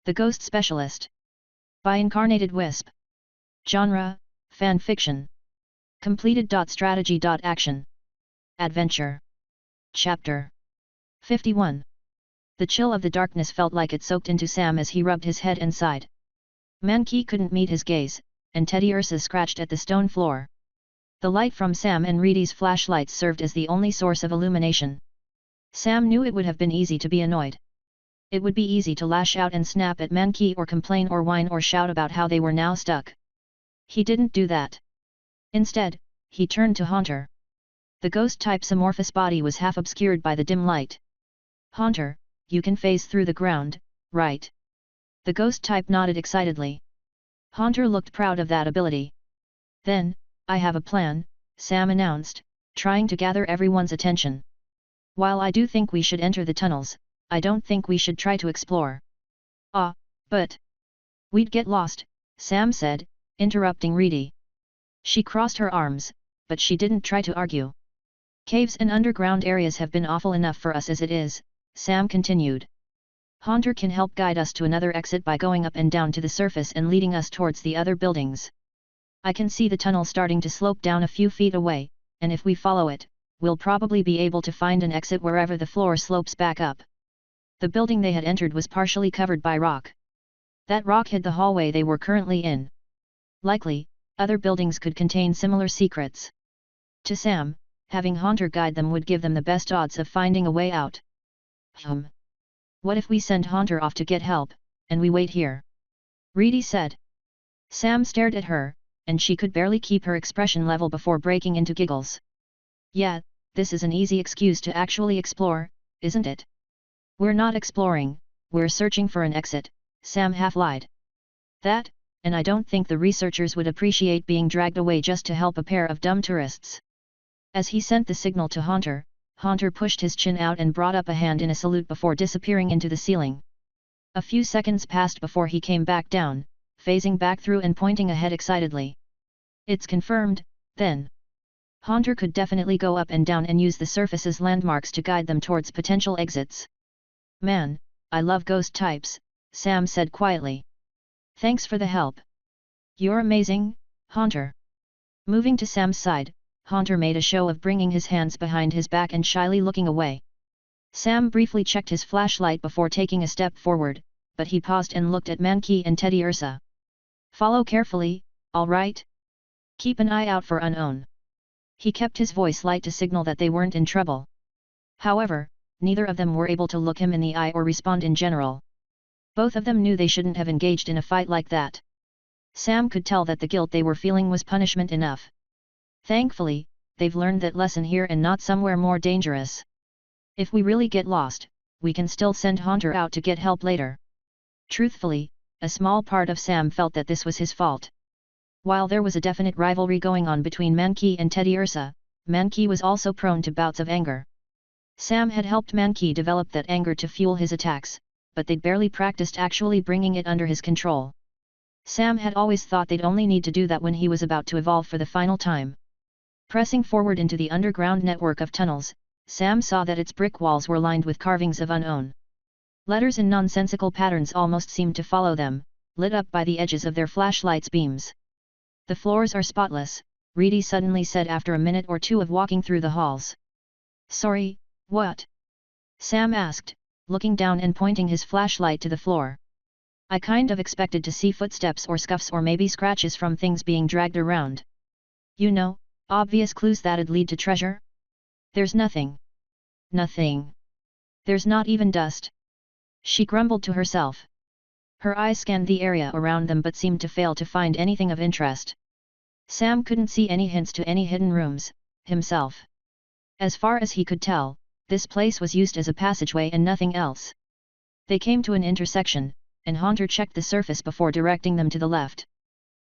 The Ghost Specialist. By Incarnated Wisp. Genre, FanFiction. Completed. Strategy. Action. Adventure. Chapter 51. The chill of the darkness felt like it soaked into Sam as he rubbed his head and sighed. Mankey couldn't meet his gaze, and Teddy Ursa scratched at the stone floor. The light from Sam and Reedy's flashlights served as the only source of illumination. Sam knew it would have been easy to be annoyed. It would be easy to lash out and snap at Mankey or complain or whine or shout about how they were now stuck. He didn't do that. Instead, he turned to Haunter. The ghost-type's amorphous body was half obscured by the dim light. "Haunter, you can phase through the ground, right?" The ghost-type nodded excitedly. Haunter looked proud of that ability. "Then, I have a plan," Sam announced, trying to gather everyone's attention. "While I do think we should enter the tunnels, I don't think we should try to explore." But... "We'd get lost," Sam said, interrupting Reedy. She crossed her arms, but she didn't try to argue. "Caves and underground areas have been awful enough for us as it is," Sam continued. "Haunter can help guide us to another exit by going up and down to the surface and leading us towards the other buildings. I can see the tunnel starting to slope down a few feet away, and if we follow it, we'll probably be able to find an exit wherever the floor slopes back up." The building they had entered was partially covered by rock. That rock hid the hallway they were currently in. Likely, other buildings could contain similar secrets. To Sam, having Haunter guide them would give them the best odds of finding a way out. "What if we send Haunter off to get help, and we wait here?" Reedy said. Sam stared at her, and she could barely keep her expression level before breaking into giggles. "Yeah, this is an easy excuse to actually explore, isn't it?" "We're not exploring, we're searching for an exit," Sam half-lied. "That, and I don't think the researchers would appreciate being dragged away just to help a pair of dumb tourists." As he sent the signal to Haunter, Haunter pushed his chin out and brought up a hand in a salute before disappearing into the ceiling. A few seconds passed before he came back down, phasing back through and pointing ahead excitedly. "It's confirmed, then." Haunter could definitely go up and down and use the surface's landmarks to guide them towards potential exits. "Man, I love ghost types," Sam said quietly. "Thanks for the help." "You're amazing, Haunter." Moving to Sam's side, Haunter made a show of bringing his hands behind his back and shyly looking away. Sam briefly checked his flashlight before taking a step forward, but he paused and looked at Mankey and Teddy Ursa. "Follow carefully, all right? Keep an eye out for unknown." He kept his voice light to signal that they weren't in trouble. However, neither of them were able to look him in the eye or respond in general. Both of them knew they shouldn't have engaged in a fight like that. Sam could tell that the guilt they were feeling was punishment enough. Thankfully, they've learned that lesson here and not somewhere more dangerous. If we really get lost, we can still send Haunter out to get help later. Truthfully, a small part of Sam felt that this was his fault. While there was a definite rivalry going on between Mankey and Teddy Ursa, Mankey was also prone to bouts of anger. Sam had helped Mankey develop that anger to fuel his attacks, but they'd barely practiced actually bringing it under his control. Sam had always thought they'd only need to do that when he was about to evolve for the final time. Pressing forward into the underground network of tunnels, Sam saw that its brick walls were lined with carvings of unknown. Letters in nonsensical patterns almost seemed to follow them, lit up by the edges of their flashlights' beams. "The floors are spotless," Reedy suddenly said after a minute or two of walking through the halls. "Sorry, what?" Sam asked, looking down and pointing his flashlight to the floor. "I kind of expected to see footsteps or scuffs or maybe scratches from things being dragged around. You know, obvious clues that'd lead to treasure? There's nothing. Nothing. There's not even dust." She grumbled to herself. Her eyes scanned the area around them but seemed to fail to find anything of interest. Sam couldn't see any hints to any hidden rooms, himself. As far as he could tell, this place was used as a passageway and nothing else. They came to an intersection, and Haunter checked the surface before directing them to the left.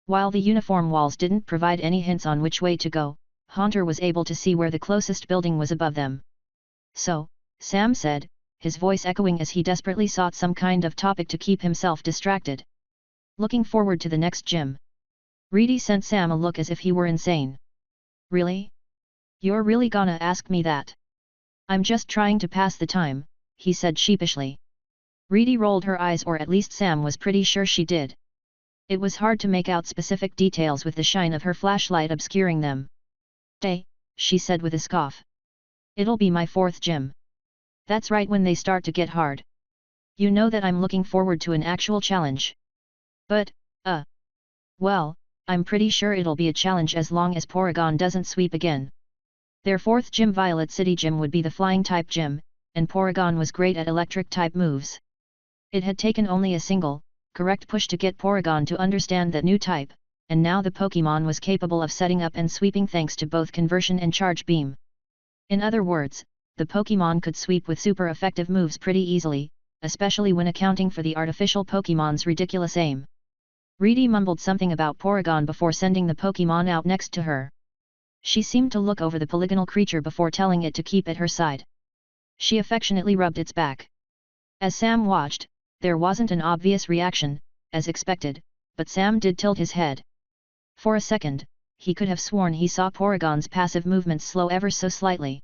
While the uniform walls didn't provide any hints on which way to go, Haunter was able to see where the closest building was above them. "So," Sam said, his voice echoing as he desperately sought some kind of topic to keep himself distracted. "Looking forward to the next gym." Reedy sent Sam a look as if he were insane. "Really? You're really gonna ask me that?" "I'm just trying to pass the time," he said sheepishly. Reedy rolled her eyes, or at least Sam was pretty sure she did. It was hard to make out specific details with the shine of her flashlight obscuring them. She said with a scoff. It'll be my 4th gym. That's right, when they start to get hard. You know that I'm looking forward to an actual challenge. But, well, I'm pretty sure it'll be a challenge as long as Porygon doesn't sweep again. Their 4th gym, Violet City Gym, would be the flying type gym, and Porygon was great at electric type moves. It had taken only a single, correct push to get Porygon to understand that new type, and now the Pokémon was capable of setting up and sweeping thanks to both conversion and charge beam. In other words, the Pokémon could sweep with super effective moves pretty easily, especially when accounting for the artificial Pokémon's ridiculous aim. Reedy mumbled something about Porygon before sending the Pokémon out next to her. She seemed to look over the polygonal creature before telling it to keep at her side. She affectionately rubbed its back. As Sam watched, there wasn't an obvious reaction, as expected, but Sam did tilt his head. For a second, he could have sworn he saw Porygon's passive movements slow ever so slightly.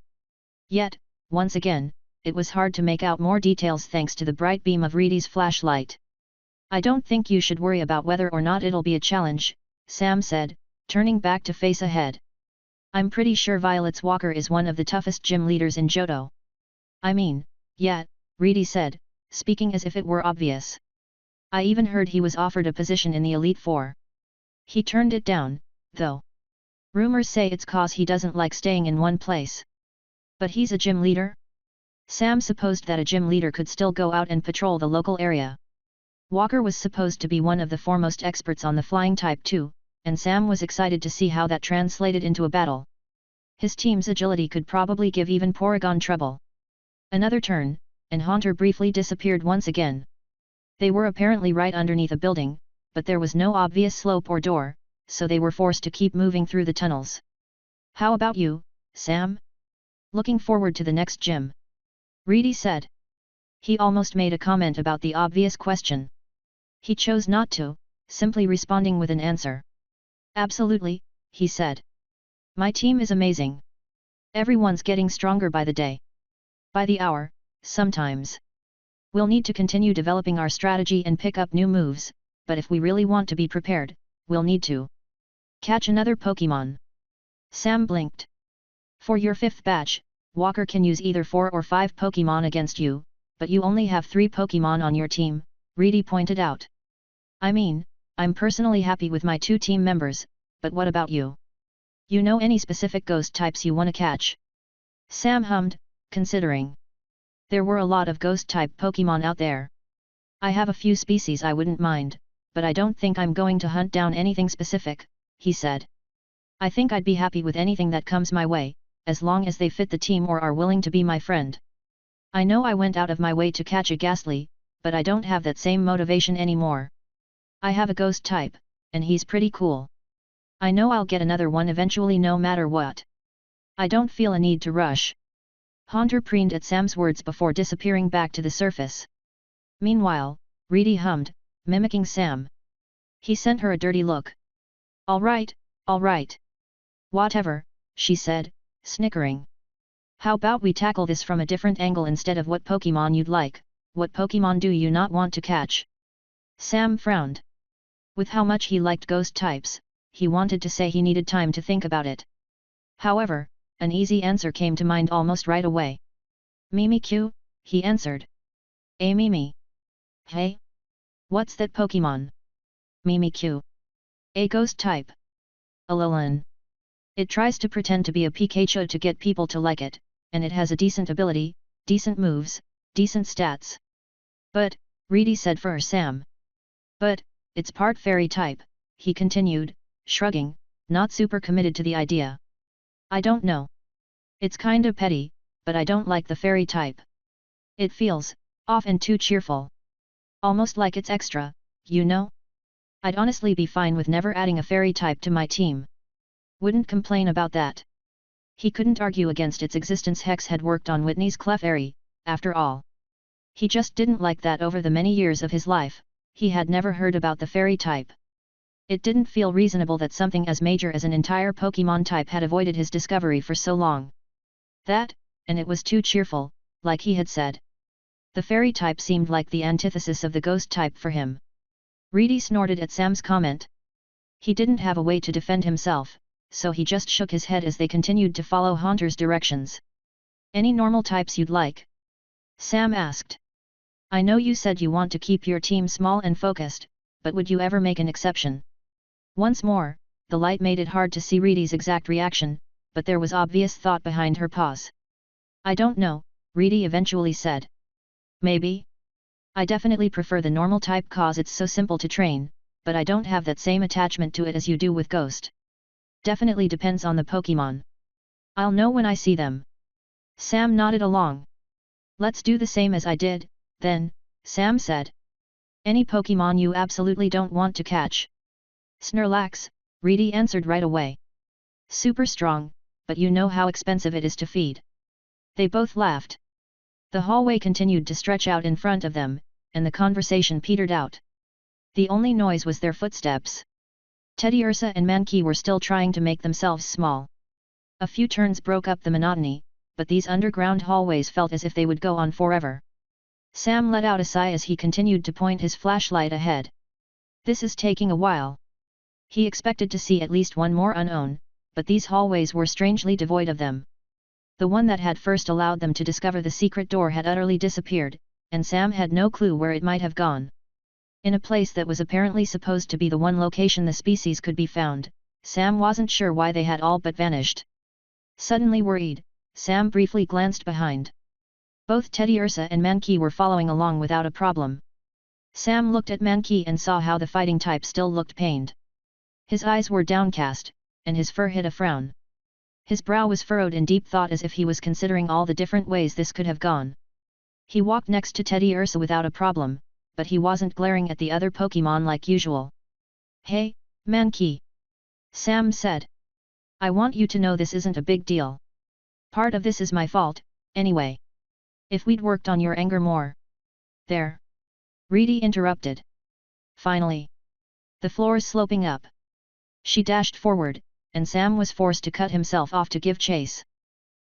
Yet, once again, it was hard to make out more details thanks to the bright beam of Reedy's flashlight. I don't think you should worry about whether or not it'll be a challenge, Sam said, turning back to face ahead. I'm pretty sure Violet's Walker is one of the toughest gym leaders in Johto. I mean, yeah, Reedy said, speaking as if it were obvious. I even heard he was offered a position in the Elite Four. He turned it down, though. Rumors say it's 'cause he doesn't like staying in one place. But he's a gym leader? Sam supposed that a gym leader could still go out and patrol the local area. Walker was supposed to be one of the foremost experts on the flying type too, and Sam was excited to see how that translated into a battle. His team's agility could probably give even Porygon trouble. Another turn, and Haunter briefly disappeared once again. They were apparently right underneath a building, but there was no obvious slope or door, so they were forced to keep moving through the tunnels. How about you, Sam? Looking forward to the next gym? Reedy said. He almost made a comment about the obvious question. He chose not to, simply responding with an answer. Absolutely, he said. My team is amazing. Everyone's getting stronger by the day. By the hour, sometimes. We'll need to continue developing our strategy and pick up new moves, but if we really want to be prepared, we'll need to catch another Pokémon. Sam blinked. For your 5th batch, Walker can use either 4 or 5 Pokémon against you, but you only have 3 Pokémon on your team, Reedy pointed out. I mean, I'm personally happy with my 2 team members, but what about you? You know any specific ghost types you want to catch? Sam hummed, considering. There were a lot of ghost-type Pokémon out there. I have a few species I wouldn't mind, but I don't think I'm going to hunt down anything specific, he said. I think I'd be happy with anything that comes my way, as long as they fit the team or are willing to be my friend. I know I went out of my way to catch a Ghastly, but I don't have that same motivation anymore. I have a ghost type, and he's pretty cool. I know I'll get another one eventually no matter what. I don't feel a need to rush. Haunter preened at Sam's words before disappearing back to the surface. Meanwhile, Reedy hummed, mimicking Sam. He sent her a dirty look. All right. Whatever, she said, snickering. How about we tackle this from a different angle instead of what Pokémon you'd like? What Pokémon do you not want to catch? Sam frowned. With how much he liked ghost types, he wanted to say he needed time to think about it. However, an easy answer came to mind almost right away. Mimikyu, he answered. A Mimi. Hey? What's that Pokémon? Mimikyu. A ghost type. Alolan. It tries to pretend to be a Pikachu to get people to like it, and it has a decent ability, decent moves, decent stats. But, Reedy said for Sam. But, it's part fairy type, he continued, shrugging, not super committed to the idea. I don't know. It's kinda petty, but I don't like the fairy type. It feels, often too cheerful. Almost like it's extra, you know? I'd honestly be fine with never adding a fairy type to my team. Wouldn't complain about that. He couldn't argue against its existence. Hex had worked on Whitney's Clefairy, after all. He just didn't like that over the many years of his life, he had never heard about the fairy type. It didn't feel reasonable that something as major as an entire Pokémon type had avoided his discovery for so long. That, and it was too cheerful, like he had said. The fairy type seemed like the antithesis of the ghost type for him. Reedy snorted at Sam's comment. He didn't have a way to defend himself, so he just shook his head as they continued to follow Haunter's directions. Any normal types you'd like? Sam asked. I know you said you want to keep your team small and focused, but would you ever make an exception? Once more, the light made it hard to see Reedy's exact reaction, but there was obvious thought behind her pause. I don't know, Reedy eventually said. Maybe? I definitely prefer the normal type cause it's so simple to train, but I don't have that same attachment to it as you do with Ghost. Definitely depends on the Pokémon. I'll know when I see them. Sam nodded along. Let's do the same as I did, then, Sam said. Any Pokémon you absolutely don't want to catch? Snorlax, Reedy answered right away. Super strong, but you know how expensive it is to feed. They both laughed. The hallway continued to stretch out in front of them, and the conversation petered out. The only noise was their footsteps. Teddiursa and Mankey were still trying to make themselves small. A few turns broke up the monotony, but these underground hallways felt as if they would go on forever. Sam let out a sigh as he continued to point his flashlight ahead. This is taking a while. He expected to see at least one more unknown, but these hallways were strangely devoid of them. The one that had first allowed them to discover the secret door had utterly disappeared, and Sam had no clue where it might have gone. In a place that was apparently supposed to be the one location the species could be found, Sam wasn't sure why they had all but vanished. Suddenly worried, Sam briefly glanced behind. Both Teddiursa and Mankey were following along without a problem. Sam looked at Mankey and saw how the fighting type still looked pained. His eyes were downcast, and his fur hid a frown. His brow was furrowed in deep thought as if he was considering all the different ways this could have gone. He walked next to Teddiursa without a problem, but he wasn't glaring at the other Pokémon like usual. Hey, Mankey! Sam said. I want you to know this isn't a big deal. Part of this is my fault, anyway. If we'd worked on your anger more. There. Reedy interrupted. Finally. The floor's sloping up. She dashed forward, and Sam was forced to cut himself off to give chase.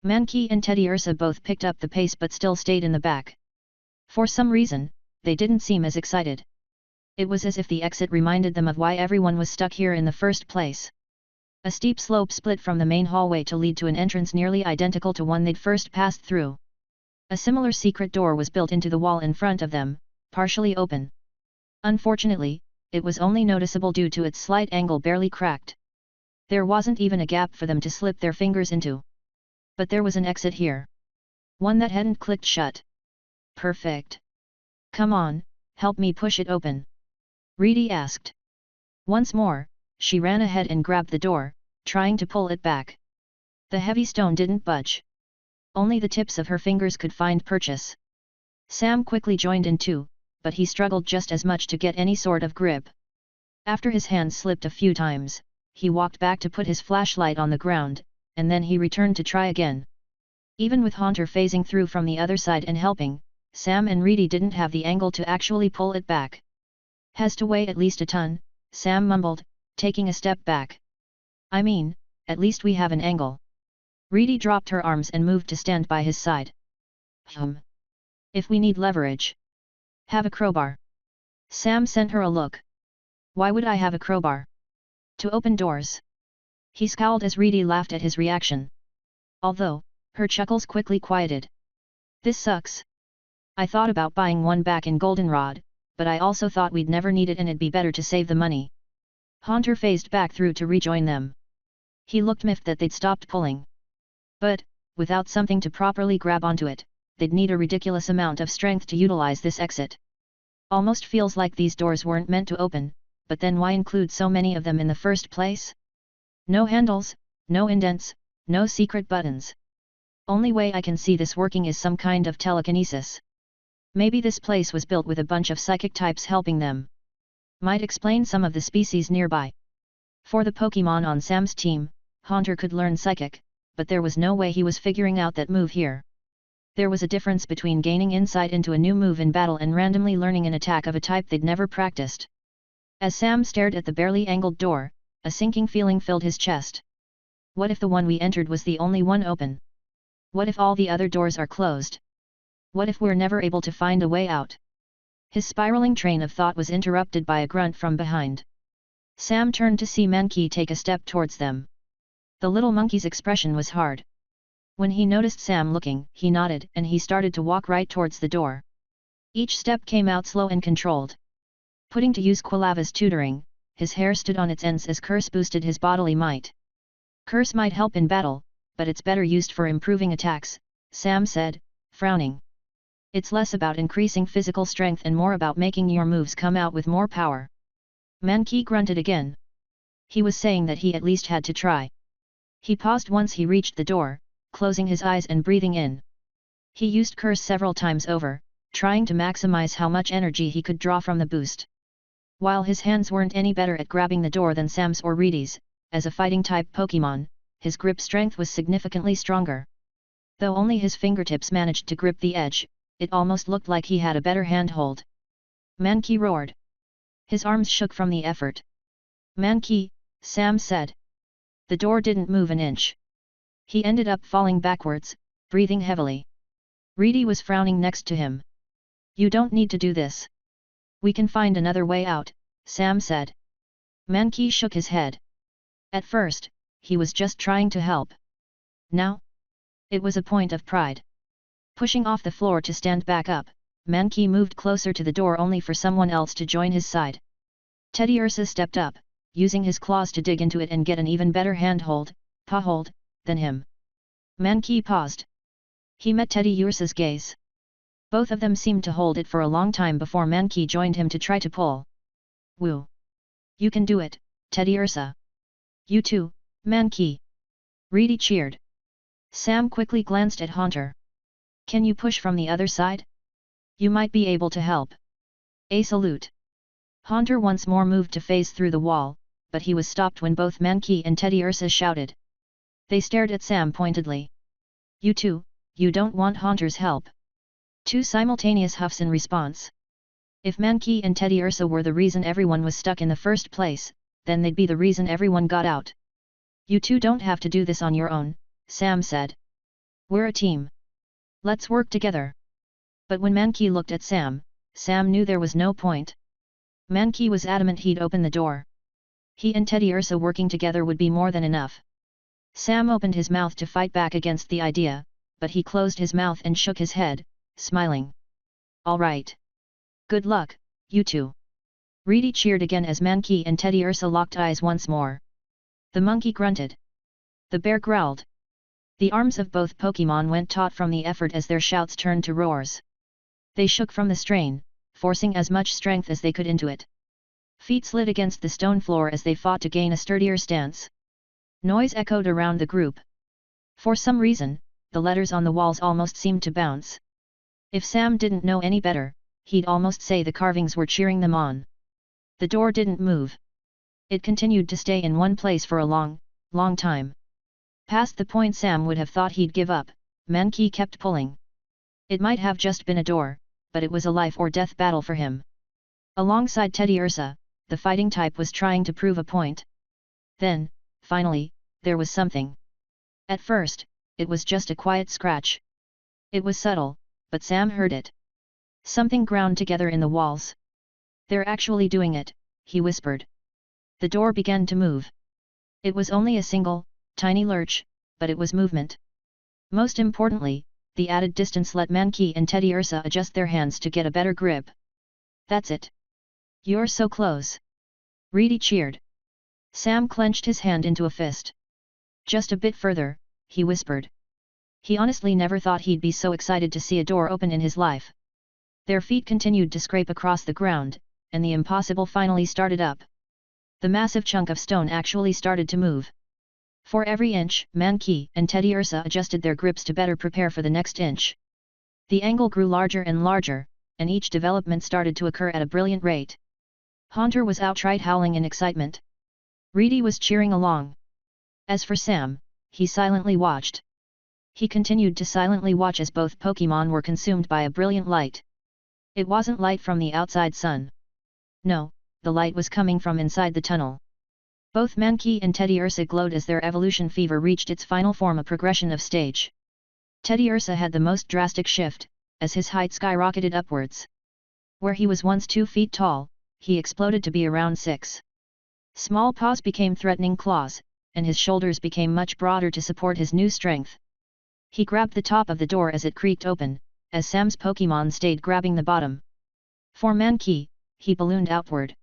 Mankey and Teddiursa both picked up the pace but still stayed in the back. For some reason, they didn't seem as excited. It was as if the exit reminded them of why everyone was stuck here in the first place. A steep slope split from the main hallway to lead to an entrance nearly identical to one they'd first passed through. A similar secret door was built into the wall in front of them, partially open. Unfortunately, it was only noticeable due to its slight angle barely cracked. There wasn't even a gap for them to slip their fingers into. But there was an exit here. One that hadn't clicked shut. Perfect. Come on, help me push it open. Reedy asked. Once more, she ran ahead and grabbed the door, trying to pull it back. The heavy stone didn't budge. Only the tips of her fingers could find purchase. Sam quickly joined in too, but he struggled just as much to get any sort of grip. After his hands slipped a few times, he walked back to put his flashlight on the ground, and then he returned to try again. Even with Haunter phasing through from the other side and helping, Sam and Reedy didn't have the angle to actually pull it back. Has to weigh at least a ton, Sam mumbled, taking a step back. I mean, at least we have an angle. Reedy dropped her arms and moved to stand by his side. If we need leverage. Have a crowbar. Sam sent her a look. Why would I have a crowbar? To open doors. He scowled as Reedy laughed at his reaction. Although, her chuckles quickly quieted. This sucks. I thought about buying one back in Goldenrod, but I also thought we'd never need it and it'd be better to save the money. Haunter phased back through to rejoin them. He looked miffed that they'd stopped pulling. But, without something to properly grab onto it, they'd need a ridiculous amount of strength to utilize this exit. Almost feels like these doors weren't meant to open, but then why include so many of them in the first place? No handles, no indents, no secret buttons. Only way I can see this working is some kind of telekinesis. Maybe this place was built with a bunch of psychic types helping them. Might explain some of the species nearby. For the Pokémon on Sam's team, Haunter could learn psychic, but there was no way he was figuring out that move here. There was a difference between gaining insight into a new move in battle and randomly learning an attack of a type they'd never practiced. As Sam stared at the barely angled door, a sinking feeling filled his chest. What if the one we entered was the only one open? What if all the other doors are closed? What if we're never able to find a way out? His spiraling train of thought was interrupted by a grunt from behind. Sam turned to see Mankey take a step towards them. The little monkey's expression was hard. When he noticed Sam looking, he nodded and he started to walk right towards the door. Each step came out slow and controlled. Putting to use Quilava's tutoring, his hair stood on its ends as Curse boosted his bodily might. Curse might help in battle, but it's better used for improving attacks, Sam said, frowning. It's less about increasing physical strength and more about making your moves come out with more power. Mankey grunted again. He was saying that he at least had to try. He paused once he reached the door, closing his eyes and breathing in. He used Curse several times over, trying to maximize how much energy he could draw from the boost. While his hands weren't any better at grabbing the door than Sam's or Reedy's, as a fighting-type Pokémon, his grip strength was significantly stronger. Though only his fingertips managed to grip the edge, it almost looked like he had a better handhold. Mankey roared. His arms shook from the effort. Mankey, Sam said. The door didn't move an inch. He ended up falling backwards, breathing heavily. Reedy was frowning next to him. You don't need to do this. We can find another way out, Sam said. Mankey shook his head. At first, he was just trying to help. Now? It was a point of pride. Pushing off the floor to stand back up, Mankey moved closer to the door only for someone else to join his side. Teddy Ursa stepped up, using his claws to dig into it and get an even better handhold, paw-hold, than him. Mankey paused. He met Teddy Ursa's gaze. Both of them seemed to hold it for a long time before Mankey joined him to try to pull. Woo! You can do it, Teddy Ursa. You too, Mankey. Reedy cheered. Sam quickly glanced at Haunter. Can you push from the other side? You might be able to help. A salute. Haunter once more moved to phase through the wall, but he was stopped when both Mankey and Teddy Ursa shouted. They stared at Sam pointedly. You too, you don't want Haunter's help. Two simultaneous huffs in response. If Mankey and Teddy Ursa were the reason everyone was stuck in the first place, then they'd be the reason everyone got out. You two don't have to do this on your own, Sam said. We're a team. Let's work together. But when Mankey looked at Sam, Sam knew there was no point. Mankey was adamant he'd open the door. He and Teddy Ursa working together would be more than enough. Sam opened his mouth to fight back against the idea, but he closed his mouth and shook his head, smiling. All right. Good luck, you two. Reedy cheered again as Mankey and Teddy Ursa locked eyes once more. The monkey grunted. The bear growled. The arms of both Pokémon went taut from the effort as their shouts turned to roars. They shook from the strain, forcing as much strength as they could into it. Feet slid against the stone floor as they fought to gain a sturdier stance. Noise echoed around the group. For some reason, the letters on the walls almost seemed to bounce. If Sam didn't know any better, he'd almost say the carvings were cheering them on. The door didn't move. It continued to stay in one place for a long, long time. Past the point Sam would have thought he'd give up, Mankey kept pulling. It might have just been a door, but it was a life-or-death battle for him. Alongside Teddy Ursa, the fighting type was trying to prove a point. Then, finally, there was something. At first, it was just a quiet scratch. It was subtle, but Sam heard it. Something ground together in the walls. They're actually doing it, he whispered. The door began to move. It was only a single, tiny lurch, but it was movement. Most importantly, the added distance let Mankey and Teddy Ursa adjust their hands to get a better grip. That's it. You're so close. Reedy cheered. Sam clenched his hand into a fist. Just a bit further, he whispered. He honestly never thought he'd be so excited to see a door open in his life. Their feet continued to scrape across the ground, and the impossible finally started up. The massive chunk of stone actually started to move. For every inch, Mankey and Teddy Ursa adjusted their grips to better prepare for the next inch. The angle grew larger and larger, and each development started to occur at a brilliant rate. Haunter was outright howling in excitement. Reedy was cheering along. As for Sam, he silently watched. He continued to silently watch as both Pokémon were consumed by a brilliant light. It wasn't light from the outside sun. No, the light was coming from inside the tunnel. Both Mankey and Teddy Ursa glowed as their evolution fever reached its final form, a progression of stage. Teddy Ursa had the most drastic shift, as his height skyrocketed upwards. Where he was once 2 feet tall, he exploded to be around 6. Small paws became threatening claws, and his shoulders became much broader to support his new strength. He grabbed the top of the door as it creaked open, as Sam's Pokémon stayed grabbing the bottom. For Mankey, he ballooned outward.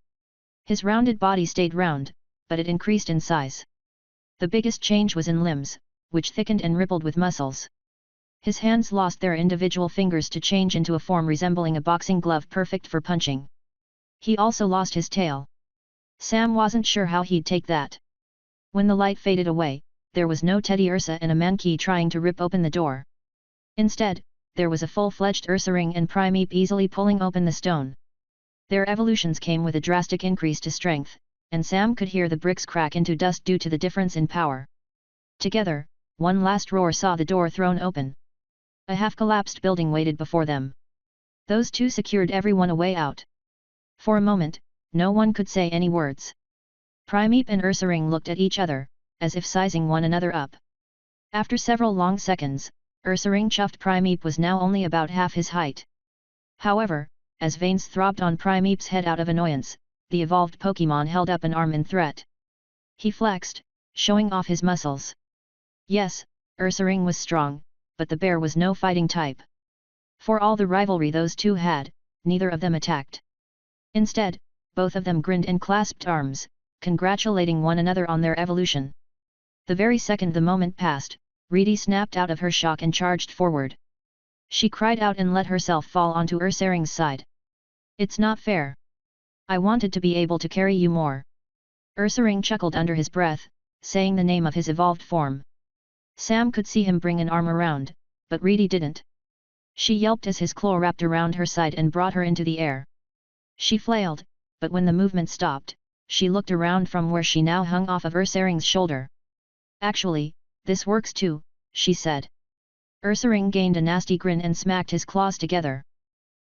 His rounded body stayed round, but it increased in size. The biggest change was in limbs, which thickened and rippled with muscles. His hands lost their individual fingers to change into a form resembling a boxing glove perfect for punching. He also lost his tail. Sam wasn't sure how he'd take that. When the light faded away, there was no Teddy Ursa and a Mankey trying to rip open the door. Instead, there was a full-fledged Ursaring and Primeape easily pulling open the stone. Their evolutions came with a drastic increase to strength, and Sam could hear the bricks crack into dust due to the difference in power. Together, one last roar saw the door thrown open. A half-collapsed building waited before them. Those two secured everyone a way out. For a moment, no one could say any words. Primeape and Ursaring looked at each other, as if sizing one another up. After several long seconds, Ursaring chuffed Primeape was now only about half his height. However, as veins throbbed on Primeape's head out of annoyance, the evolved Pokémon held up an arm in threat. He flexed, showing off his muscles. Yes, Ursaring was strong, but the bear was no fighting type. For all the rivalry those two had, neither of them attacked. Instead, both of them grinned and clasped arms, congratulating one another on their evolution. The very second the moment passed, Reedy snapped out of her shock and charged forward. She cried out and let herself fall onto Ursaring's side. "It's not fair. I wanted to be able to carry you more." Ursaring chuckled under his breath, saying the name of his evolved form. Sam could see him bring an arm around, but Reedy didn't. She yelped as his claw wrapped around her side and brought her into the air. She flailed, but when the movement stopped, she looked around from where she now hung off of Ursaring's shoulder. "Actually, this works too," she said. Ursaring gained a nasty grin and smacked his claws together.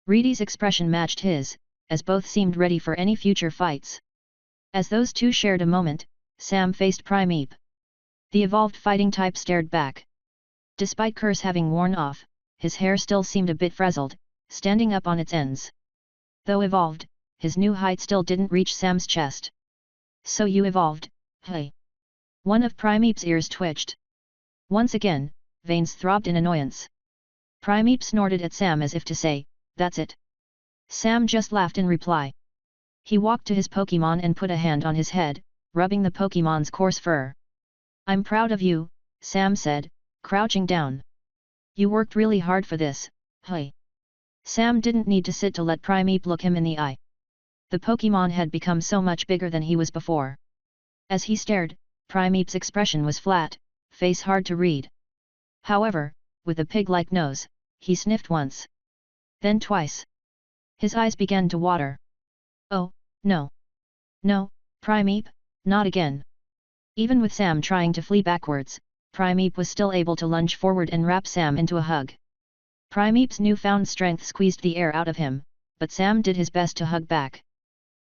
Reedy's expression matched his, as both seemed ready for any future fights. As those two shared a moment, Sam faced Primeape. The evolved fighting type stared back. Despite curse having worn off, his hair still seemed a bit frazzled, standing up on its ends. Though evolved, his new height still didn't reach Sam's chest. "So you evolved, hey?" One of Primeape's ears twitched. Once again, veins throbbed in annoyance. Primeape snorted at Sam as if to say, "That's it." Sam just laughed in reply. He walked to his Pokémon and put a hand on his head, rubbing the Pokémon's coarse fur. "I'm proud of you," Sam said, crouching down. "You worked really hard for this, hey?" Sam didn't need to sit to let Primeape look him in the eye. The Pokémon had become so much bigger than he was before. As he stared, Primeape's expression was flat, face hard to read. However, with a pig-like nose, he sniffed once. Then twice. His eyes began to water. "Oh, no. No, Primeape, not again." Even with Sam trying to flee backwards, Primeape was still able to lunge forward and wrap Sam into a hug. Primeape's newfound strength squeezed the air out of him, but Sam did his best to hug back.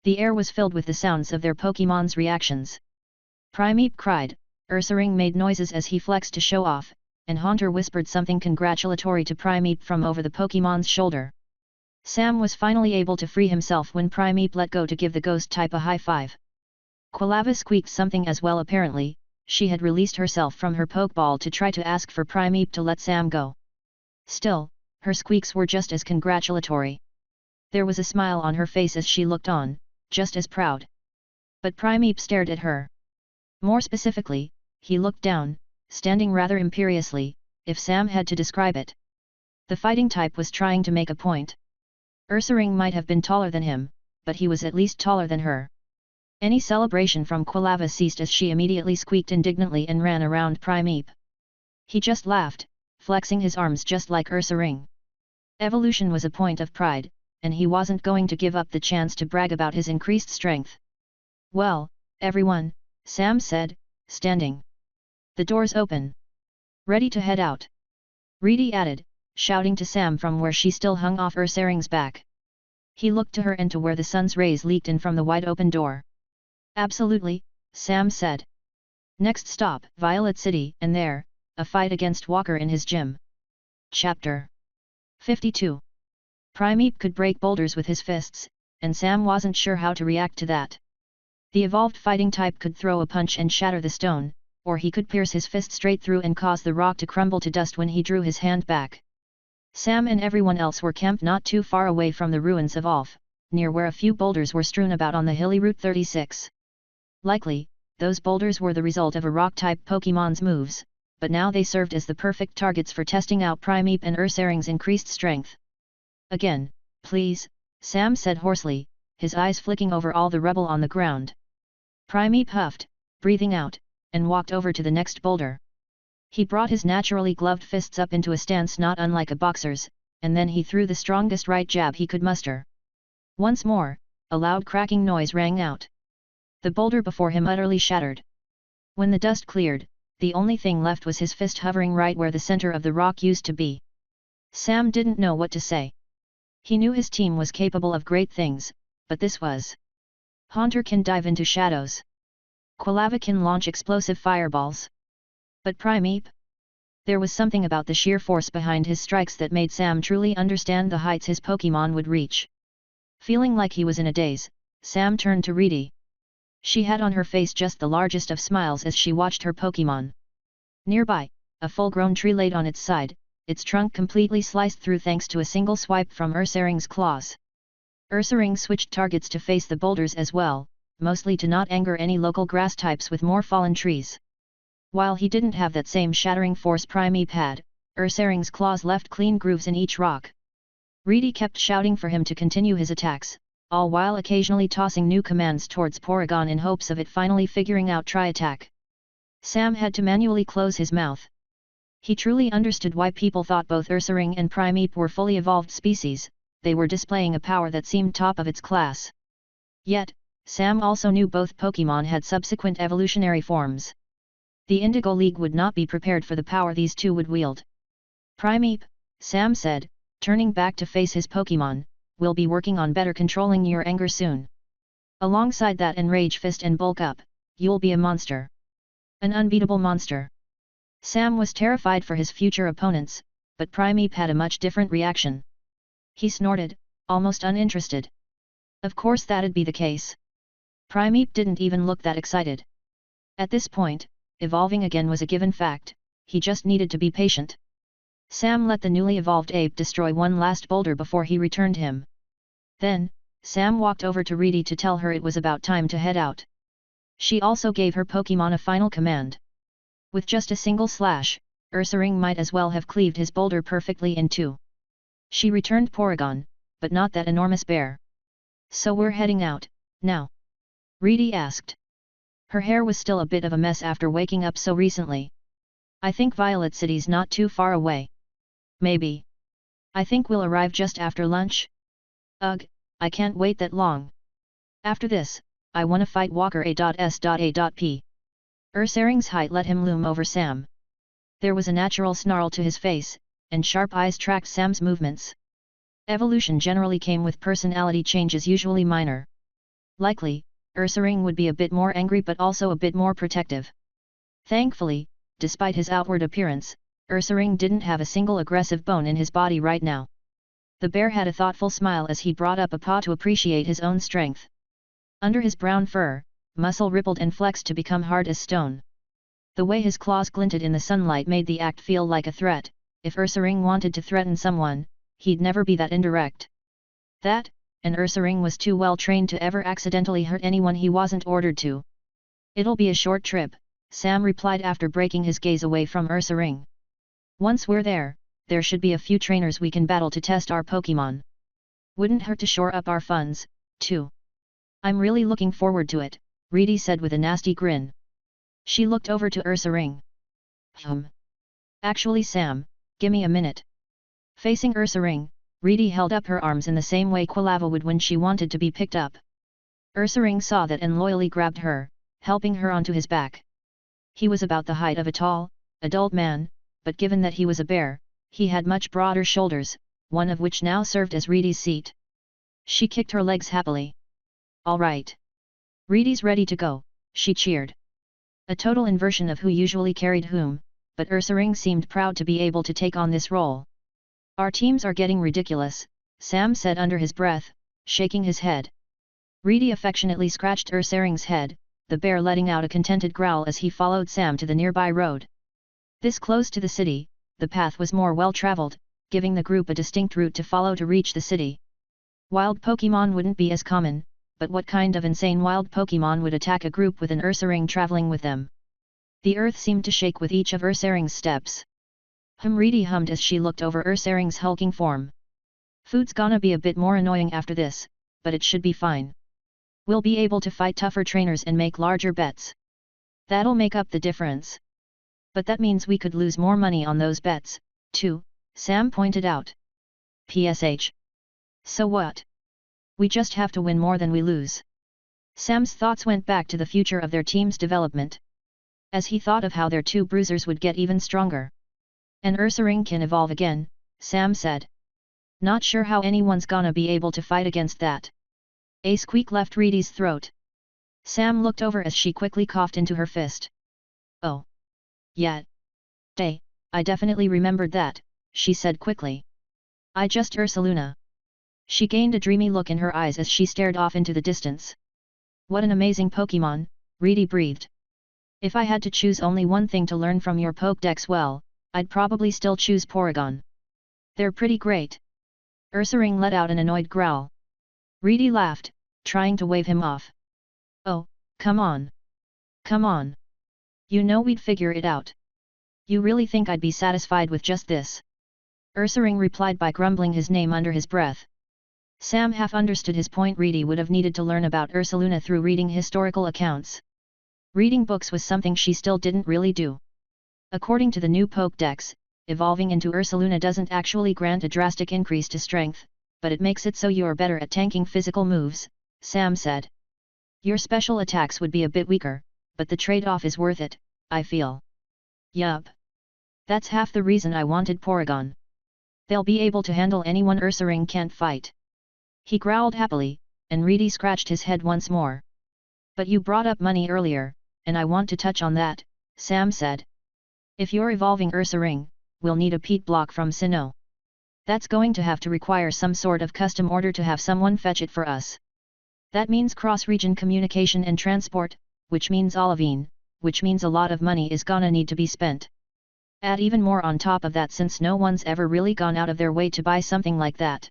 The air was filled with the sounds of their Pokémon's reactions. Primeape cried, Ursaring made noises as he flexed to show off, and Haunter whispered something congratulatory to Primeape from over the Pokémon's shoulder. Sam was finally able to free himself when Primeape let go to give the ghost type a high five. Quilava squeaked something as well apparently. She had released herself from her Pokeball to try to ask for Primeape to let Sam go. Still, her squeaks were just as congratulatory. There was a smile on her face as she looked on, just as proud. But Primeape stared at her. More specifically, he looked down, standing rather imperiously, if Sam had to describe it. The fighting type was trying to make a point. Ursaring might have been taller than him, but he was at least taller than her. Any celebration from Quilava ceased as she immediately squeaked indignantly and ran around Primeape. He just laughed, flexing his arms just like Ursaring. Evolution was a point of pride, and he wasn't going to give up the chance to brag about his increased strength. "Well, everyone," Sam said, standing. "The door's open. Ready to head out?" Reedy added, shouting to Sam from where she still hung off Ursaring's back. He looked to her and to where the sun's rays leaked in from the wide-open door. "Absolutely," Sam said. Next stop, Violet City, and there, a fight against Walker in his gym. Chapter 52. Primeape could break boulders with his fists, and Sam wasn't sure how to react to that. The evolved fighting type could throw a punch and shatter the stone, or he could pierce his fist straight through and cause the rock to crumble to dust when he drew his hand back. Sam and everyone else were camped not too far away from the ruins of Alf, near where a few boulders were strewn about on the hilly Route 36. Likely, those boulders were the result of a rock-type Pokémon's moves, but now they served as the perfect targets for testing out Primeape and Ursaring's increased strength. Again, please, Sam said hoarsely, his eyes flicking over all the rubble on the ground. Primeape huffed, breathing out, and walked over to the next boulder. He brought his naturally gloved fists up into a stance not unlike a boxer's, and then he threw the strongest right jab he could muster. Once more, a loud cracking noise rang out. The boulder before him utterly shattered. When the dust cleared, the only thing left was his fist hovering right where the center of the rock used to be. Sam didn't know what to say. He knew his team was capable of great things, but this was. Haunter can dive into shadows. Quilava can launch explosive fireballs. But Primeape? There was something about the sheer force behind his strikes that made Sam truly understand the heights his Pokémon would reach. Feeling like he was in a daze, Sam turned to Reedy. She had on her face just the largest of smiles as she watched her Pokémon. Nearby, a full-grown tree laid on its side, its trunk completely sliced through thanks to a single swipe from Ursaring's claws. Ursaring switched targets to face the boulders as well, mostly to not anger any local grass types with more fallen trees. While he didn't have that same shattering force Primeape had, Ursaring's claws left clean grooves in each rock. Reedy kept shouting for him to continue his attacks, all while occasionally tossing new commands towards Porygon in hopes of it finally figuring out try-attack. Sam had to manually close his mouth. He truly understood why people thought both Ursaring and Primeape were fully evolved species. They were displaying a power that seemed top of its class. Yet, Sam also knew both Pokémon had subsequent evolutionary forms. The Indigo League would not be prepared for the power these two would wield. Primeape, Sam said, turning back to face his Pokémon, we'll be working on better controlling your anger soon. Alongside that Enrage Fist and Bulk Up, you'll be a monster. An unbeatable monster. Sam was terrified for his future opponents, but Primeape had a much different reaction. He snorted, almost uninterested. Of course that'd be the case. Primeape didn't even look that excited. At this point, evolving again was a given fact, he just needed to be patient. Sam let the newly evolved ape destroy one last boulder before he returned him. Then, Sam walked over to Reedy to tell her it was about time to head out. She also gave her Pokémon a final command. With just a single slash, Ursaring might as well have cleaved his boulder perfectly in two. She returned Porygon, but not that enormous bear. So we're heading out, now? Reedy asked. Her hair was still a bit of a mess after waking up so recently. I think Violet City's not too far away. Maybe. I think we'll arrive just after lunch. Ugh, I can't wait that long. After this, I wanna fight Walker A.S.A.P. Ursaring's height let him loom over Sam. There was a natural snarl to his face, and sharp eyes tracked Sam's movements. Evolution generally came with personality changes, usually minor. Likely, Ursaring would be a bit more angry but also a bit more protective. Thankfully, despite his outward appearance, Ursaring didn't have a single aggressive bone in his body right now. The bear had a thoughtful smile as he brought up a paw to appreciate his own strength. Under his brown fur, muscle rippled and flexed to become hard as stone. The way his claws glinted in the sunlight made the act feel like a threat. If Ursaring wanted to threaten someone, he'd never be that indirect. That, and Ursaring was too well trained to ever accidentally hurt anyone he wasn't ordered to. It'll be a short trip, Sam replied after breaking his gaze away from Ursaring. Once we're there should be a few trainers we can battle to test our Pokémon. Wouldn't hurt to shore up our funds, too. I'm really looking forward to it, Reedy said with a nasty grin. She looked over to Ursaring. Actually Sam, gimme a minute. Facing Ursaring, Reedy held up her arms in the same way Quilava would when she wanted to be picked up. Ursaring saw that and loyally grabbed her, helping her onto his back. He was about the height of a tall, adult man, but given that he was a bear, he had much broader shoulders, one of which now served as Reedy's seat. She kicked her legs happily. All right. Reedy's ready to go, she cheered. A total inversion of who usually carried whom, but Ursaring seemed proud to be able to take on this role. Our teams are getting ridiculous, Sam said under his breath, shaking his head. Reedy affectionately scratched Ursaring's head, the bear letting out a contented growl as he followed Sam to the nearby road. This close to the city, the path was more well-traveled, giving the group a distinct route to follow to reach the city. Wild Pokémon wouldn't be as common, but what kind of insane wild Pokémon would attack a group with an Ursaring traveling with them? The earth seemed to shake with each of Ursaring's steps. Reedy hummed as she looked over Ursaring's hulking form. Food's gonna be a bit more annoying after this, but it should be fine. We'll be able to fight tougher trainers and make larger bets. That'll make up the difference. But that means we could lose more money on those bets, too, Sam pointed out. PSH. So what? We just have to win more than we lose. Sam's thoughts went back to the future of their team's development. As he thought of how their two bruisers would get even stronger. An Ursaring can evolve again, Sam said. Not sure how anyone's gonna be able to fight against that. A squeak left Reedy's throat. Sam looked over as she quickly coughed into her fist. Oh. Yeah. I definitely remembered that, she said quickly. I just Ursaluna. She gained a dreamy look in her eyes as she stared off into the distance. What an amazing Pokémon, Reedy breathed. If I had to choose only one thing to learn from your Pokédex, well, I'd probably still choose Porygon. They're pretty great. Ursaring let out an annoyed growl. Reedy laughed, trying to wave him off. Oh, come on. Come on. You know we'd figure it out. You really think I'd be satisfied with just this? Ursaring replied by grumbling his name under his breath. Sam half understood his point. Reedy would have needed to learn about Ursaluna through reading historical accounts. Reading books was something she still didn't really do. According to the new Pokédex, evolving into Ursaluna doesn't actually grant a drastic increase to strength, but it makes it so you're better at tanking physical moves, Sam said. Your special attacks would be a bit weaker, but the trade-off is worth it, I feel. Yup. That's half the reason I wanted Porygon. They'll be able to handle anyone Ursaring can't fight. He growled happily, and Reedy scratched his head once more. But you brought up money earlier, and I want to touch on that, Sam said. If you're evolving Ursaring, we'll need a peat block from Sinnoh. That's going to have to require some sort of custom order to have someone fetch it for us. That means cross-region communication and transport, which means Olivine, which means a lot of money is gonna need to be spent. Add even more on top of that since no one's ever really gone out of their way to buy something like that.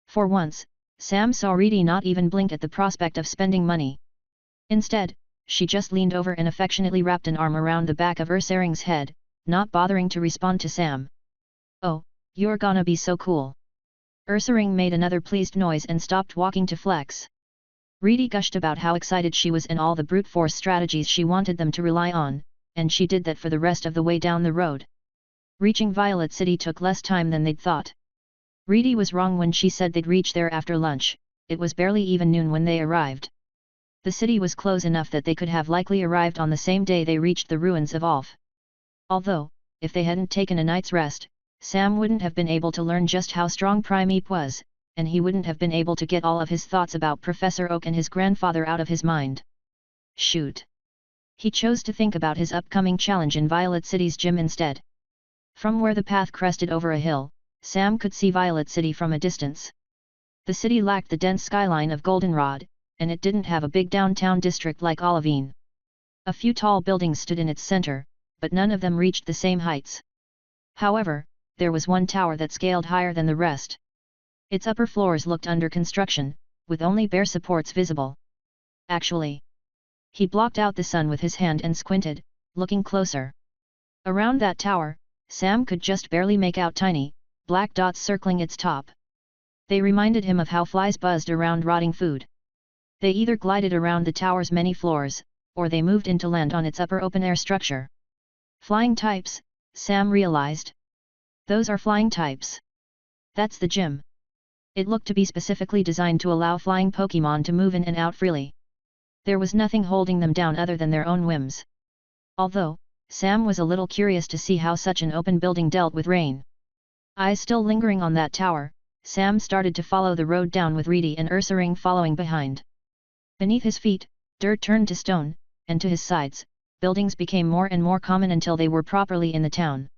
For once, Sam saw Reedy not even blink at the prospect of spending money. Instead, she just leaned over and affectionately wrapped an arm around the back of Ursaring's head, not bothering to respond to Sam. Oh, you're gonna be so cool. Ursaring made another pleased noise and stopped walking to flex. Reedy gushed about how excited she was and all the brute force strategies she wanted them to rely on, and she did that for the rest of the way down the road. Reaching Violet City took less time than they'd thought. Reedy was wrong when she said they'd reach there after lunch, it was barely even noon when they arrived. The city was close enough that they could have likely arrived on the same day they reached the ruins of Olf. Although, if they hadn't taken a night's rest, Sam wouldn't have been able to learn just how strong Primeape was, and he wouldn't have been able to get all of his thoughts about Professor Oak and his grandfather out of his mind. Shoot! He chose to think about his upcoming challenge in Violet City's gym instead. From where the path crested over a hill, Sam could see Violet City from a distance. The city lacked the dense skyline of Goldenrod, and it didn't have a big downtown district like Olivine. A few tall buildings stood in its center, but none of them reached the same heights. However, there was one tower that scaled higher than the rest. Its upper floors looked under construction, with only bare supports visible. Actually, he blocked out the sun with his hand and squinted, looking closer. Around that tower, Sam could just barely make out tiny, black dots circling its top. They reminded him of how flies buzzed around rotting food. They either glided around the tower's many floors, or they moved in to land on its upper open-air structure. Flying types, Sam realized. Those are flying types. That's the gym. It looked to be specifically designed to allow flying Pokémon to move in and out freely. There was nothing holding them down other than their own whims. Although, Sam was a little curious to see how such an open building dealt with rain. Eyes still lingering on that tower, Sam started to follow the road down with Reedy and Ursaring following behind. Beneath his feet, dirt turned to stone, and to his sides, buildings became more and more common until they were properly in the town.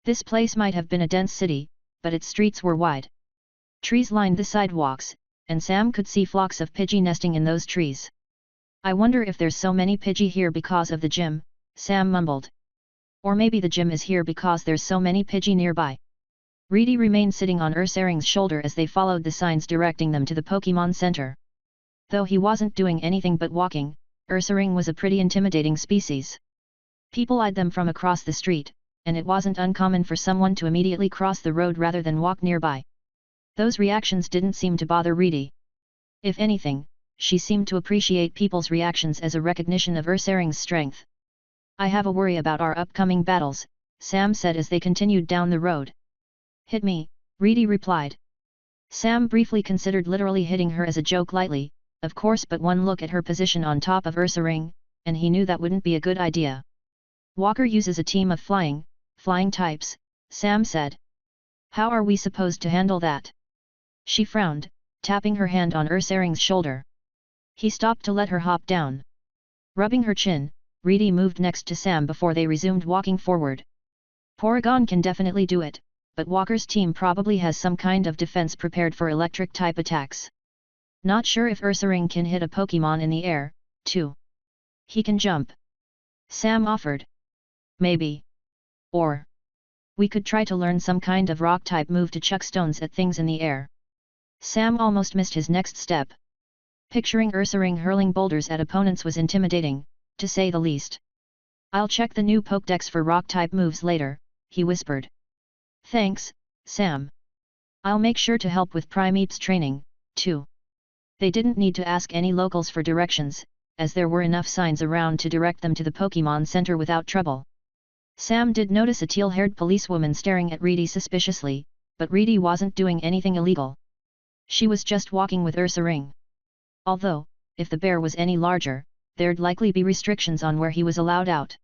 This place might have been a dense city, but its streets were wide. Trees lined the sidewalks, and Sam could see flocks of Pidgey nesting in those trees. I wonder if there's so many Pidgey here because of the gym, Sam mumbled. Or maybe the gym is here because there's so many Pidgey nearby. Reedy remained sitting on Ursaring's shoulder as they followed the signs directing them to the Pokémon Center. Though he wasn't doing anything but walking, Ursaring was a pretty intimidating species. People eyed them from across the street, and it wasn't uncommon for someone to immediately cross the road rather than walk nearby. Those reactions didn't seem to bother Reedy. If anything, she seemed to appreciate people's reactions as a recognition of Ursaring's strength. I have a worry about our upcoming battles, Sam said as they continued down the road. Hit me, Reedy replied. Sam briefly considered literally hitting her as a joke lightly, of course, but one look at her position on top of Ursaring, and he knew that wouldn't be a good idea. Walker uses a team of flying types, Sam said. How are we supposed to handle that? She frowned, tapping her hand on Ursaring's shoulder. He stopped to let her hop down. Rubbing her chin, Reedy moved next to Sam before they resumed walking forward. Porygon can definitely do it, but Walker's team probably has some kind of defense prepared for electric-type attacks. Not sure if Ursaring can hit a Pokémon in the air, too. He can jump. Sam offered. Maybe. Or we could try to learn some kind of rock-type move to chuck stones at things in the air. Sam almost missed his next step. Picturing Ursaring hurling boulders at opponents was intimidating, to say the least. I'll check the new Pokédex for rock-type moves later, he whispered. Thanks, Sam. I'll make sure to help with Primeape's training, too. They didn't need to ask any locals for directions, as there were enough signs around to direct them to the Pokémon Center without trouble. Sam did notice a teal-haired policewoman staring at Reedy suspiciously, but Reedy wasn't doing anything illegal. She was just walking with Ursaring. Although, if the bear was any larger, there'd likely be restrictions on where he was allowed out.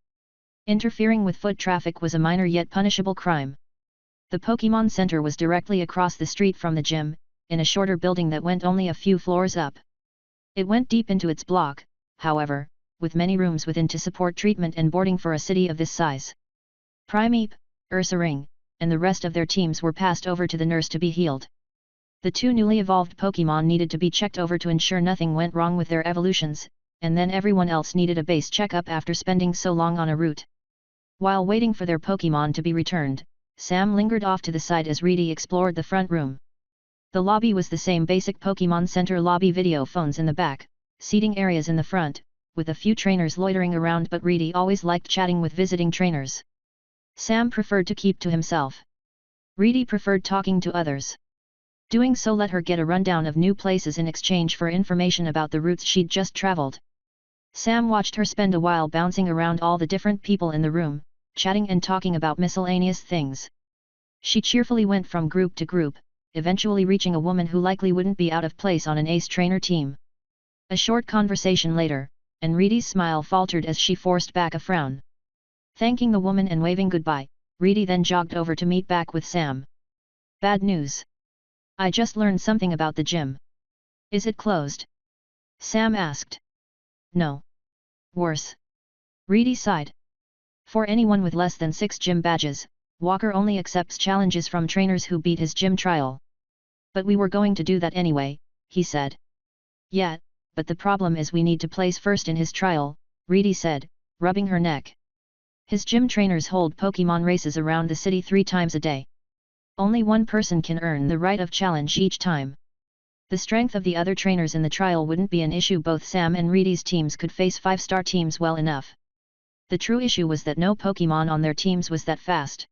Interfering with foot traffic was a minor yet punishable crime. The Pokémon Center was directly across the street from the gym, in a shorter building that went only a few floors up. It went deep into its block, however, with many rooms within to support treatment and boarding for a city of this size. Primeape, Ursaring, and the rest of their teams were passed over to the nurse to be healed. The two newly evolved Pokémon needed to be checked over to ensure nothing went wrong with their evolutions, and then everyone else needed a base checkup after spending so long on a route. While waiting for their Pokémon to be returned, Sam lingered off to the side as Reedy explored the front room. The lobby was the same basic Pokémon Center lobby, video phones in the back, seating areas in the front, with a few trainers loitering around, but Reedy always liked chatting with visiting trainers. Sam preferred to keep to himself. Reedy preferred talking to others. Doing so let her get a rundown of new places in exchange for information about the routes she'd just traveled. Sam watched her spend a while bouncing around all the different people in the room, chatting and talking about miscellaneous things. She cheerfully went from group to group, eventually reaching a woman who likely wouldn't be out of place on an ace trainer team. A short conversation later, and Reedy's smile faltered as she forced back a frown. Thanking the woman and waving goodbye, Reedy then jogged over to meet back with Sam. Bad news. I just learned something about the gym. Is it closed? Sam asked. No. Worse. Reedy sighed. For anyone with less than 6 gym badges, Walker only accepts challenges from trainers who beat his gym trial. But we were going to do that anyway, he said. Yeah, but the problem is we need to place first in his trial, Reedy said, rubbing her neck. His gym trainers hold Pokémon races around the city 3 times a day. Only one person can earn the right of challenge each time. The strength of the other trainers in the trial wouldn't be an issue. Both Sam and Reedy's teams could face 5-star teams well enough. The true issue was that no Pokémon on their teams was that fast.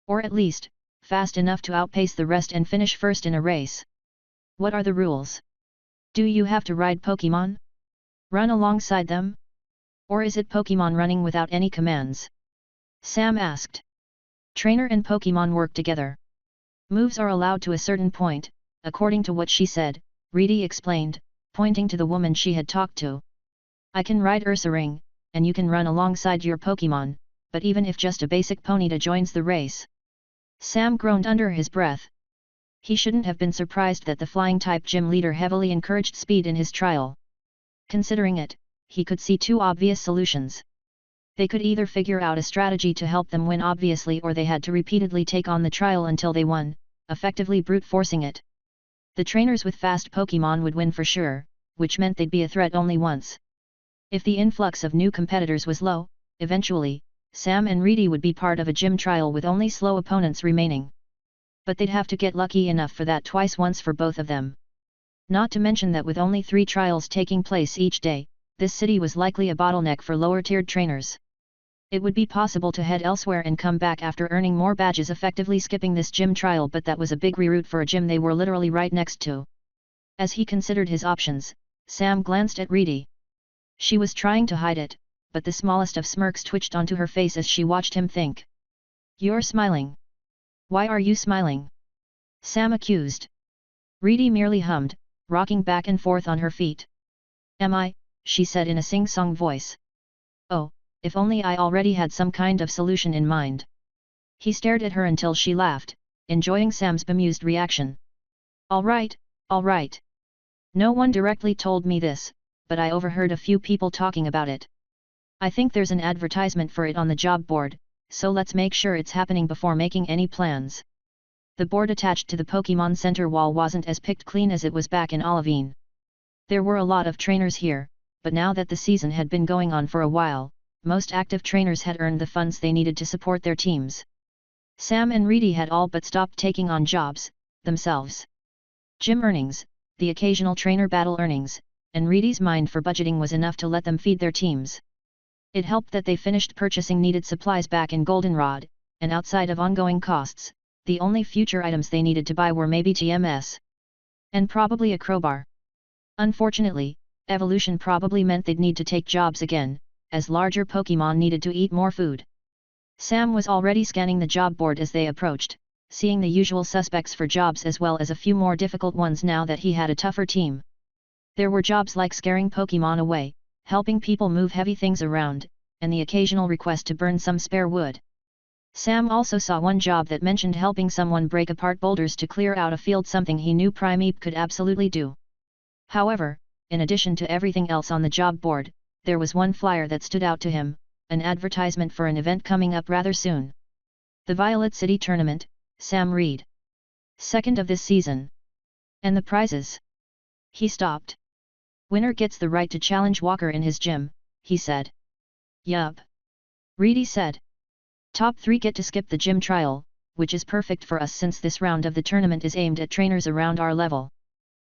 Or at least, fast enough to outpace the rest and finish first in a race. What are the rules? Do you have to ride Pokémon? Run alongside them? Or is it Pokémon running without any commands? Sam asked. Trainer and Pokémon work together. Moves are allowed to a certain point, according to what she said, Reedy explained, pointing to the woman she had talked to. I can ride Ursaring, and you can run alongside your Pokémon, but even if just a basic Ponyta joins the race. Sam groaned under his breath. He shouldn't have been surprised that the flying-type gym leader heavily encouraged speed in his trial. Considering it, he could see 2 obvious solutions. They could either figure out a strategy to help them win obviously, or they had to repeatedly take on the trial until they won, effectively brute forcing it. The trainers with fast Pokémon would win for sure, which meant they'd be a threat only once. If the influx of new competitors was low, eventually, Sam and Reedy would be part of a gym trial with only slow opponents remaining. But they'd have to get lucky enough for that twice once for both of them. Not to mention that with only 3 trials taking place each day, this city was likely a bottleneck for lower-tiered trainers. It would be possible to head elsewhere and come back after earning more badges effectively skipping this gym trial, but that was a big reroute for a gym they were literally right next to. As he considered his options, Sam glanced at Reedy. She was trying to hide it, but the smallest of smirks twitched onto her face as she watched him think. "You're smiling. Why are you smiling?" Sam accused. Reedy merely hummed, rocking back and forth on her feet. "Am I?" she said in a sing-song voice. "Oh, if only I already had some kind of solution in mind." He stared at her until she laughed, enjoying Sam's bemused reaction. All right. No one directly told me this, but I overheard a few people talking about it. I think there's an advertisement for it on the job board, so let's make sure it's happening before making any plans." The board attached to the Pokémon Center wall wasn't as picked clean as it was back in Olivine. There were a lot of trainers here, but now that the season had been going on for a while, most active trainers had earned the funds they needed to support their teams. Sam and Reedy had all but stopped taking on jobs, themselves. Gym earnings, the occasional trainer battle earnings, and Reedy's mind for budgeting was enough to let them feed their teams. It helped that they finished purchasing needed supplies back in Goldenrod, and outside of ongoing costs, the only future items they needed to buy were maybe TMS. And probably a crowbar. Unfortunately, evolution probably meant they'd need to take jobs again, as larger Pokémon needed to eat more food. Sam was already scanning the job board as they approached, seeing the usual suspects for jobs as well as a few more difficult ones now that he had a tougher team. There were jobs like scaring Pokémon away, helping people move heavy things around, and the occasional request to burn some spare wood. Sam also saw one job that mentioned helping someone break apart boulders to clear out a field, something he knew Primeape could absolutely do. However, in addition to everything else on the job board, there was one flyer that stood out to him, an advertisement for an event coming up rather soon. The Violet City Tournament, Sam read. Second of this season. And the prizes? He stopped. Winner gets the right to challenge Walker in his gym, he said. Yup. Reedy said. Top 3 get to skip the gym trial, which is perfect for us since this round of the tournament is aimed at trainers around our level.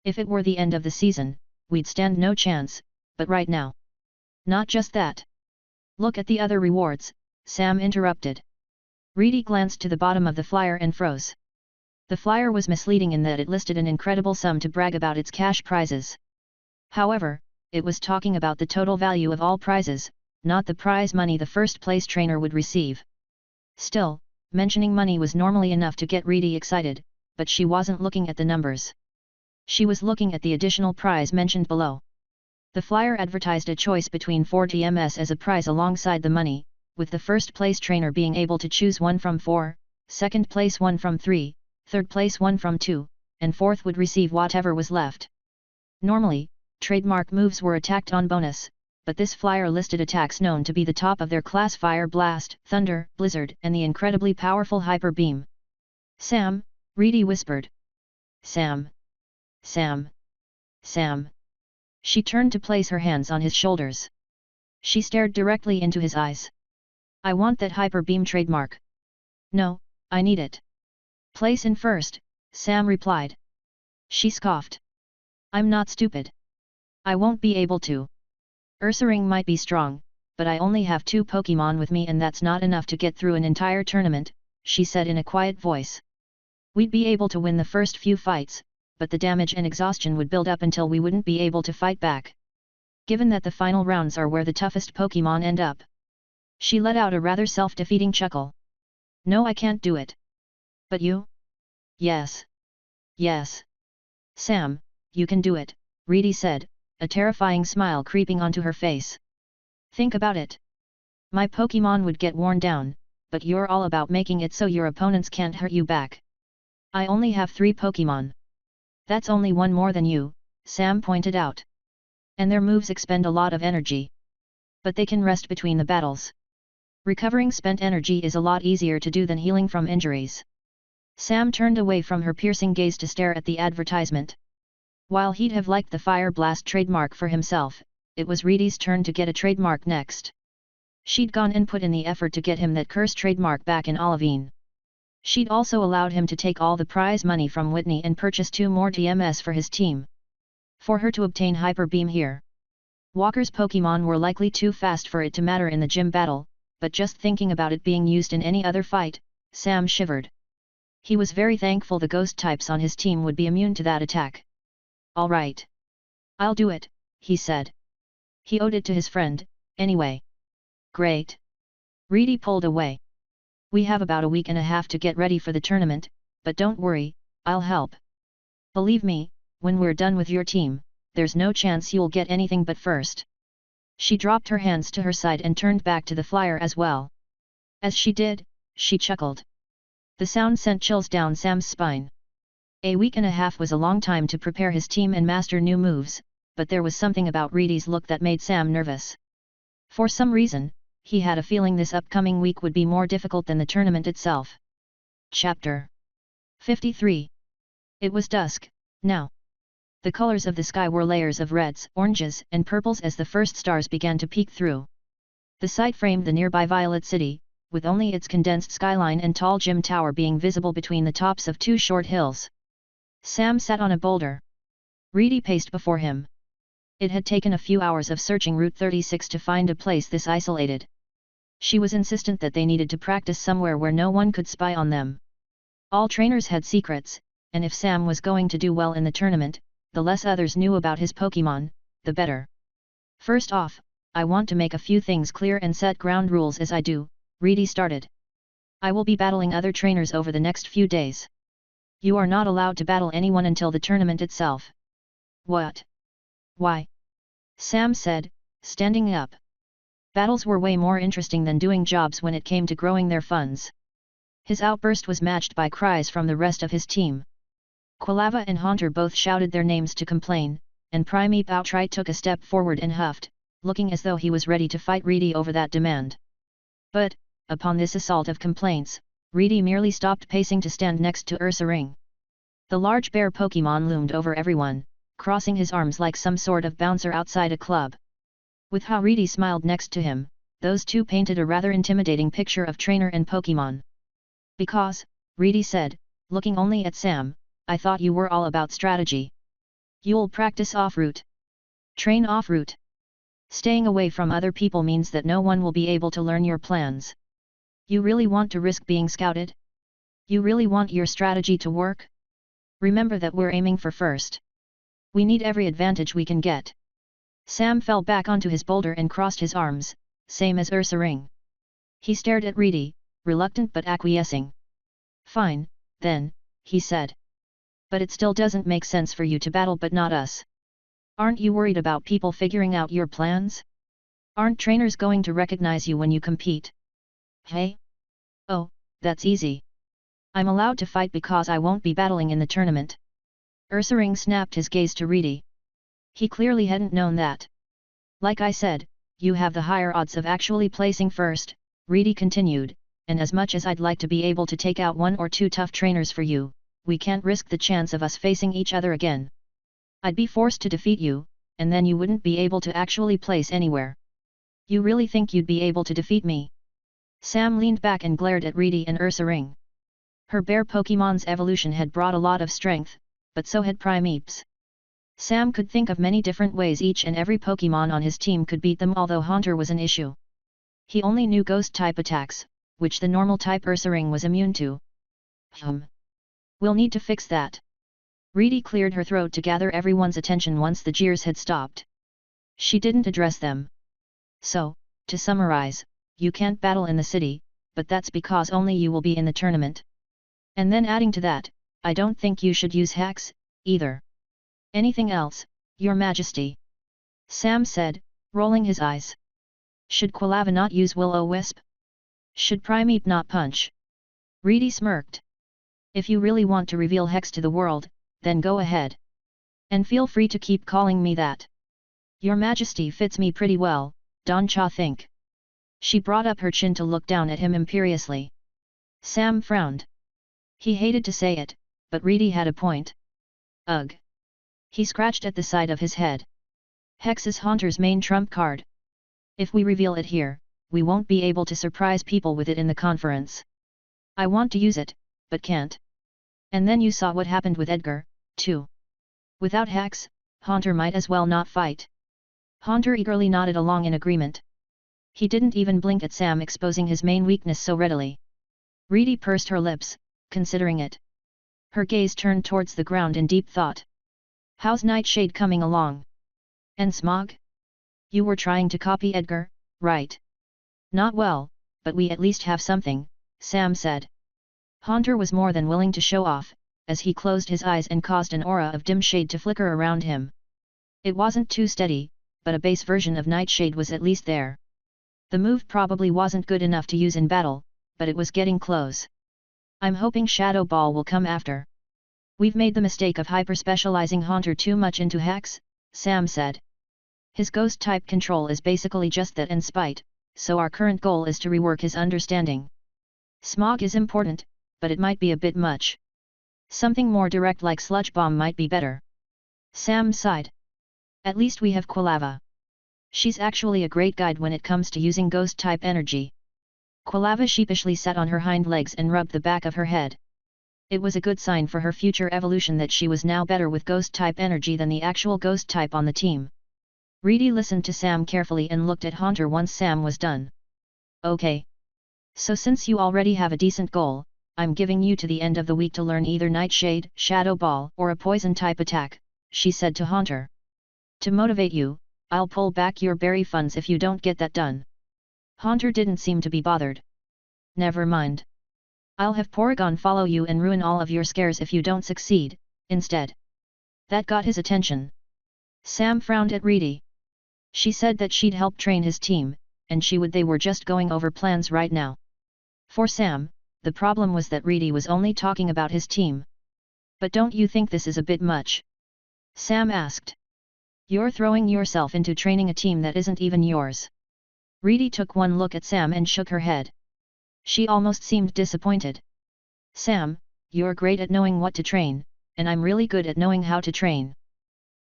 If it were the end of the season, we'd stand no chance, but right now. Not just that. Look at the other rewards, Sam interrupted. Reedy glanced to the bottom of the flyer and froze. The flyer was misleading in that it listed an incredible sum to brag about its cash prizes. However, it was talking about the total value of all prizes, not the prize money the first place trainer would receive. Still, mentioning money was normally enough to get Reedy excited, but she wasn't looking at the numbers. She was looking at the additional prize mentioned below. The flyer advertised a choice between 4 TMS as a prize alongside the money, with the first place trainer being able to choose 1 from 4, second place 1 from 3, third place 1 from 2, and fourth would receive whatever was left. Normally, trademark moves were attacked on bonus, but this flyer listed attacks known to be the top of their class: Fire Blast, Thunder, Blizzard, and the incredibly powerful Hyper Beam. Sam, Reedy whispered. Sam. Sam. Sam. She turned to place her hands on his shoulders. She stared directly into his eyes. I want that Hyper Beam trademark. No, I need it. Place in first, Sam replied. She scoffed. I'm not stupid. I won't be able to. Ursaring might be strong, but I only have 2 Pokémon with me and that's not enough to get through an entire tournament, she said in a quiet voice. We'd be able to win the first few fights, but the damage and exhaustion would build up until we wouldn't be able to fight back. Given that the final rounds are where the toughest Pokémon end up. She let out a rather self-defeating chuckle. No, I can't do it. But you? Yes. Yes. Sam, you can do it, Reedy said, a terrifying smile creeping onto her face. Think about it. My Pokémon would get worn down, but you're all about making it so your opponents can't hurt you back. I only have 3 Pokémon. That's only 1 more than you, Sam pointed out. And their moves expend a lot of energy. But they can rest between the battles. Recovering spent energy is a lot easier to do than healing from injuries. Sam turned away from her piercing gaze to stare at the advertisement. While he'd have liked the Fire Blast trademark for himself, it was Reedy's turn to get a trademark next. She'd gone and put in the effort to get him that cursed trademark back in Olivine. She'd also allowed him to take all the prize money from Whitney and purchase 2 more TMS for his team. For her to obtain Hyper Beam here. Walker's Pokémon were likely too fast for it to matter in the gym battle, but just thinking about it being used in any other fight, Sam shivered. He was very thankful the ghost types on his team would be immune to that attack. All right. I'll do it, he said. He owed it to his friend, anyway. Great. Reedy pulled away. We have about a week and a half to get ready for the tournament, but don't worry, I'll help. Believe me, when we're done with your team, there's no chance you'll get anything but first. She dropped her hands to her side and turned back to the flyer as well. As she did, she chuckled. The sound sent chills down Sam's spine. A week and a half was a long time to prepare his team and master new moves, but there was something about Reedy's look that made Sam nervous. For some reason, he had a feeling this upcoming week would be more difficult than the tournament itself. Chapter 53. It was dusk, now. The colors of the sky were layers of reds, oranges, and purples as the first stars began to peek through. The sight framed the nearby Violet City, with only its condensed skyline and tall gym tower being visible between the tops of 2 short hills. Sam sat on a boulder. Reedy paced before him. It had taken a few hours of searching Route 36 to find a place this isolated. She was insistent that they needed to practice somewhere where no one could spy on them. All trainers had secrets, and if Sam was going to do well in the tournament, the less others knew about his Pokémon, the better. First off, I want to make a few things clear and set ground rules as I do, Reedy started. I will be battling other trainers over the next few days. You are not allowed to battle anyone until the tournament itself. What? Why? Sam said, standing up. Battles were way more interesting than doing jobs when it came to growing their funds. His outburst was matched by cries from the rest of his team. Quilava and Haunter both shouted their names to complain, and Primeape outright took a step forward and huffed, looking as though he was ready to fight Reedy over that demand. But, upon this assault of complaints, Reedy merely stopped pacing to stand next to Ursaring. The large bear Pokémon loomed over everyone, crossing his arms like some sort of bouncer outside a club. With how Reedy smiled next to him, those two painted a rather intimidating picture of trainer and Pokémon. Because, Reedy said, looking only at Sam, I thought you were all about strategy. You'll practice off-route. Train off-route. Staying away from other people means that no one will be able to learn your plans. You really want to risk being scouted? You really want your strategy to work? Remember that we're aiming for first. We need every advantage we can get. Sam fell back onto his boulder and crossed his arms, same as Ursaring. He stared at Reedy, reluctant but acquiescing. Fine, then, he said. But it still doesn't make sense for you to battle but not us. Aren't you worried about people figuring out your plans? Aren't trainers going to recognize you when you compete? Hey? Oh, that's easy. I'm allowed to fight because I won't be battling in the tournament. Ursaring snapped his gaze to Reedy. He clearly hadn't known that. Like I said, you have the higher odds of actually placing first, Reedy continued, and as much as I'd like to be able to take out 1 or 2 tough trainers for you, we can't risk the chance of us facing each other again. I'd be forced to defeat you, and then you wouldn't be able to actually place anywhere. You really think you'd be able to defeat me? Sam leaned back and glared at Reedy and Ursaring. Her bear Pokémon's evolution had brought a lot of strength, but so had Primeape's. Sam could think of many different ways each and every Pokémon on his team could beat them, although Haunter was an issue. He only knew ghost-type attacks, which the normal-type Ursaring was immune to. We'll need to fix that. Reedy cleared her throat to gather everyone's attention once the jeers had stopped. She didn't address them. So, to summarize, you can't battle in the city, but that's because only you will be in the tournament. And then adding to that, I don't think you should use Hex, either. Anything else, Your Majesty? Sam said, rolling his eyes. Should Quilava not use Will-O-Wisp? Should Primeape not punch? Reedy smirked. If you really want to reveal Hex to the world, then go ahead. And feel free to keep calling me that. Your Majesty fits me pretty well, Don Cha think. She brought up her chin to look down at him imperiously. Sam frowned. He hated to say it, but Reedy had a point. Ugh. He scratched at the side of his head. Hex is Haunter's main trump card. If we reveal it here, we won't be able to surprise people with it in the conference. I want to use it, but can't. And then you saw what happened with Edgar, too. Without Hex, Haunter might as well not fight. Haunter eagerly nodded along in agreement. He didn't even blink at Sam exposing his main weakness so readily. Reedy pursed her lips, considering it. Her gaze turned towards the ground in deep thought. How's Nightshade coming along? And Smog? You were trying to copy Edgar, right? Not well, but we at least have something, Sam said. Haunter was more than willing to show off, as he closed his eyes and caused an aura of dim shade to flicker around him. It wasn't too steady, but a base version of Nightshade was at least there. The move probably wasn't good enough to use in battle, but it was getting close. I'm hoping Shadow Ball will come after. We've made the mistake of hyper-specializing Haunter too much into Hex, Sam said. His ghost-type control is basically just that and spite, so our current goal is to rework his understanding. Smog is important, but it might be a bit much. Something more direct like Sludge Bomb might be better. Sam sighed. At least we have Quilava. She's actually a great guide when it comes to using ghost-type energy. Quilava sheepishly sat on her hind legs and rubbed the back of her head. It was a good sign for her future evolution that she was now better with ghost-type energy than the actual ghost-type on the team. Reedy listened to Sam carefully and looked at Haunter once Sam was done. Okay. So since you already have a decent goal, I'm giving you to the end of the week to learn either Nightshade, Shadow Ball, or a poison-type attack, she said to Haunter. To motivate you, I'll pull back your berry funds if you don't get that done. Haunter didn't seem to be bothered. Never mind. I'll have Porygon follow you and ruin all of your scares if you don't succeed, instead. That got his attention. Sam frowned at Reedy. She said that she'd help train his team, and they were just going over plans right now. For Sam, the problem was that Reedy was only talking about his team. But don't you think this is a bit much? Sam asked. You're throwing yourself into training a team that isn't even yours. Reedy took one look at Sam and shook her head. She almost seemed disappointed. Sam, you're great at knowing what to train, and I'm really good at knowing how to train.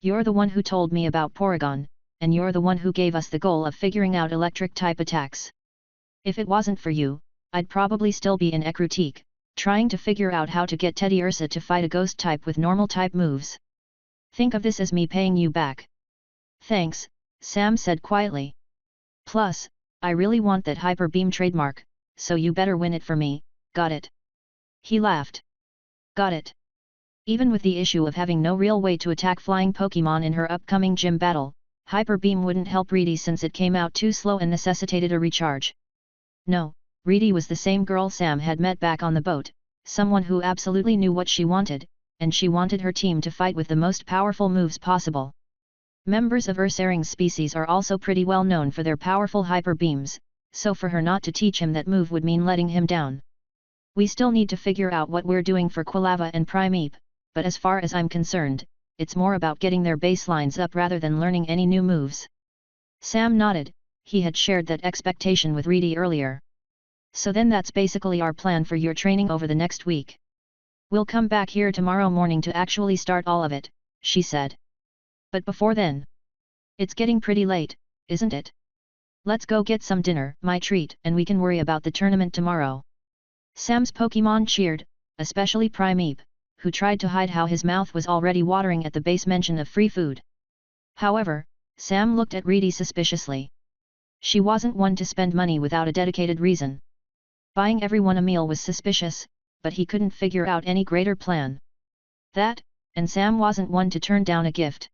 You're the one who told me about Porygon, and you're the one who gave us the goal of figuring out electric-type attacks. If it wasn't for you, I'd probably still be in Ecruteak, trying to figure out how to get Teddy Ursa to fight a ghost-type with normal-type moves. Think of this as me paying you back. Thanks, Sam said quietly. Plus, I really want that Hyper Beam trademark, so you better win it for me, got it? He laughed. Got it. Even with the issue of having no real way to attack flying Pokémon in her upcoming gym battle, Hyper Beam wouldn't help Reedy since it came out too slow and necessitated a recharge. No, Reedy was the same girl Sam had met back on the boat, someone who absolutely knew what she wanted, and she wanted her team to fight with the most powerful moves possible. Members of Ursaring's species are also pretty well known for their powerful hyper beams, so for her not to teach him that move would mean letting him down. We still need to figure out what we're doing for Quilava and Primeape, but as far as I'm concerned, it's more about getting their baselines up rather than learning any new moves. Sam nodded, he had shared that expectation with Reedy earlier. So then that's basically our plan for your training over the next week. We'll come back here tomorrow morning to actually start all of it, she said. But before then. It's getting pretty late, isn't it? Let's go get some dinner, my treat, and we can worry about the tournament tomorrow. Sam's Pokémon cheered, especially Primeape, who tried to hide how his mouth was already watering at the base mention of free food. However, Sam looked at Reedy suspiciously. She wasn't one to spend money without a dedicated reason. Buying everyone a meal was suspicious, but he couldn't figure out any greater plan. That, and Sam wasn't one to turn down a gift.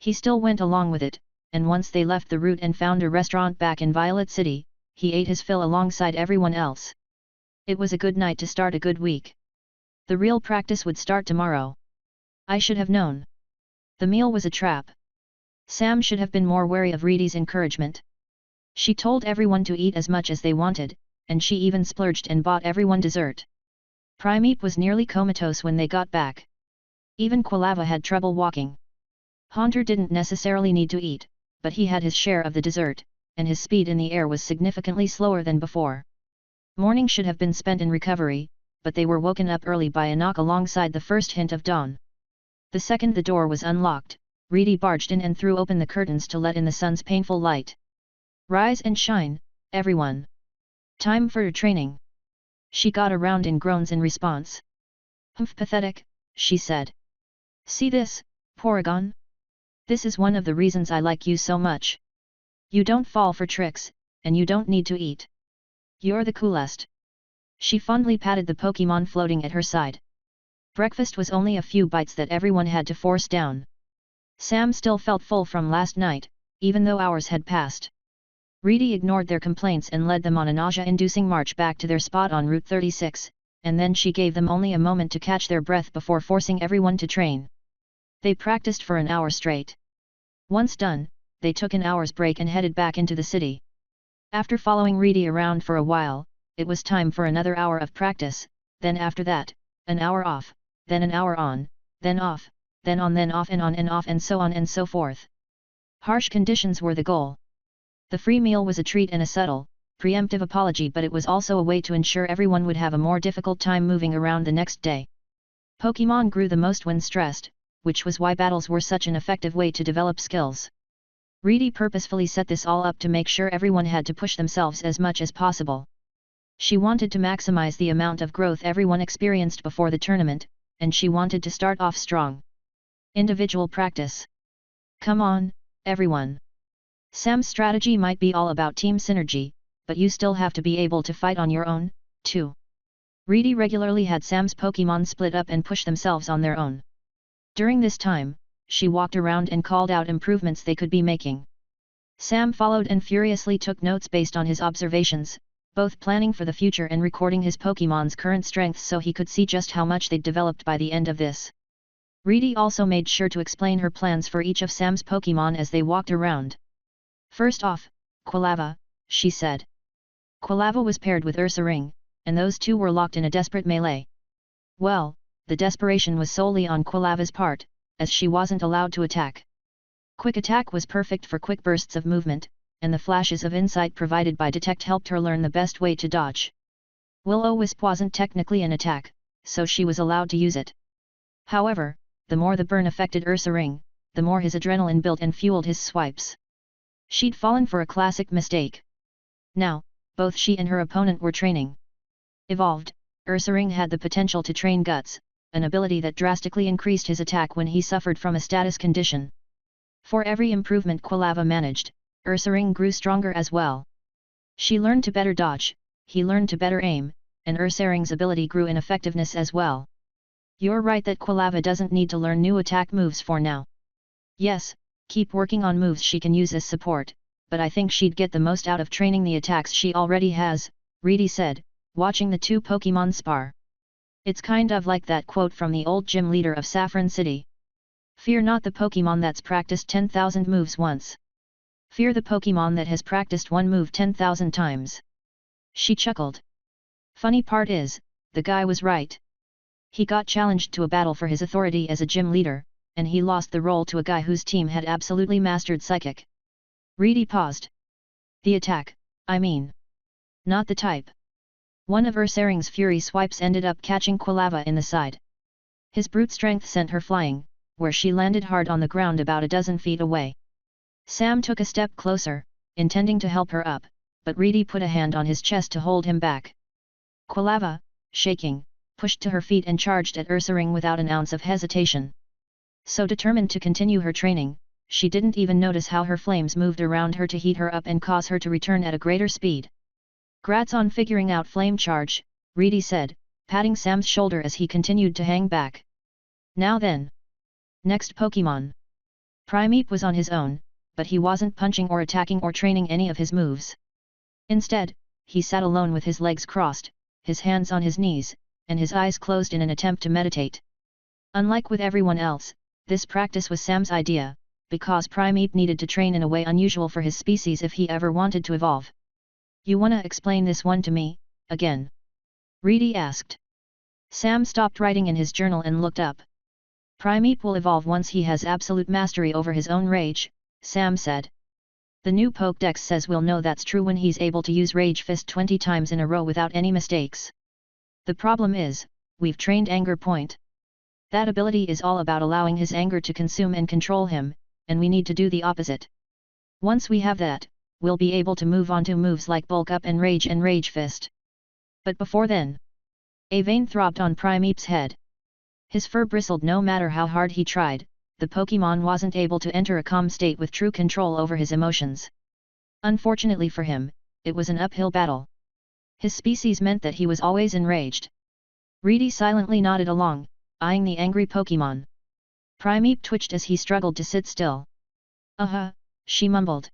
He still went along with it, and once they left the route and found a restaurant back in Violet City, he ate his fill alongside everyone else. It was a good night to start a good week. The real practice would start tomorrow. I should have known. The meal was a trap. Sam should have been more wary of Reedy's encouragement. She told everyone to eat as much as they wanted, and she even splurged and bought everyone dessert. Primeape was nearly comatose when they got back. Even Quilava had trouble walking. Haunter didn't necessarily need to eat, but he had his share of the dessert, and his speed in the air was significantly slower than before. Morning should have been spent in recovery, but they were woken up early by a knock alongside the first hint of dawn. The second the door was unlocked, Reedy barged in and threw open the curtains to let in the sun's painful light. "Rise and shine, everyone. Time for your training." She got around in groans in response. "Humph, pathetic," she said. "See this, Porygon? This is one of the reasons I like you so much. You don't fall for tricks, and you don't need to eat. You're the coolest." She fondly patted the Pokémon floating at her side. Breakfast was only a few bites that everyone had to force down. Sam still felt full from last night, even though hours had passed. Reedy ignored their complaints and led them on a nausea-inducing march back to their spot on Route 36, and then she gave them only a moment to catch their breath before forcing everyone to train. They practiced for an hour straight. Once done, they took an hour's break and headed back into the city. After following Reedy around for a while, it was time for another hour of practice, then after that, an hour off, then an hour on, then off, then on and off and so on and so forth. Harsh conditions were the goal. The free meal was a treat and a subtle, preemptive apology, but it was also a way to ensure everyone would have a more difficult time moving around the next day. Pokémon grew the most when stressed, which was why battles were such an effective way to develop skills. Reedy purposefully set this all up to make sure everyone had to push themselves as much as possible. She wanted to maximize the amount of growth everyone experienced before the tournament, and she wanted to start off strong. Individual practice. Come on, everyone. Sam's strategy might be all about team synergy, but you still have to be able to fight on your own, too. Reedy regularly had Sam's Pokémon split up and push themselves on their own. During this time, she walked around and called out improvements they could be making. Sam followed and furiously took notes based on his observations, both planning for the future and recording his Pokémon's current strengths so he could see just how much they'd developed by the end of this. Reedy also made sure to explain her plans for each of Sam's Pokémon as they walked around. "First off, Quilava," she said. Quilava was paired with Ursaring, and those two were locked in a desperate melee. Well, the desperation was solely on Quilava's part, as she wasn't allowed to attack. Quick Attack was perfect for quick bursts of movement, and the flashes of insight provided by Detect helped her learn the best way to dodge. Will-O-Wisp wasn't technically an attack, so she was allowed to use it. However, the more the burn affected Ursaring, the more his adrenaline built and fueled his swipes. She'd fallen for a classic mistake. Now, both she and her opponent were training. Evolved, Ursaring had the potential to train Guts, an ability that drastically increased his attack when he suffered from a status condition. For every improvement Quilava managed, Ursaring grew stronger as well. She learned to better dodge, he learned to better aim, and Ursaring's ability grew in effectiveness as well. You're right that Quilava doesn't need to learn new attack moves for now. Yes, keep working on moves she can use as support, but I think she'd get the most out of training the attacks she already has, Reedy said, watching the two Pokémon spar. It's kind of like that quote from the old gym leader of Saffron City. Fear not the Pokémon that's practiced 10,000 moves once. Fear the Pokémon that has practiced one move 10,000 times. She chuckled. Funny part is, the guy was right. He got challenged to a battle for his authority as a gym leader, and he lost the role to a guy whose team had absolutely mastered Psychic. Reedy paused. The attack, I mean. Not the type. One of Ursaring's Fury swipes ended up catching Quilava in the side. His brute strength sent her flying, where she landed hard on the ground about a dozen feet away. Sam took a step closer, intending to help her up, but Reedy put a hand on his chest to hold him back. Quilava, shaking, pushed to her feet and charged at Ursaring without an ounce of hesitation. So determined to continue her training, she didn't even notice how her flames moved around her to heat her up and cause her to return at a greater speed. Grats on figuring out flame charge, Reedy said, patting Sam's shoulder as he continued to hang back. Now then. Next Pokémon. Primeape was on his own, but he wasn't punching or attacking or training any of his moves. Instead, he sat alone with his legs crossed, his hands on his knees, and his eyes closed in an attempt to meditate. Unlike with everyone else, this practice was Sam's idea, because Primeape needed to train in a way unusual for his species if he ever wanted to evolve. You wanna explain this one to me, again? Reedy asked. Sam stopped writing in his journal and looked up. Primeape will evolve once he has absolute mastery over his own rage, Sam said. The new Pokédex says we'll know that's true when he's able to use Rage Fist 20 times in a row without any mistakes. The problem is, we've trained Anger Point. That ability is all about allowing his anger to consume and control him, and we need to do the opposite. Once we have that, we'll be able to move on to moves like Bulk Up and Rage Fist. But before then... A vein throbbed on Primeape's head. His fur bristled no matter how hard he tried, the Pokémon wasn't able to enter a calm state with true control over his emotions. Unfortunately for him, it was an uphill battle. His species meant that he was always enraged. Reedy silently nodded along, eyeing the angry Pokémon. Primeape twitched as he struggled to sit still. She mumbled.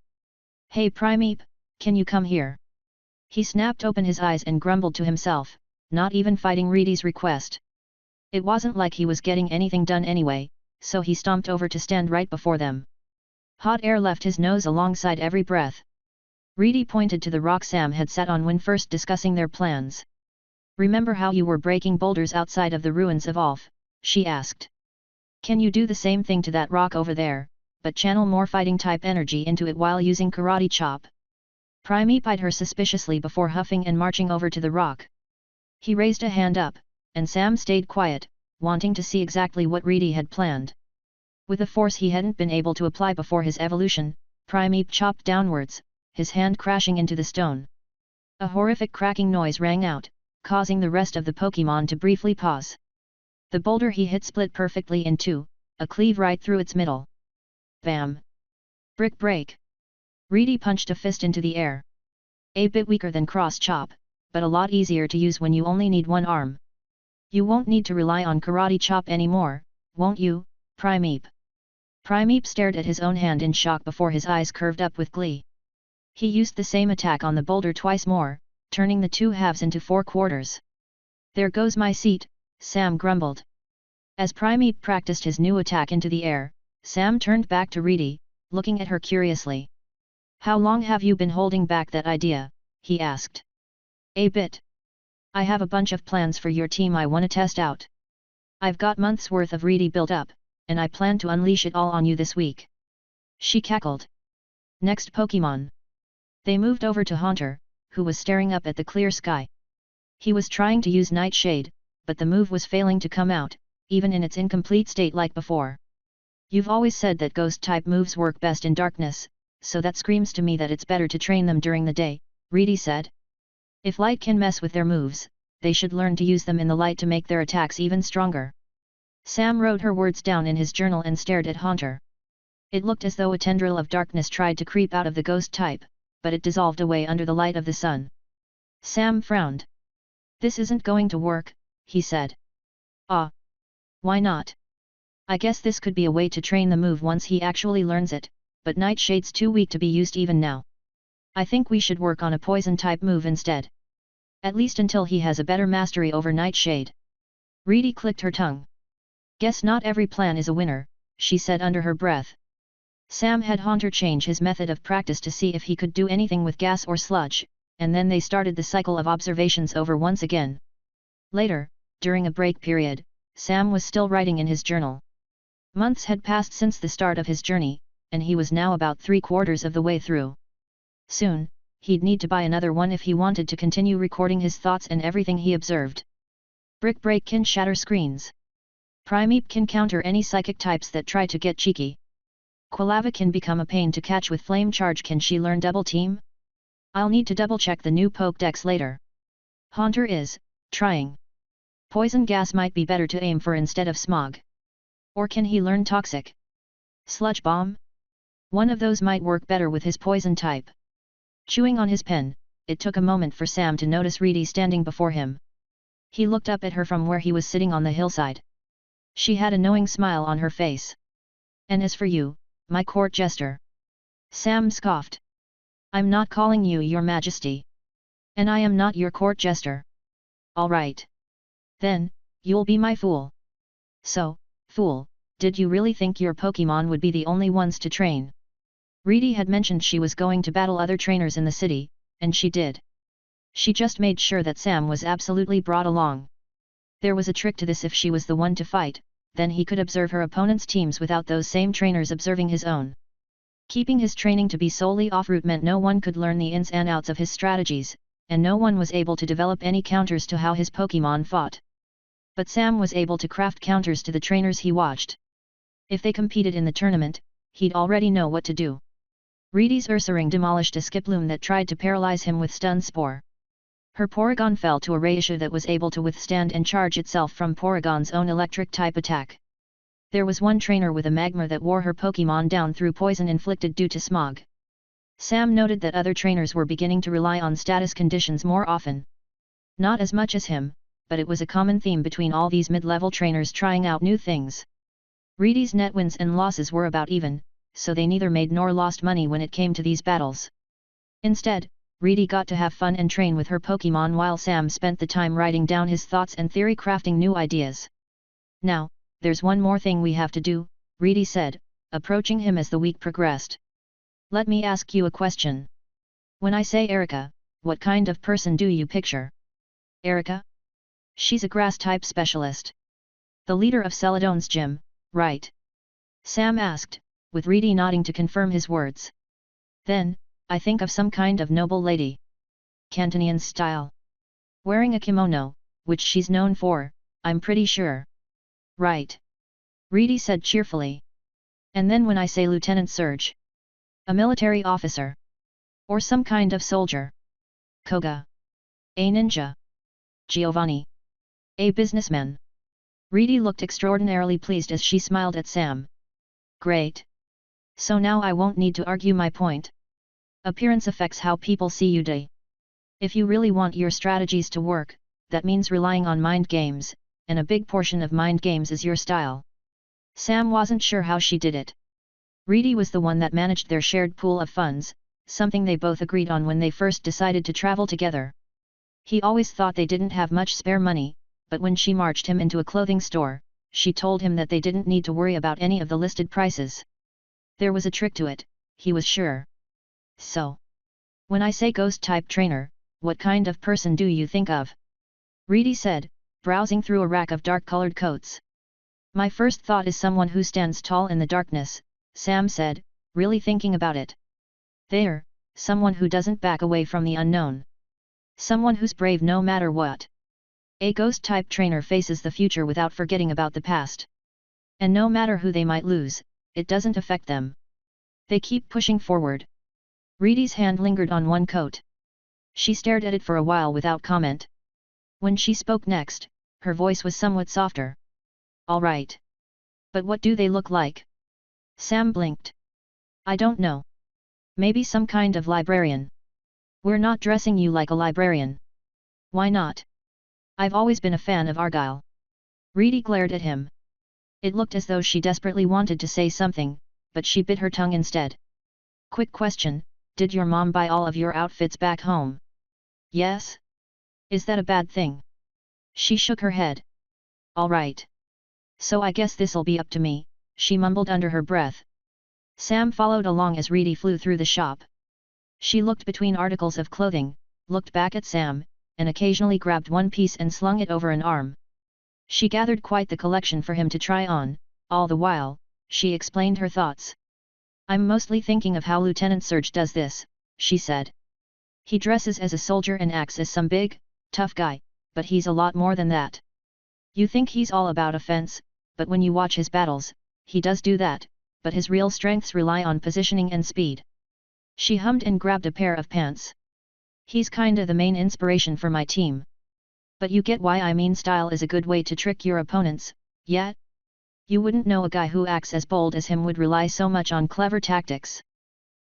Hey Primeape, can you come here? He snapped open his eyes and grumbled to himself, not even fighting Reedy's request. It wasn't like he was getting anything done anyway, so he stomped over to stand right before them. Hot air left his nose alongside every breath. Reedy pointed to the rock Sam had sat on when first discussing their plans. Remember how you were breaking boulders outside of the ruins of Alf? She asked. Can you do the same thing to that rock over there, but channel more fighting-type energy into it while using Karate Chop? Primeape eyed her suspiciously before huffing and marching over to the rock. He raised a hand up, and Sam stayed quiet, wanting to see exactly what Reedy had planned. With a force he hadn't been able to apply before his evolution, Primeape chopped downwards, his hand crashing into the stone. A horrific cracking noise rang out, causing the rest of the Pokémon to briefly pause. The boulder he hit split perfectly in two, a cleave right through its middle. Bam! Brick break! Reedy punched a fist into the air. A bit weaker than Cross Chop, but a lot easier to use when you only need one arm. You won't need to rely on Karate Chop anymore, won't you, Primeape? Primeape stared at his own hand in shock before his eyes curved up with glee. He used the same attack on the boulder twice more, turning the two halves into 4 quarters. There goes my seat, Sam grumbled. As Primeape practiced his new attack into the air, Sam turned back to Reedy, looking at her curiously. How long have you been holding back that idea? He asked. A bit. I have a bunch of plans for your team I want to test out. I've got months worth of Reedy built up, and I plan to unleash it all on you this week. She cackled. Next Pokémon. They moved over to Haunter, who was staring up at the clear sky. He was trying to use Nightshade, but the move was failing to come out, even in its incomplete state like before. You've always said that ghost-type moves work best in darkness, so that screams to me that it's better to train them during the day, Reedy said. If light can mess with their moves, they should learn to use them in the light to make their attacks even stronger. Sam wrote her words down in his journal and stared at Haunter. It looked as though a tendril of darkness tried to creep out of the ghost type, but it dissolved away under the light of the sun. Sam frowned. This isn't going to work, he said. Why not? I guess this could be a way to train the move once he actually learns it, but Nightshade's too weak to be used even now. I think we should work on a poison-type move instead. At least until he has a better mastery over Nightshade. Reedy clicked her tongue. Guess not every plan is a winner, she said under her breath. Sam had Haunter change his method of practice to see if he could do anything with gas or sludge, and then they started the cycle of observations over once again. Later, during a break period, Sam was still writing in his journal. Months had passed since the start of his journey, and he was now about 3/4 of the way through. Soon, he'd need to buy another one if he wanted to continue recording his thoughts and everything he observed. Brick Break can shatter screens. Primeape can counter any psychic types that try to get cheeky. Quilava can become a pain to catch with Flame Charge. Can she learn Double Team? I'll need to double check the new Pokédex later. Haunter is trying. Poison gas might be better to aim for instead of smog. Or can he learn Toxic? Sludge Bomb? One of those might work better with his poison type. Chewing on his pen, it took a moment for Sam to notice Reedy standing before him. He looked up at her from where he was sitting on the hillside. She had a knowing smile on her face. And as for you, my court jester. Sam scoffed. I'm not calling you your majesty. And I am not your court jester. All right. Then, you'll be my fool. So, fool, did you really think your Pokémon would be the only ones to train? Reedy had mentioned she was going to battle other trainers in the city, and she did. She just made sure that Sam was absolutely brought along. There was a trick to this: if she was the one to fight, then he could observe her opponent's teams without those same trainers observing his own. Keeping his training to be solely off-route meant no one could learn the ins and outs of his strategies, and no one was able to develop any counters to how his Pokémon fought. But Sam was able to craft counters to the trainers he watched. If they competed in the tournament, he'd already know what to do. Reedy's Ursaring demolished a Skiploom that tried to paralyze him with Stun Spore. Her Porygon fell to a Raichu that was able to withstand and charge itself from Porygon's own electric-type attack. There was one trainer with a Magmar that wore her Pokémon down through poison inflicted due to smog. Sam noted that other trainers were beginning to rely on status conditions more often. Not as much as him, but it was a common theme between all these mid-level trainers trying out new things. Reedy's net wins and losses were about even, so they neither made nor lost money when it came to these battles. Instead, Reedy got to have fun and train with her Pokémon while Sam spent the time writing down his thoughts and theory crafting new ideas. Now, there's one more thing we have to do, Reedy said, approaching him as the week progressed. Let me ask you a question. When I say Erica, what kind of person do you picture? Erica? She's a grass-type specialist. The leader of Celadone's gym, right? Sam asked, with Reedy nodding to confirm his words. Then, I think of some kind of noble lady. Cantonian style. Wearing a kimono, which she's known for, I'm pretty sure. Right. Reedy said cheerfully. And then when I say Lieutenant Surge? A military officer. Or some kind of soldier. Koga. A ninja. Giovanni. A businessman. Reedy looked extraordinarily pleased as she smiled at Sam. Great. So now I won't need to argue my point. Appearance affects how people see you day. If you really want your strategies to work, that means relying on mind games, and a big portion of mind games is your style. Sam wasn't sure how she did it. Reedy was the one that managed their shared pool of funds, something they both agreed on when they first decided to travel together. He always thought they didn't have much spare money, but when she marched him into a clothing store, she told him that they didn't need to worry about any of the listed prices. There was a trick to it, he was sure. So, when I say ghost-type trainer, what kind of person do you think of? Reedy said, browsing through a rack of dark-colored coats. My first thought is someone who stands tall in the darkness, Sam said, really thinking about it. There, someone who doesn't back away from the unknown. Someone who's brave no matter what. A ghost-type trainer faces the future without forgetting about the past. And no matter who they might lose, it doesn't affect them. They keep pushing forward. Reedy's hand lingered on one coat. She stared at it for a while without comment. When she spoke next, her voice was somewhat softer. All right. But what do they look like? Sam blinked. I don't know. Maybe some kind of librarian. We're not dressing you like a librarian. Why not? I've always been a fan of Argyle. Reedy glared at him. It looked as though she desperately wanted to say something, but she bit her tongue instead. Quick question, did your mom buy all of your outfits back home? Yes? Is that a bad thing? She shook her head. All right. So I guess this'll be up to me, she mumbled under her breath. Sam followed along as Reedy flew through the shop. She looked between articles of clothing, looked back at Sam, and occasionally grabbed one piece and slung it over an arm. She gathered quite the collection for him to try on, all the while, she explained her thoughts. I'm mostly thinking of how Lieutenant Surge does this, she said. He dresses as a soldier and acts as some big, tough guy, but he's a lot more than that. You think he's all about offense, but when you watch his battles, he does do that, but his real strengths rely on positioning and speed. She hummed and grabbed a pair of pants. He's kinda the main inspiration for my team. But you get why I mean style is a good way to trick your opponents, yeah? You wouldn't know a guy who acts as bold as him would rely so much on clever tactics.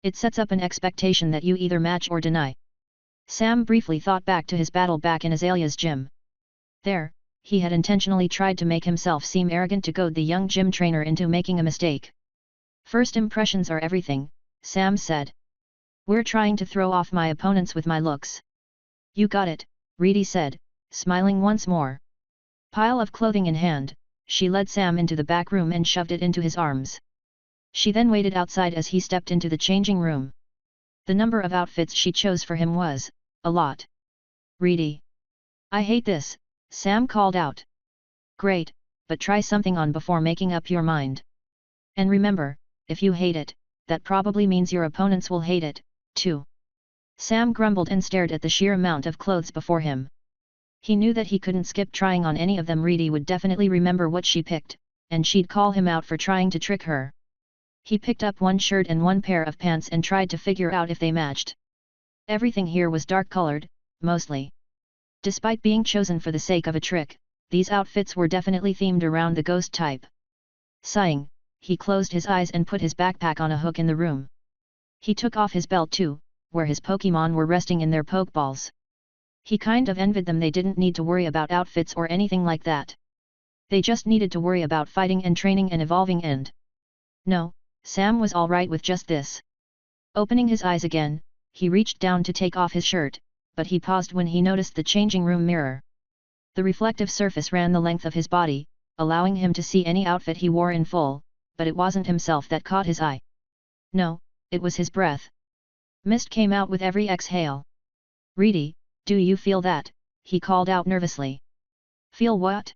It sets up an expectation that you either match or deny. Sam briefly thought back to his battle back in Azalea's gym. There, he had intentionally tried to make himself seem arrogant to goad the young gym trainer into making a mistake. First impressions are everything, Sam said. We're trying to throw off my opponents with my looks. You got it, Reedy said, smiling once more. Pile of clothing in hand, she led Sam into the back room and shoved it into his arms. She then waited outside as he stepped into the changing room. The number of outfits she chose for him was a lot. Reedy. I hate this, Sam called out. Great, but try something on before making up your mind. And remember, if you hate it, that probably means your opponents will hate it, too. Sam grumbled and stared at the sheer amount of clothes before him. He knew that he couldn't skip trying on any of them. Reedy would definitely remember what she picked, and she'd call him out for trying to trick her. He picked up one shirt and one pair of pants and tried to figure out if they matched. Everything here was dark-colored, mostly. Despite being chosen for the sake of a trick, these outfits were definitely themed around the ghost type. Sighing, he closed his eyes and put his backpack on a hook in the room. He took off his belt too, where his Pokémon were resting in their Pokeballs. He kind of envied them. They didn't need to worry about outfits or anything like that. They just needed to worry about fighting and training and evolving, and no, Sam was alright with just this. Opening his eyes again, he reached down to take off his shirt, but he paused when he noticed the changing room mirror. The reflective surface ran the length of his body, allowing him to see any outfit he wore in full, but it wasn't himself that caught his eye. No, it was his breath. Mist came out with every exhale. "Reedy, do you feel that?" he called out nervously. "Feel what?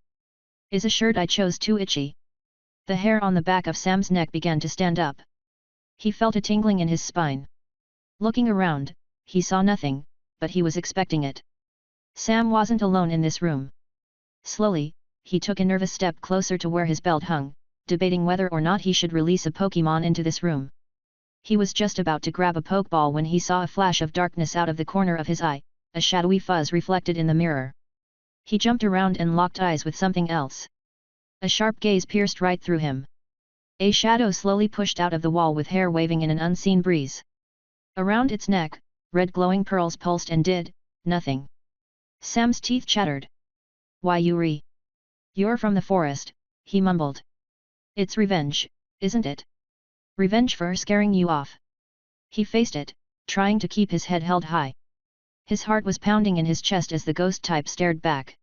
Is a shirt I chose too itchy?" The hair on the back of Sam's neck began to stand up. He felt a tingling in his spine. Looking around, he saw nothing, but he was expecting it. Sam wasn't alone in this room. Slowly, he took a nervous step closer to where his belt hung, debating whether or not he should release a Pokémon into this room. He was just about to grab a Pokeball when he saw a flash of darkness out of the corner of his eye, a shadowy fuzz reflected in the mirror. He jumped around and locked eyes with something else. A sharp gaze pierced right through him. A shadow slowly pushed out of the wall with hair waving in an unseen breeze. Around its neck, red glowing pearls pulsed and did nothing. Sam's teeth chattered. "Why, Yuri? You're from the forest," he mumbled. "It's revenge, isn't it? Revenge for scaring you off." He faced it, trying to keep his head held high. His heart was pounding in his chest as the ghost type stared back.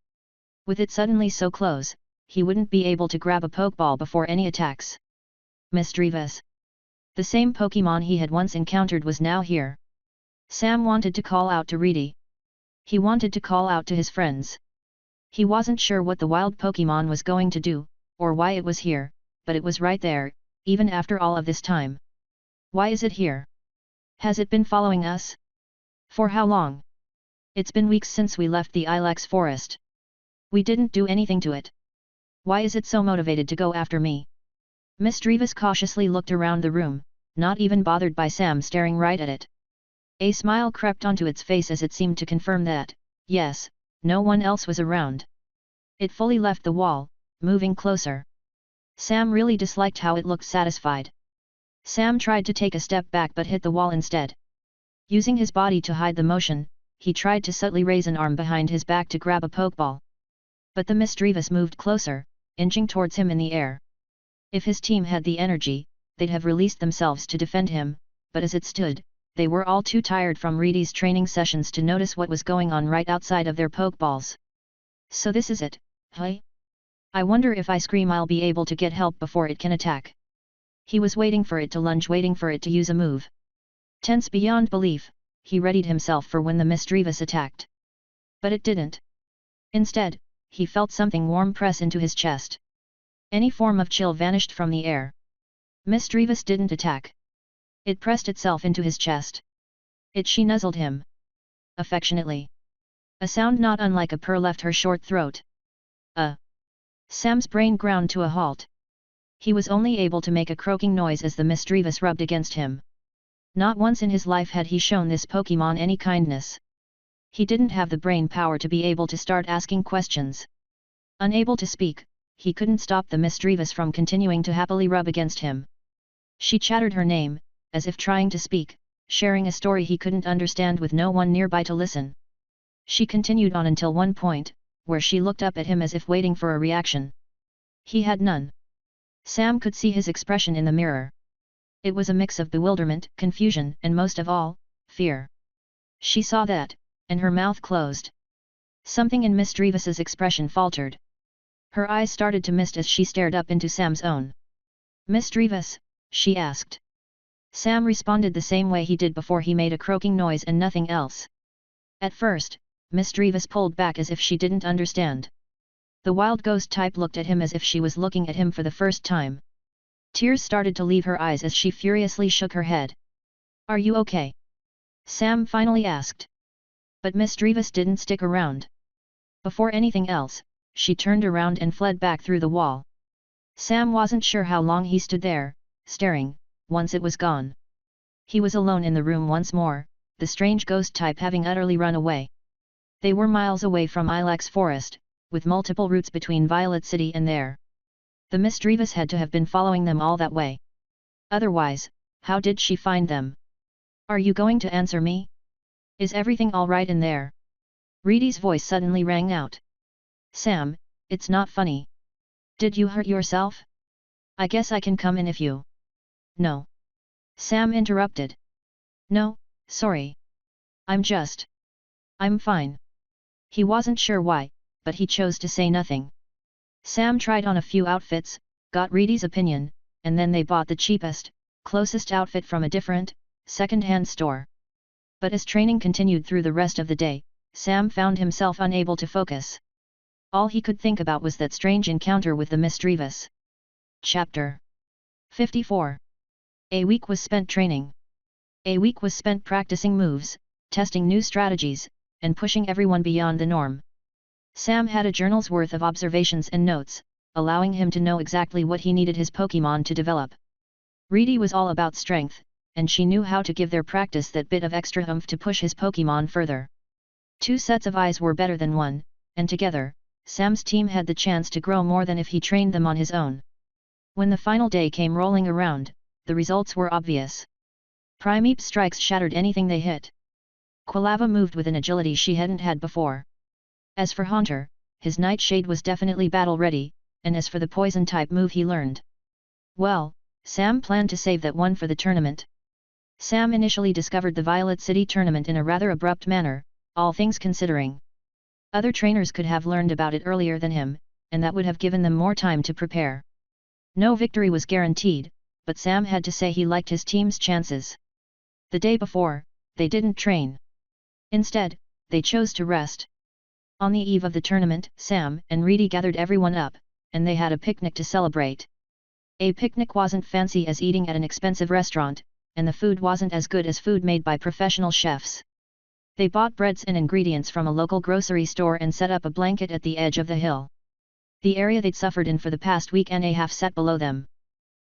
With it suddenly so close, he wouldn't be able to grab a Pokeball before any attacks. Mischievous. The same Pokémon he had once encountered was now here. Sam wanted to call out to Reedy. He wanted to call out to his friends. He wasn't sure what the wild Pokémon was going to do, or why it was here, but it was right there, even after all of this time. Why is it here? Has it been following us? For how long? It's been weeks since we left the Ilex forest. We didn't do anything to it. Why is it so motivated to go after me? Mischievous cautiously looked around the room, not even bothered by Sam staring right at it. A smile crept onto its face as it seemed to confirm that, yes, no one else was around. It fully left the wall, moving closer. Sam really disliked how it looked satisfied. Sam tried to take a step back but hit the wall instead. Using his body to hide the motion, he tried to subtly raise an arm behind his back to grab a Pokeball. But the Mischievous moved closer, inching towards him in the air. If his team had the energy, they'd have released themselves to defend him, but as it stood, they were all too tired from Reedy's training sessions to notice what was going on right outside of their Pokeballs. So this is it, huh? I wonder if I scream I'll be able to get help before it can attack. He was waiting for it to lunge, waiting for it to use a move. Tense beyond belief, he readied himself for when the Mischievous attacked. But it didn't. Instead, he felt something warm press into his chest. Any form of chill vanished from the air. Mischievous didn't attack. It pressed itself into his chest. She nuzzled him affectionately. A sound not unlike a purr left her short throat. Sam's brain ground to a halt. He was only able to make a croaking noise as the Mischievous rubbed against him. Not once in his life had he shown this Pokémon any kindness. He didn't have the brain power to be able to start asking questions. Unable to speak, he couldn't stop the Mischievous from continuing to happily rub against him. She chattered her name, as if trying to speak, sharing a story he couldn't understand with no one nearby to listen. She continued on until one point, where she looked up at him as if waiting for a reaction. He had none. Sam could see his expression in the mirror. It was a mix of bewilderment, confusion, and most of all, fear. She saw that, and her mouth closed. Something in Mischievous's expression faltered. Her eyes started to mist as she stared up into Sam's own. "Mischievous?" she asked. Sam responded the same way he did before. He made a croaking noise and nothing else. At first, Mischievous pulled back as if she didn't understand. The wild ghost type looked at him as if she was looking at him for the first time. Tears started to leave her eyes as she furiously shook her head. "Are you okay?" Sam finally asked. But Miss Drevis didn't stick around. Before anything else, she turned around and fled back through the wall. Sam wasn't sure how long he stood there, staring, once it was gone. He was alone in the room once more, the strange ghost type having utterly run away. They were miles away from Ilex Forest, with multiple routes between Violet City and there. The Miss Drevis had to have been following them all that way. Otherwise, how did she find them? Are you going to answer me? Is everything all right in there? Reedy's voice suddenly rang out. Sam, it's not funny. Did you hurt yourself? I guess I can come in if you... No. Sam interrupted. No, sorry. I'm fine. He wasn't sure why, but he chose to say nothing. Sam tried on a few outfits, got Reedy's opinion, and then they bought the cheapest, closest outfit from a different, second-hand store. But as training continued through the rest of the day, Sam found himself unable to focus. All he could think about was that strange encounter with the Miss Drevis. Chapter 54. A week was spent training. A week was spent practicing moves, testing new strategies, and pushing everyone beyond the norm. Sam had a journal's worth of observations and notes, allowing him to know exactly what he needed his Pokémon to develop. Reedy was all about strength, and she knew how to give their practice that bit of extra oomph to push his Pokémon further. 2 sets of eyes were better than 1, and together, Sam's team had the chance to grow more than if he trained them on his own. When the final day came rolling around, the results were obvious. Primeape strikes shattered anything they hit. Quilava moved with an agility she hadn't had before. As for Haunter, his Nightshade was definitely battle-ready, and as for the Poison-type move he learned. Well, Sam planned to save that one for the tournament. Sam initially discovered the Violet City tournament in a rather abrupt manner, all things considering. Other trainers could have learned about it earlier than him, and that would have given them more time to prepare. No victory was guaranteed, but Sam had to say he liked his team's chances. The day before, they didn't train. Instead, they chose to rest. On the eve of the tournament, Sam and Reedy gathered everyone up, and they had a picnic to celebrate. A picnic wasn't fancy as eating at an expensive restaurant, and the food wasn't as good as food made by professional chefs. They bought breads and ingredients from a local grocery store and set up a blanket at the edge of the hill. The area they'd suffered in for the past week and a half sat below them.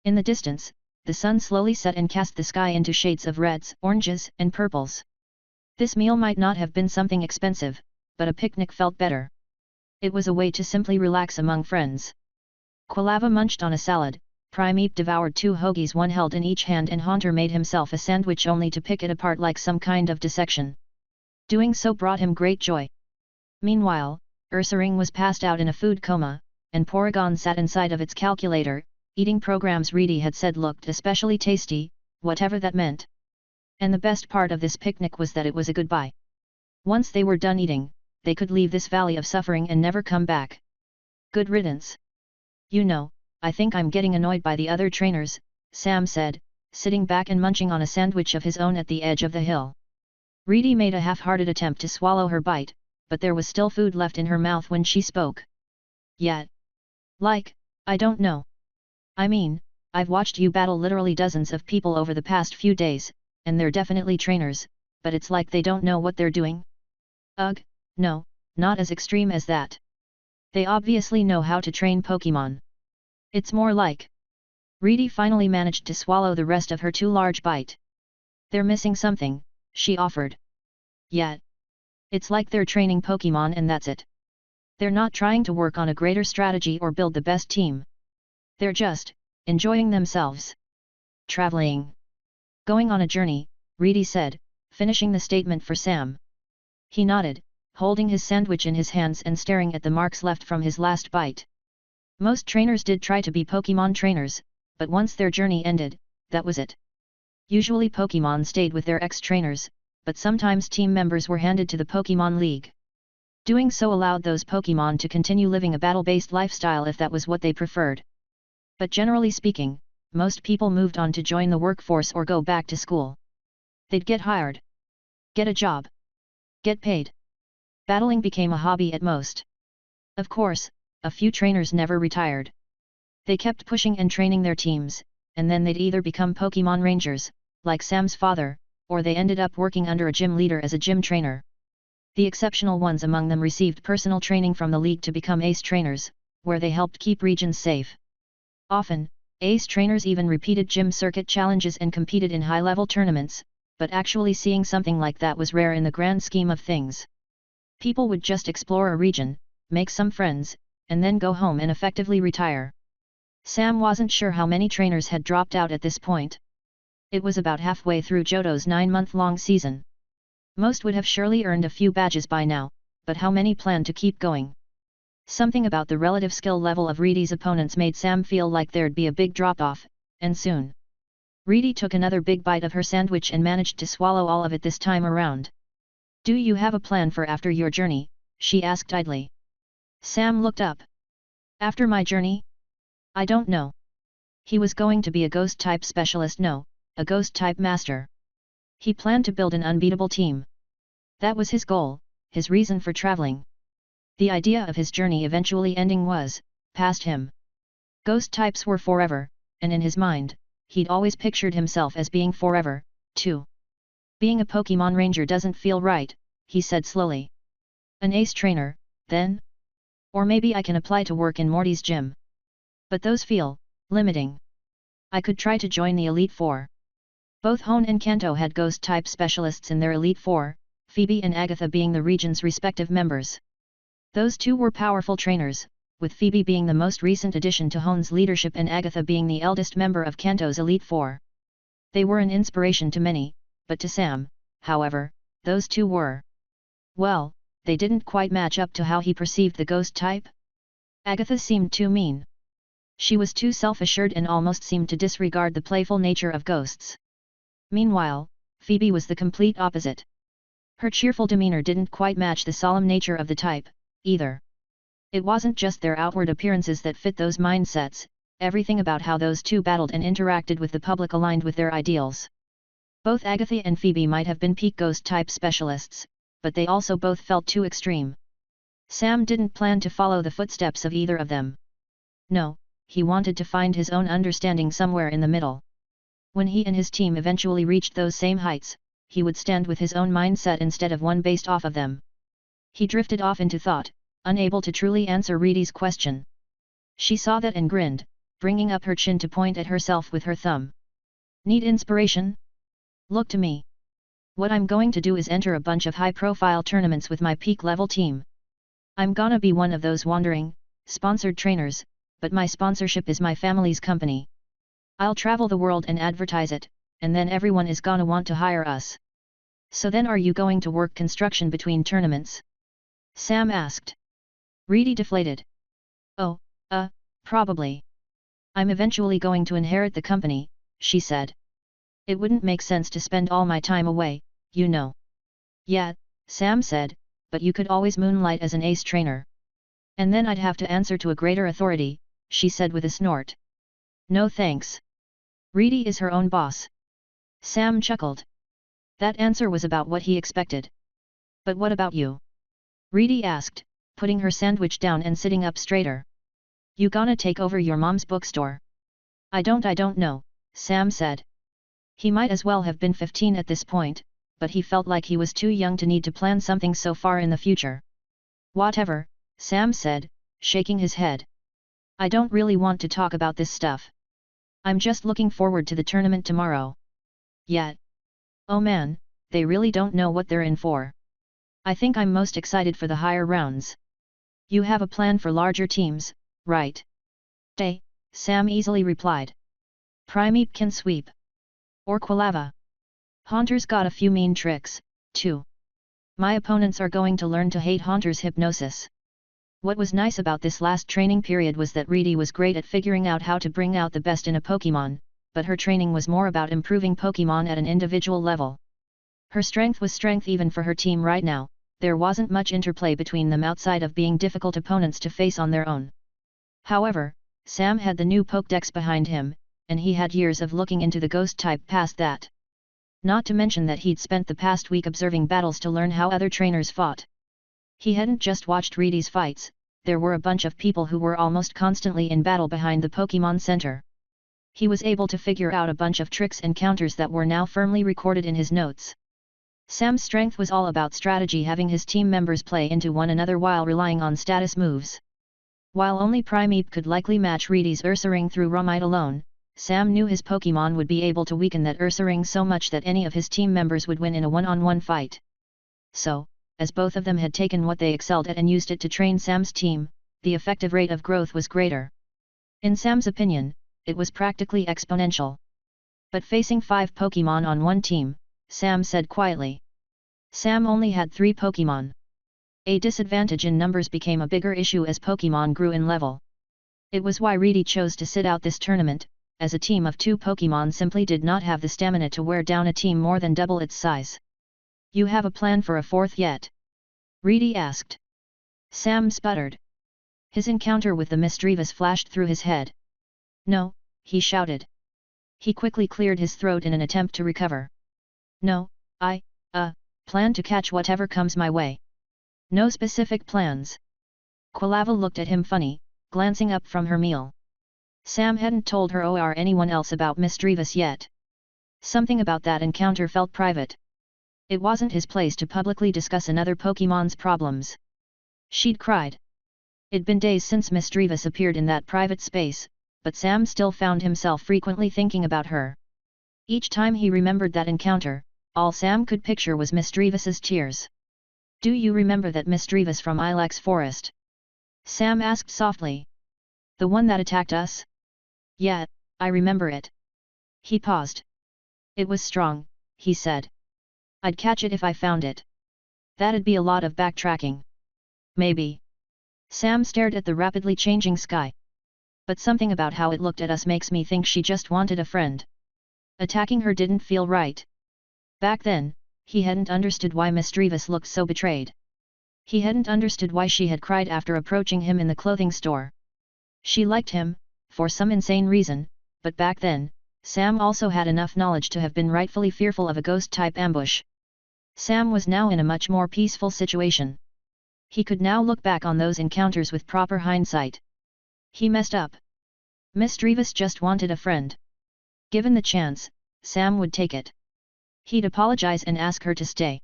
In the distance, the sun slowly set and cast the sky into shades of reds, oranges, and purples. This meal might not have been something expensive, but a picnic felt better. It was a way to simply relax among friends. Quilava munched on a salad, Primeape devoured 2 hoagies, one held in each hand, and Haunter made himself a sandwich only to pick it apart like some kind of dissection. Doing so brought him great joy. Meanwhile, Ursaring was passed out in a food coma, and Porygon sat inside of its calculator, eating programs Reedy had said looked especially tasty, whatever that meant. And the best part of this picnic was that it was a goodbye. Once they were done eating, they could leave this valley of suffering and never come back. Good riddance. You know, I think I'm getting annoyed by the other trainers, Sam said, sitting back and munching on a sandwich of his own at the edge of the hill. Reedy made a half-hearted attempt to swallow her bite, but there was still food left in her mouth when she spoke. Yet. Like, I don't know. I mean, I've watched you battle literally dozens of people over the past few days, and they're definitely trainers, but it's like they don't know what they're doing. Ugh, no, not as extreme as that. They obviously know how to train Pokémon. It's more like... Reedy finally managed to swallow the rest of her too large bite. They're missing something, she offered. Yet. It's like they're training Pokémon and that's it. They're not trying to work on a greater strategy or build the best team. They're just enjoying themselves. Traveling. Going on a journey, Reedy said, finishing the statement for Sam. He nodded, holding his sandwich in his hands and staring at the marks left from his last bite. Most trainers did try to be Pokémon trainers, but once their journey ended, that was it. Usually Pokémon stayed with their ex-trainers, but sometimes team members were handed to the Pokémon League. Doing so allowed those Pokémon to continue living a battle-based lifestyle if that was what they preferred. But generally speaking, most people moved on to join the workforce or go back to school. They'd get hired. Get a job. Get paid. Battling became a hobby at most. Of course, a few trainers never retired. They kept pushing and training their teams, and then they'd either become Pokémon Rangers, like Sam's father, or they ended up working under a gym leader as a gym trainer. The exceptional ones among them received personal training from the league to become ace trainers, where they helped keep regions safe. Often, ace trainers even repeated gym circuit challenges and competed in high-level tournaments, but actually seeing something like that was rare in the grand scheme of things. People would just explore a region, make some friends, and then go home and effectively retire. Sam wasn't sure how many trainers had dropped out at this point. It was about halfway through Johto's 9-month-long season. Most would have surely earned a few badges by now, but how many planned to keep going? Something about the relative skill level of Reedy's opponents made Sam feel like there'd be a big drop-off, and soon. Reedy took another big bite of her sandwich and managed to swallow all of it this time around. "Do you have a plan for after your journey?" she asked idly. Sam looked up. "After my journey? I don't know." He was going to be a ghost-type specialist, no, a ghost-type master. He planned to build an unbeatable team. That was his goal, his reason for traveling. The idea of his journey eventually ending was, past him. Ghost types were forever, and in his mind, he'd always pictured himself as being forever, too. "Being a Pokémon Ranger doesn't feel right," he said slowly. "An ace trainer, then? Or maybe I can apply to work in Morty's gym. But those feel limiting. I could try to join the Elite Four." Both Hone and Kanto had ghost-type specialists in their Elite Four, Phoebe and Agatha being the region's respective members. Those two were powerful trainers, with Phoebe being the most recent addition to Hone's leadership and Agatha being the eldest member of Kanto's Elite Four. They were an inspiration to many, but to Sam, however, those two were. Well, they didn't quite match up to how he perceived the ghost type. Agatha seemed too mean. She was too self-assured and almost seemed to disregard the playful nature of ghosts. Meanwhile, Phoebe was the complete opposite. Her cheerful demeanor didn't quite match the solemn nature of the type, either. It wasn't just their outward appearances that fit those mindsets, everything about how those two battled and interacted with the public aligned with their ideals. Both Agatha and Phoebe might have been peak ghost-type specialists, but they also both felt too extreme. Sam didn't plan to follow the footsteps of either of them. No, he wanted to find his own understanding somewhere in the middle. When he and his team eventually reached those same heights, he would stand with his own mindset instead of one based off of them. He drifted off into thought, unable to truly answer Reedy's question. She saw that and grinned, bringing up her chin to point at herself with her thumb. "Need inspiration? Look to me. What I'm going to do is enter a bunch of high-profile tournaments with my peak-level team. I'm gonna be one of those wandering, sponsored trainers, but my sponsorship is my family's company. I'll travel the world and advertise it, and then everyone is gonna want to hire us." "So then are you going to work construction between tournaments?" Sam asked. Reedy deflated. "Oh, probably. I'm eventually going to inherit the company," she said. "It wouldn't make sense to spend all my time away, you know." "Yeah," Sam said, "but you could always moonlight as an ace trainer." "And then I'd have to answer to a greater authority," she said with a snort. "No thanks. Reedy is her own boss." Sam chuckled. That answer was about what he expected. "But what about you?" Reedy asked, putting her sandwich down and sitting up straighter. "You gonna take over your mom's bookstore?" I don't know," Sam said. He might as well have been 15 at this point, but he felt like he was too young to need to plan something so far in the future. "Whatever," Sam said, shaking his head. "I don't really want to talk about this stuff. I'm just looking forward to the tournament tomorrow." "Yeah. Oh man, they really don't know what they're in for. I think I'm most excited for the higher rounds." "You have a plan for larger teams, right?" "Day," Sam easily replied. "Primeape can sweep. Or Quilava. Haunter's got a few mean tricks, too. My opponents are going to learn to hate Haunter's hypnosis." What was nice about this last training period was that Reedy was great at figuring out how to bring out the best in a Pokémon, but her training was more about improving Pokémon at an individual level. Her strength was strength even for her team right now, there wasn't much interplay between them outside of being difficult opponents to face on their own. However, Sam had the new Pokédex behind him, and he had years of looking into the ghost type past that. Not to mention that he'd spent the past week observing battles to learn how other trainers fought. He hadn't just watched Reedy's fights, there were a bunch of people who were almost constantly in battle behind the Pokémon Center. He was able to figure out a bunch of tricks and counters that were now firmly recorded in his notes. Sam's strength was all about strategy, having his team members play into one another while relying on status moves. While only Primeape could likely match Reedy's Ursaring through Rumite alone, Sam knew his Pokémon would be able to weaken that Ursaring so much that any of his team members would win in a one-on-one fight. So, as both of them had taken what they excelled at and used it to train Sam's team, the effective rate of growth was greater. In Sam's opinion, it was practically exponential. But facing 5 Pokémon on one team, Sam said quietly. Sam only had 3 Pokémon. A disadvantage in numbers became a bigger issue as Pokémon grew in level. It was why Reedy chose to sit out this tournament, as a team of 2 Pokémon simply did not have the stamina to wear down a team more than double its size. You have a plan for a 4th yet? Reedy asked. Sam sputtered. His encounter with the Misdreavus flashed through his head. No, he shouted. He quickly cleared his throat in an attempt to recover. No, I plan to catch whatever comes my way. No specific plans. Quilava looked at him funny, glancing up from her meal. Sam hadn't told her or anyone else about Misdreavus yet. Something about that encounter felt private. It wasn't his place to publicly discuss another Pokémon's problems. She'd cried. It'd been days since Misdreavus appeared in that private space, but Sam still found himself frequently thinking about her. Each time he remembered that encounter, all Sam could picture was Misdreavus's tears. Do you remember that Misdreavus from Ilex Forest? Sam asked softly. The one that attacked us? Yeah, I remember it. He paused. It was strong, he said. I'd catch it if I found it. That'd be a lot of backtracking. Maybe. Sam stared at the rapidly changing sky. But something about how it looked at us makes me think she just wanted a friend. Attacking her didn't feel right. Back then, he hadn't understood why Misdreavus looked so betrayed. He hadn't understood why she had cried after approaching him in the clothing store. She liked him, for some insane reason, but back then, Sam also had enough knowledge to have been rightfully fearful of a ghost-type ambush. Sam was now in a much more peaceful situation. He could now look back on those encounters with proper hindsight. He messed up. Misdreavus just wanted a friend. Given the chance, Sam would take it. He'd apologize and ask her to stay.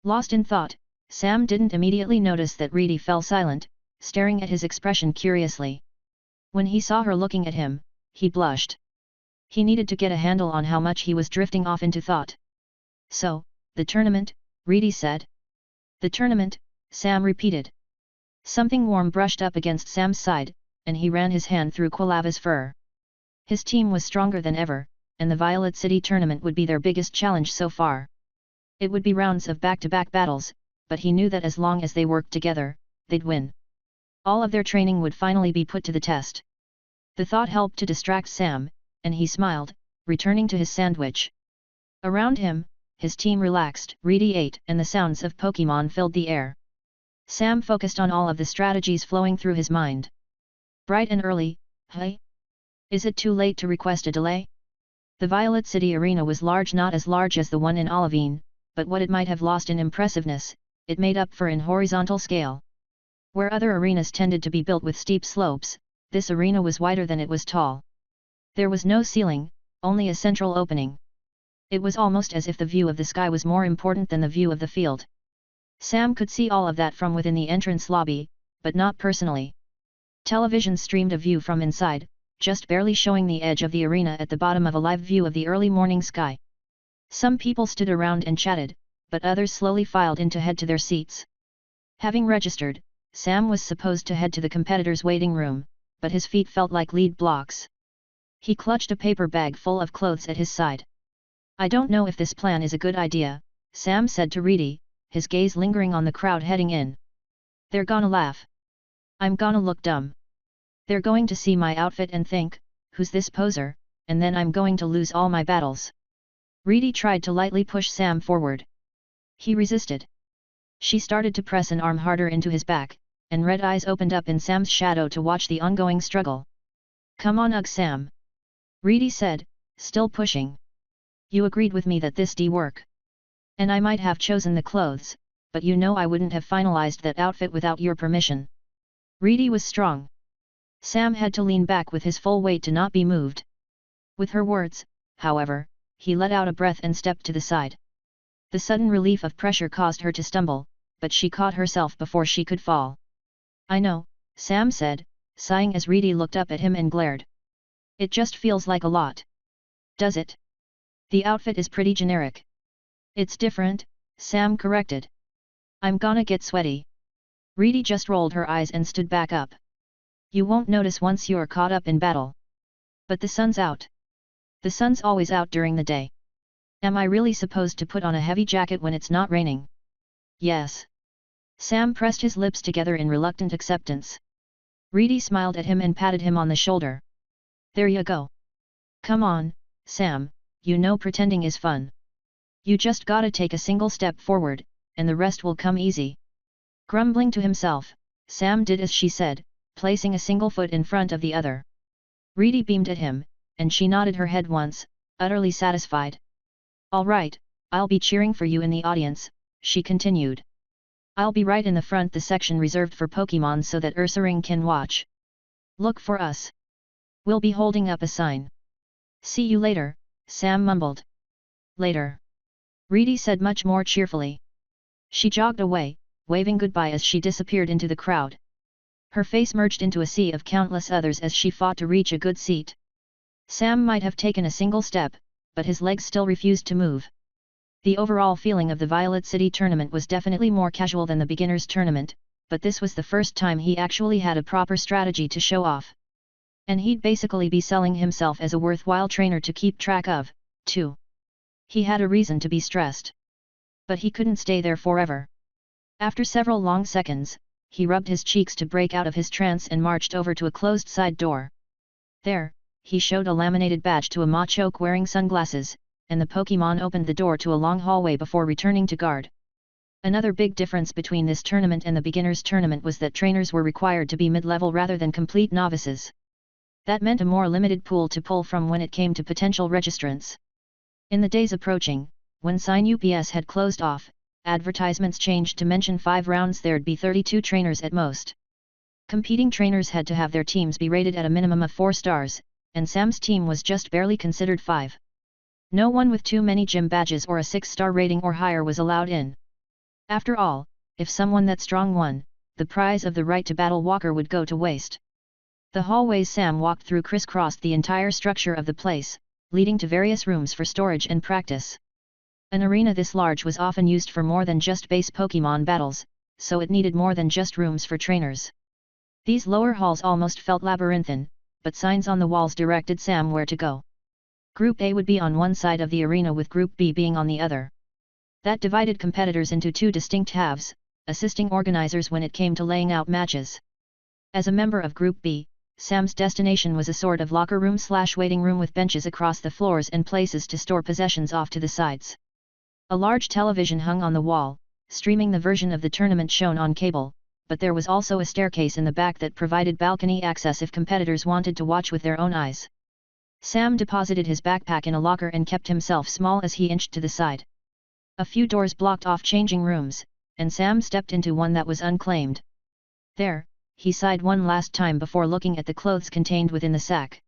Lost in thought, Sam didn't immediately notice that Reedy fell silent, staring at his expression curiously. When he saw her looking at him, he blushed. He needed to get a handle on how much he was drifting off into thought. So, the tournament, Reedy said. The tournament, Sam repeated. Something warm brushed up against Sam's side, and he ran his hand through Quilava's fur. His team was stronger than ever, and the Violet City tournament would be their biggest challenge so far. It would be rounds of back-to-back battles, but he knew that as long as they worked together, they'd win. All of their training would finally be put to the test. The thought helped to distract Sam, and he smiled, returning to his sandwich. Around him, his team relaxed, Reedy ate, and the sounds of Pokémon filled the air. Sam focused on all of the strategies flowing through his mind. Bright and early, hey? Is it too late to request a delay? The Violet City arena was large, not as large as the one in Olivine, but what it might have lost in impressiveness, it made up for in horizontal scale. Where other arenas tended to be built with steep slopes, this arena was wider than it was tall. There was no ceiling, only a central opening. It was almost as if the view of the sky was more important than the view of the field. Sam could see all of that from within the entrance lobby, but not personally. Television streamed a view from inside, just barely showing the edge of the arena at the bottom of a live view of the early morning sky. Some people stood around and chatted, but others slowly filed in to head to their seats. Having registered, Sam was supposed to head to the competitors' waiting room, but his feet felt like lead blocks. He clutched a paper bag full of clothes at his side. I don't know if this plan is a good idea, Sam said to Reedy, his gaze lingering on the crowd heading in. They're gonna laugh. I'm gonna look dumb. They're going to see my outfit and think, who's this poser, and then I'm going to lose all my battles. Reedy tried to lightly push Sam forward. He resisted. She started to press an arm harder into his back, and red eyes opened up in Sam's shadow to watch the ongoing struggle. Come on, Sam. Reedy said, still pushing. You agreed with me that this'd work. And I might have chosen the clothes, but you know I wouldn't have finalized that outfit without your permission. Reedy was strong. Sam had to lean back with his full weight to not be moved. With her words, however, he let out a breath and stepped to the side. The sudden relief of pressure caused her to stumble, but she caught herself before she could fall. I know, Sam said, sighing as Reedy looked up at him and glared. It just feels like a lot. Does it? The outfit is pretty generic. It's different, Sam corrected. I'm gonna get sweaty. Reedy just rolled her eyes and stood back up. You won't notice once you're caught up in battle. But the sun's out. The sun's always out during the day. Am I really supposed to put on a heavy jacket when it's not raining? Yes. Sam pressed his lips together in reluctant acceptance. Reedy smiled at him and patted him on the shoulder. There you go. Come on, Sam, you know pretending is fun. You just gotta take a single step forward, and the rest will come easy. Grumbling to himself, Sam did as she said, placing a single foot in front of the other. Reedy beamed at him, and she nodded her head once, utterly satisfied. All right, I'll be cheering for you in the audience, she continued. I'll be right in the front, the section reserved for Pokémon, so that Ursaring can watch. Look for us. We'll be holding up a sign. See you later, Sam mumbled. Later. Reedy said much more cheerfully. She jogged away, waving goodbye as she disappeared into the crowd. Her face merged into a sea of countless others as she fought to reach a good seat. Sam might have taken a single step, but his legs still refused to move. The overall feeling of the Violet City tournament was definitely more casual than the beginners tournament, but this was the first time he actually had a proper strategy to show off. And he'd basically be selling himself as a worthwhile trainer to keep track of, too. He had a reason to be stressed. But he couldn't stay there forever. After several long seconds, he rubbed his cheeks to break out of his trance and marched over to a closed side door. There, he showed a laminated badge to a Machoke wearing sunglasses, and the Pokémon opened the door to a long hallway before returning to guard. Another big difference between this tournament and the beginners tournament was that trainers were required to be mid-level rather than complete novices. That meant a more limited pool to pull from when it came to potential registrants. In the days approaching, when Synopsis had closed off, advertisements changed to mention 5 rounds there'd be 32 trainers at most. Competing trainers had to have their teams be rated at a minimum of 4 stars, and Sam's team was just barely considered 5. No one with too many gym badges or a 6-star rating or higher was allowed in. After all, if someone that strong won, the prize of the right to battle Walker would go to waste. The hallways Sam walked through crisscrossed the entire structure of the place, leading to various rooms for storage and practice. An arena this large was often used for more than just base Pokémon battles, so it needed more than just rooms for trainers. These lower halls almost felt labyrinthine, but signs on the walls directed Sam where to go. Group A would be on one side of the arena with Group B being on the other. That divided competitors into 2 distinct halves, assisting organizers when it came to laying out matches. As a member of Group B, Sam's destination was a sort of locker room/waiting room with benches across the floors and places to store possessions off to the sides. A large television hung on the wall, streaming the version of the tournament shown on cable, but there was also a staircase in the back that provided balcony access if competitors wanted to watch with their own eyes. Sam deposited his backpack in a locker and kept himself small as he inched to the side. A few doors blocked off changing rooms, and Sam stepped into one that was unclaimed. There, he sighed one last time before looking at the clothes contained within the sack.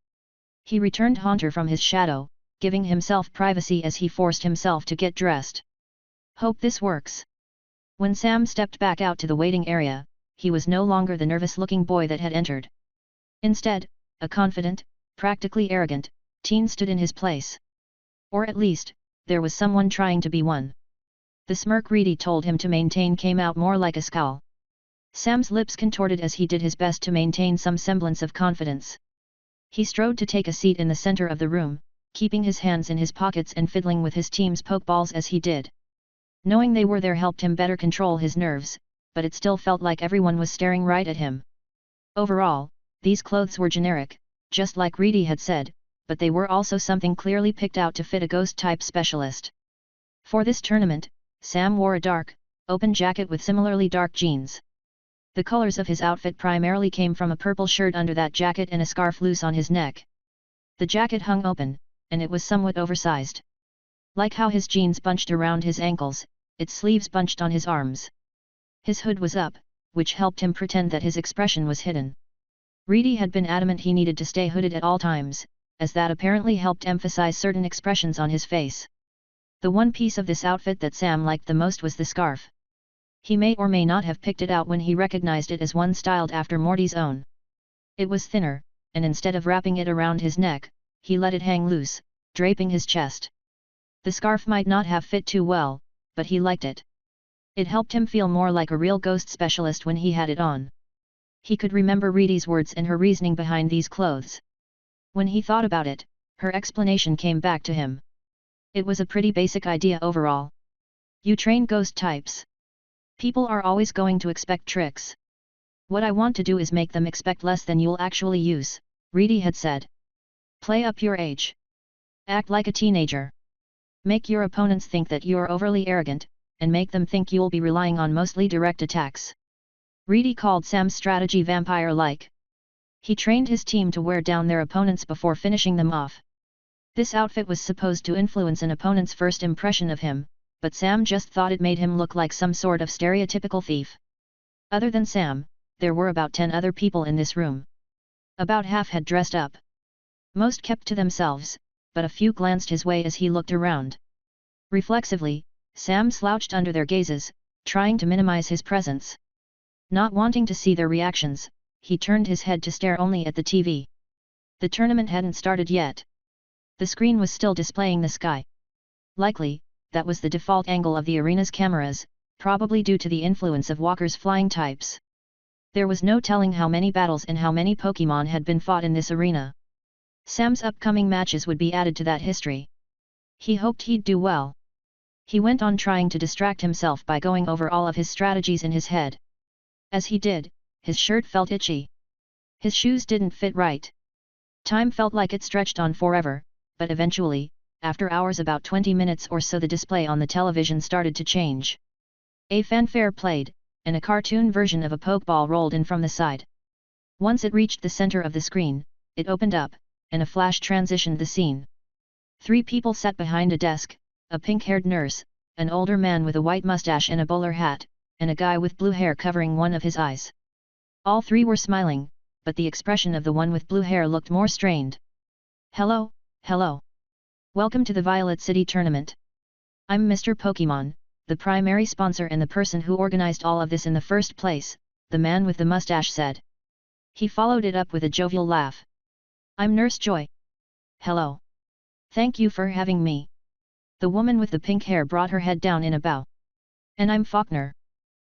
He returned Haunter from his shadow, giving himself privacy as he forced himself to get dressed. Hope this works. When Sam stepped back out to the waiting area, he was no longer the nervous-looking boy that had entered. Instead, a confident, practically arrogant, teen stood in his place. Or at least, there was someone trying to be one. The smirk Reedy told him to maintain came out more like a scowl. Sam's lips contorted as he did his best to maintain some semblance of confidence. He strode to take a seat in the center of the room, keeping his hands in his pockets and fiddling with his team's pokeballs as he did. Knowing they were there helped him better control his nerves, but it still felt like everyone was staring right at him. Overall, these clothes were generic, just like Reedy had said, but they were also something clearly picked out to fit a ghost-type specialist. For this tournament, Sam wore a dark, open jacket with similarly dark jeans. The colors of his outfit primarily came from a purple shirt under that jacket and a scarf loose on his neck. The jacket hung open, and it was somewhat oversized. Like how his jeans bunched around his ankles, its sleeves bunched on his arms. His hood was up, which helped him pretend that his expression was hidden. Reedy had been adamant he needed to stay hooded at all times, as that apparently helped emphasize certain expressions on his face. The one piece of this outfit that Sam liked the most was the scarf. He may or may not have picked it out when he recognized it as one styled after Morty's own. It was thinner, and instead of wrapping it around his neck, he let it hang loose, draping his chest. The scarf might not have fit too well, but he liked it. It helped him feel more like a real ghost specialist when he had it on. He could remember Reedy's words and her reasoning behind these clothes. When he thought about it, her explanation came back to him. It was a pretty basic idea overall. You train ghost types. People are always going to expect tricks. What I want to do is make them expect less than you'll actually use, Reedy had said. Play up your age. Act like a teenager. Make your opponents think that you're overly arrogant, and make them think you'll be relying on mostly direct attacks. Reedy called Sam's strategy vampire-like. He trained his team to wear down their opponents before finishing them off. This outfit was supposed to influence an opponent's first impression of him, but Sam just thought it made him look like some sort of stereotypical thief. Other than Sam, there were about 10 other people in this room. About half had dressed up. Most kept to themselves, but a few glanced his way as he looked around. Reflexively, Sam slouched under their gazes, trying to minimize his presence. Not wanting to see their reactions, he turned his head to stare only at the TV. The tournament hadn't started yet. The screen was still displaying the sky. Likely, that was the default angle of the arena's cameras, probably due to the influence of Walker's flying types. There was no telling how many battles and how many Pokémon had been fought in this arena. Sam's upcoming matches would be added to that history. He hoped he'd do well. He went on trying to distract himself by going over all of his strategies in his head. As he did, his shirt felt itchy. His shoes didn't fit right. Time felt like it stretched on forever, but eventually, after hours, about 20 minutes or so, the display on the television started to change. A fanfare played, and a cartoon version of a Pokeball rolled in from the side. Once it reached the center of the screen, it opened up, and a flash transitioned the scene. 3 people sat behind a desk, a pink-haired nurse, an older man with a white mustache and a bowler hat, and a guy with blue hair covering one of his eyes. All 3 were smiling, but the expression of the one with blue hair looked more strained. Hello, hello. Welcome to the Violet City Tournament. I'm Mr. Pokémon, the primary sponsor and the person who organized all of this in the first place, the man with the mustache said. He followed it up with a jovial laugh. I'm Nurse Joy. Hello. Thank you for having me. The woman with the pink hair brought her head down in a bow. And I'm Faulkner.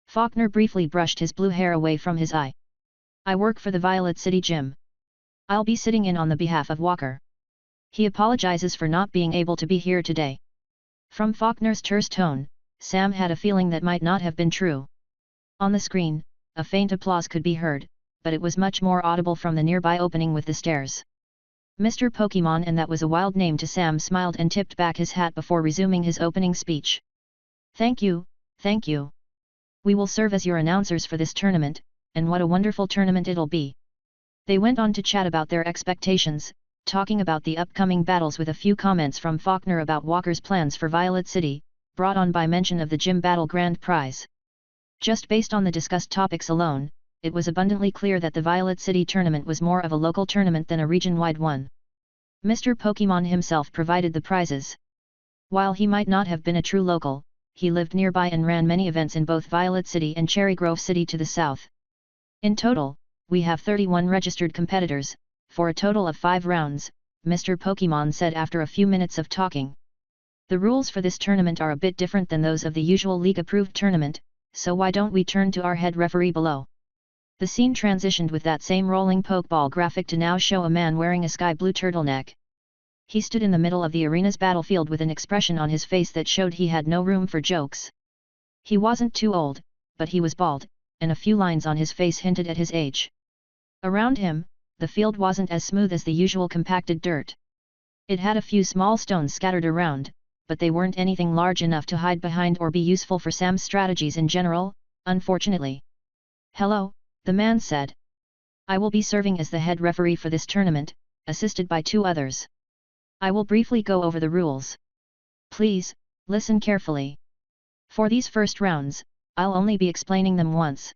Faulkner briefly brushed his blue hair away from his eye. I work for the Violet City Gym. I'll be sitting in on the behalf of Walker. He apologizes for not being able to be here today. From Faulkner's terse tone, Sam had a feeling that might not have been true. On the screen, a faint applause could be heard, but it was much more audible from the nearby opening with the stairs. Mr. Pokémon, and that was a wild name to Sam, smiled and tipped back his hat before resuming his opening speech. Thank you, thank you. We will serve as your announcers for this tournament, and what a wonderful tournament it'll be. They went on to chat about their expectations, talking about the upcoming battles with a few comments from Faulkner about Walker's plans for Violet City, brought on by mention of the Gym Battle Grand Prize. Just based on the discussed topics alone, it was abundantly clear that the Violet City tournament was more of a local tournament than a region-wide one. Mr. Pokémon himself provided the prizes. While he might not have been a true local, he lived nearby and ran many events in both Violet City and Cherry Grove City to the south. In total, we have 31 registered competitors, for a total of 5 rounds, Mr. Pokémon said after a few minutes of talking. The rules for this tournament are a bit different than those of the usual league-approved tournament, so why don't we turn to our head referee below? The scene transitioned with that same rolling Pokeball graphic to now show a man wearing a sky blue turtleneck. He stood in the middle of the arena's battlefield with an expression on his face that showed he had no room for jokes. He wasn't too old, but he was bald, and a few lines on his face hinted at his age. Around him, the field wasn't as smooth as the usual compacted dirt. It had a few small stones scattered around, but they weren't anything large enough to hide behind or be useful for Sam's strategies in general, unfortunately. Hello, the man said. I will be serving as the head referee for this tournament, assisted by 2 others. I will briefly go over the rules. Please, listen carefully. For these first rounds, I'll only be explaining them once.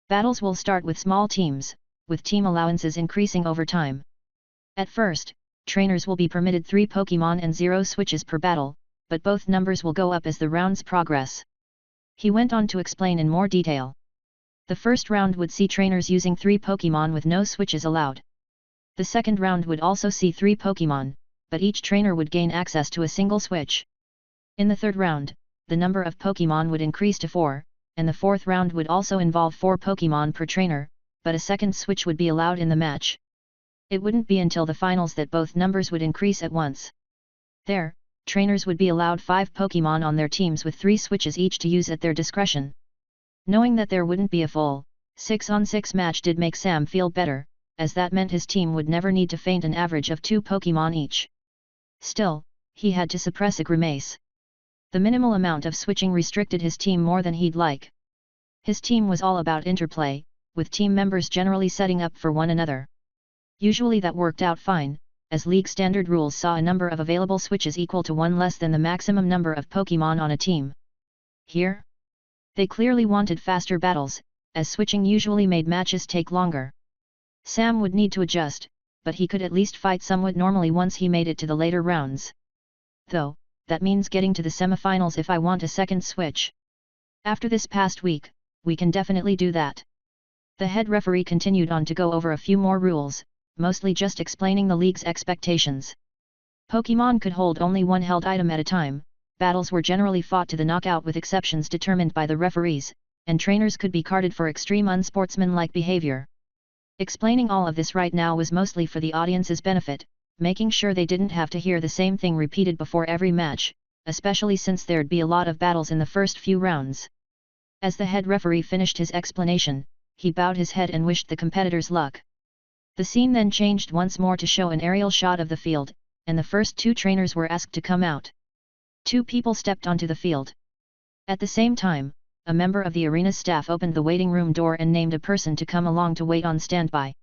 Battles will start with small teams, with team allowances increasing over time. At first, trainers will be permitted 3 Pokémon and 0 switches per battle, but both numbers will go up as the rounds progress. He went on to explain in more detail. The first round would see trainers using 3 Pokémon with no switches allowed. The second round would also see 3 Pokémon, but each trainer would gain access to a single switch. In the third round, the number of Pokémon would increase to 4, and the fourth round would also involve 4 Pokémon per trainer, but a second switch would be allowed in the match. It wouldn't be until the finals that both numbers would increase at once. There, trainers would be allowed 5 Pokémon on their teams with 3 switches each to use at their discretion. Knowing that there wouldn't be a full 6-on-6 match did make Sam feel better, as that meant his team would never need to feint an average of 2 Pokémon each. Still, he had to suppress a grimace. The minimal amount of switching restricted his team more than he'd like. His team was all about interplay, with team members generally setting up for one another. Usually that worked out fine, as league standard rules saw a number of available switches equal to 1 less than the maximum number of Pokémon on a team. Here, they clearly wanted faster battles, as switching usually made matches take longer. Sam would need to adjust, but he could at least fight somewhat normally once he made it to the later rounds. Though, that means getting to the semifinals if I want a second switch. After this past week, we can definitely do that. The head referee continued on to go over a few more rules, mostly just explaining the league's expectations. Pokémon could hold only one held item at a time, battles were generally fought to the knockout with exceptions determined by the referees, and trainers could be carded for extreme unsportsmanlike behavior. Explaining all of this right now was mostly for the audience's benefit, making sure they didn't have to hear the same thing repeated before every match, especially since there'd be a lot of battles in the first few rounds. As the head referee finished his explanation, he bowed his head and wished the competitors luck. The scene then changed once more to show an aerial shot of the field, and the first 2 trainers were asked to come out. 2 people stepped onto the field. At the same time, a member of the arena's staff opened the waiting room door and named a person to come along to wait on standby.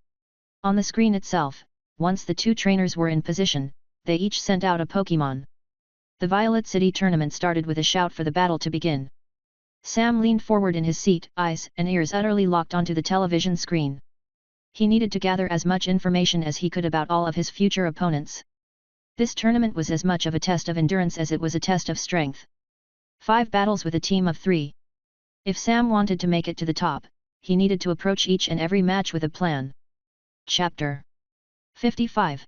On the screen itself, once the 2 trainers were in position, they each sent out a Pokémon. The Violet City tournament started with a shout for the battle to begin. Sam leaned forward in his seat, eyes and ears utterly locked onto the television screen. He needed to gather as much information as he could about all of his future opponents. This tournament was as much of a test of endurance as it was a test of strength. 5 battles with a team of 3. If Sam wanted to make it to the top, he needed to approach each and every match with a plan. Chapter 55.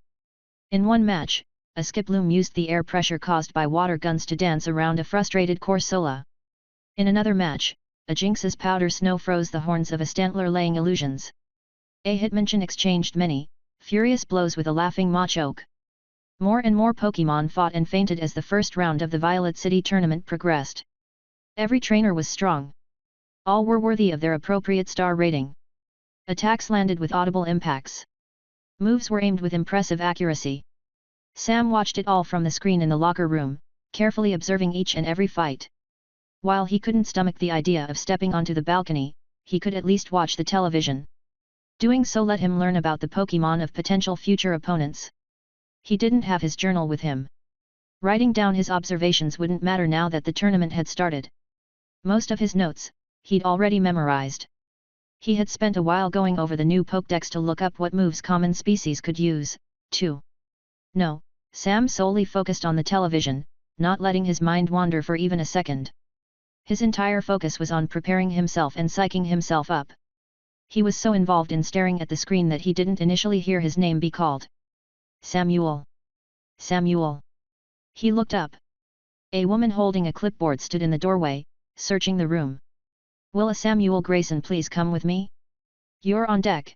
In one match, a Skiploom used the air pressure caused by water guns to dance around a frustrated Corsola. In another match, a Jinx's powder snow froze the horns of a Stantler laying illusions. A Hitmonchan exchanged many, furious blows with a laughing Machoke. More and more Pokémon fought and fainted as the first round of the Violet City tournament progressed. Every trainer was strong. All were worthy of their appropriate star rating. Attacks landed with audible impacts. Moves were aimed with impressive accuracy. Sam watched it all from the screen in the locker room, carefully observing each and every fight. While he couldn't stomach the idea of stepping onto the balcony, he could at least watch the television. Doing so let him learn about the Pokémon of potential future opponents. He didn't have his journal with him. Writing down his observations wouldn't matter now that the tournament had started. Most of his notes, he'd already memorized. He had spent a while going over the new Pokédex to look up what moves common species could use, too. No, Sam solely focused on the television, not letting his mind wander for even a second. His entire focus was on preparing himself and psyching himself up. He was so involved in staring at the screen that he didn't initially hear his name be called. Samuel. Samuel. He looked up. A woman holding a clipboard stood in the doorway, searching the room. Will a Samuel Greyson please come with me? You're on deck.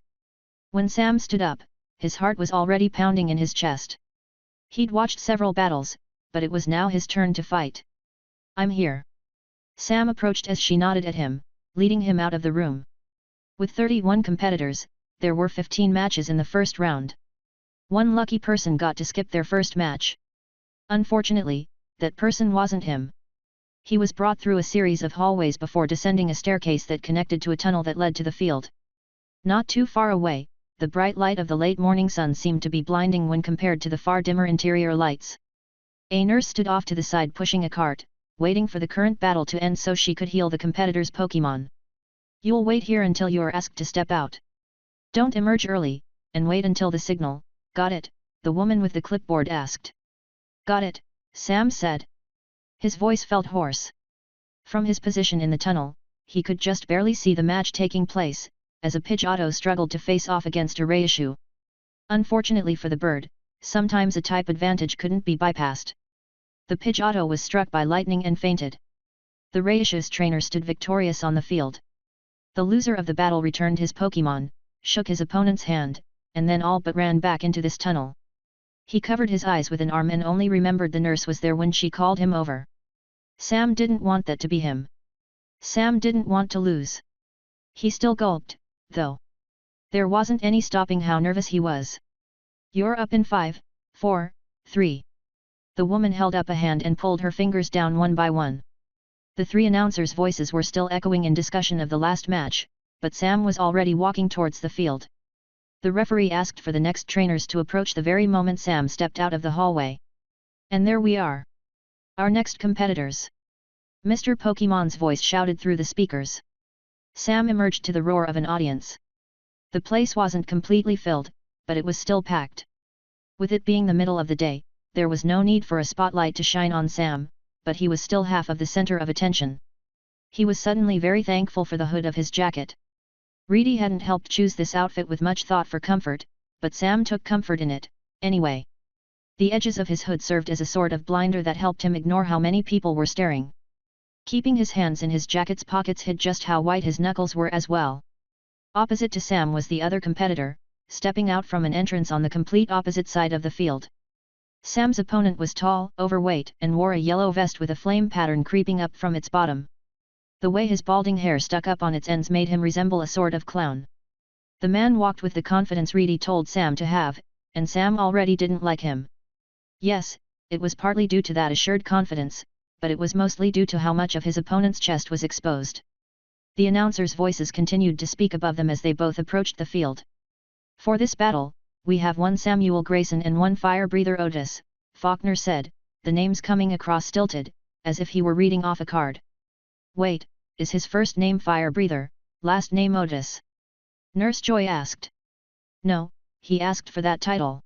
When Sam stood up, his heart was already pounding in his chest. He'd watched several battles, but it was now his turn to fight. I'm here. Sam approached as she nodded at him, leading him out of the room. With 31 competitors, there were 15 matches in the first round. One lucky person got to skip their first match. Unfortunately, that person wasn't him. He was brought through a series of hallways before descending a staircase that connected to a tunnel that led to the field. Not too far away, the bright light of the late morning sun seemed to be blinding when compared to the far dimmer interior lights. A nurse stood off to the side pushing a cart, waiting for the current battle to end so she could heal the competitor's Pokémon. You'll wait here until you are asked to step out. Don't emerge early, and wait until the signal, got it? the woman with the clipboard asked. Got it, Sam said. His voice felt hoarse. From his position in the tunnel, he could just barely see the match taking place, as a Pidgeotto struggled to face off against a Raichu. Unfortunately for the bird, sometimes a type advantage couldn't be bypassed. The Pidgeotto was struck by lightning and fainted. The Raichu's trainer stood victorious on the field. The loser of the battle returned his Pokémon, shook his opponent's hand, and then all but ran back into this tunnel. He covered his eyes with an arm and only remembered the nurse was there when she called him over. Sam didn't want that to be him. Sam didn't want to lose. He still gulped, though. There wasn't any stopping how nervous he was. You're up in 5, 4, 3. The woman held up a hand and pulled her fingers down one by one. The three announcers' voices were still echoing in discussion of the last match, but Sam was already walking towards the field. The referee asked for the next trainers to approach the very moment Sam stepped out of the hallway. And there we are. Our next competitors. Mr. Pokemon's voice shouted through the speakers. Sam emerged to the roar of an audience. The place wasn't completely filled, but it was still packed. With it being the middle of the day, there was no need for a spotlight to shine on Sam, but he was still half of the center of attention. He was suddenly very thankful for the hood of his jacket. Reedy hadn't helped choose this outfit with much thought for comfort, but Sam took comfort in it, anyway. The edges of his hood served as a sort of blinder that helped him ignore how many people were staring. Keeping his hands in his jacket's pockets hid just how white his knuckles were as well. Opposite to Sam was the other competitor, stepping out from an entrance on the complete opposite side of the field. Sam's opponent was tall, overweight, and wore a yellow vest with a flame pattern creeping up from its bottom. The way his balding hair stuck up on its ends made him resemble a sort of clown. The man walked with the confidence Reedy told Sam to have, and Sam already didn't like him. Yes, it was partly due to that assured confidence, but it was mostly due to how much of his opponent's chest was exposed. The announcers' voices continued to speak above them as they both approached the field. For this battle, we have one Samuel Greyson and one fire breather Otis, Faulkner said, the names coming across stilted, as if he were reading off a card. Wait, is his first name Fire Breather, last name Otis? Nurse Joy asked. No, he asked for that title.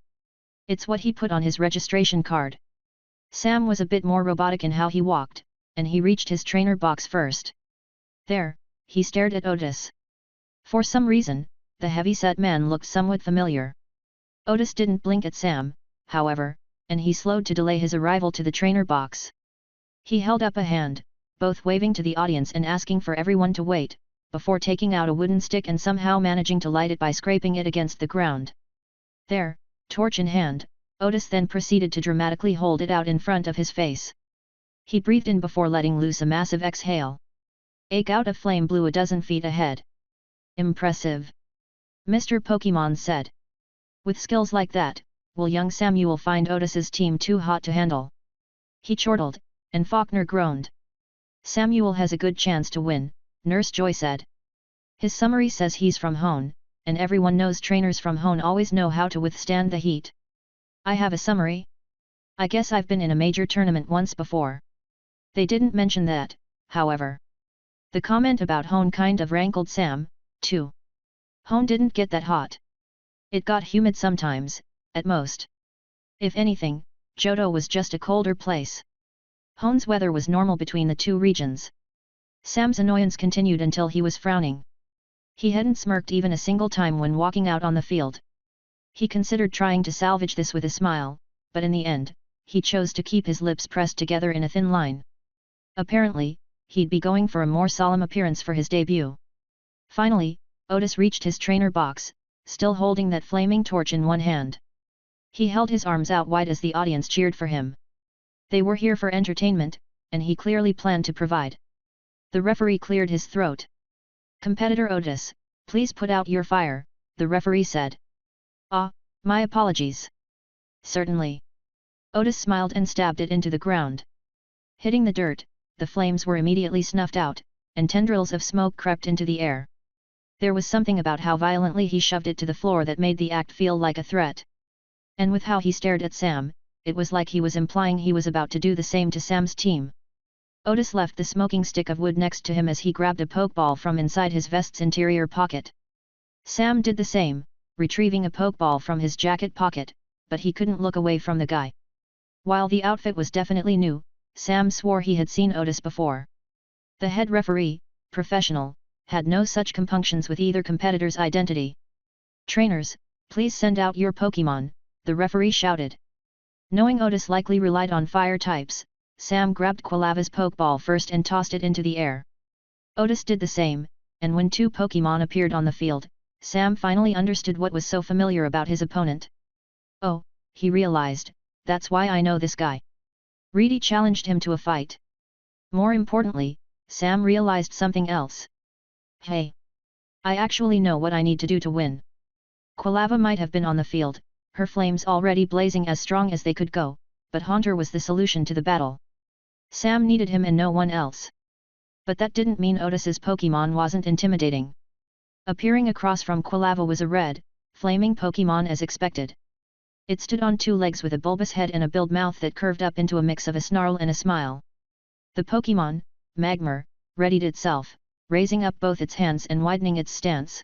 It's what he put on his registration card. Sam was a bit more robotic in how he walked, and he reached his trainer box first. There, he stared at Otis. For some reason, the heavy-set man looked somewhat familiar. Otis didn't blink at Sam, however, and he slowed to delay his arrival to the trainer box. He held up a hand, both waving to the audience and asking for everyone to wait, before taking out a wooden stick and somehow managing to light it by scraping it against the ground. There, torch in hand, Otis then proceeded to dramatically hold it out in front of his face. He breathed in before letting loose a massive exhale. A gout of flame blew a dozen feet ahead. Impressive, Mr. Pokemon said. With skills like that, will young Samuel find Otis's team too hot to handle? He chortled, and Faulkner groaned. Samuel has a good chance to win, Nurse Joy said. His summary says he's from Hone, and everyone knows trainers from Hone always know how to withstand the heat. I have a summary? I guess I've been in a major tournament once before. They didn't mention that, however. The comment about Hone kind of rankled Sam, too. Hone didn't get that hot. It got humid sometimes, at most. If anything, Johto was just a colder place. Hone's weather was normal between the two regions. Sam's annoyance continued until he was frowning. He hadn't smirked even a single time when walking out on the field. He considered trying to salvage this with a smile, but in the end, he chose to keep his lips pressed together in a thin line. Apparently, he'd be going for a more solemn appearance for his debut. Finally, Otis reached his trainer box, still holding that flaming torch in one hand. He held his arms out wide as the audience cheered for him. They were here for entertainment, and he clearly planned to provide. The referee cleared his throat. Competitor Otis, please put out your fire, the referee said. Ah, my apologies. Certainly. Otis smiled and stabbed it into the ground. Hitting the dirt, the flames were immediately snuffed out, and tendrils of smoke crept into the air. There was something about how violently he shoved it to the floor that made the act feel like a threat. And with how he stared at Sam, it was like he was implying he was about to do the same to Sam's team. Otis left the smoking stick of wood next to him as he grabbed a pokeball from inside his vest's interior pocket. Sam did the same, retrieving a pokeball from his jacket pocket, but he couldn't look away from the guy. While the outfit was definitely new, Sam swore he had seen Otis before. The head referee, professional, had no such compunctions with either competitor's identity. "Trainers, please send out your Pokémon," the referee shouted. Knowing Otis likely relied on fire types, Sam grabbed Quilava's Pokeball first and tossed it into the air. Otis did the same, and when two Pokémon appeared on the field, Sam finally understood what was so familiar about his opponent. "Oh," he realized, "that's why I know this guy." Reedy challenged him to a fight. More importantly, Sam realized something else. "Hey! I actually know what I need to do to win." Quilava might have been on the field, her flames already blazing as strong as they could go, but Haunter was the solution to the battle. Sam needed him and no one else. But that didn't mean Otis's Pokémon wasn't intimidating. Appearing across from Quilava was a red, flaming Pokémon as expected. It stood on two legs with a bulbous head and a build mouth that curved up into a mix of a snarl and a smile. The Pokémon, Magmar, readied itself, raising up both its hands and widening its stance.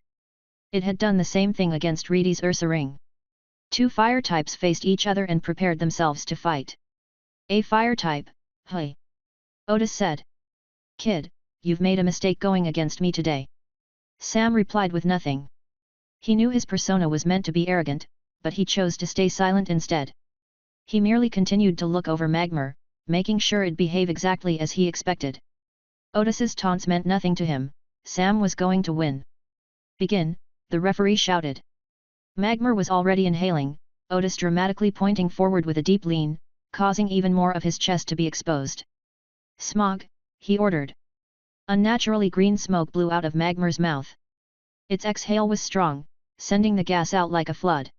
It had done the same thing against Reedy's Ursaring. Two fire types faced each other and prepared themselves to fight. "A fire type, hey!" Otis said. "Kid, you've made a mistake going against me today." Sam replied with nothing. He knew his persona was meant to be arrogant, but he chose to stay silent instead. He merely continued to look over Magmar, making sure it'd behave exactly as he expected. Otis's taunts meant nothing to him, Sam was going to win. "Begin," the referee shouted. Magmar was already inhaling, Otis dramatically pointing forward with a deep lean, causing even more of his chest to be exposed. "Smog," he ordered. Unnaturally green smoke blew out of Magmar's mouth. Its exhale was strong, sending the gas out like a flood.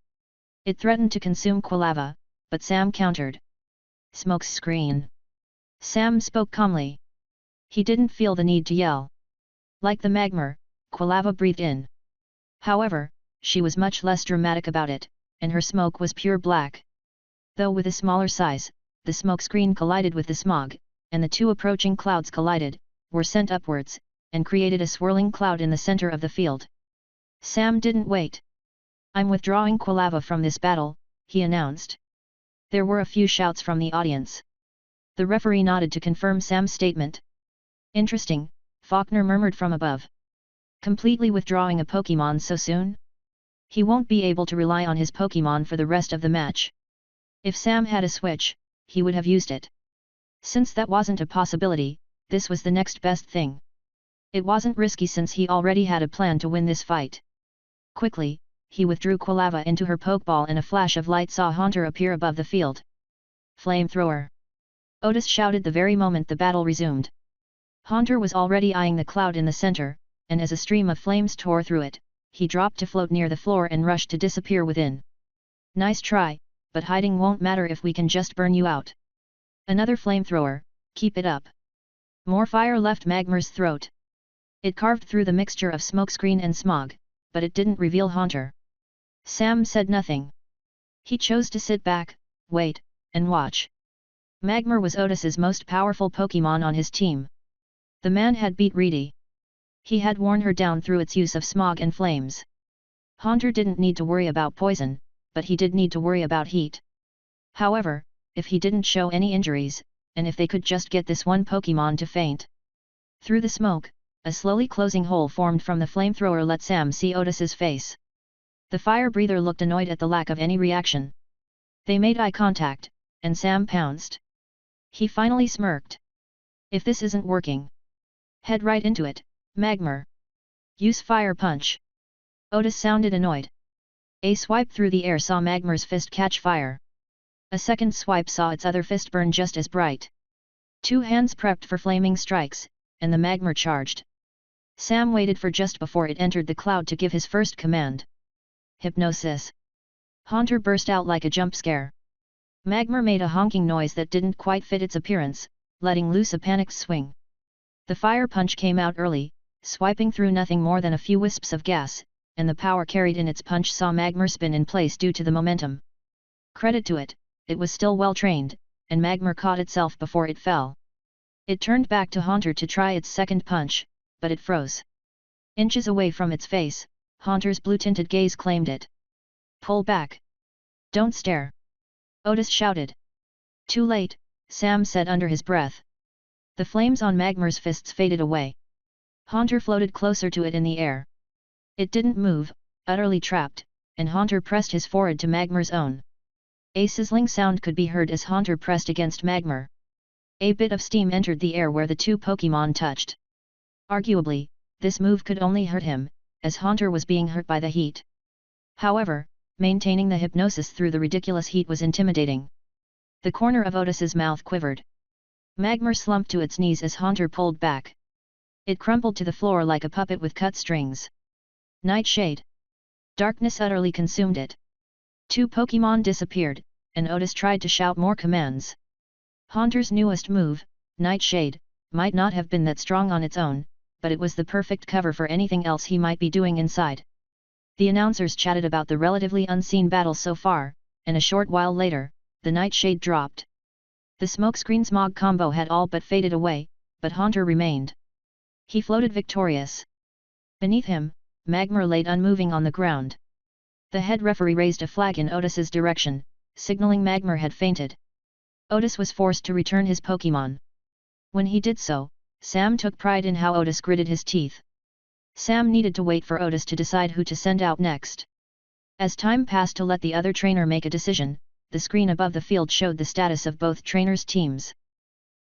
It threatened to consume Quilava, but Sam countered. "Smoke screen." Sam spoke calmly. He didn't feel the need to yell. Like the Magmar, Quilava breathed in. However, she was much less dramatic about it, and her smoke was pure black. Though with a smaller size, the smoke screen collided with the smog, and the two approaching clouds collided, were sent upwards, and created a swirling cloud in the center of the field. Sam didn't wait. "I'm withdrawing Quilava from this battle," he announced. There were a few shouts from the audience. The referee nodded to confirm Sam's statement. "Interesting," Faulkner murmured from above. "Completely withdrawing a Pokémon so soon? He won't be able to rely on his Pokémon for the rest of the match." If Sam had a switch, he would have used it. Since that wasn't a possibility, this was the next best thing. It wasn't risky since he already had a plan to win this fight. Quickly, he withdrew Quilava into her Pokeball and a flash of light saw Haunter appear above the field. "Flamethrower!" Otis shouted the very moment the battle resumed. Haunter was already eyeing the cloud in the center, and as a stream of flames tore through it, he dropped to float near the floor and rushed to disappear within. "Nice try, but hiding won't matter if we can just burn you out." "Another flamethrower, keep it up." More fire left Magmar's throat. It carved through the mixture of smokescreen and smog, but it didn't reveal Haunter. Sam said nothing. He chose to sit back, wait, and watch. Magmar was Otis's most powerful Pokémon on his team. The man had beat Reedy. He had worn her down through its use of smog and flames. Haunter didn't need to worry about poison, but he did need to worry about heat. However, if he didn't show any injuries, and if they could just get this one Pokémon to faint. Through the smoke, a slowly closing hole formed from the flamethrower let Sam see Otis's face. The fire breather looked annoyed at the lack of any reaction. They made eye contact, and Sam pounced. He finally smirked. "If this isn't working, head right into it, Magmar. Use Fire Punch." Otis sounded annoyed. A swipe through the air saw Magmar's fist catch fire. A second swipe saw its other fist burn just as bright. Two hands prepped for flaming strikes, and the Magmar charged. Sam waited for just before it entered the cloud to give his first command. "Hypnosis!" Haunter burst out like a jump scare. Magmar made a honking noise that didn't quite fit its appearance, letting loose a panicked swing. The fire punch came out early, swiping through nothing more than a few wisps of gas, and the power carried in its punch saw Magmar spin in place due to the momentum. Credit to it, it was still well trained, and Magmar caught itself before it fell. It turned back to Haunter to try its second punch, but it froze. Inches away from its face, Haunter's blue-tinted gaze claimed it. "Pull back." Don't stare! Otis shouted. Too late, Sam said under his breath. The flames on Magmar's fists faded away. Haunter floated closer to it in the air. It didn't move, utterly trapped, and Haunter pressed his forehead to Magmar's own. A sizzling sound could be heard as Haunter pressed against Magmar. A bit of steam entered the air where the two Pokémon touched. Arguably, this move could only hurt him, as Haunter was being hurt by the heat. However, maintaining the hypnosis through the ridiculous heat was intimidating. The corner of Otis's mouth quivered. Magmar slumped to its knees as Haunter pulled back. It crumpled to the floor like a puppet with cut strings. Nightshade. Darkness utterly consumed it. Two Pokémon disappeared, and Otis tried to shout more commands. Haunter's newest move, Nightshade, might not have been that strong on its own, but it was the perfect cover for anything else he might be doing inside. The announcers chatted about the relatively unseen battle so far, and a short while later, the Nightshade dropped. The smokescreen smog combo had all but faded away, but Haunter remained. He floated victorious. Beneath him, Magmar laid unmoving on the ground. The head referee raised a flag in Otis's direction, signaling Magmar had fainted. Otis was forced to return his Pokémon. When he did so, Sam took pride in how Otis gritted his teeth. Sam needed to wait for Otis to decide who to send out next. As time passed to let the other trainer make a decision, the screen above the field showed the status of both trainers' teams.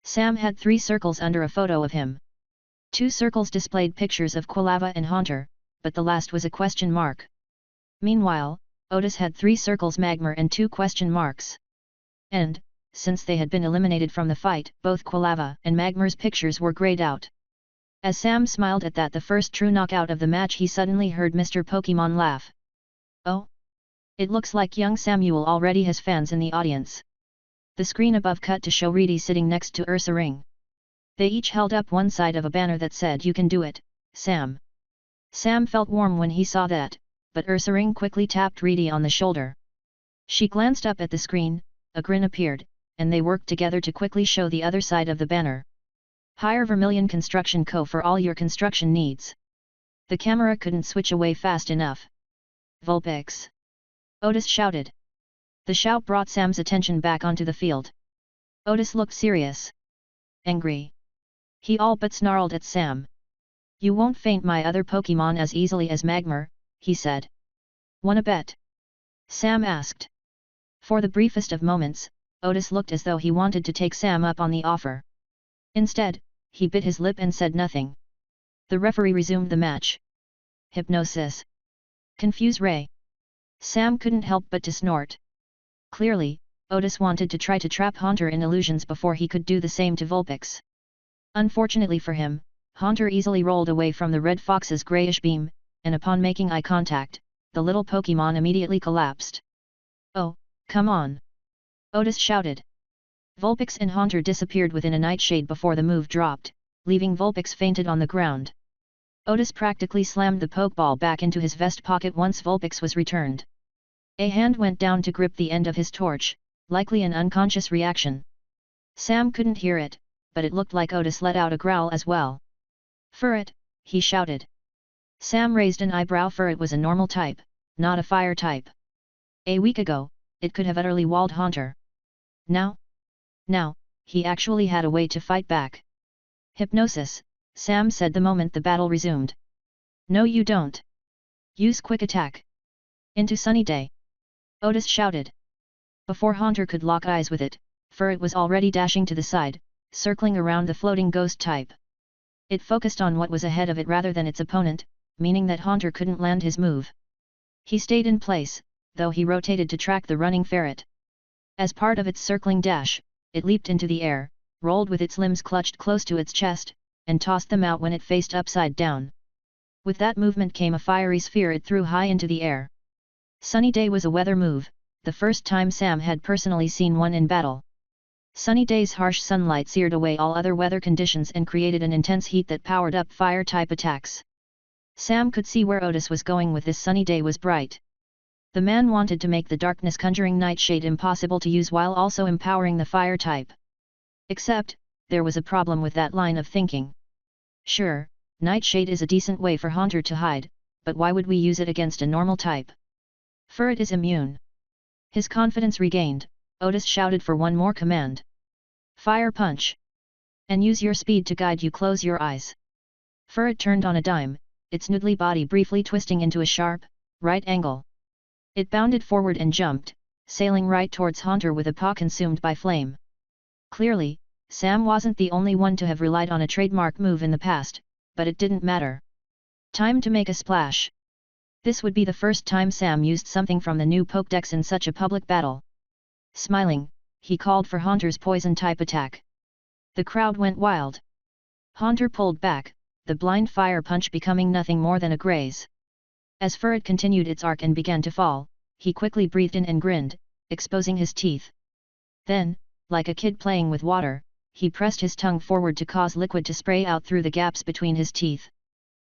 Sam had 3 circles under a photo of him. 2 circles displayed pictures of Quilava and Haunter, but the last was a question mark. Meanwhile, Otis had 3 circles Magmar and 2 question marks. And, since they had been eliminated from the fight, both Quilava and Magmar's pictures were grayed out. As Sam smiled at that, the first true knockout of the match, he suddenly heard Mr. Pokémon laugh. Oh! It looks like young Samuel already has fans in the audience. The screen above cut to show Reedy sitting next to Ursaring. They each held up one side of a banner that said, "You can do it, Sam." Sam felt warm when he saw that, but Ursaring quickly tapped Reedy on the shoulder. She glanced up at the screen, a grin appeared, and they worked together to quickly show the other side of the banner. Hire Vermilion Construction Co. for all your construction needs. The camera couldn't switch away fast enough. Vulpix! Otis shouted. The shout brought Sam's attention back onto the field. Otis looked serious. Angry. He all but snarled at Sam. "You won't faint my other Pokémon as easily as Magmar," he said. "Wanna bet?" Sam asked. For the briefest of moments, Otis looked as though he wanted to take Sam up on the offer. Instead, he bit his lip and said nothing. The referee resumed the match. Hypnosis. Confuse Ray. Sam couldn't help but to snort. Clearly, Otis wanted to try to trap Haunter in illusions before he could do the same to Vulpix. Unfortunately for him, Haunter easily rolled away from the red fox's grayish beam, and upon making eye contact, the little Pokémon immediately collapsed. "Oh, come on!" Otis shouted. Vulpix and Haunter disappeared within a nightshade before the move dropped, leaving Vulpix fainted on the ground. Otis practically slammed the Pokeball back into his vest pocket once Vulpix was returned. A hand went down to grip the end of his torch, likely an unconscious reaction. Sam couldn't hear it, but it looked like Otis let out a growl as well. "Ferret!" he shouted. Sam raised an eyebrow. Ferret was a normal type, not a fire type. A week ago, it could have utterly walled Haunter. Now, he actually had a way to fight back. "Hypnosis," Sam said the moment the battle resumed. "No you don't. Use quick attack. Into Sunny Day!" Otis shouted. Before Haunter could lock eyes with it, Ferret was already dashing to the side, circling around the floating ghost type. It focused on what was ahead of it rather than its opponent, meaning that Haunter couldn't land his move. He stayed in place, though he rotated to track the running ferret. As part of its circling dash, it leaped into the air, rolled with its limbs clutched close to its chest, and tossed them out when it faced upside down. With that movement came a fiery sphere it threw high into the air. Sunny Day was a weather move, the first time Sam had personally seen one in battle. Sunny Day's harsh sunlight seared away all other weather conditions and created an intense heat that powered up fire-type attacks. Sam could see where Otis was going with this. Sunny Day was bright. The man wanted to make the darkness-conjuring nightshade impossible to use while also empowering the fire type. Except, there was a problem with that line of thinking. Sure, nightshade is a decent way for Haunter to hide, but why would we use it against a normal type? Ferret is immune. His confidence regained, Otis shouted for one more command. Fire punch! And use your speed to guide you. Close your eyes. Furret turned on a dime, its noodly body briefly twisting into a sharp, right angle. It bounded forward and jumped, sailing right towards Haunter with a paw consumed by flame. Clearly, Sam wasn't the only one to have relied on a trademark move in the past, but it didn't matter. Time to make a splash. This would be the first time Sam used something from the new Pokédex in such a public battle. Smiling, he called for Haunter's poison-type attack. The crowd went wild. Haunter pulled back, the blind fire punch becoming nothing more than a graze. As Furret continued its arc and began to fall, he quickly breathed in and grinned, exposing his teeth. Then, like a kid playing with water, he pressed his tongue forward to cause liquid to spray out through the gaps between his teeth.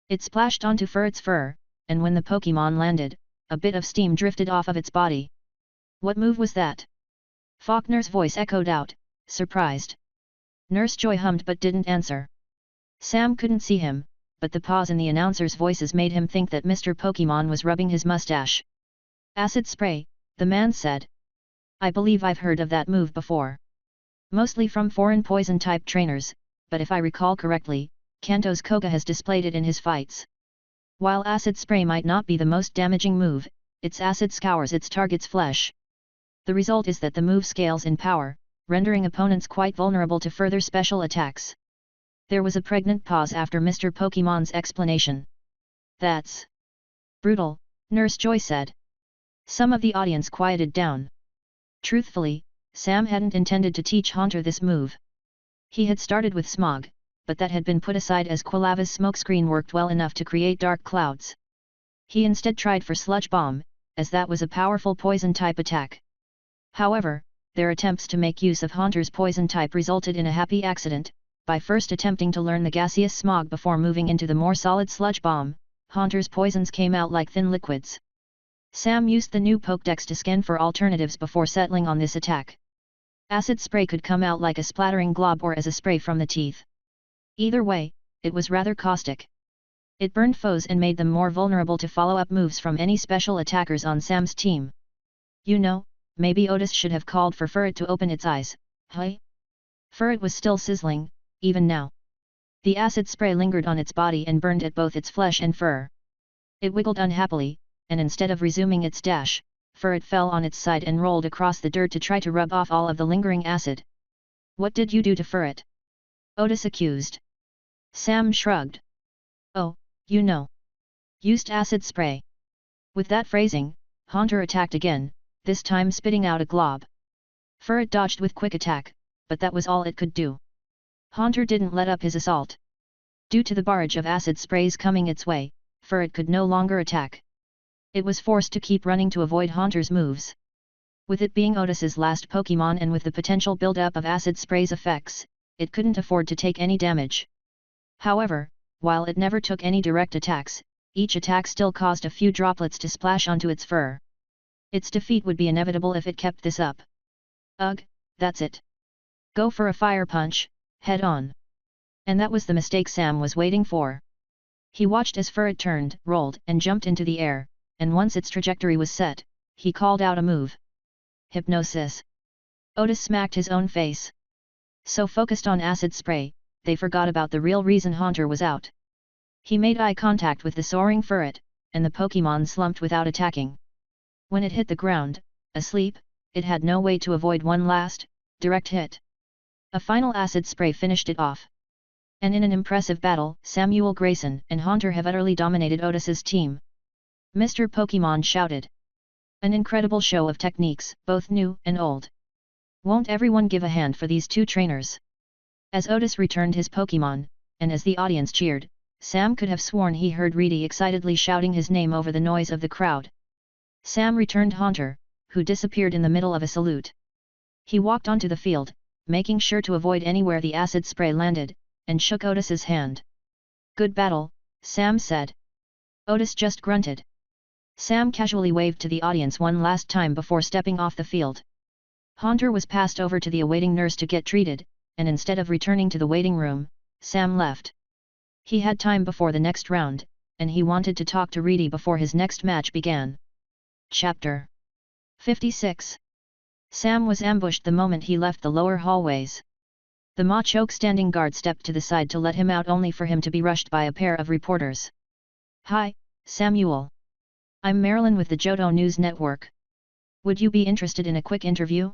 It splashed onto Furret's fur, and when the Pokémon landed, a bit of steam drifted off of its body. What move was that? Faulkner's voice echoed out, surprised. Nurse Joy hummed but didn't answer. Sam couldn't see him, but the pause in the announcers' voices made him think that Mr. Pokémon was rubbing his mustache. Acid spray, the man said. I believe I've heard of that move before. Mostly from foreign poison-type trainers, but if I recall correctly, Kanto's Koga has displayed it in his fights. While acid spray might not be the most damaging move, its acid scours its target's flesh. The result is that the move scales in power, rendering opponents quite vulnerable to further special attacks. There was a pregnant pause after Mr. Pokémon's explanation. That's brutal, Nurse Joy said. Some of the audience quieted down. Truthfully, Sam hadn't intended to teach Haunter this move. He had started with smog, but that had been put aside as Quilava's smokescreen worked well enough to create dark clouds. He instead tried for Sludge Bomb, as that was a powerful poison-type attack. However, their attempts to make use of Haunter's poison type resulted in a happy accident. By first attempting to learn the gaseous smog before moving into the more solid Sludge Bomb, Haunter's poisons came out like thin liquids. Sam used the new Pokédex to scan for alternatives before settling on this attack. Acid spray could come out like a splattering glob or as a spray from the teeth. Either way, it was rather caustic. It burned foes and made them more vulnerable to follow-up moves from any special attackers on Sam's team. You know, maybe Otis should have called for Furret to open its eyes, huh? Furret was still sizzling, even now. The acid spray lingered on its body and burned at both its flesh and fur. It wiggled unhappily, and instead of resuming its dash, Furret fell on its side and rolled across the dirt to try to rub off all of the lingering acid. What did you do to Furret? Otis accused. Sam shrugged. Oh, you know. Used acid spray. With that phrasing, Haunter attacked again, this time spitting out a glob. Furret dodged with quick attack, but that was all it could do. Haunter didn't let up his assault. Due to the barrage of acid sprays coming its way, Furret could no longer attack. It was forced to keep running to avoid Haunter's moves. With it being Otis's last Pokémon and with the potential build-up of acid spray's effects, it couldn't afford to take any damage. However, while it never took any direct attacks, each attack still caused a few droplets to splash onto its fur. Its defeat would be inevitable if it kept this up. Ugh, that's it. Go for a fire punch, head on. And that was the mistake Sam was waiting for. He watched as Furret turned, rolled, and jumped into the air, and once its trajectory was set, he called out a move. Hypnosis. Otis smacked his own face. So focused on acid spray, they forgot about the real reason Haunter was out. He made eye contact with the soaring Furret, and the Pokémon slumped without attacking. When it hit the ground, asleep, it had no way to avoid one last, direct hit. A final acid spray finished it off. And in an impressive battle, Samuel Greyson and Haunter have utterly dominated Otis's team. Mr. Pokémon shouted. An incredible show of techniques, both new and old. Won't everyone give a hand for these two trainers? As Otis returned his Pokémon, and as the audience cheered, Sam could have sworn he heard Reedy excitedly shouting his name over the noise of the crowd. Sam returned Haunter, who disappeared in the middle of a salute. He walked onto the field, making sure to avoid anywhere the acid spray landed, and shook Otis's hand. Good battle, Sam said. Otis just grunted. Sam casually waved to the audience one last time before stepping off the field. Haunter was passed over to the awaiting nurse to get treated, and instead of returning to the waiting room, Sam left. He had time before the next round, and he wanted to talk to Reedy before his next match began. Chapter 56. Sam was ambushed the moment he left the lower hallways. The macho standing guard stepped to the side to let him out only for him to be rushed by a pair of reporters. "Hi, Samuel. I'm Marilyn with the Johto News Network. Would you be interested in a quick interview?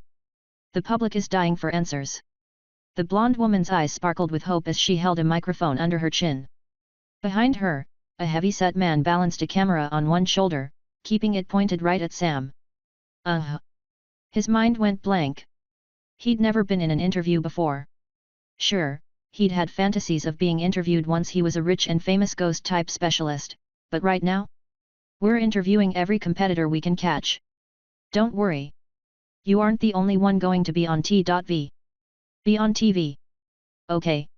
The public is dying for answers." The blonde woman's eyes sparkled with hope as she held a microphone under her chin. Behind her, a heavy-set man balanced a camera on one shoulder, keeping it pointed right at Sam. His mind went blank. He'd never been in an interview before. Sure, he'd had fantasies of being interviewed once he was a rich and famous ghost-type specialist, but right now? We're interviewing every competitor we can catch. Don't worry. You aren't the only one going to be on T.V. Be on TV. Okay.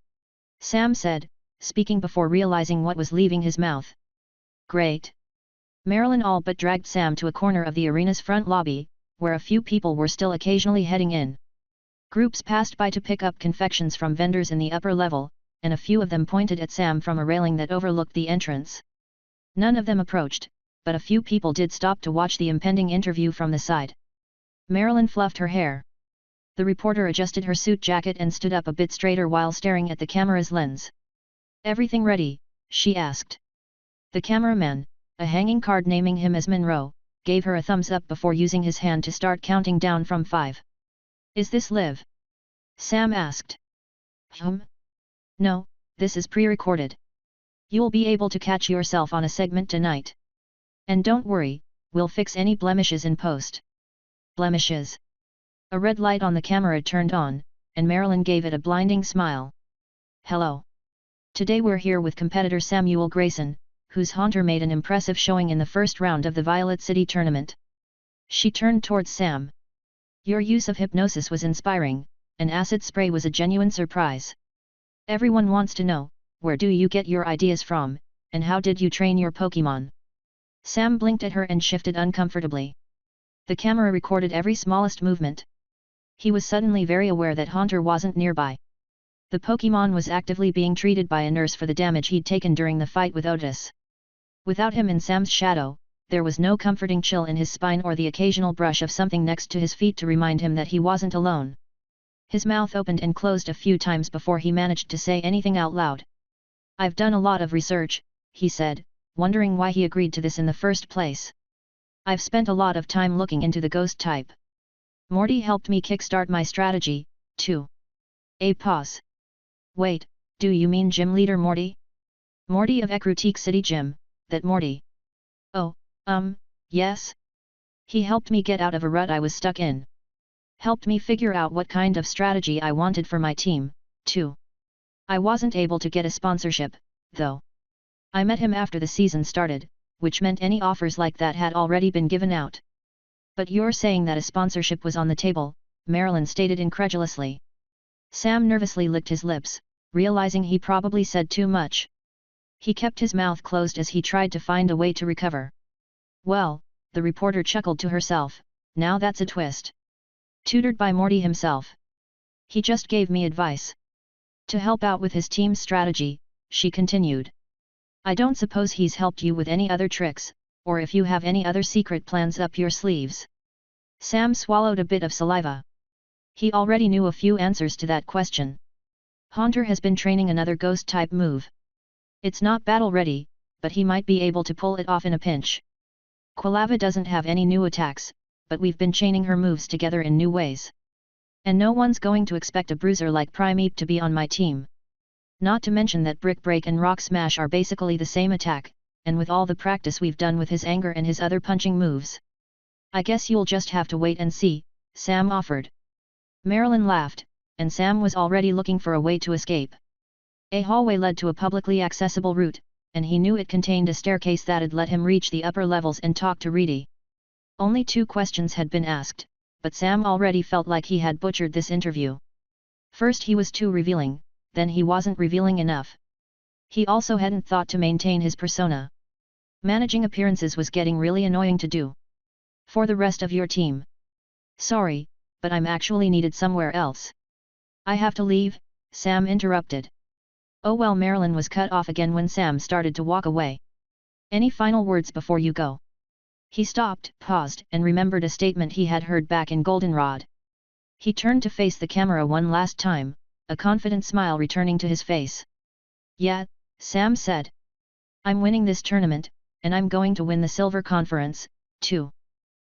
Sam said, speaking before realizing what was leaving his mouth. Great. Marilyn all but dragged Sam to a corner of the arena's front lobby, where a few people were still occasionally heading in. Groups passed by to pick up confections from vendors in the upper level, and a few of them pointed at Sam from a railing that overlooked the entrance. None of them approached, but a few people did stop to watch the impending interview from the side. Marilyn fluffed her hair. The reporter adjusted her suit jacket and stood up a bit straighter while staring at the camera's lens. "Everything ready?" she asked. The cameraman, a hanging card naming him as Monroe, gave her a thumbs up before using his hand to start counting down from 5. "Is this live?" Sam asked. No, this is pre-recorded. You'll be able to catch yourself on a segment tonight. And don't worry, we'll fix any blemishes in post." Blemishes. A red light on the camera turned on, and Marilyn gave it a blinding smile. "Hello. Today we're here with competitor Samuel Greyson, whose Haunter made an impressive showing in the first round of the Violet City tournament." She turned towards Sam. "Your use of hypnosis was inspiring, and acid spray was a genuine surprise. Everyone wants to know, where do you get your ideas from, and how did you train your Pokémon?" Sam blinked at her and shifted uncomfortably. The camera recorded every smallest movement. He was suddenly very aware that Haunter wasn't nearby. The Pokémon was actively being treated by a nurse for the damage he'd taken during the fight with Otis. Without him in Sam's shadow, there was no comforting chill in his spine or the occasional brush of something next to his feet to remind him that he wasn't alone. His mouth opened and closed a few times before he managed to say anything out loud. "I've done a lot of research," he said, wondering why he agreed to this in the first place. "I've spent a lot of time looking into the ghost type. Morty helped me kickstart my strategy, too." A pause. "Wait, do you mean gym leader Morty? Morty of Ecruteak City Gym, that Morty?" "Oh, yes. He helped me get out of a rut I was stuck in. Helped me figure out what kind of strategy I wanted for my team, too. I wasn't able to get a sponsorship, though. I met him after the season started, which meant any offers like that had already been given out." "But you're saying that a sponsorship was on the table," Marilyn stated incredulously. Sam nervously licked his lips, realizing he probably said too much. He kept his mouth closed as he tried to find a way to recover. "Well," the reporter chuckled to herself, "now that's a twist. Tutored by Morty himself. He just gave me advice to help out with his team's strategy," she continued. "I don't suppose he's helped you with any other tricks, or if you have any other secret plans up your sleeves?" Sam swallowed a bit of saliva. He already knew a few answers to that question. Haunter has been training another ghost-type move. It's not battle-ready, but he might be able to pull it off in a pinch. Quilava doesn't have any new attacks, but we've been chaining her moves together in new ways. And no one's going to expect a bruiser like Primeape to be on my team. Not to mention that Brick Break and Rock Smash are basically the same attack, and with all the practice we've done with his anger and his other punching moves. I guess you'll just have to wait and see," Sam offered. Marilyn laughed, and Sam was already looking for a way to escape. A hallway led to a publicly accessible route, and he knew it contained a staircase that'd let him reach the upper levels and talk to Reedy. Only 2 questions had been asked, but Sam already felt like he had butchered this interview. First he was too revealing, then he wasn't revealing enough. He also hadn't thought to maintain his persona. Managing appearances was getting really annoying to do. "For the rest of your team." "Sorry, but I'm actually needed somewhere else." "I have to leave," Sam interrupted. "Oh well." Marilyn was cut off again when Sam started to walk away. "Any final words before you go?" He stopped, paused, and remembered a statement he had heard back in Goldenrod. He turned to face the camera one last time, a confident smile returning to his face. "Yeah," Sam said. "I'm winning this tournament, and I'm going to win the Silver Conference, too."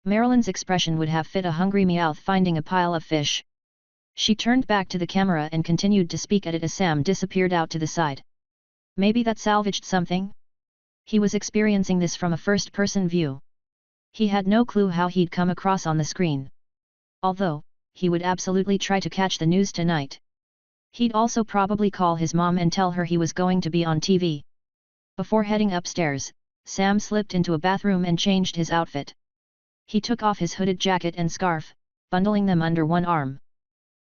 Marilyn's expression would have fit a hungry Meowth finding a pile of fish. She turned back to the camera and continued to speak at it as Sam disappeared out to the side. Maybe that salvaged something? He was experiencing this from a first-person view. He had no clue how he'd come across on the screen. Although, he would absolutely try to catch the news tonight. He'd also probably call his mom and tell her he was going to be on TV. Before heading upstairs, Sam slipped into a bathroom and changed his outfit. He took off his hooded jacket and scarf, bundling them under one arm.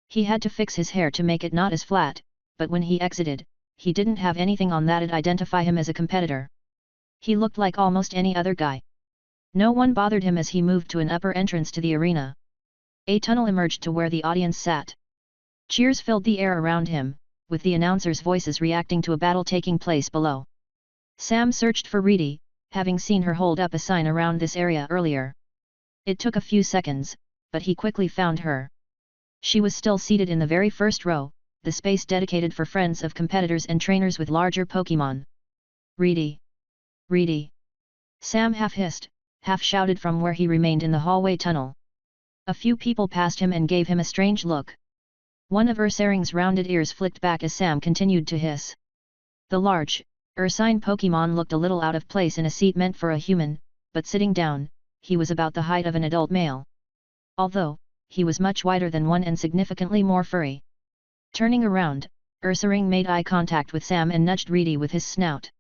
He had to fix his hair to make it not as flat, but when he exited, he didn't have anything on that'd identify him as a competitor. He looked like almost any other guy. No one bothered him as he moved to an upper entrance to the arena. A tunnel emerged to where the audience sat. Cheers filled the air around him, with the announcers' voices reacting to a battle taking place below. Sam searched for Reedy, having seen her hold up a sign around this area earlier. It took a few seconds, but he quickly found her. She was still seated in the very first row, the space dedicated for friends of competitors and trainers with larger Pokémon. "Reedy! Reedy!" Sam half hissed, half shouted from where he remained in the hallway tunnel. A few people passed him and gave him a strange look. One of Ursaring's rounded ears flicked back as Sam continued to hiss. The large, Ursine Pokémon looked a little out of place in a seat meant for a human, but sitting down, he was about the height of an adult male. Although, he was much wider than one and significantly more furry. Turning around, Ursaring made eye contact with Sam and nudged Reedy with his snout.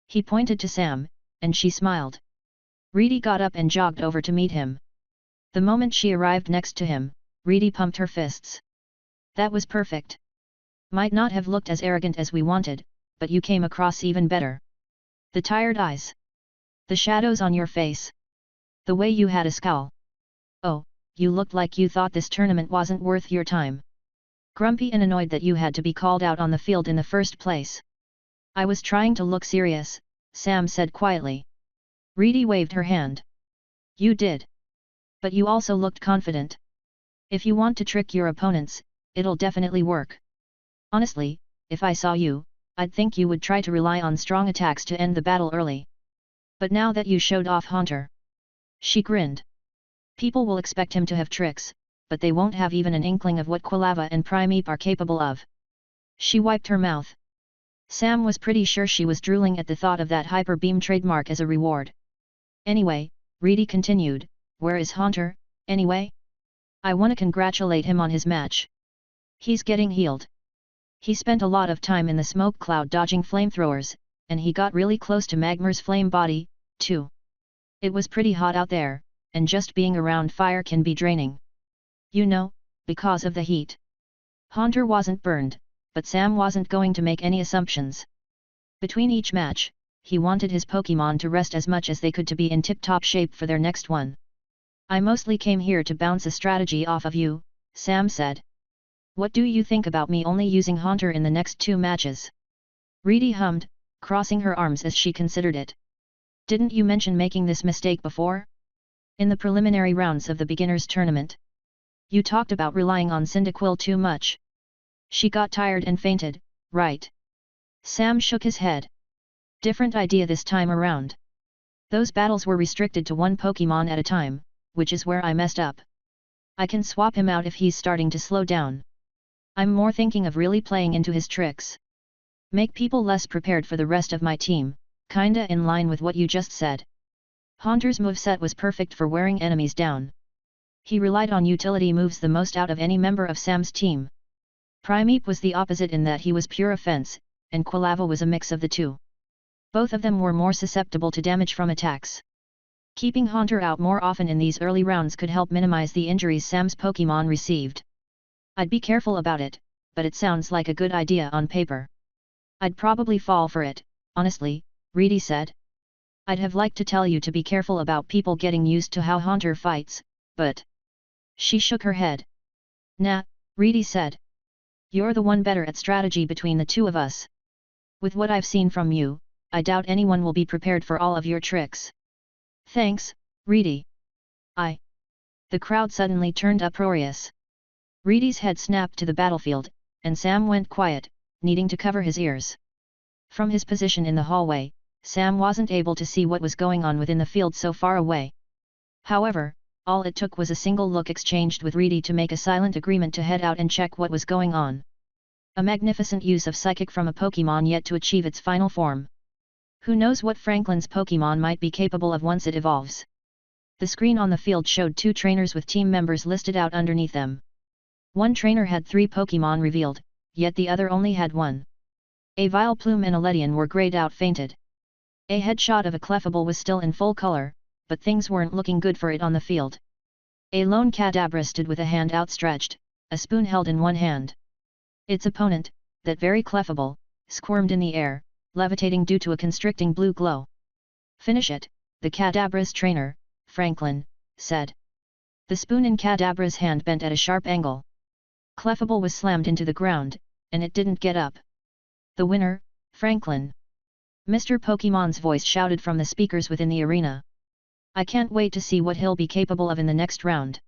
He pointed to Sam, and she smiled. Reedy got up and jogged over to meet him. The moment she arrived next to him, Reedy pumped her fists. "That was perfect. Might not have looked as arrogant as we wanted, but you came across even better. The tired eyes. The shadows on your face. The way you had a scowl. Oh, you looked like you thought this tournament wasn't worth your time. Grumpy and annoyed that you had to be called out on the field in the first place." "I was trying to look serious," Sam said quietly. Reedy waved her hand. "You did. But you also looked confident. If you want to trick your opponents, it'll definitely work. Honestly, if I saw you, I'd think you would try to rely on strong attacks to end the battle early. But now that you showed off Haunter." She grinned. "People will expect him to have tricks, but they won't have even an inkling of what Quilava and Primeape are capable of." She wiped her mouth. Sam was pretty sure she was drooling at the thought of that Hyper Beam trademark as a reward. "Anyway," Reedy continued, "where is Haunter, anyway? I wanna congratulate him on his match. He's getting healed. He spent a lot of time in the smoke cloud dodging flamethrowers, and he got really close to Magmar's flame body, too. It was pretty hot out there, and just being around fire can be draining. You know, because of the heat." Haunter wasn't burned, but Sam wasn't going to make any assumptions. Between each match, he wanted his Pokémon to rest as much as they could to be in tip-top shape for their next one. "I mostly came here to bounce a strategy off of you," Sam said. "What do you think about me only using Haunter in the next 2 matches?" Reedy hummed, crossing her arms as she considered it. "Didn't you mention making this mistake before? In the preliminary rounds of the beginners tournament? You talked about relying on Cyndaquil too much. She got tired and fainted, right?" Sam shook his head. "Different idea this time around. Those battles were restricted to one Pokémon at a time, which is where I messed up. I can swap him out if he's starting to slow down. I'm more thinking of really playing into his tricks. Make people less prepared for the rest of my team, kinda in line with what you just said." Haunter's moveset was perfect for wearing enemies down. He relied on utility moves the most out of any member of Sam's team. Primeape was the opposite in that he was pure offense, and Quilava was a mix of the two. Both of them were more susceptible to damage from attacks. Keeping Haunter out more often in these early rounds could help minimize the injuries Sam's Pokémon received. "I'd be careful about it, but it sounds like a good idea on paper." "I'd probably fall for it, honestly," Reedy said. "I'd have liked to tell you to be careful about people getting used to how Haunter fights, but..." She shook her head. "Nah," Reedy said. "You're the one better at strategy between the two of us. With what I've seen from you, I doubt anyone will be prepared for all of your tricks." "Thanks," Reedy! I! The crowd suddenly turned uproarious. Reedy's head snapped to the battlefield, and Sam went quiet, needing to cover his ears. From his position in the hallway, Sam wasn't able to see what was going on within the field so far away. However, all it took was a single look exchanged with Reedy to make a silent agreement to head out and check what was going on. A magnificent use of psychic from a Pokémon yet to achieve its final form. Who knows what Franklin's Pokémon might be capable of once it evolves. The screen on the field showed 2 trainers with team members listed out underneath them. One trainer had 3 Pokémon revealed, yet the other only had 1. A Vileplume and a Ledian were grayed out fainted. A headshot of a Clefable was still in full color, but things weren't looking good for it on the field. A lone Kadabra stood with a hand outstretched, a spoon held in one hand. Its opponent, that very Clefable, squirmed in the air, levitating due to a constricting blue glow. "Finish it," the Kadabra's trainer, Franklin, said. The spoon in Kadabra's hand bent at a sharp angle. Clefable was slammed into the ground, and it didn't get up. "The winner, Franklin." Mr. Pokemon's voice shouted from the speakers within the arena. "I can't wait to see what he'll be capable of in the next round."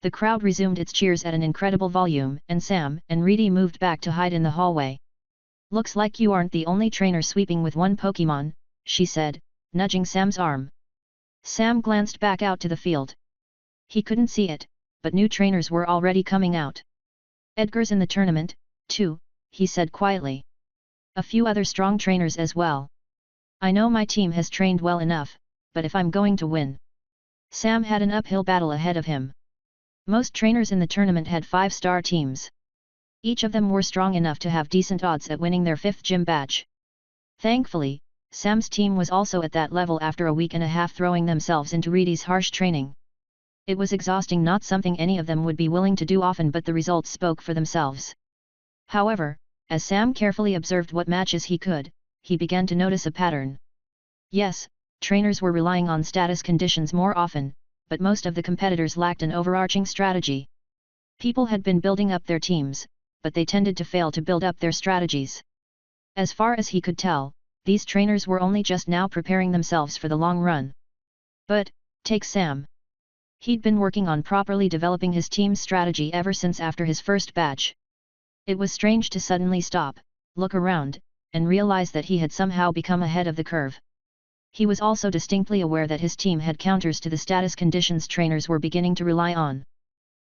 The crowd resumed its cheers at an incredible volume, and Sam and Reedy moved back to hide in the hallway. "Looks like you aren't the only trainer sweeping with 1 Pokémon," she said, nudging Sam's arm. Sam glanced back out to the field. He couldn't see it, but new trainers were already coming out. "Edgar's in the tournament, too," he said quietly. "A few other strong trainers as well. I know my team has trained well enough, but if I'm going to win..." Sam had an uphill battle ahead of him. Most trainers in the tournament had 5-star teams. Each of them were strong enough to have decent odds at winning their 5th gym badge. Thankfully, Sam's team was also at that level after a week and a half throwing themselves into Reedy's harsh training. It was exhausting, not something any of them would be willing to do often, but the results spoke for themselves. However, as Sam carefully observed what matches he could, he began to notice a pattern. Yes, trainers were relying on status conditions more often, but most of the competitors lacked an overarching strategy. People had been building up their teams, but they tended to fail to build up their strategies. As far as he could tell, these trainers were only just now preparing themselves for the long run. But, take Sam. He'd been working on properly developing his team's strategy ever since after his first batch. It was strange to suddenly stop, look around, and realize that he had somehow become ahead of the curve. He was also distinctly aware that his team had counters to the status conditions trainers were beginning to rely on.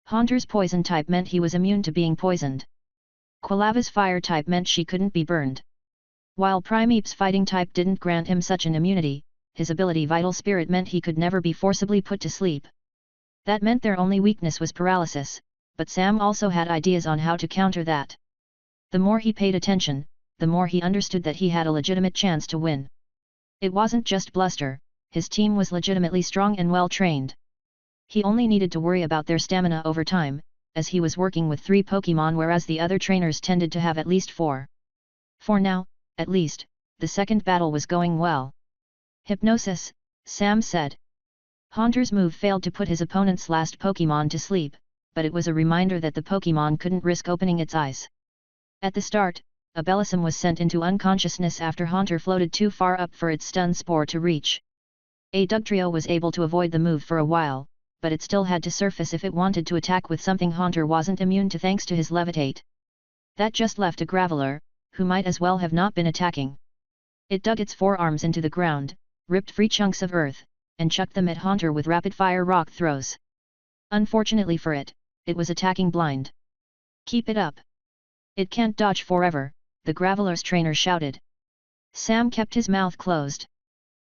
Haunter's poison type meant he was immune to being poisoned. Quilava's fire type meant she couldn't be burned. While Primeape's fighting type didn't grant him such an immunity, his ability Vital Spirit meant he could never be forcibly put to sleep. That meant their only weakness was paralysis, but Sam also had ideas on how to counter that. The more he paid attention, the more he understood that he had a legitimate chance to win. It wasn't just bluster, his team was legitimately strong and well trained. He only needed to worry about their stamina over time, as he was working with 3 Pokémon whereas the other trainers tended to have at least 4. For now, at least, the second battle was going well. "Hypnosis," Sam said. Haunter's move failed to put his opponent's last Pokémon to sleep, but it was a reminder that the Pokémon couldn't risk opening its eyes. At the start, a Bellossom was sent into unconsciousness after Haunter floated too far up for its stun spore to reach. A Dugtrio was able to avoid the move for a while, but it still had to surface if it wanted to attack with something Haunter wasn't immune to thanks to his levitate. That just left a Graveler, who might as well have not been attacking. It dug its forearms into the ground, ripped free chunks of earth, and chucked them at Haunter with rapid-fire rock throws. Unfortunately for it, it was attacking blind. "Keep it up. It can't dodge forever," the Graveler's trainer shouted. Sam kept his mouth closed.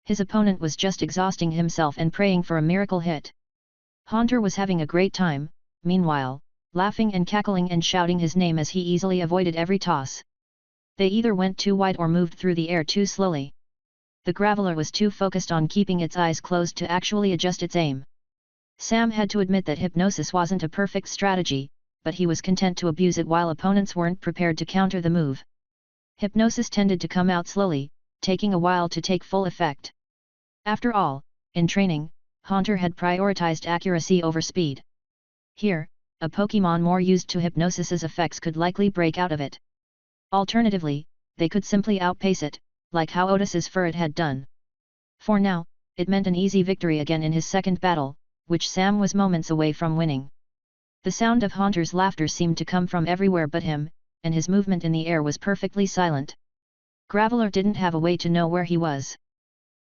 His opponent was just exhausting himself and praying for a miracle hit. Haunter was having a great time, meanwhile, laughing and cackling and shouting his name as he easily avoided every toss. They either went too wide or moved through the air too slowly. The Graveler was too focused on keeping its eyes closed to actually adjust its aim. Sam had to admit that hypnosis wasn't a perfect strategy, but he was content to abuse it while opponents weren't prepared to counter the move. Hypnosis tended to come out slowly, taking a while to take full effect. After all, in training, Haunter had prioritized accuracy over speed. Here, a Pokémon more used to hypnosis's effects could likely break out of it. Alternatively, they could simply outpace it, like how Otis's Furret had done. For now, it meant an easy victory again in his second battle, which Sam was moments away from winning. The sound of Haunter's laughter seemed to come from everywhere but him, and his movement in the air was perfectly silent. Graveler didn't have a way to know where he was.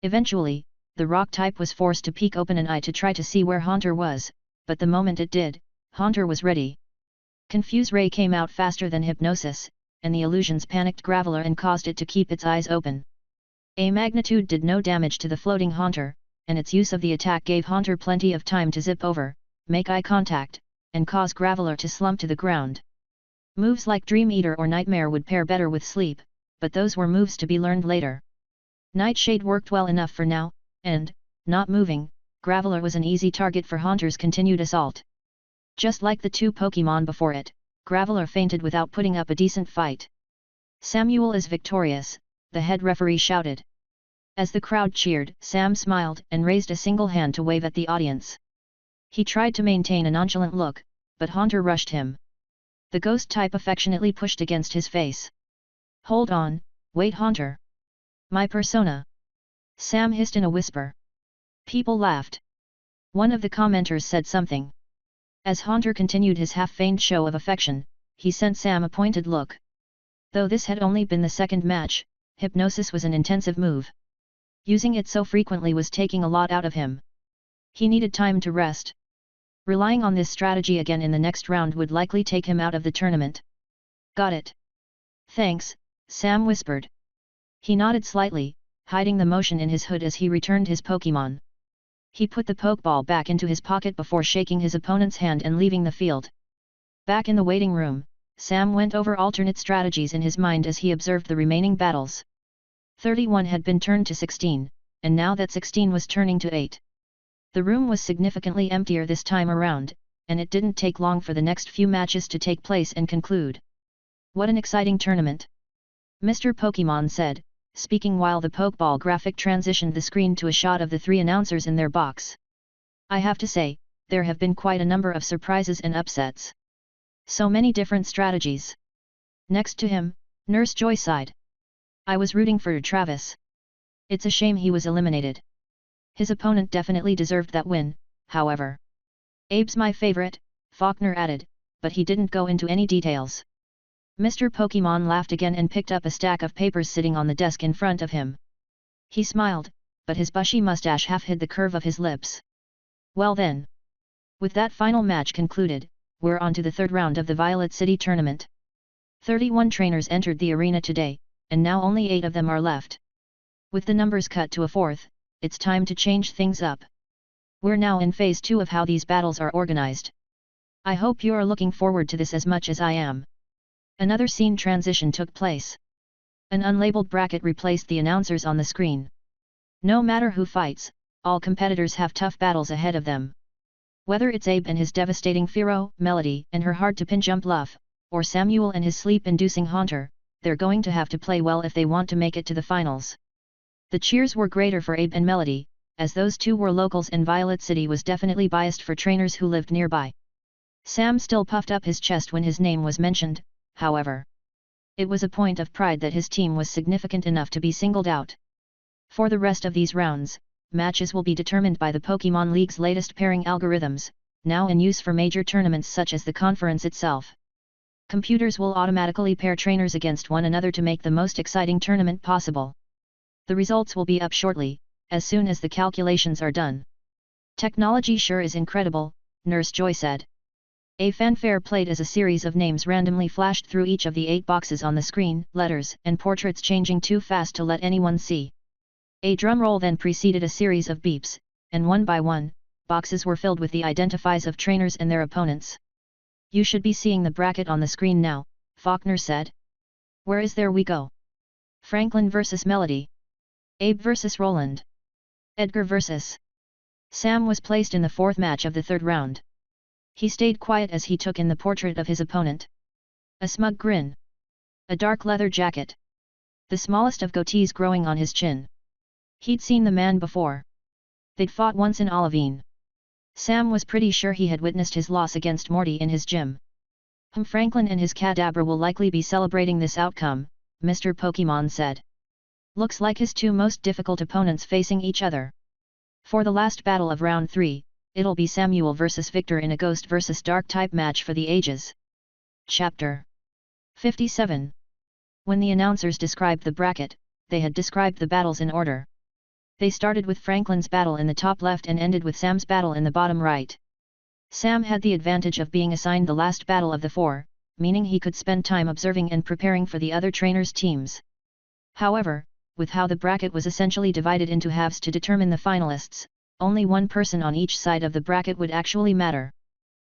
Eventually, the rock type was forced to peek open an eye to try to see where Haunter was, but the moment it did, Haunter was ready. Confuse Ray came out faster than Hypnosis, and the illusions panicked Graveler and caused it to keep its eyes open. A magnitude did no damage to the floating Haunter, and its use of the attack gave Haunter plenty of time to zip over, make eye contact, and cause Graveler to slump to the ground. Moves like Dream Eater or Nightmare would pair better with Sleep, but those were moves to be learned later. Nightshade worked well enough for now, and, not moving, Graveler was an easy target for Haunter's continued assault. Just like the two Pokémon before it, Graveler fainted without putting up a decent fight. Samuel is victorious, the head referee shouted. As the crowd cheered, Sam smiled and raised a single hand to wave at the audience. He tried to maintain a nonchalant look, but Haunter rushed him. The ghost type affectionately pushed against his face. "Hold on, wait Haunter. My persona!" Sam hissed in a whisper. People laughed. One of the commenters said something. As Haunter continued his half-feigned show of affection, he sent Sam a pointed look. Though this had only been the second match, Hypnosis was an intensive move. Using it so frequently was taking a lot out of him. He needed time to rest. Relying on this strategy again in the next round would likely take him out of the tournament. "Got it. Thanks," Sam whispered. He nodded slightly, hiding the motion in his hood as he returned his Pokémon. He put the Pokeball back into his pocket before shaking his opponent's hand and leaving the field. Back in the waiting room, Sam went over alternate strategies in his mind as he observed the remaining battles. 31 had been turned to 16, and now that 16 was turning to 8. The room was significantly emptier this time around, and it didn't take long for the next few matches to take place and conclude. "What an exciting tournament!" Mr. Pokémon said, speaking while the Pokeball graphic transitioned the screen to a shot of the three announcers in their box. "I have to say, there have been quite a number of surprises and upsets. So many different strategies." Next to him, Nurse Joy sighed. "I was rooting for Travis. It's a shame he was eliminated. His opponent definitely deserved that win, however. Abe's my favorite," Faulkner added, but he didn't go into any details. Mr. Pokémon laughed again and picked up a stack of papers sitting on the desk in front of him. He smiled, but his bushy mustache half hid the curve of his lips. "Well then. With that final match concluded, we're on to the third round of the Violet City tournament. 31 trainers entered the arena today, and now only 8 of them are left. With the numbers cut to a fourth, it's time to change things up. We're now in phase 2 of how these battles are organized. I hope you are looking forward to this as much as I am." Another scene transition took place. An unlabeled bracket replaced the announcers on the screen. No matter who fights, all competitors have tough battles ahead of them. Whether it's Abe and his devastating Firo, Melody and her hard-to-pin jump Luff, or Samuel and his sleep-inducing Haunter, they're going to have to play well if they want to make it to the finals. The cheers were greater for Abe and Melody, as those two were locals and Violet City was definitely biased for trainers who lived nearby. Sam still puffed up his chest when his name was mentioned, however. It was a point of pride that his team was significant enough to be singled out. For the rest of these rounds, matches will be determined by the Pokémon League's latest pairing algorithms, now in use for major tournaments such as the conference itself. Computers will automatically pair trainers against one another to make the most exciting tournament possible. The results will be up shortly, as soon as the calculations are done. "Technology sure is incredible," Nurse Joy said. A fanfare played as a series of names randomly flashed through each of the 8 boxes on the screen, letters and portraits changing too fast to let anyone see. A drum roll then preceded a series of beeps, and one by one, boxes were filled with the identifies of trainers and their opponents. "You should be seeing the bracket on the screen now," Faulkner said. "Where is there we go? Franklin vs. Melody. Abe vs. Roland. Edgar vs. Sam was placed in the 4th match of the 3rd round. He stayed quiet as he took in the portrait of his opponent. A smug grin. A dark leather jacket. The smallest of goatees growing on his chin. He'd seen the man before. They'd fought once in Olivine. Sam was pretty sure he had witnessed his loss against Morty in his gym. Franklin and his Kadabra will likely be celebrating this outcome," Mr. Pokémon said. "Looks like his two most difficult opponents facing each other. For the last battle of round 3, it'll be Samuel vs Victor in a Ghost vs Dark type match for the ages. Chapter 57. When the announcers described the bracket, they had described the battles in order. They started with Franklin's battle in the top left and ended with Sam's battle in the bottom right. Sam had the advantage of being assigned the last battle of the 4, meaning he could spend time observing and preparing for the other trainers' teams. However, with how the bracket was essentially divided into halves to determine the finalists, only one person on each side of the bracket would actually matter.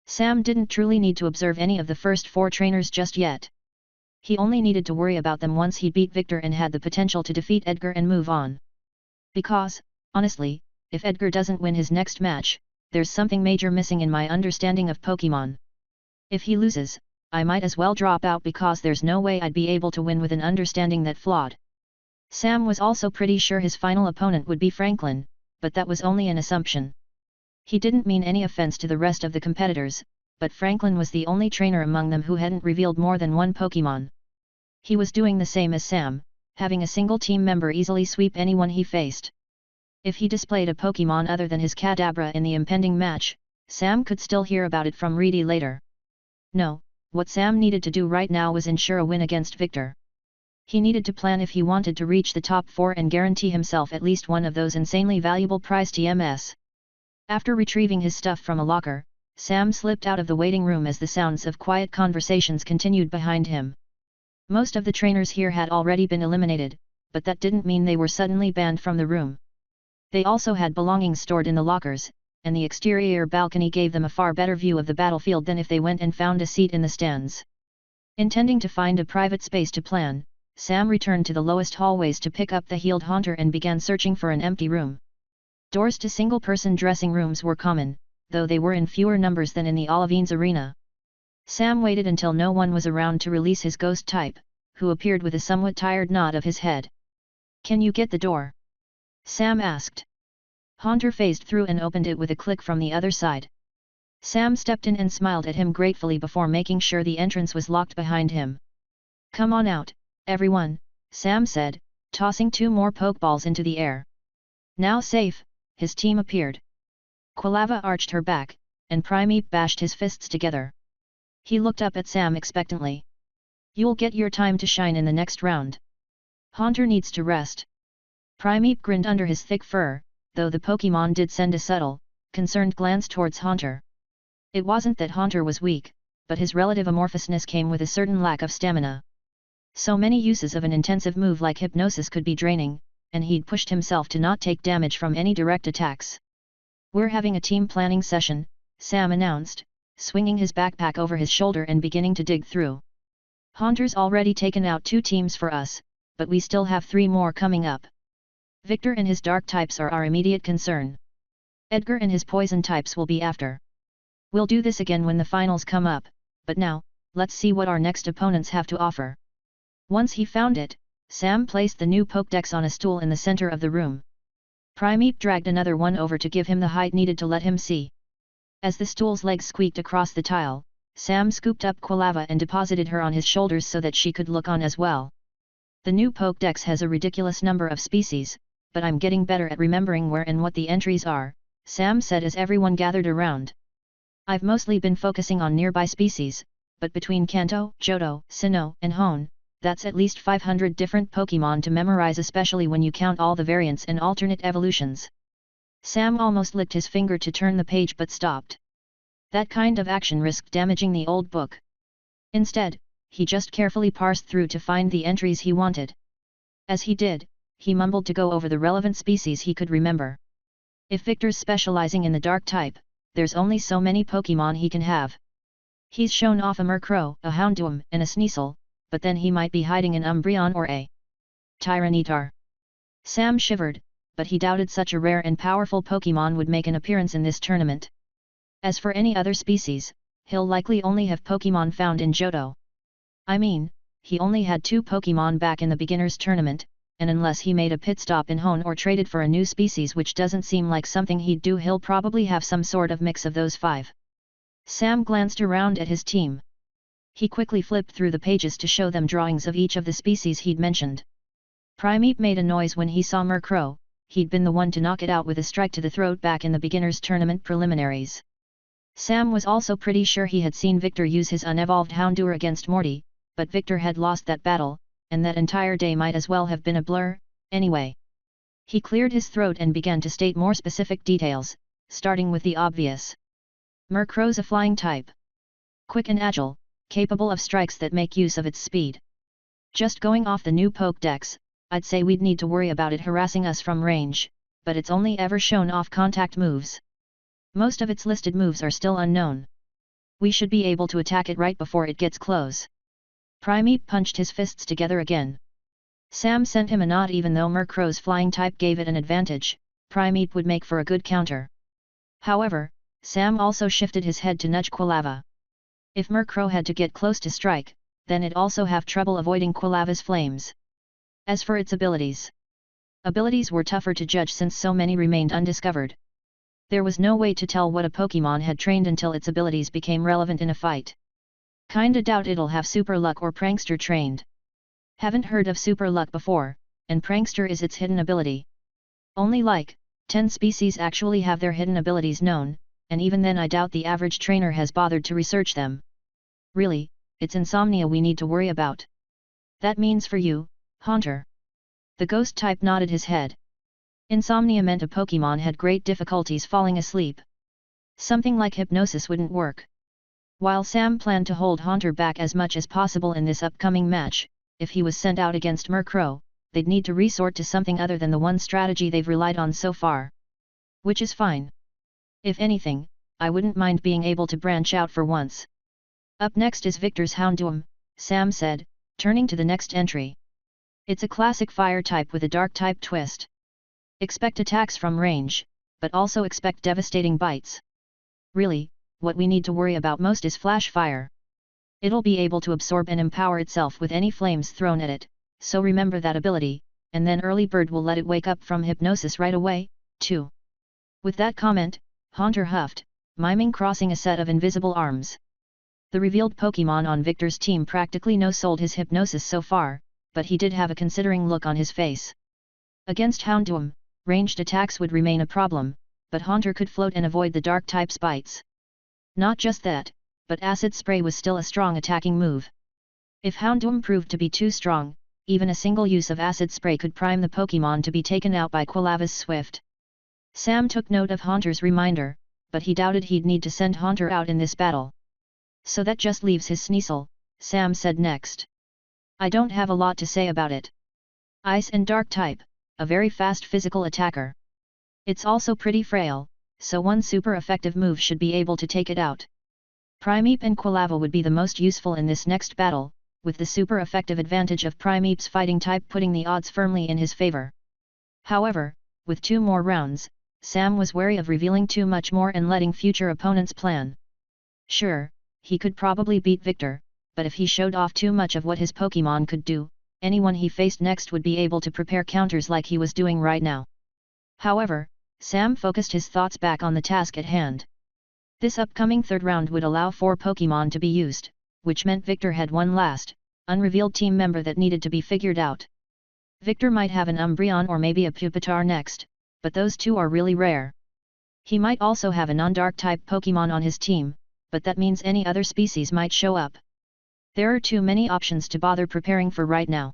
Sam didn't truly need to observe any of the first 4 trainers just yet. He only needed to worry about them once he beat Victor and had the potential to defeat Edgar and move on. Because, honestly, if Edgar doesn't win his next match, there's something major missing in my understanding of Pokémon. If he loses, I might as well drop out because there's no way I'd be able to win with an understanding that flawed. Sam was also pretty sure his final opponent would be Franklin, but that was only an assumption. He didn't mean any offense to the rest of the competitors, but Franklin was the only trainer among them who hadn't revealed more than one Pokémon. He was doing the same as Sam, having a single team member easily sweep anyone he faced. If he displayed a Pokémon other than his Kadabra in the impending match, Sam could still hear about it from Reedy later. No, what Sam needed to do right now was ensure a win against Victor. He needed to plan if he wanted to reach the top 4 and guarantee himself at least one of those insanely valuable prize TMS. After retrieving his stuff from a locker, Sam slipped out of the waiting room as the sounds of quiet conversations continued behind him. Most of the trainers here had already been eliminated, but that didn't mean they were suddenly banned from the room. They also had belongings stored in the lockers, and the exterior balcony gave them a far better view of the battlefield than if they went and found a seat in the stands. Intending to find a private space to plan, Sam returned to the lowest hallways to pick up the healed Haunter and began searching for an empty room. Doors to single-person dressing rooms were common, though they were in fewer numbers than in the Olivines arena. Sam waited until no one was around to release his ghost type, who appeared with a somewhat tired nod of his head. "Can you get the door?" Sam asked. Haunter phased through and opened it with a click from the other side. Sam stepped in and smiled at him gratefully before making sure the entrance was locked behind him. "Come on out, everyone," Sam said, tossing 2 more Pokeballs into the air. Now safe, his team appeared. Quilava arched her back, and Primeape bashed his fists together. He looked up at Sam expectantly. "You'll get your time to shine in the next round. Haunter needs to rest." Primeape grinned under his thick fur, though the Pokémon did send a subtle, concerned glance towards Haunter. It wasn't that Haunter was weak, but his relative amorphousness came with a certain lack of stamina. So many uses of an intensive move like Hypnosis could be draining, and he'd pushed himself to not take damage from any direct attacks. "We're having a team planning session," Sam announced, swinging his backpack over his shoulder and beginning to dig through. "Haunter's already taken out 2 teams for us, but we still have 3 more coming up. Victor and his dark types are our immediate concern. Edgar and his poison types will be after. We'll do this again when the finals come up, but now, let's see what our next opponents have to offer." Once he found it, Sam placed the new Pokédex on a stool in the center of the room. Primeape dragged another one over to give him the height needed to let him see. As the stool's legs squeaked across the tile, Sam scooped up Quilava and deposited her on his shoulders so that she could look on as well. "The new Pokédex has a ridiculous number of species, but I'm getting better at remembering where and what the entries are," Sam said as everyone gathered around. "I've mostly been focusing on nearby species, but between Kanto, Johto, Sinnoh, and Hone, that's at least 500 different Pokémon to memorize, especially when you count all the variants and alternate evolutions." Sam almost licked his finger to turn the page but stopped. That kind of action risked damaging the old book. Instead, he just carefully parsed through to find the entries he wanted. As he did, he mumbled to go over the relevant species he could remember. If Victor's specializing in the dark type, there's only so many Pokémon he can have. He's shown off a Murkrow, a Houndoom, and a Sneasel, but then he might be hiding an Umbreon or a Tyranitar. Sam shivered, but he doubted such a rare and powerful Pokémon would make an appearance in this tournament. As for any other species, he'll likely only have Pokémon found in Johto. I mean, he only had 2 Pokémon back in the beginners tournament, and unless he made a pit stop in Hone or traded for a new species, which doesn't seem like something he'd do, he'll probably have some sort of mix of those 5. Sam glanced around at his team. He quickly flipped through the pages to show them drawings of each of the species he'd mentioned. Primeape made a noise when he saw Murkrow, he'd been the one to knock it out with a strike to the throat back in the beginners tournament preliminaries. Sam was also pretty sure he had seen Victor use his unevolved Houndour against Morty, but Victor had lost that battle, and that entire day might as well have been a blur, anyway. He cleared his throat and began to state more specific details, starting with the obvious. Murkrow's a flying type. Quick and agile, capable of strikes that make use of its speed. Just going off the new Pokédex, I'd say we'd need to worry about it harassing us from range, but it's only ever shown off-contact moves. Most of its listed moves are still unknown. We should be able to attack it right before it gets close. Primeape punched his fists together again. Sam sent him a nod. Even though Murkrow's flying type gave it an advantage, Primeape would make for a good counter. However, Sam also shifted his head to nudge Quilava. If Murkrow had to get close to strike, then it'd also have trouble avoiding Quilava's flames. As for its abilities were tougher to judge since so many remained undiscovered. There was no way to tell what a Pokémon had trained until its abilities became relevant in a fight. Kinda doubt it'll have Super Luck or Prankster trained. Haven't heard of Super Luck before, and Prankster is its hidden ability. Only like 10 species actually have their hidden abilities known, and even then I doubt the average trainer has bothered to research them. Really, it's Insomnia we need to worry about. That means for you, Haunter. The ghost type nodded his head. Insomnia meant a Pokémon had great difficulties falling asleep. Something like hypnosis wouldn't work. While Sam planned to hold Haunter back as much as possible in this upcoming match, if he was sent out against Murkrow, they'd need to resort to something other than the one strategy they've relied on so far. Which is fine. If anything, I wouldn't mind being able to branch out for once. Up next is Victor's Houndoom, Sam said, turning to the next entry. It's a classic fire type with a dark type twist. Expect attacks from range, but also expect devastating bites. Really, what we need to worry about most is Flash Fire. It'll be able to absorb and empower itself with any flames thrown at it, so remember that ability, and then Early Bird will let it wake up from hypnosis right away, too. With that comment, Haunter huffed, miming crossing a set of invisible arms. The revealed Pokémon on Victor's team practically no-sold his hypnosis so far, but he did have a considering look on his face. Against Houndoom, ranged attacks would remain a problem, but Haunter could float and avoid the dark type's bites. Not just that, but Acid Spray was still a strong attacking move. If Houndoom proved to be too strong, even a single use of Acid Spray could prime the Pokémon to be taken out by Quilava's Swift. Sam took note of Haunter's reminder, but he doubted he'd need to send Haunter out in this battle. So that just leaves his Sneasel, Sam said next. I don't have a lot to say about it. Ice and Dark type, a very fast physical attacker. It's also pretty frail, so one super effective move should be able to take it out. Primeape and Quilava would be the most useful in this next battle, with the super effective advantage of Primeape's fighting type putting the odds firmly in his favor. However, with 2 more rounds, Sam was wary of revealing too much more and letting future opponents plan. Sure, he could probably beat Victor, but if he showed off too much of what his Pokémon could do, anyone he faced next would be able to prepare counters like he was doing right now. However, Sam focused his thoughts back on the task at hand. This upcoming third round would allow 4 Pokémon to be used, which meant Victor had one last, unrevealed team member that needed to be figured out. Victor might have an Umbreon or maybe a Pupitar next, but those 2 are really rare. He might also have a non-dark type Pokémon on his team, but that means any other species might show up. There are too many options to bother preparing for right now.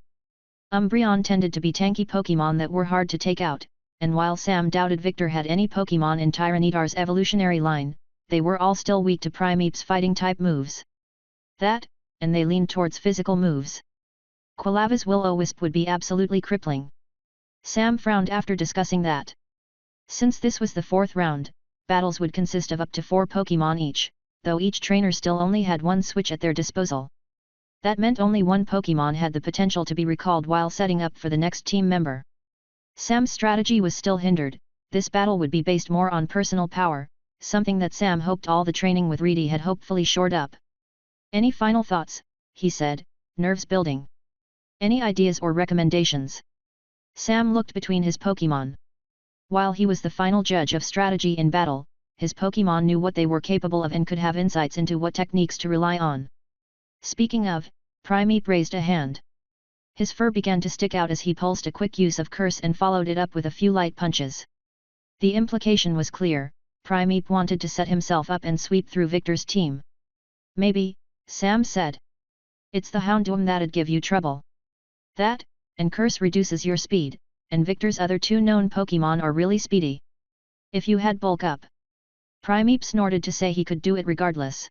Umbreon tended to be tanky Pokémon that were hard to take out, and while Sam doubted Victor had any Pokémon in Tyranitar's evolutionary line, they were all still weak to Primeape's fighting type moves. That, and they leaned towards physical moves. Quilava's Will-O-Wisp would be absolutely crippling. Sam frowned after discussing that. Since this was the 4th round, battles would consist of up to 4 Pokémon each, though each trainer still only had one switch at their disposal. That meant only one Pokémon had the potential to be recalled while setting up for the next team member. Sam's strategy was still hindered. This battle would be based more on personal power, something that Sam hoped all the training with Reedy had hopefully shored up. Any final thoughts, he said, nerves building. Any ideas or recommendations? Sam looked between his Pokémon. While he was the final judge of strategy in battle, his Pokémon knew what they were capable of and could have insights into what techniques to rely on. Speaking of, Primeape raised a hand. His fur began to stick out as he pulsed a quick use of curse and followed it up with a few light punches. The implication was clear, Primeape wanted to set himself up and sweep through Victor's team. Maybe, Sam said. It's the Houndoom that'd give you trouble. That, and curse reduces your speed, and Victor's other two known Pokémon are really speedy. If you had bulk up. Primeape snorted to say he could do it regardless.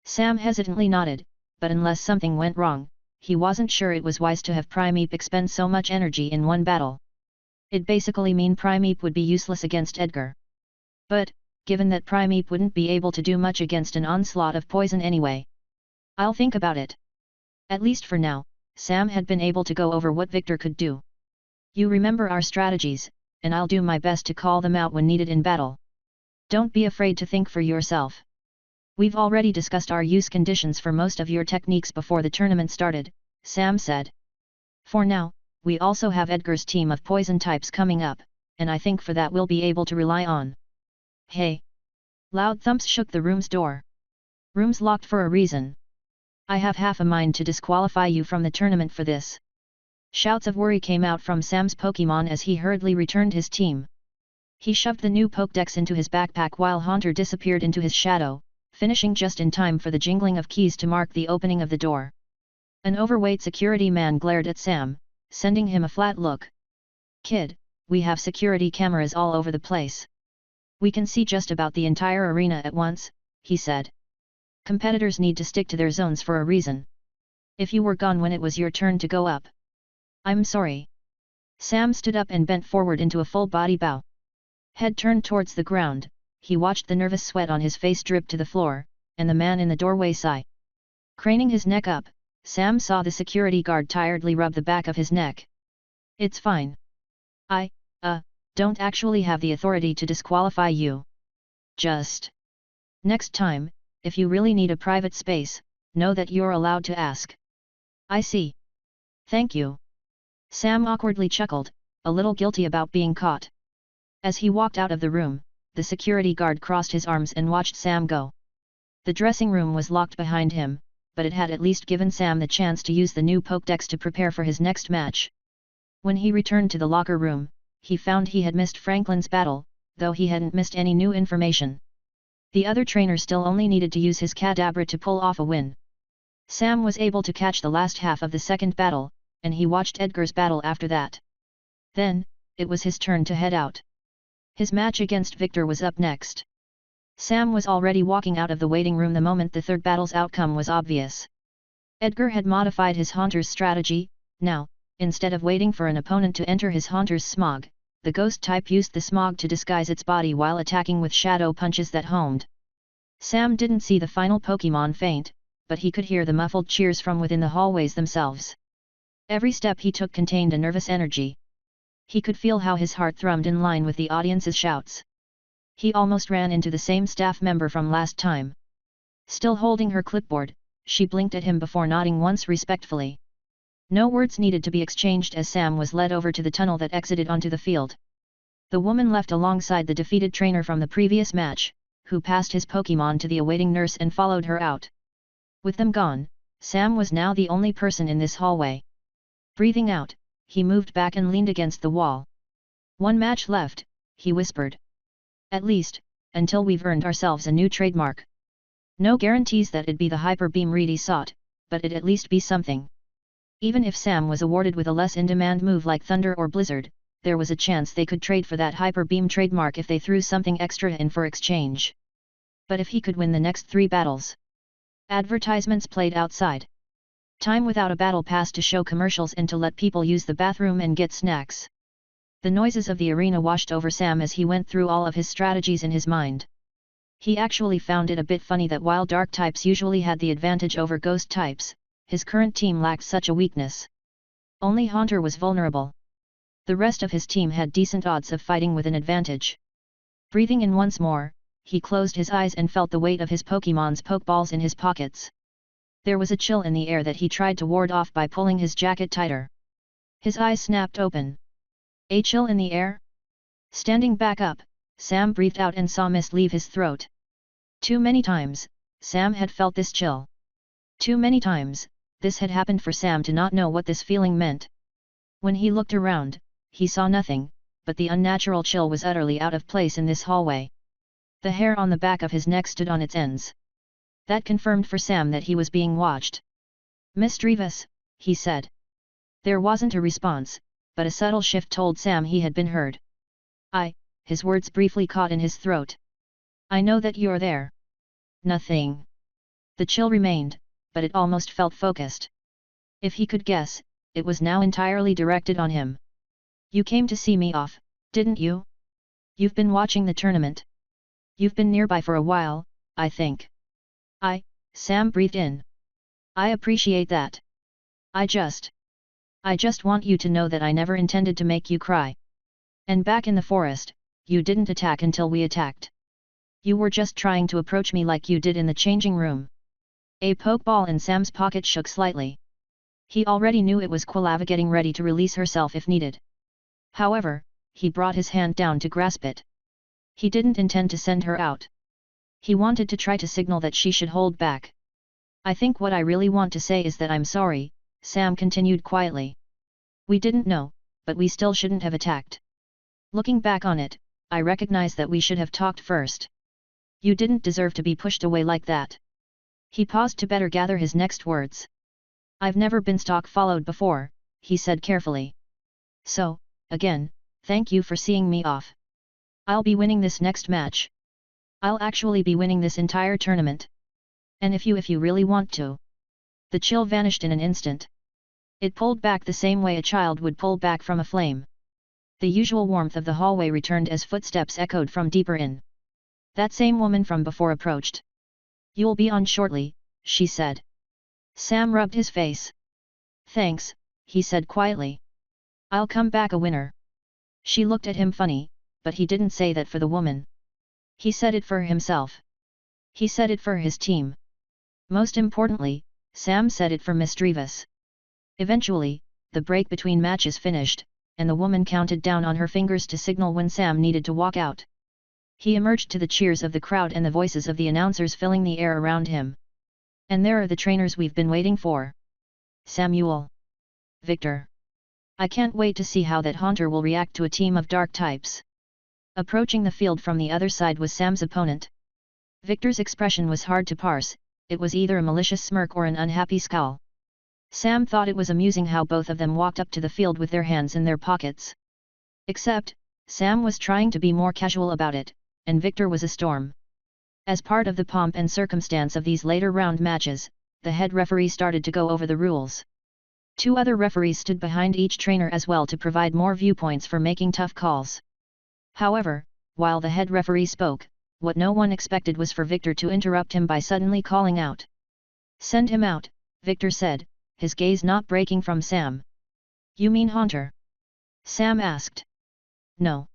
Sam hesitantly nodded, but unless something went wrong, he wasn't sure it was wise to have Primeape expend so much energy in one battle. It'd basically mean Primeape would be useless against Edgar. But, given that Primeape wouldn't be able to do much against an onslaught of poison anyway. I'll think about it. At least for now, Sam had been able to go over what Victor could do. You remember our strategies, and I'll do my best to call them out when needed in battle. Don't be afraid to think for yourself. We've already discussed our use conditions for most of your techniques before the tournament started, Sam said. For now, we also have Edgar's team of poison types coming up, and I think for that we'll be able to rely on. Hey! Loud thumps shook the room's door. Room's locked for a reason. I have half a mind to disqualify you from the tournament for this. Shouts of worry came out from Sam's Pokémon as he hurriedly returned his team. He shoved the new Pokédex into his backpack while Haunter disappeared into his shadow, finishing just in time for the jingling of keys to mark the opening of the door. An overweight security man glared at Sam, sending him a flat look. Kid, we have security cameras all over the place. We can see just about the entire arena at once, he said. Competitors need to stick to their zones for a reason. If you were gone when it was your turn to go up. I'm sorry. Sam stood up and bent forward into a full body bow. Head turned towards the ground, he watched the nervous sweat on his face drip to the floor, and the man in the doorway sigh. Craning his neck up, Sam saw the security guard tiredly rub the back of his neck. It's fine. I don't actually have the authority to disqualify you. Just. Next time, if you really need a private space, know that you're allowed to ask. I see. Thank you. Sam awkwardly chuckled, a little guilty about being caught. As he walked out of the room, the security guard crossed his arms and watched Sam go. The dressing room was locked behind him, but it had at least given Sam the chance to use the new Pokédex to prepare for his next match. When he returned to the locker room, he found he had missed Franklin's battle, though he hadn't missed any new information. The other trainer still only needed to use his Kadabra to pull off a win. Sam was able to catch the last half of the second battle, and he watched Edgar's battle after that. Then, it was his turn to head out. His match against Victor was up next. Sam was already walking out of the waiting room the moment the third battle's outcome was obvious. Edgar had modified his Haunter's strategy. Now, instead of waiting for an opponent to enter his Haunter's smog, the ghost type used the smog to disguise its body while attacking with shadow punches that homed. Sam didn't see the final Pokémon faint, but he could hear the muffled cheers from within the hallways themselves. Every step he took contained a nervous energy. He could feel how his heart thrummed in line with the audience's shouts. He almost ran into the same staff member from last time. Still holding her clipboard, she blinked at him before nodding once respectfully. No words needed to be exchanged as Sam was led over to the tunnel that exited onto the field. The woman left alongside the defeated trainer from the previous match, who passed his Pokémon to the awaiting nurse and followed her out. With them gone, Sam was now the only person in this hallway. Breathing out, he moved back and leaned against the wall. One match left, he whispered. At least, until we've earned ourselves a new trademark. No guarantees that it'd be the hyper beam Reedy sought, but it'd at least be something. Even if Sam was awarded with a less in-demand move like Thunder or Blizzard, there was a chance they could trade for that hyper beam trademark if they threw something extra in for exchange. But if he could win the next 3 battles. Advertisements played outside. Time without a battle pass to show commercials and to let people use the bathroom and get snacks. The noises of the arena washed over Sam as he went through all of his strategies in his mind. He actually found it a bit funny that while dark types usually had the advantage over ghost types, his current team lacked such a weakness. Only Haunter was vulnerable. The rest of his team had decent odds of fighting with an advantage. Breathing in once more, he closed his eyes and felt the weight of his Pokémon's Pokeballs in his pockets. There was a chill in the air that he tried to ward off by pulling his jacket tighter. His eyes snapped open. A chill in the air? Standing back up, Sam breathed out and saw mist leave his throat. Too many times, Sam had felt this chill. Too many times, This had happened for Sam to not know what this feeling meant. When he looked around, he saw nothing, but the unnatural chill was utterly out of place in this hallway. The hair on the back of his neck stood on its ends. That confirmed for Sam that he was being watched. "Mischievous," he said. There wasn't a response, but a subtle shift told Sam he had been heard. His words briefly caught in his throat. "I know that you're there." Nothing. The chill remained, but it almost felt focused. If he could guess, it was now entirely directed on him. "You came to see me off, didn't you? You've been watching the tournament. You've been nearby for a while, I think." Sam breathed in. "I appreciate that. I just want you to know that I never intended to make you cry. And back in the forest, you didn't attack until we attacked. You were just trying to approach me like you did in the changing room." A pokeball in Sam's pocket shook slightly. He already knew it was Quilava getting ready to release herself if needed. However, he brought his hand down to grasp it. He didn't intend to send her out. He wanted to try to signal that she should hold back. "I think what I really want to say is that I'm sorry," Sam continued quietly. "We didn't know, but we still shouldn't have attacked. Looking back on it, I recognize that we should have talked first. You didn't deserve to be pushed away like that." He paused to better gather his next words. "I've never been stalk-followed before," he said carefully. "So, again, thank you for seeing me off. I'll be winning this next match. I'll actually be winning this entire tournament. And if you really want to." The chill vanished in an instant. It pulled back the same way a child would pull back from a flame. The usual warmth of the hallway returned as footsteps echoed from deeper in. That same woman from before approached. "You'll be on shortly," she said. Sam rubbed his face. "Thanks," he said quietly. "I'll come back a winner." She looked at him funny, but he didn't say that for the woman. He said it for himself. He said it for his team. Most importantly, Sam said it for Mischievous. Eventually, the break between matches finished, and the woman counted down on her fingers to signal when Sam needed to walk out. He emerged to the cheers of the crowd and the voices of the announcers filling the air around him. "And there are the trainers we've been waiting for. Samuel. Victor. I can't wait to see how that Haunter will react to a team of dark types." Approaching the field from the other side was Sam's opponent. Victor's expression was hard to parse, it was either a malicious smirk or an unhappy scowl. Sam thought it was amusing how both of them walked up to the field with their hands in their pockets. Except, Sam was trying to be more casual about it, and Victor was a storm. As part of the pomp and circumstance of these later round matches, the head referee started to go over the rules. 2 other referees stood behind each trainer as well to provide more viewpoints for making tough calls. However, while the head referee spoke, what no one expected was for Victor to interrupt him by suddenly calling out. "Send him out," Victor said, his gaze not breaking from Sam. "You mean Haunter?" Sam asked. "No.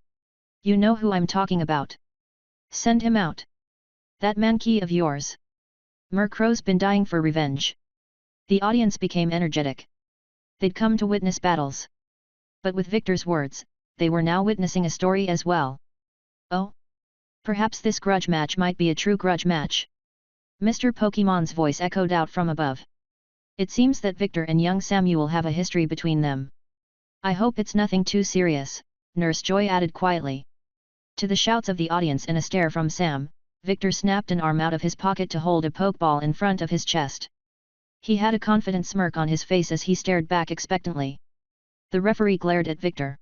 You know who I'm talking about. Send him out. That Mankey of yours. Murkrow's been dying for revenge." The audience became energetic. They'd come to witness battles. But with Victor's words, they were now witnessing a story as well. "Oh? Perhaps this grudge match might be a true grudge match." Mr. Pokemon's voice echoed out from above. "It seems that Victor and young Samuel have a history between them. I hope it's nothing too serious," Nurse Joy added quietly. To the shouts of the audience and a stare from Sam, Victor snapped an arm out of his pocket to hold a pokeball in front of his chest. He had a confident smirk on his face as he stared back expectantly. The referee glared at Victor.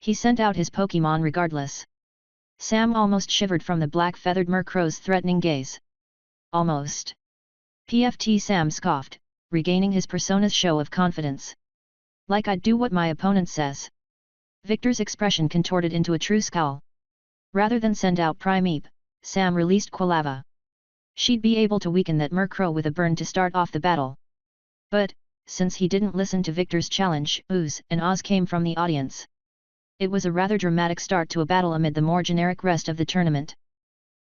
He sent out his Pokémon regardless. Sam almost shivered from the black-feathered Murkrow's threatening gaze. "Almost." PFT Sam scoffed, regaining his persona's show of confidence. "Like I'd do what my opponent says." Victor's expression contorted into a true scowl. Rather than send out Primeape, Sam released Quilava. She'd be able to weaken that Murkrow with a burn to start off the battle. But, since he didn't listen to Victor's challenge, oohs and ahs came from the audience. It was a rather dramatic start to a battle amid the more generic rest of the tournament.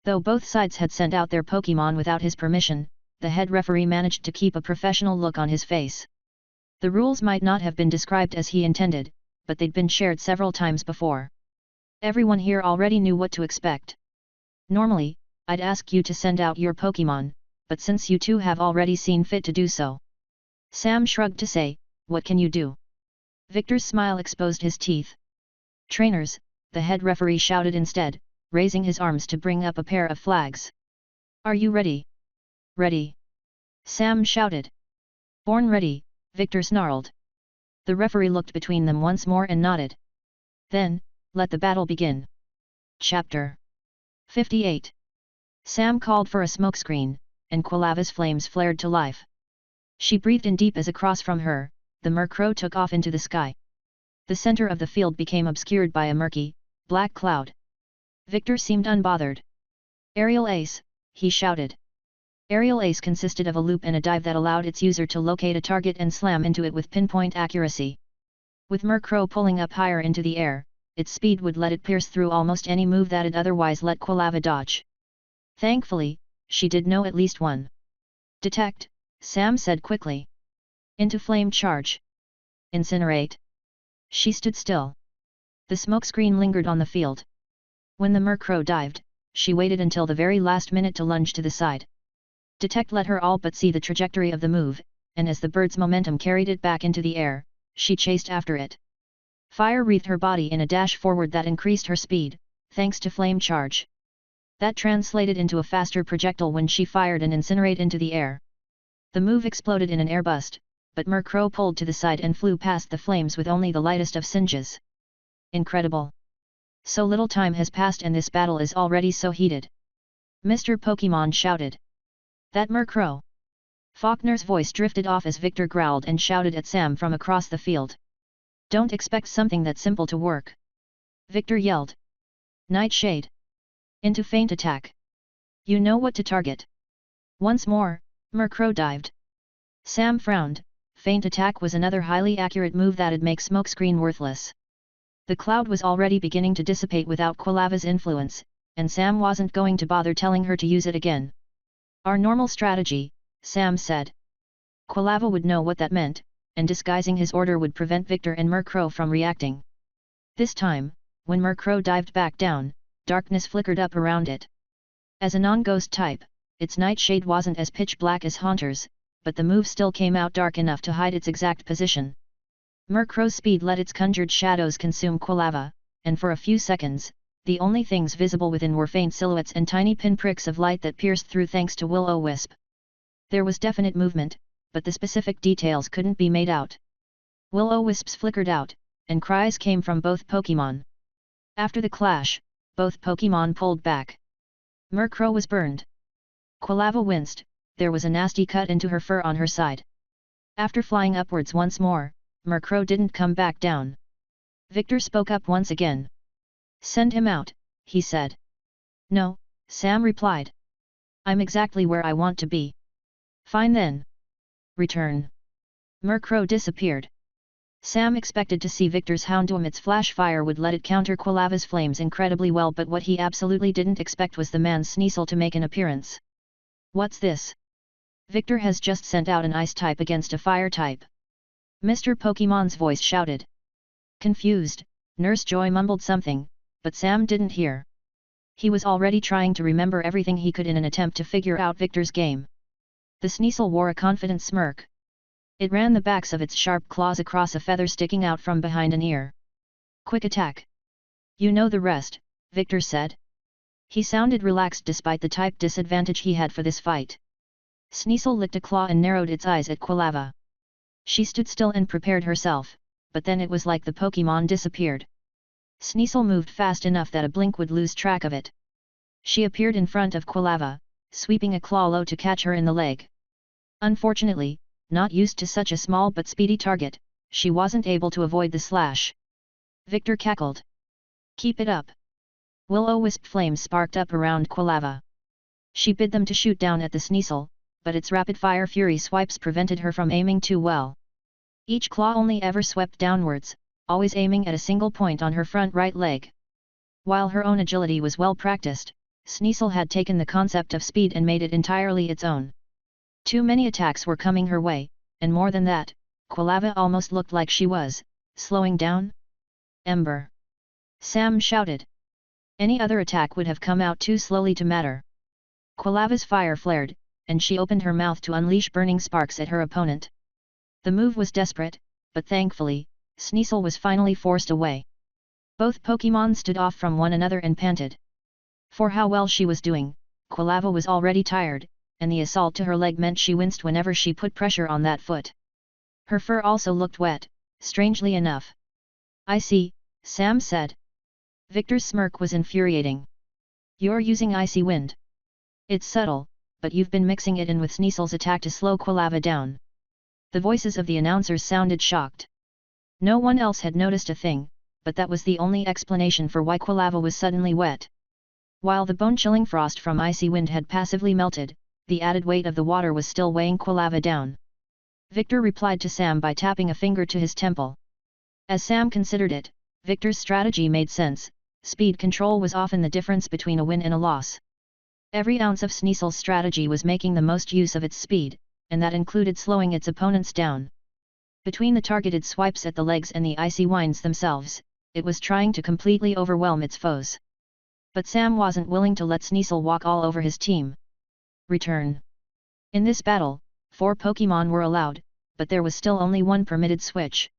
Though both sides had sent out their Pokémon without his permission, the head referee managed to keep a professional look on his face. The rules might not have been described as he intended, but they'd been shared several times before. Everyone here already knew what to expect. "Normally, I'd ask you to send out your Pokémon, but since you two have already seen fit to do so, Sam shrugged to say, "What can you do?" Victor's smile exposed his teeth. "Trainers," the head referee shouted instead, raising his arms to bring up a pair of flags. "Are you ready?" "Ready," Sam shouted. "Born ready," Victor snarled. The referee looked between them once more and nodded. "Then, let the battle begin." Chapter 58. Sam called for a smokescreen, and Quilava's flames flared to life. She breathed in deep as across from her, the Murkrow took off into the sky. The center of the field became obscured by a murky, black cloud. Victor seemed unbothered. "Aerial Ace," he shouted. Aerial Ace consisted of a loop and a dive that allowed its user to locate a target and slam into it with pinpoint accuracy. With Murkrow pulling up higher into the air, its speed would let it pierce through almost any move that it otherwise let Quilava dodge. Thankfully, she did know at least one. "Detect," Sam said quickly. "Into flame charge." "Incinerate." She stood still. The smokescreen lingered on the field. When the Murkrow dived, she waited until the very last minute to lunge to the side. Detect let her all but see the trajectory of the move, and as the bird's momentum carried it back into the air, she chased after it. Fire wreathed her body in a dash forward that increased her speed, thanks to flame charge. That translated into a faster projectile when she fired an incinerate into the air. The move exploded in an airburst, but Murkrow pulled to the side and flew past the flames with only the lightest of singes. Incredible! So little time has passed and this battle is already so heated. Mr. Pokémon shouted. "That Murkrow!" Faulkner's voice drifted off as Victor growled and shouted at Sam from across the field. "Don't expect something that simple to work!" Victor yelled. "Nightshade! Into feint attack! You know what to target!" Once more, Murkrow dived. Sam frowned. Feint attack was another highly accurate move that'd make smokescreen worthless. The cloud was already beginning to dissipate without Quilava's influence, and Sam wasn't going to bother telling her to use it again. "Our normal strategy," Sam said. Quilava would know what that meant, and disguising his order would prevent Victor and Murkrow from reacting. This time, when Murkrow dived back down, darkness flickered up around it. As a non-ghost type, its nightshade wasn't as pitch black as Haunter's, but the move still came out dark enough to hide its exact position. Murkrow's speed let its conjured shadows consume Quilava, and for a few seconds, the only things visible within were faint silhouettes and tiny pinpricks of light that pierced through thanks to Will-O-Wisp. There was definite movement, but the specific details couldn't be made out. Will-O-Wisps flickered out, and cries came from both Pokémon. After the clash, both Pokémon pulled back. Murkrow was burned. Quilava winced, there was a nasty cut into her fur on her side. After flying upwards once more, Murkrow didn't come back down. Victor spoke up once again. "Send him out," he said. "No," Sam replied. "I'm exactly where I want to be." "Fine then. Return." Murkrow disappeared. Sam expected to see Victor's Houndoom. Its flash fire would let it counter Quilava's flames incredibly well, but what he absolutely didn't expect was the man's Sneasel to make an appearance. "What's this? Victor has just sent out an ice type against a fire type." Mr. Pokémon's voice shouted. Confused, Nurse Joy mumbled something, but Sam didn't hear. He was already trying to remember everything he could in an attempt to figure out Victor's game. The Sneasel wore a confident smirk. It ran the backs of its sharp claws across a feather sticking out from behind an ear. "Quick attack. You know the rest," Victor said. He sounded relaxed despite the type disadvantage he had for this fight. Sneasel licked a claw and narrowed its eyes at Quilava. She stood still and prepared herself, but then it was like the Pokémon disappeared. Sneasel moved fast enough that a blink would lose track of it. She appeared in front of Quilava, sweeping a claw low to catch her in the leg. Unfortunately, not used to such a small but speedy target, she wasn't able to avoid the slash. Victor cackled. "Keep it up." Will-O-Wisp flames sparked up around Quilava. She bid them to shoot down at the Sneasel, but its rapid-fire fury swipes prevented her from aiming too well. Each claw only ever swept downwards, always aiming at a single point on her front right leg. While her own agility was well practiced, Sneasel had taken the concept of speed and made it entirely its own. Too many attacks were coming her way, and more than that, Quilava almost looked like she was slowing down. "Ember!" Sam shouted. Any other attack would have come out too slowly to matter. Quilava's fire flared, and she opened her mouth to unleash burning sparks at her opponent. The move was desperate, but thankfully, Sneasel was finally forced away. Both Pokémon stood off from one another and panted. For how well she was doing, Quilava was already tired, and the assault to her leg meant she winced whenever she put pressure on that foot. Her fur also looked wet, strangely enough. I see, Sam said. Victor's smirk was infuriating. You're using Icy Wind. It's subtle, but you've been mixing it in with Sneasel's attack to slow Quilava down. The voices of the announcers sounded shocked. No one else had noticed a thing, but that was the only explanation for why Quilava was suddenly wet. While the bone-chilling frost from Icy Wind had passively melted, the added weight of the water was still weighing Quilava down. Victor replied to Sam by tapping a finger to his temple. As Sam considered it, Victor's strategy made sense. Speed control was often the difference between a win and a loss. Every ounce of Sneasel's strategy was making the most use of its speed, and that included slowing its opponents down. Between the targeted swipes at the legs and the icy winds themselves, it was trying to completely overwhelm its foes. But Sam wasn't willing to let Sneasel walk all over his team. Return. In this battle, 4 Pokémon were allowed, but there was still only one permitted switch.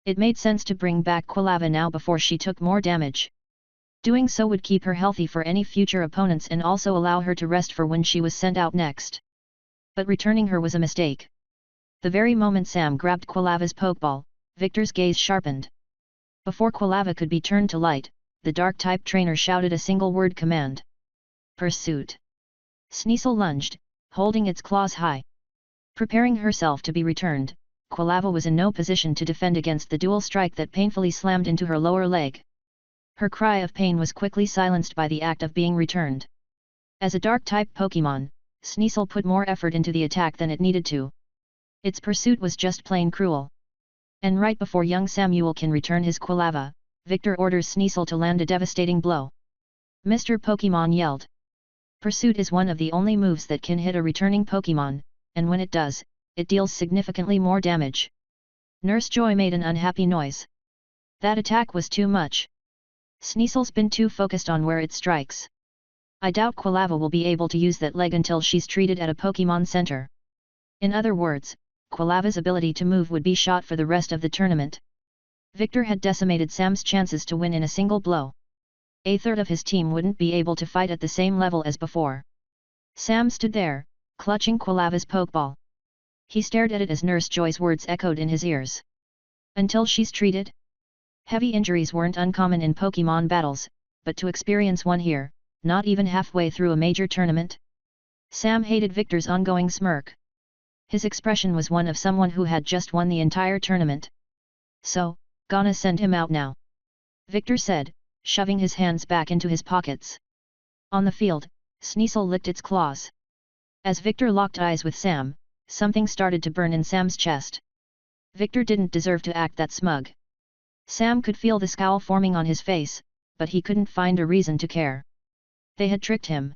It made sense to bring back Quilava now before she took more damage. Doing so would keep her healthy for any future opponents and also allow her to rest for when she was sent out next. But returning her was a mistake. The very moment Sam grabbed Quilava's Pokeball, Victor's gaze sharpened. Before Quilava could be turned to light, the Dark-type trainer shouted a single-word command. Pursuit. Sneasel lunged, holding its claws high. Preparing herself to be returned, Quilava was in no position to defend against the dual strike that painfully slammed into her lower leg. Her cry of pain was quickly silenced by the act of being returned. As a Dark-type Pokémon, Sneasel put more effort into the attack than it needed to. Its pursuit was just plain cruel. And right before young Samuel can return his Quilava, Victor orders Sneasel to land a devastating blow. Mr. Pokémon yelled. Pursuit is one of the only moves that can hit a returning Pokémon, and when it does, it deals significantly more damage. Nurse Joy made an unhappy noise. That attack was too much. Sneasel's been too focused on where it strikes. I doubt Quilava will be able to use that leg until she's treated at a Pokémon Center. In other words, Quilava's ability to move would be shot for the rest of the tournament. Victor had decimated Sam's chances to win in a single blow. A third of his team wouldn't be able to fight at the same level as before. Sam stood there, clutching Quilava's Pokeball. He stared at it as Nurse Joy's words echoed in his ears. Until she's treated? Heavy injuries weren't uncommon in Pokémon battles, but to experience one here, not even halfway through a major tournament? Sam hated Victor's ongoing smirk. His expression was one of someone who had just won the entire tournament. So, gonna send him out now? Victor said, shoving his hands back into his pockets. On the field, Sneasel licked its claws. As Victor locked eyes with Sam, something started to burn in Sam's chest. Victor didn't deserve to act that smug. Sam could feel the scowl forming on his face, but he couldn't find a reason to care. They had tricked him.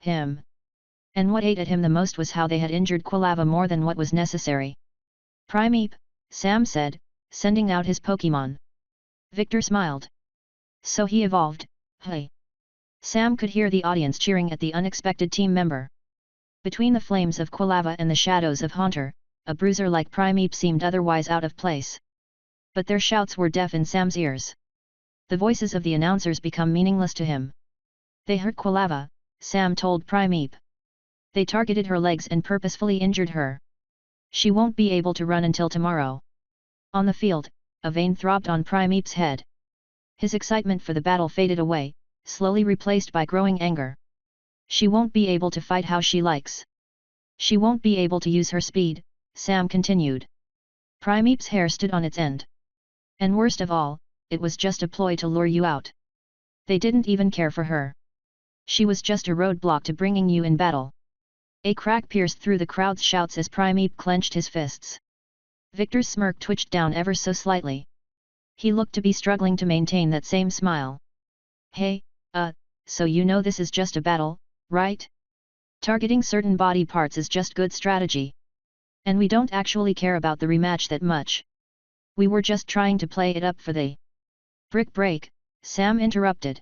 And what ate at him the most was how they had injured Quilava more than what was necessary. Primeape, Sam said, sending out his Pokémon. Victor smiled. So he evolved, hey. Sam could hear the audience cheering at the unexpected team member. Between the flames of Quilava and the shadows of Haunter, a bruiser like Primeape seemed otherwise out of place. But their shouts were deaf in Sam's ears. The voices of the announcers become meaningless to him. They hurt Quilava, Sam told Primeape. They targeted her legs and purposefully injured her. She won't be able to run until tomorrow. On the field, a vein throbbed on Primeape's head. His excitement for the battle faded away, slowly replaced by growing anger. She won't be able to fight how she likes. She won't be able to use her speed, Sam continued. Primeape's hair stood on its end. And worst of all, it was just a ploy to lure you out. They didn't even care for her. She was just a roadblock to bringing you in battle. A crack pierced through the crowd's shouts as Primeape clenched his fists. Victor's smirk twitched down ever so slightly. He looked to be struggling to maintain that same smile. Hey, so you know this is just a battle, right? Targeting certain body parts is just good strategy. And we don't actually care about the rematch that much. We were just trying to play it up for the brick break, Sam interrupted.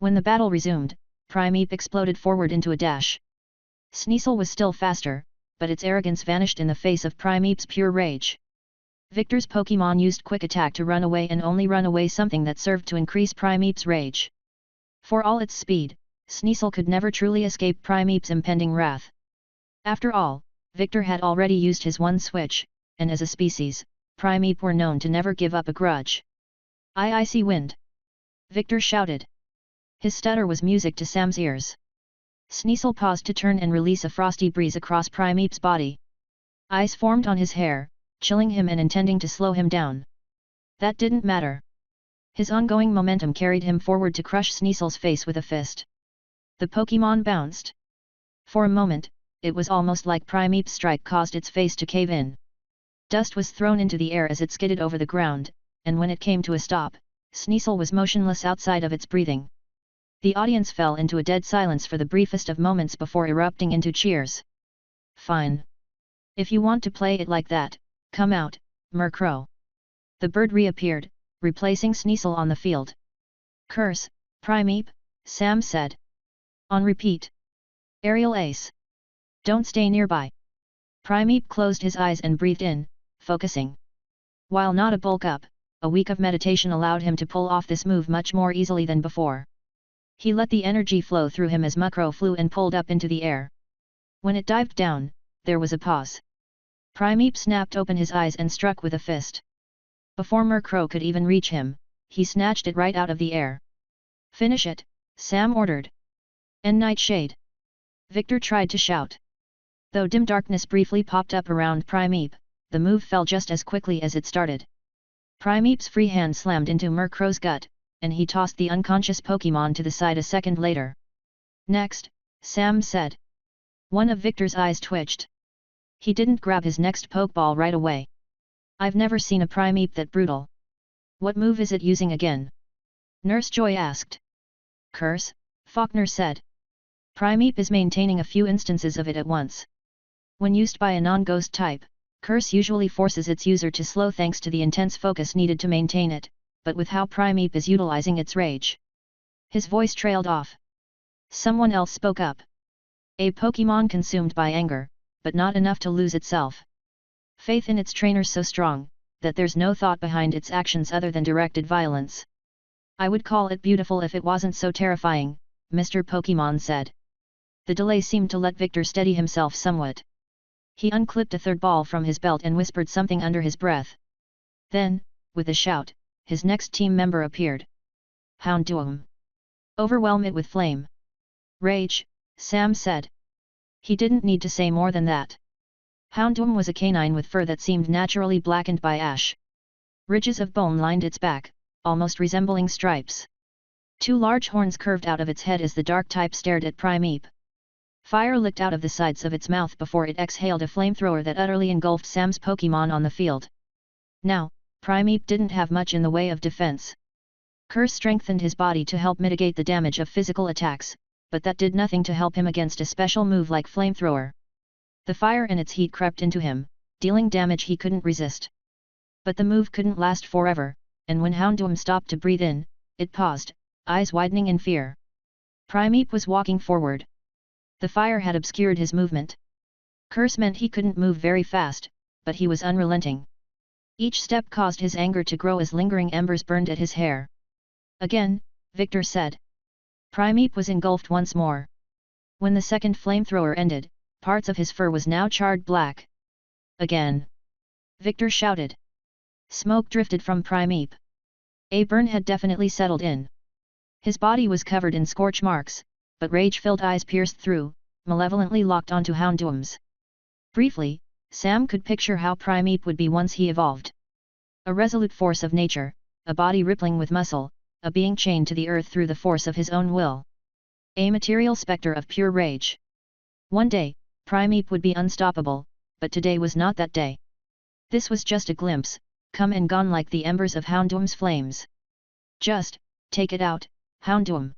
When the battle resumed, Primeape exploded forward into a dash. Sneasel was still faster, but its arrogance vanished in the face of Primeape's pure rage. Victor's Pokémon used Quick Attack to run away and only run away something that served to increase Primeape's rage. For all its speed, Sneasel could never truly escape Primeape's impending wrath. After all, Victor had already used his one switch, and as a species, Primeape were known to never give up a grudge. Icy wind! Victor shouted. His stutter was music to Sam's ears. Sneasel paused to turn and release a frosty breeze across Primeape's body. Ice formed on his hair, chilling him and intending to slow him down. That didn't matter. His ongoing momentum carried him forward to crush Sneasel's face with a fist. The Pokémon bounced. For a moment, it was almost like Primeape's strike caused its face to cave in. Dust was thrown into the air as it skidded over the ground, and when it came to a stop, Sneasel was motionless outside of its breathing. The audience fell into a dead silence for the briefest of moments before erupting into cheers. Fine. If you want to play it like that, come out, Murkrow. The bird reappeared, replacing Sneasel on the field. Curse, Primeape, Sam said. On repeat. Aerial Ace. Don't stay nearby. Primeape closed his eyes and breathed in, focusing. While not a bulk up, a week of meditation allowed him to pull off this move much more easily than before. He let the energy flow through him as Murkrow flew and pulled up into the air. When it dived down, there was a pause. Primeape snapped open his eyes and struck with a fist. Before Murkrow could even reach him, he snatched it right out of the air. Finish it, Sam ordered. And Nightshade. Victor tried to shout. Though dim darkness briefly popped up around Primeape, the move fell just as quickly as it started. Primeape's free hand slammed into Murkrow's gut, and he tossed the unconscious Pokémon to the side a second later. Next, Sam said. One of Victor's eyes twitched. He didn't grab his next Pokeball right away. I've never seen a Primeape that brutal. What move is it using again? Nurse Joy asked. Curse, Faulkner said. Primeape is maintaining a few instances of it at once. When used by a non-ghost type, Curse usually forces its user to slow thanks to the intense focus needed to maintain it, but with how Primeape is utilizing its rage. His voice trailed off. Someone else spoke up. A Pokémon consumed by anger, but not enough to lose itself. Faith in its trainers so strong, that there's no thought behind its actions other than directed violence. I would call it beautiful if it wasn't so terrifying, Mr. Pokémon said. The delay seemed to let Victor steady himself somewhat. He unclipped a third ball from his belt and whispered something under his breath. Then, with a shout, his next team member appeared. Houndoom. Overwhelm it with flame. Rage, Sam said. He didn't need to say more than that. Houndoom was a canine with fur that seemed naturally blackened by ash. Ridges of bone lined its back, almost resembling stripes. Two large horns curved out of its head as the dark type stared at Primeape. Fire licked out of the sides of its mouth before it exhaled a flamethrower that utterly engulfed Sam's Pokémon on the field. Now, Primeape didn't have much in the way of defense. Curse strengthened his body to help mitigate the damage of physical attacks, but that did nothing to help him against a special move like flamethrower. The fire and its heat crept into him, dealing damage he couldn't resist. But the move couldn't last forever, and when Houndoom stopped to breathe in, it paused, eyes widening in fear. Primeape was walking forward. The fire had obscured his movement. Curse meant he couldn't move very fast, but he was unrelenting. Each step caused his anger to grow as lingering embers burned at his hair. Again, Victor said. Primeape was engulfed once more. When the second flamethrower ended, parts of his fur was now charred black. Again. Victor shouted. Smoke drifted from Primeape. A burn had definitely settled in. His body was covered in scorch marks, but rage-filled eyes pierced through, malevolently locked onto Houndoom's. Briefly, Sam could picture how Primeape would be once he evolved. A resolute force of nature, a body rippling with muscle, a being chained to the earth through the force of his own will. A material spectre of pure rage. One day, Primeape would be unstoppable, but today was not that day. This was just a glimpse, come and gone like the embers of Houndoom's flames. Just, take it out, Houndoom.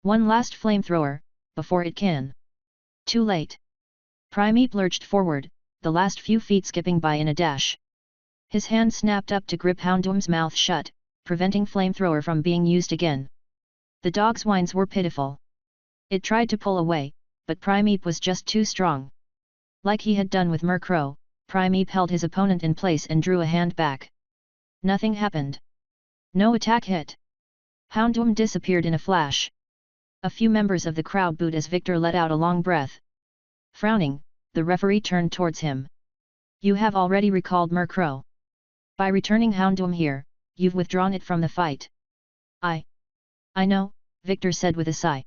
One last flamethrower, before it can. Too late. Primeape lurched forward, the last few feet skipping by in a dash. His hand snapped up to grip Houndoom's mouth shut, preventing flamethrower from being used again. The dog's whines were pitiful. It tried to pull away, but Primeape was just too strong. Like he had done with Murkrow, Primeape held his opponent in place and drew a hand back. Nothing happened. No attack hit. Houndoom disappeared in a flash. A few members of the crowd booed as Victor let out a long breath. Frowning, the referee turned towards him. You have already recalled Murkrow. By returning Houndoom here, you've withdrawn it from the fight. I know, Victor said with a sigh.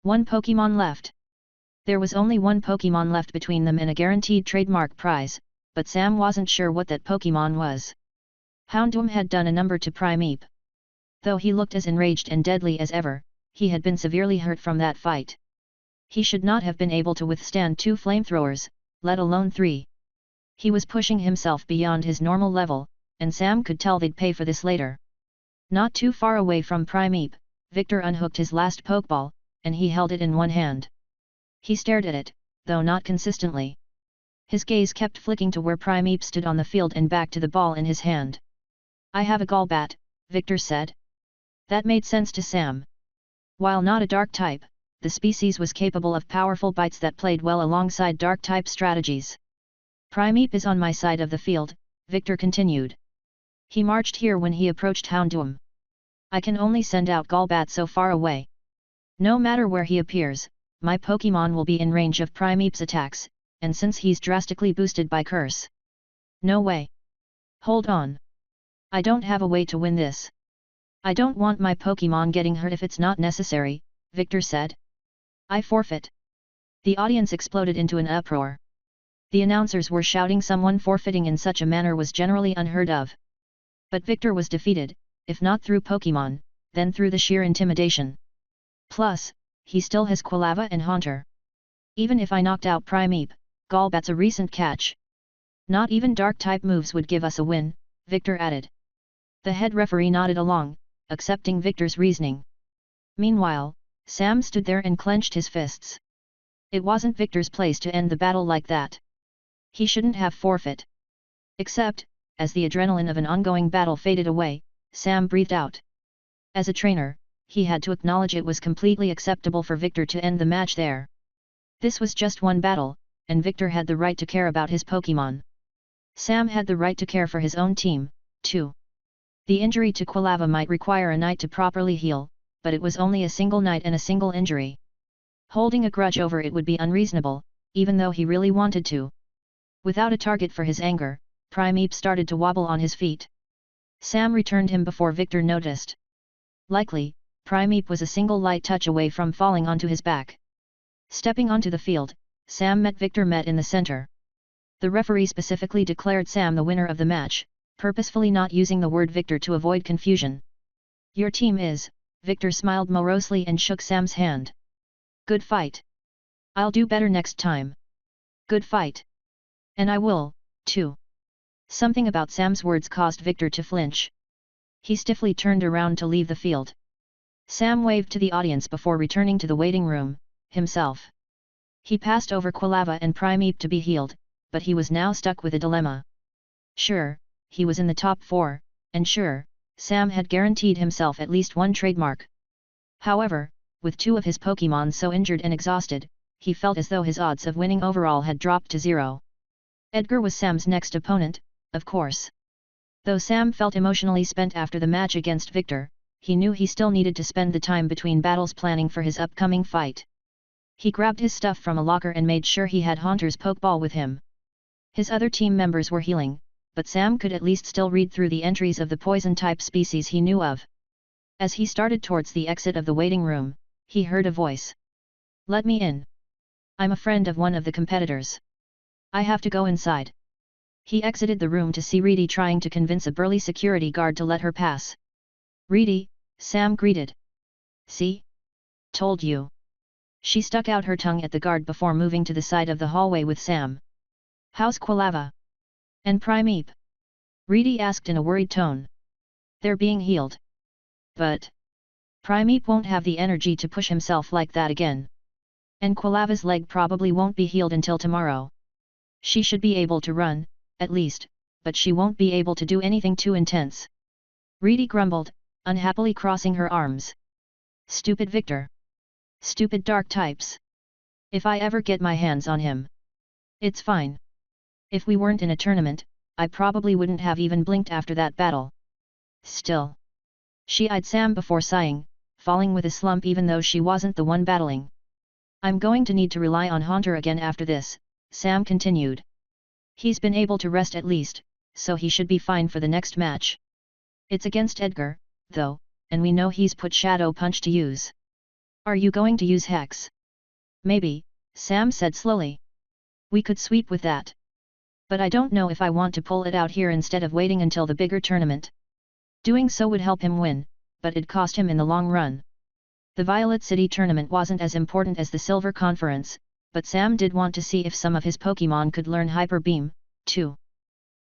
One Pokémon left. There was only one Pokémon left between them and a guaranteed trademark prize, but Sam wasn't sure what that Pokémon was. Houndoom had done a number to Primeape. Though he looked as enraged and deadly as ever, he had been severely hurt from that fight. He should not have been able to withstand 2 flamethrowers, let alone 3. He was pushing himself beyond his normal level, and Sam could tell they'd pay for this later. Not too far away from Primeape, Victor unhooked his last Pokeball, and he held it in one hand. He stared at it, though not consistently. His gaze kept flicking to where Primeape stood on the field and back to the ball in his hand. I have a Golbat, Victor said. That made sense to Sam. While not a dark type, the species was capable of powerful bites that played well alongside dark type strategies. Primeape is on my side of the field, Victor continued. He marched here when he approached Houndoom. I can only send out Golbat so far away. No matter where he appears, my Pokémon will be in range of Primeape's attacks, and since he's drastically boosted by Curse. No way. Hold on. I don't have a way to win this. I don't want my Pokémon getting hurt if it's not necessary, Victor said. I forfeit. The audience exploded into an uproar. The announcers were shouting someone forfeiting in such a manner was generally unheard of. But Victor was defeated, if not through Pokémon, then through the sheer intimidation. Plus, he still has Quilava and Haunter. Even if I knocked out Primeape, Golbat's a recent catch. Not even dark-type moves would give us a win, Victor added. The head referee nodded along, accepting Victor's reasoning. Meanwhile, Sam stood there and clenched his fists. It wasn't Victor's place to end the battle like that. He shouldn't have forfeit. Except, as the adrenaline of an ongoing battle faded away, Sam breathed out. As a trainer, he had to acknowledge it was completely acceptable for Victor to end the match there. This was just one battle, and Victor had the right to care about his Pokémon. Sam had the right to care for his own team, too. The injury to Quilava might require a night to properly heal, but it was only a single night and a single injury. Holding a grudge over it would be unreasonable, even though he really wanted to. Without a target for his anger, Primeape started to wobble on his feet. Sam returned him before Victor noticed. Likely, Primeape was a single light touch away from falling onto his back. Stepping onto the field, Sam met Victor in the center. The referee specifically declared Sam the winner of the match, purposefully not using the word Victor to avoid confusion. Your team is, Victor smiled morosely and shook Sam's hand. Good fight. I'll do better next time. Good fight. And I will, too. Something about Sam's words caused Victor to flinch. He stiffly turned around to leave the field. Sam waved to the audience before returning to the waiting room, himself. He passed over Quilava and Primeape to be healed, but he was now stuck with a dilemma. Sure, he was in the top 4, and sure, Sam had guaranteed himself at least one trademark. However, with 2 of his Pokémon so injured and exhausted, he felt as though his odds of winning overall had dropped to 0. Edgar was Sam's next opponent, of course. Though Sam felt emotionally spent after the match against Victor, he knew he still needed to spend the time between battles planning for his upcoming fight. He grabbed his stuff from a locker and made sure he had Haunter's Pokeball with him. His other team members were healing, but Sam could at least still read through the entries of the poison-type species he knew of. As he started towards the exit of the waiting room, he heard a voice. Let me in. I'm a friend of one of the competitors. I have to go inside. He exited the room to see Reedy trying to convince a burly security guard to let her pass. Reedy, Sam greeted. See? Told you. She stuck out her tongue at the guard before moving to the side of the hallway with Sam. How's Quilava? And Primeape? Reedy asked in a worried tone. They're being healed. But Primeape won't have the energy to push himself like that again. And Quilava's leg probably won't be healed until tomorrow. She should be able to run, at least, but she won't be able to do anything too intense. Reedy grumbled, unhappily crossing her arms. Stupid Victor. Stupid dark types. If I ever get my hands on him. It's fine. If we weren't in a tournament, I probably wouldn't have even blinked after that battle. Still. She eyed Sam before sighing, falling with a slump even though she wasn't the one battling. I'm going to need to rely on Haunter again after this, Sam continued. He's been able to rest at least, so he should be fine for the next match. It's against Edgar, though, and we know he's put Shadow Punch to use. Are you going to use Hex? Maybe, Sam said slowly. We could sweep with that. But I don't know if I want to pull it out here instead of waiting until the bigger tournament. Doing so would help him win, but it'd cost him in the long run. The Violet City tournament wasn't as important as the Silver Conference, but Sam did want to see if some of his Pokémon could learn Hyper Beam, too.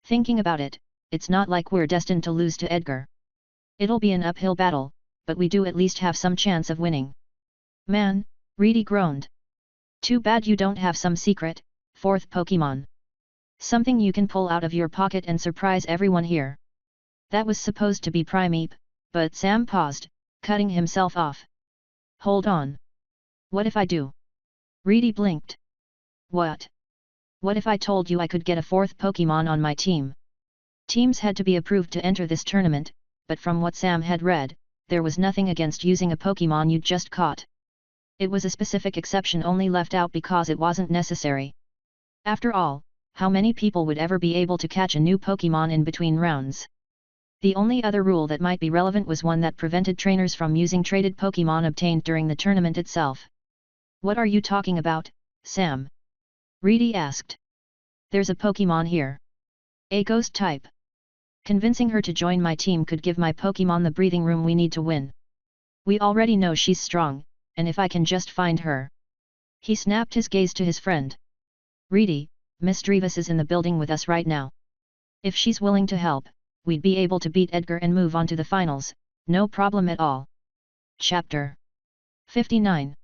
Thinking about it, it's not like we're destined to lose to Edgar. It'll be an uphill battle, but we do at least have some chance of winning. Man, Reedy groaned. Too bad you don't have some secret, fourth Pokémon. Something you can pull out of your pocket and surprise everyone here. That was supposed to be Primeape, but Sam paused, cutting himself off. Hold on. What if I do? Reedy blinked. What? What if I told you I could get a fourth Pokémon on my team? Teams had to be approved to enter this tournament, but from what Sam had read, there was nothing against using a Pokémon you'd just caught. It was a specific exception only left out because it wasn't necessary. After all, how many people would ever be able to catch a new Pokémon in between rounds? The only other rule that might be relevant was one that prevented trainers from using traded Pokémon obtained during the tournament itself. What are you talking about, Sam? Reedy asked. There's a Pokémon here. A ghost type. Convincing her to join my team could give my Pokémon the breathing room we need to win. We already know she's strong, and if I can just find her. He snapped his gaze to his friend. Reedy, Miss Drevis is in the building with us right now. If she's willing to help, we'd be able to beat Edgar and move on to the finals, no problem at all. Chapter 59.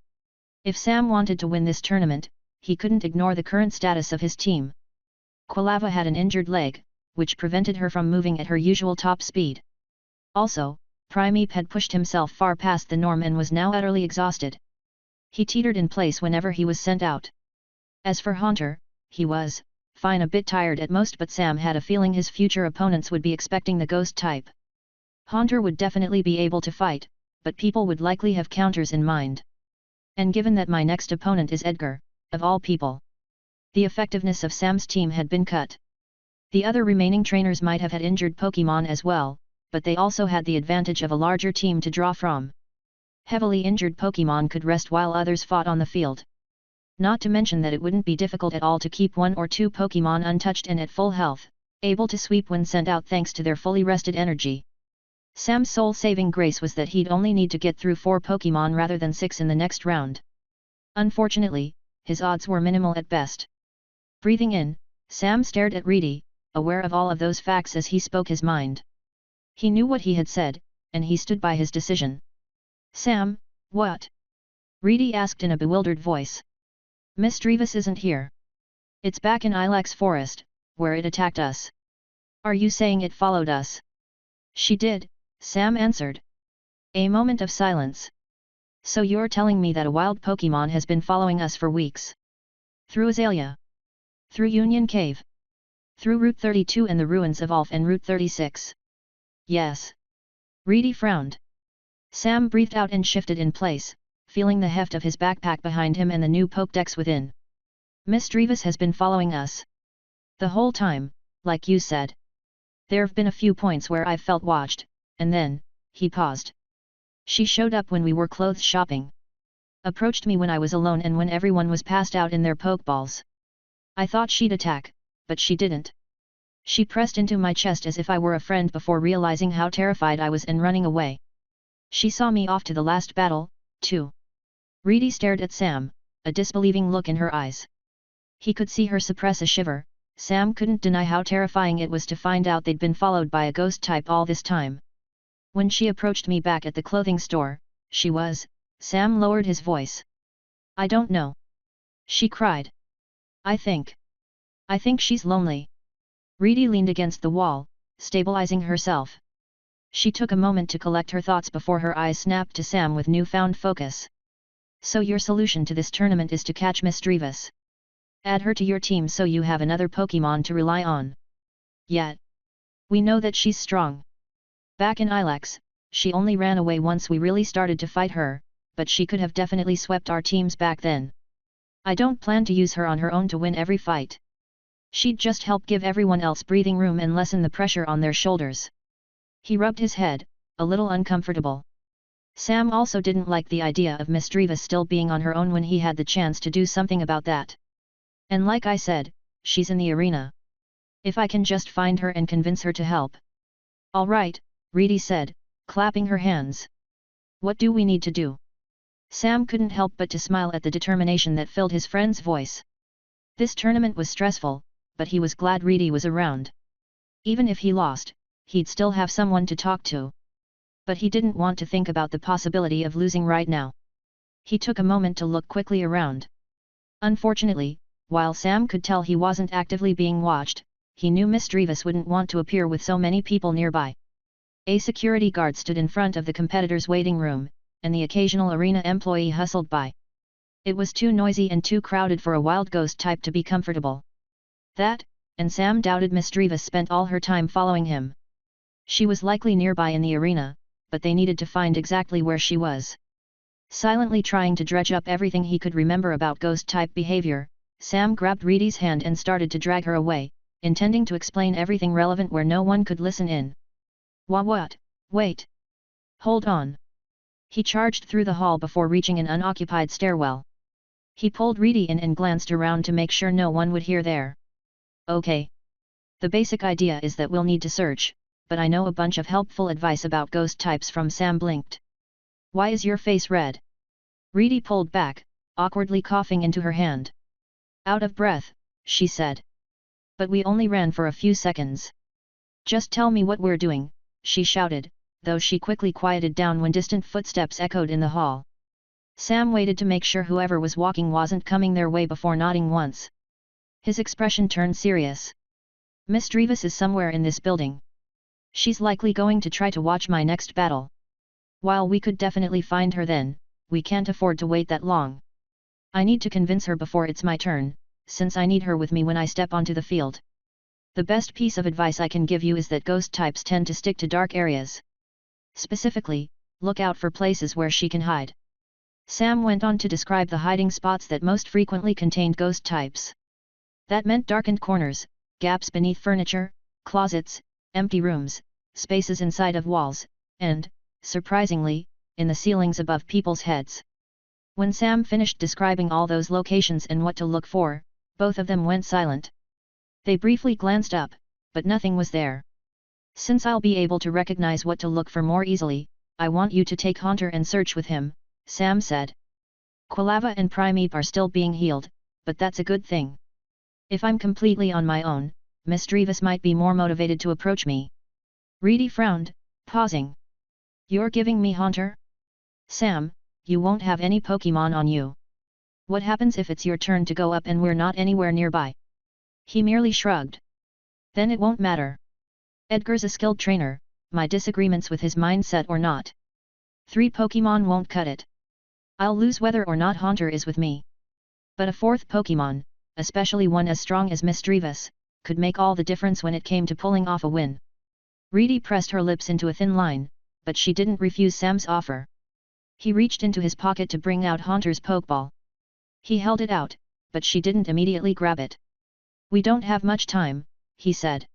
If Sam wanted to win this tournament, he couldn't ignore the current status of his team. Quilava had an injured leg, which prevented her from moving at her usual top speed. Also, Primeape had pushed himself far past the norm and was now utterly exhausted. He teetered in place whenever he was sent out. As for Haunter, he was, fine, a bit tired at most, but Sam had a feeling his future opponents would be expecting the ghost type. Haunter would definitely be able to fight, but people would likely have counters in mind. And given that my next opponent is Edgar, of all people, the effectiveness of Sam's team had been cut. The other remaining trainers might have had injured Pokémon as well, but they also had the advantage of a larger team to draw from. Heavily injured Pokémon could rest while others fought on the field. Not to mention that it wouldn't be difficult at all to keep one or two Pokémon untouched and at full health, able to sweep when sent out thanks to their fully rested energy. Sam's sole saving grace was that he'd only need to get through 4 Pokémon rather than 6 in the next round. Unfortunately, his odds were minimal at best. Breathing in, Sam stared at Reedy, aware of all of those facts as he spoke his mind. He knew what he had said, and he stood by his decision. Sam, what? Reedy asked in a bewildered voice. Miss Drevis isn't here. It's back in Ilex Forest, where it attacked us. Are you saying it followed us? She did, Sam answered. A moment of silence. So you're telling me that a wild Pokémon has been following us for weeks? Through Azalea? Through Union Cave? Through Route 32 and the ruins of Alf and Route 36? Yes. Reedy frowned. Sam breathed out and shifted in place, feeling the heft of his backpack behind him and the new Pokédex within. Miss Drevis has been following us. The whole time, like you said. There've been a few points where I've felt watched, and then, he paused. She showed up when we were clothes shopping. Approached me when I was alone and when everyone was passed out in their Pokeballs. I thought she'd attack, but she didn't. She pressed into my chest as if I were a friend before realizing how terrified I was and running away. She saw me off to the last battle, too. Reedy stared at Sam, a disbelieving look in her eyes. He could see her suppress a shiver. Sam couldn't deny how terrifying it was to find out they'd been followed by a ghost type all this time. When she approached me back at the clothing store, she was, Sam lowered his voice. I don't know. She cried. I think she's lonely. Reedy leaned against the wall, stabilizing herself. She took a moment to collect her thoughts before her eyes snapped to Sam with newfound focus. So your solution to this tournament is to catch Miss Drevis? Add her to your team so you have another Pokémon to rely on. Yet, we know that she's strong. Back in Ilex, she only ran away once we really started to fight her, but she could have definitely swept our teams back then. I don't plan to use her on her own to win every fight. She'd just help give everyone else breathing room and lessen the pressure on their shoulders. He rubbed his head, a little uncomfortable. Sam also didn't like the idea of Misdreavus still being on her own when he had the chance to do something about that. And like I said, she's in the arena. If I can just find her and convince her to help. All right, Reedy said, clapping her hands. What do we need to do? Sam couldn't help but to smile at the determination that filled his friend's voice. This tournament was stressful, but he was glad Reedy was around. Even if he lost, he'd still have someone to talk to. But he didn't want to think about the possibility of losing right now. He took a moment to look quickly around. Unfortunately, while Sam could tell he wasn't actively being watched, he knew Misdreavus wouldn't want to appear with so many people nearby. A security guard stood in front of the competitors' waiting room, and the occasional arena employee hustled by. It was too noisy and too crowded for a wild ghost type to be comfortable. That, and Sam doubted Misdreavus spent all her time following him. She was likely nearby in the arena, but they needed to find exactly where she was. Silently trying to dredge up everything he could remember about ghost-type behavior, Sam grabbed Reedy's hand and started to drag her away, intending to explain everything relevant where no one could listen in. What? Wait! Hold on! He charged through the hall before reaching an unoccupied stairwell. He pulled Reedy in and glanced around to make sure no one would hear there. Okay. The basic idea is that we'll need to search, but I know a bunch of helpful advice about ghost types from Sam blinked. Why is your face red? Reedy pulled back, awkwardly coughing into her hand. Out of breath, she said. But we only ran for a few seconds. Just tell me what we're doing, she shouted, though she quickly quieted down when distant footsteps echoed in the hall. Sam waited to make sure whoever was walking wasn't coming their way before nodding once. His expression turned serious. Misdreavus is somewhere in this building. She's likely going to try to watch my next battle. While we could definitely find her then, we can't afford to wait that long. I need to convince her before it's my turn, since I need her with me when I step onto the field. The best piece of advice I can give you is that ghost types tend to stick to dark areas. Specifically, look out for places where she can hide. Sam went on to describe the hiding spots that most frequently contained ghost types. That meant darkened corners, gaps beneath furniture, closets, empty rooms, spaces inside of walls, and, surprisingly, in the ceilings above people's heads. When Sam finished describing all those locations and what to look for, both of them went silent. They briefly glanced up, but nothing was there. Since I'll be able to recognize what to look for more easily, I want you to take Haunter and search with him, Sam said. Quilava and Primeape are still being healed, but that's a good thing. If I'm completely on my own, Misdreavus might be more motivated to approach me. Reedy frowned, pausing. You're giving me Haunter? Sam, you won't have any Pokémon on you. What happens if it's your turn to go up and we're not anywhere nearby? He merely shrugged. Then it won't matter. Edgar's a skilled trainer, my disagreements with his mindset or not. 3 Pokémon won't cut it. I'll lose whether or not Haunter is with me. But a 4th Pokémon, especially one as strong as Misdreavus, could make all the difference when it came to pulling off a win. Reedy pressed her lips into a thin line, but she didn't refuse Sam's offer. He reached into his pocket to bring out Haunter's Pokeball. He held it out, but she didn't immediately grab it. We don't have much time, he said.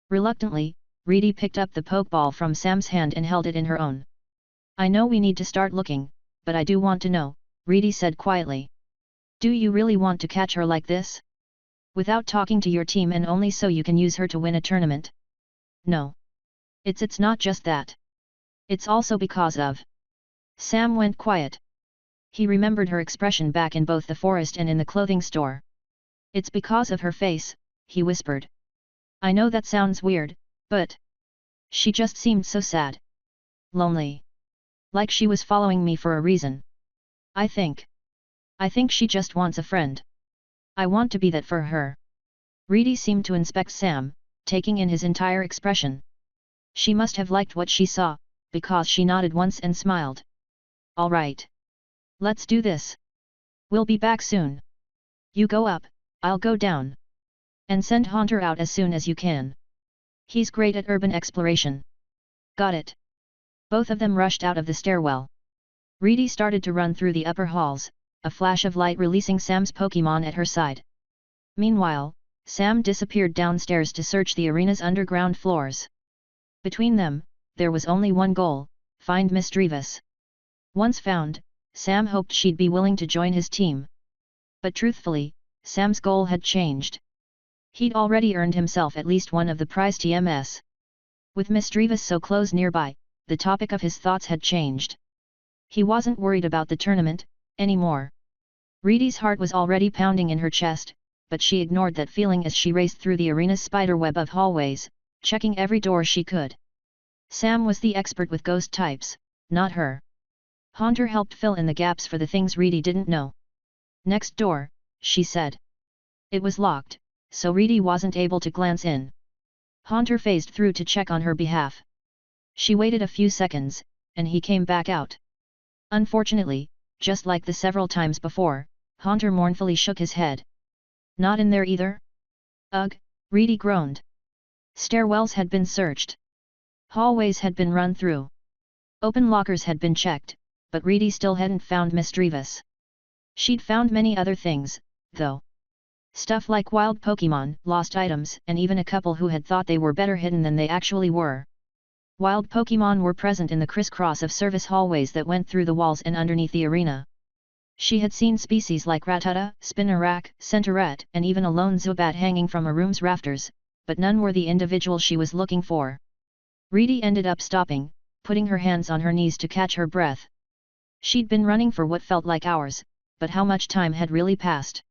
Reluctantly, Reedy picked up the Pokeball from Sam's hand and held it in her own. I know we need to start looking, but I do want to know, Reedy said quietly. Do you really want to catch her like this? Without talking to your team and only so you can use her to win a tournament? No. It's not just that. It's also because of... Sam went quiet. He remembered her expression back in both the forest and in the clothing store. It's because of her face, he whispered. I know that sounds weird, but... She just seemed so sad. Lonely. Like she was following me for a reason. I think she just wants a friend. I want to be that for her. Reedy seemed to inspect Sam, taking in his entire expression. She must have liked what she saw, because she nodded once and smiled. All right. Let's do this. We'll be back soon. You go up, I'll go down. And send Haunter out as soon as you can. He's great at urban exploration. Got it. Both of them rushed out of the stairwell. Reedy started to run through the upper halls, a flash of light releasing Sam's Pokémon at her side. Meanwhile, Sam disappeared downstairs to search the arena's underground floors. Between them, there was only one goal: find Misdreavus. Once found, Sam hoped she'd be willing to join his team. But truthfully, Sam's goal had changed. He'd already earned himself at least one of the prize TMS. With Misdreavus so close nearby, the topic of his thoughts had changed. He wasn't worried about the tournament anymore. Reedy's heart was already pounding in her chest, but she ignored that feeling as she raced through the arena's spiderweb of hallways, checking every door she could. Sam was the expert with ghost types, not her. Haunter helped fill in the gaps for the things Reedy didn't know. Next door, she said. It was locked, so Reedy wasn't able to glance in. Haunter phased through to check on her behalf. She waited a few seconds, and he came back out. Unfortunately, just like the several times before, Haunter mournfully shook his head. Not in there either? Ugh, Reedy groaned. Stairwells had been searched. Hallways had been run through. Open lockers had been checked, but Reedy still hadn't found Misdreavus. She'd found many other things, though. Stuff like wild Pokémon, lost items, and even a couple who had thought they were better hidden than they actually were. Wild Pokémon were present in the crisscross of service hallways that went through the walls and underneath the arena. She had seen species like Rattata, Spinarak, Centaurette, and even a lone Zubat hanging from a room's rafters, but none were the individual she was looking for. Reedy ended up stopping, putting her hands on her knees to catch her breath. She'd been running for what felt like hours, but how much time had really passed?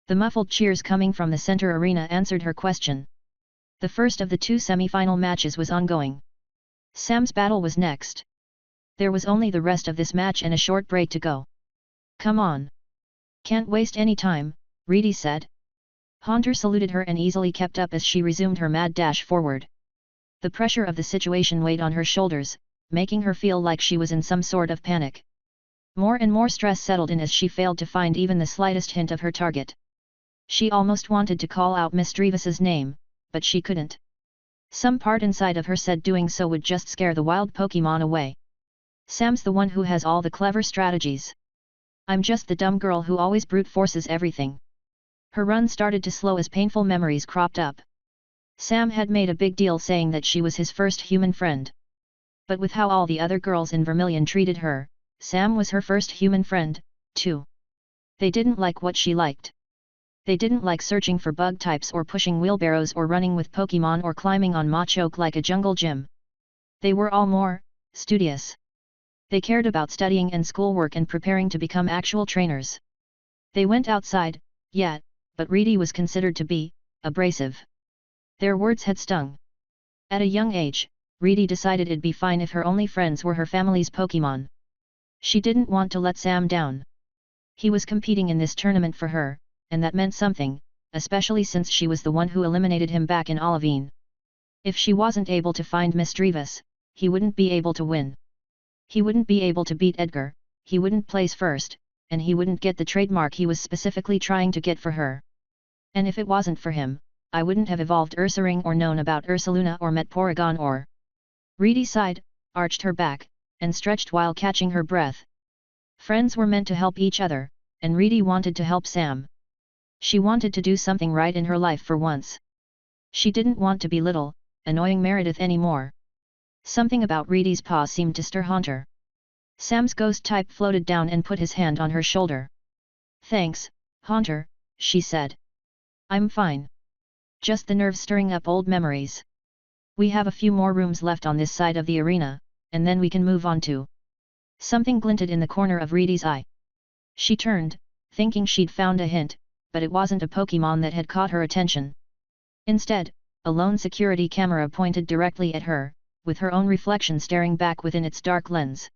The muffled cheers coming from the center arena answered her question. The first of the two semi-final matches was ongoing. Sam's battle was next. There was only the rest of this match and a short break to go. Come on. Can't waste any time, Reedy said. Haunter saluted her and easily kept up as she resumed her mad dash forward. The pressure of the situation weighed on her shoulders, making her feel like she was in some sort of panic. More and more stress settled in as she failed to find even the slightest hint of her target. She almost wanted to call out Misdreavus's name, but she couldn't. Some part inside of her said doing so would just scare the wild Pokémon away. Sam's the one who has all the clever strategies. I'm just the dumb girl who always brute forces everything. Her run started to slow as painful memories cropped up. Sam had made a big deal saying that she was his first human friend. But with how all the other girls in Vermilion treated her, Sam was her first human friend, too. They didn't like what she liked. They didn't like searching for bug types or pushing wheelbarrows or running with Pokémon or climbing on Machoke like a jungle gym. They were all more studious. They cared about studying and schoolwork and preparing to become actual trainers. They went outside, yeah, but Reedy was considered to be abrasive. Their words had stung. At a young age, Reedy decided it'd be fine if her only friends were her family's Pokémon. She didn't want to let Sam down. He was competing in this tournament for her, and that meant something, especially since she was the one who eliminated him back in Olivine. If she wasn't able to find Misdreavus, he wouldn't be able to win. He wouldn't be able to beat Edgar, he wouldn't place first, and he wouldn't get the trademark he was specifically trying to get for her. And if it wasn't for him, I wouldn't have evolved Ursaring or known about Ursaluna or met Porygon or... Reedy sighed, arched her back, and stretched while catching her breath. Friends were meant to help each other, and Reedy wanted to help Sam. She wanted to do something right in her life for once. She didn't want to be little, annoying Meredith anymore. Something about Reedy's paw seemed to stir Haunter. Sam's ghost type floated down and put his hand on her shoulder. Thanks, Haunter, she said. I'm fine. Just the nerves stirring up old memories. We have a few more rooms left on this side of the arena, and then we can move on to... Something glinted in the corner of Reedy's eye. She turned, thinking she'd found a hint, but it wasn't a Pokémon that had caught her attention. Instead, a lone security camera pointed directly at her, with her own reflection staring back within its dark lens.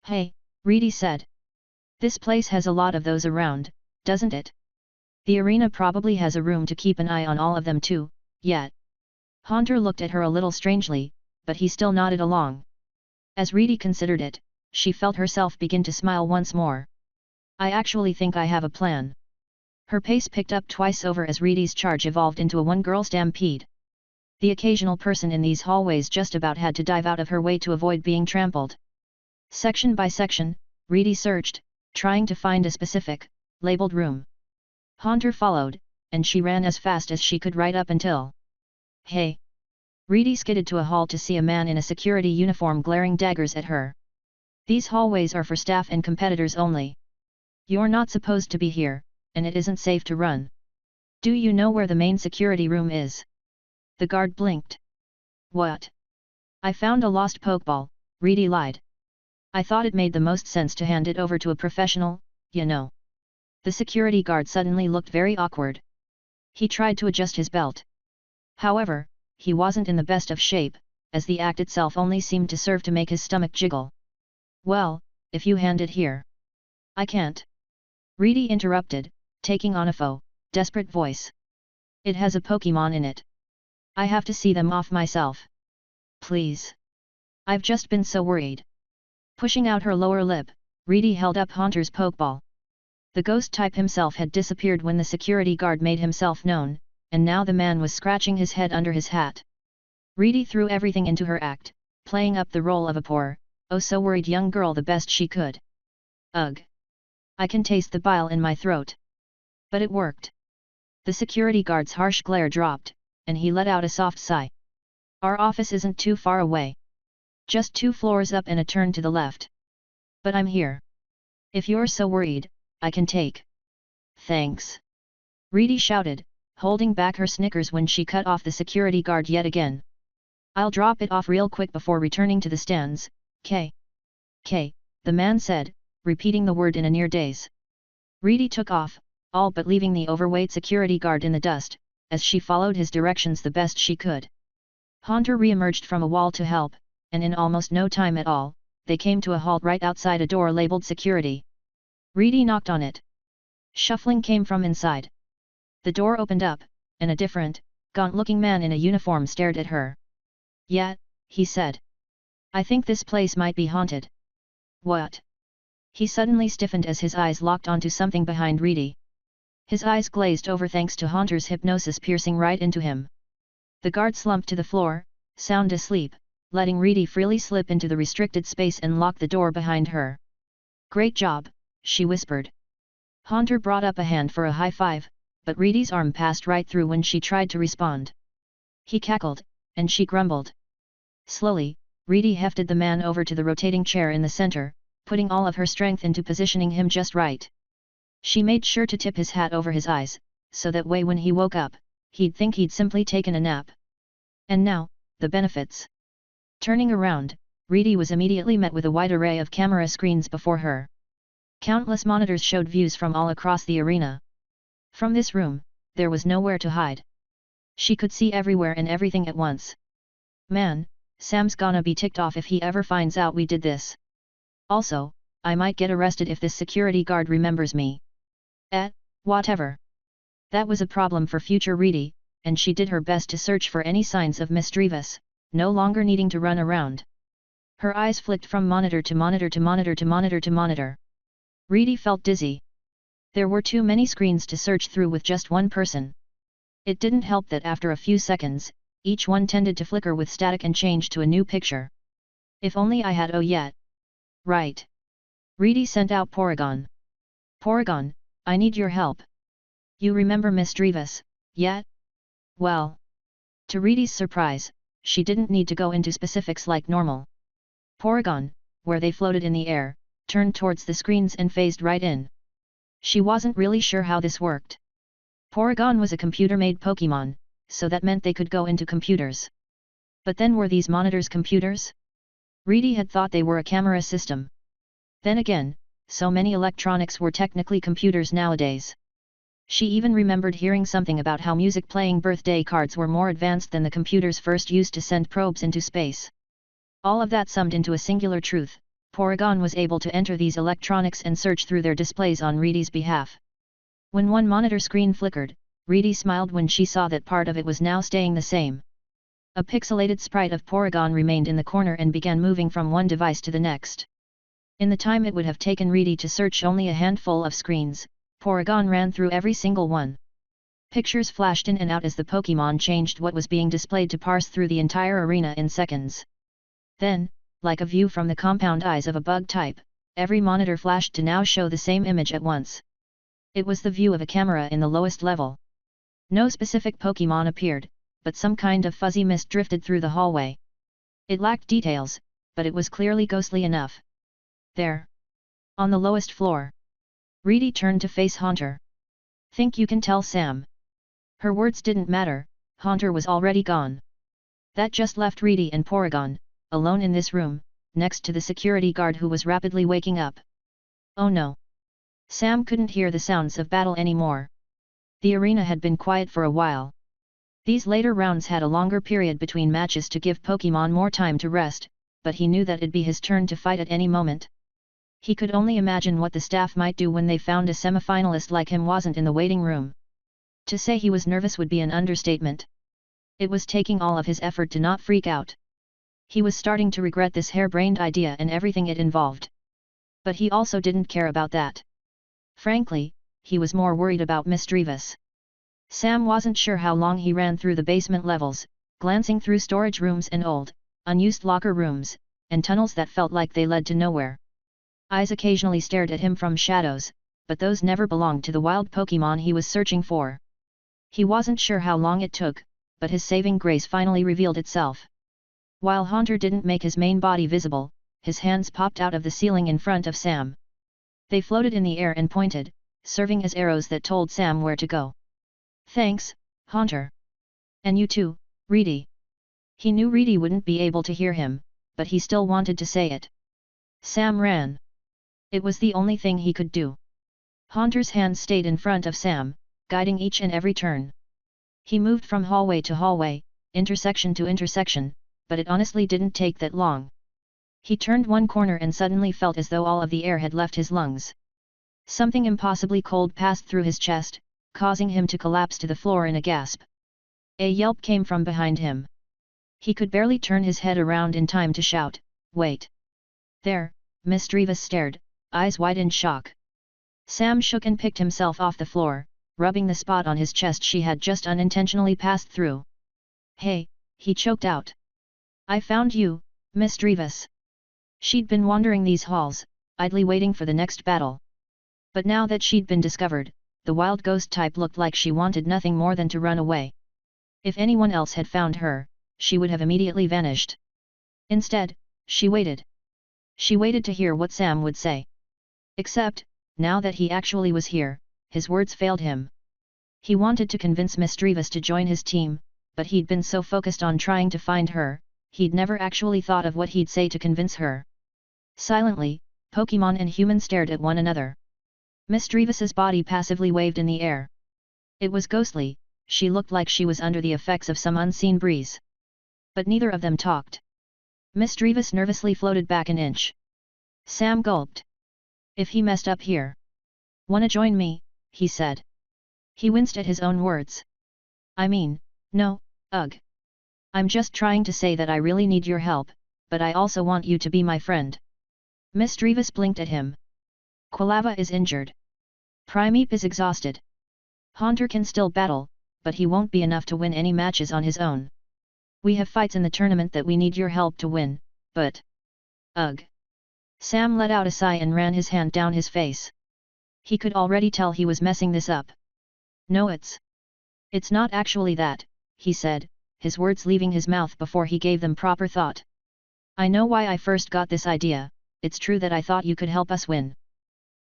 Hey, Reedy said. This place has a lot of those around, doesn't it? The arena probably has a room to keep an eye on all of them too, yet. Haunter looked at her a little strangely, but he still nodded along. As Reedy considered it, she felt herself begin to smile once more. I actually think I have a plan. Her pace picked up twice over as Reedy's charge evolved into a one-girl stampede. The occasional person in these hallways just about had to dive out of her way to avoid being trampled. Section by section, Reedy searched, trying to find a specific, labeled room. Haunter followed, and she ran as fast as she could right up until... Hey! Reedy skidded to a halt to see a man in a security uniform glaring daggers at her. These hallways are for staff and competitors only. You're not supposed to be here, and it isn't safe to run. Do you know where the main security room is? The guard blinked. What? I found a lost Pokeball, Reedy lied. I thought it made the most sense to hand it over to a professional, you know. The security guard suddenly looked very awkward. He tried to adjust his belt. However, he wasn't in the best of shape, as the act itself only seemed to serve to make his stomach jiggle. Well, if you hand it here. I can't. Reedy interrupted, taking on a desperate voice. It has a Pokémon in it. I have to see them off myself. Please. I've just been so worried. Pushing out her lower lip, Reedy held up Haunter's Pokeball. The ghost type himself had disappeared when the security guard made himself known, and now the man was scratching his head under his hat. Reedy threw everything into her act, playing up the role of a poor, oh so worried young girl the best she could. Ugh! I can taste the bile in my throat. But it worked. The security guard's harsh glare dropped, and he let out a soft sigh. Our office isn't too far away. Just 2 floors up and a turn to the left. But I'm here. If you're so worried, I can take. Thanks. Reedy shouted, holding back her snickers when she cut off the security guard yet again. I'll drop it off real quick before returning to the stands, K. K, the man said, repeating the word in a near daze. Reedy took off, all but leaving the overweight security guard in the dust, as she followed his directions the best she could. Haunter re-emerged from a wall to help, and in almost no time at all, they came to a halt right outside a door labeled security. Reedy knocked on it. Shuffling came from inside. The door opened up, and a different, gaunt-looking man in a uniform stared at her. Yeah, he said. I think this place might be haunted. What? He suddenly stiffened as his eyes locked onto something behind Reedy. His eyes glazed over thanks to Haunter's hypnosis piercing right into him. The guard slumped to the floor, sound asleep, letting Reedy freely slip into the restricted space and lock the door behind her. Great job, she whispered. Haunter brought up a hand for a high five, but Reedy's arm passed right through when she tried to respond. He cackled, and she grumbled. Slowly, Reedy hefted the man over to the rotating chair in the center, putting all of her strength into positioning him just right. She made sure to tip his hat over his eyes, so that way when he woke up, he'd think he'd simply taken a nap. And now, the benefits. Turning around, Reedy was immediately met with a wide array of camera screens before her. Countless monitors showed views from all across the arena. From this room, there was nowhere to hide. She could see everywhere and everything at once. Man, Sam's gonna be ticked off if he ever finds out we did this. Also, I might get arrested if this security guard remembers me. Whatever. That was a problem for future Reedy, and she did her best to search for any signs of mischievous, no longer needing to run around. Her eyes flicked from monitor to monitor to monitor to monitor to monitor. Reedy felt dizzy. There were too many screens to search through with just one person. It didn't help that after a few seconds, each one tended to flicker with static and change to a new picture. If only I had yet. Right. Reedy sent out Porygon. Porygon, I need your help. You remember Miss Drevis, yet? Well. To Reedy's surprise, she didn't need to go into specifics like normal. Porygon, where they floated in the air, turned towards the screens and phased right in. She wasn't really sure how this worked. Porygon was a computer-made Pokémon, so that meant they could go into computers. But then were these monitors computers? Reedy had thought they were a camera system. Then again, so many electronics were technically computers nowadays. She even remembered hearing something about how music-playing birthday cards were more advanced than the computers first used to send probes into space. All of that summed into a singular truth: Porygon was able to enter these electronics and search through their displays on Reedy's behalf. When one monitor screen flickered, Reedy smiled when she saw that part of it was now staying the same. A pixelated sprite of Porygon remained in the corner and began moving from one device to the next. In the time it would have taken Reedy to search only a handful of screens, Porygon ran through every single one. Pictures flashed in and out as the Pokémon changed what was being displayed to parse through the entire arena in seconds. Then, like a view from the compound eyes of a bug type, every monitor flashed to now show the same image at once. It was the view of a camera in the lowest level. No specific Pokémon appeared, but some kind of fuzzy mist drifted through the hallway. It lacked details, but it was clearly ghostly enough. There. On the lowest floor. Reedy turned to face Haunter. "Think you can tell Sam?" Her words didn't matter, Haunter was already gone. That just left Reedy and Porygon, alone in this room, next to the security guard who was rapidly waking up. Oh no! Sam couldn't hear the sounds of battle anymore. The arena had been quiet for a while. These later rounds had a longer period between matches to give Pokémon more time to rest, but he knew that it'd be his turn to fight at any moment. He could only imagine what the staff might do when they found a semifinalist like him wasn't in the waiting room. To say he was nervous would be an understatement. It was taking all of his effort to not freak out. He was starting to regret this harebrained idea and everything it involved. But he also didn't care about that. Frankly, he was more worried about Misdreavus. Sam wasn't sure how long he ran through the basement levels, glancing through storage rooms and old, unused locker rooms, and tunnels that felt like they led to nowhere. Eyes occasionally stared at him from shadows, but those never belonged to the wild Pokémon he was searching for. He wasn't sure how long it took, but his saving grace finally revealed itself. While Haunter didn't make his main body visible, his hands popped out of the ceiling in front of Sam. They floated in the air and pointed, serving as arrows that told Sam where to go. "Thanks, Haunter. And you too, Reedy." He knew Reedy wouldn't be able to hear him, but he still wanted to say it. Sam ran. It was the only thing he could do. Haunter's hands stayed in front of Sam, guiding each and every turn. He moved from hallway to hallway, intersection to intersection, but it honestly didn't take that long. He turned one corner and suddenly felt as though all of the air had left his lungs. Something impossibly cold passed through his chest, causing him to collapse to the floor in a gasp. A yelp came from behind him. He could barely turn his head around in time to shout, "Wait!" There, Misdreavus stared, eyes wide in shock. Sam shook and picked himself off the floor, rubbing the spot on his chest she had just unintentionally passed through. "Hey," he choked out. "I found you, Misdreavus." She'd been wandering these halls, idly waiting for the next battle. But now that she'd been discovered, the wild ghost type looked like she wanted nothing more than to run away. If anyone else had found her, she would have immediately vanished. Instead, she waited. She waited to hear what Sam would say. Except, now that he actually was here, his words failed him. He wanted to convince Misdreavus to join his team, but he'd been so focused on trying to find her, he'd never actually thought of what he'd say to convince her. Silently, Pokémon and human stared at one another. Misdreavus's body passively waved in the air. It was ghostly, she looked like she was under the effects of some unseen breeze. But neither of them talked. Misdreavus nervously floated back an inch. Sam gulped. "If he messed up here. "Wanna join me?" he said. He winced at his own words. "I mean, no, ugh. I'm just trying to say that I really need your help, but I also want you to be my friend." Misdreavus blinked at him. "Quilava is injured. Primeape is exhausted. Haunter can still battle, but he won't be enough to win any matches on his own. We have fights in the tournament that we need your help to win, but..." Ugh. Sam let out a sigh and ran his hand down his face. He could already tell he was messing this up. "No, it's not actually that," he said, his words leaving his mouth before he gave them proper thought. "I know why I first got this idea, it's true that I thought you could help us win.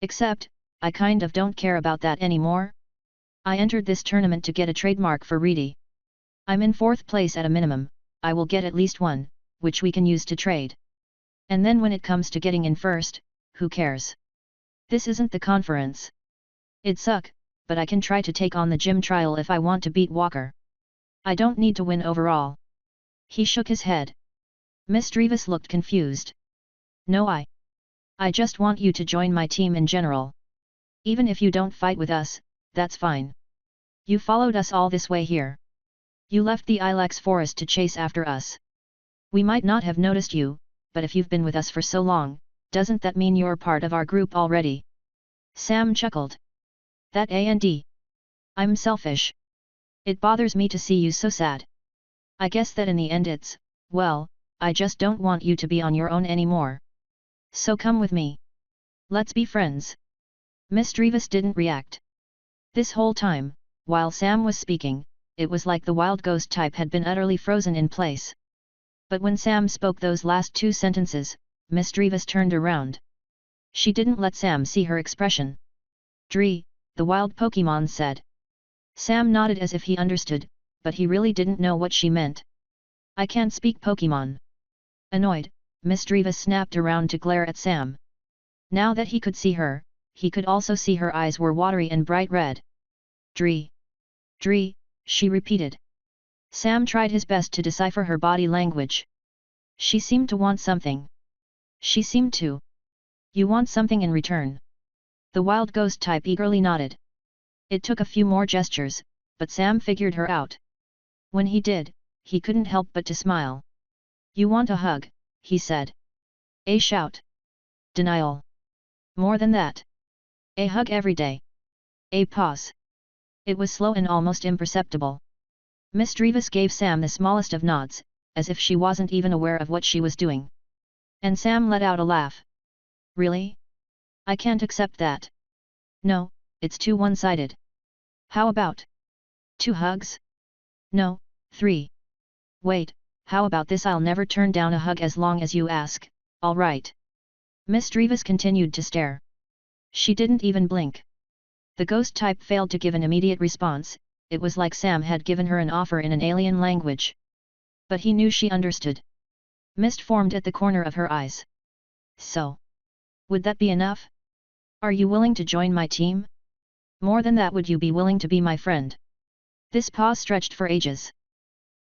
Except, I kind of don't care about that anymore. I entered this tournament to get a trademark for Reedy. I'm in 4th place at a minimum, I will get at least one, which we can use to trade. And then when it comes to getting in first, who cares? This isn't the conference. It'd suck, but I can try to take on the gym trial if I want to beat Walker. I don't need to win overall." He shook his head. Misdreavus looked confused. "No, I just want you to join my team in general. Even if you don't fight with us, that's fine. You followed us all this way here. You left the Ilex forest to chase after us. We might not have noticed you, but if you've been with us for so long, doesn't that mean you're part of our group already?" Sam chuckled. That and I'm selfish. It bothers me to see you so sad. I guess that in the end it's, well, I just don't want you to be on your own anymore. So come with me. Let's be friends. Misdreavus didn't react. This whole time, while Sam was speaking, it was like the wild ghost type had been utterly frozen in place. But when Sam spoke those last two sentences, Misdreavus turned around. She didn't let Sam see her expression. Dree, the wild Pokémon said. Sam nodded as if he understood, but he really didn't know what she meant. I can't speak Pokémon. Annoyed, Misdreavus snapped around to glare at Sam. Now that he could see her, he could also see her eyes were watery and bright red. Dree. Dree, she repeated. Sam tried his best to decipher her body language. She seemed to want something. She seemed to. You want something in return. The wild ghost type eagerly nodded. It took a few more gestures, but Sam figured her out. When he did, he couldn't help but to smile. You want a hug, he said. A shout. Denial. More than that. A hug every day. A pause. It was slow and almost imperceptible. Misdreavus gave Sam the smallest of nods, as if she wasn't even aware of what she was doing. And Sam let out a laugh. Really? I can't accept that. No, it's too one-sided. How about 2 hugs? No, 3. Wait, how about this? I'll never turn down a hug as long as you ask, all right. Misdreavus continued to stare. She didn't even blink. The ghost type failed to give an immediate response. It was like Sam had given her an offer in an alien language. But he knew she understood. Mist formed at the corner of her eyes. So. Would that be enough? Are you willing to join my team? More than that, would you be willing to be my friend? This pause stretched for ages.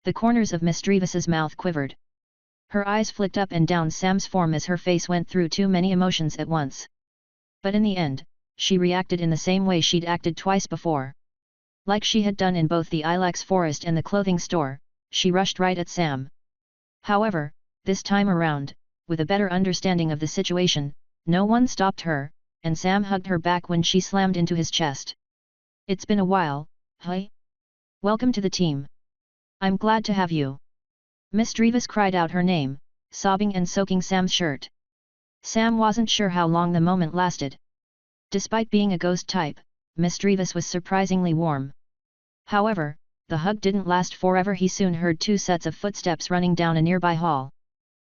The corners of Misdreavus's mouth quivered. Her eyes flicked up and down Sam's form as her face went through too many emotions at once. But in the end, she reacted in the same way she'd acted twice before. Like she had done in both the Ilex forest and the clothing store, she rushed right at Sam. However, this time around, with a better understanding of the situation, no one stopped her, and Sam hugged her back when she slammed into his chest. It's been a while, hey? Welcome to the team. I'm glad to have you. Misdreavus cried out her name, sobbing and soaking Sam's shirt. Sam wasn't sure how long the moment lasted. Despite being a ghost type, Misdreavus was surprisingly warm. However, the hug didn't last forever. He soon heard 2 sets of footsteps running down a nearby hall.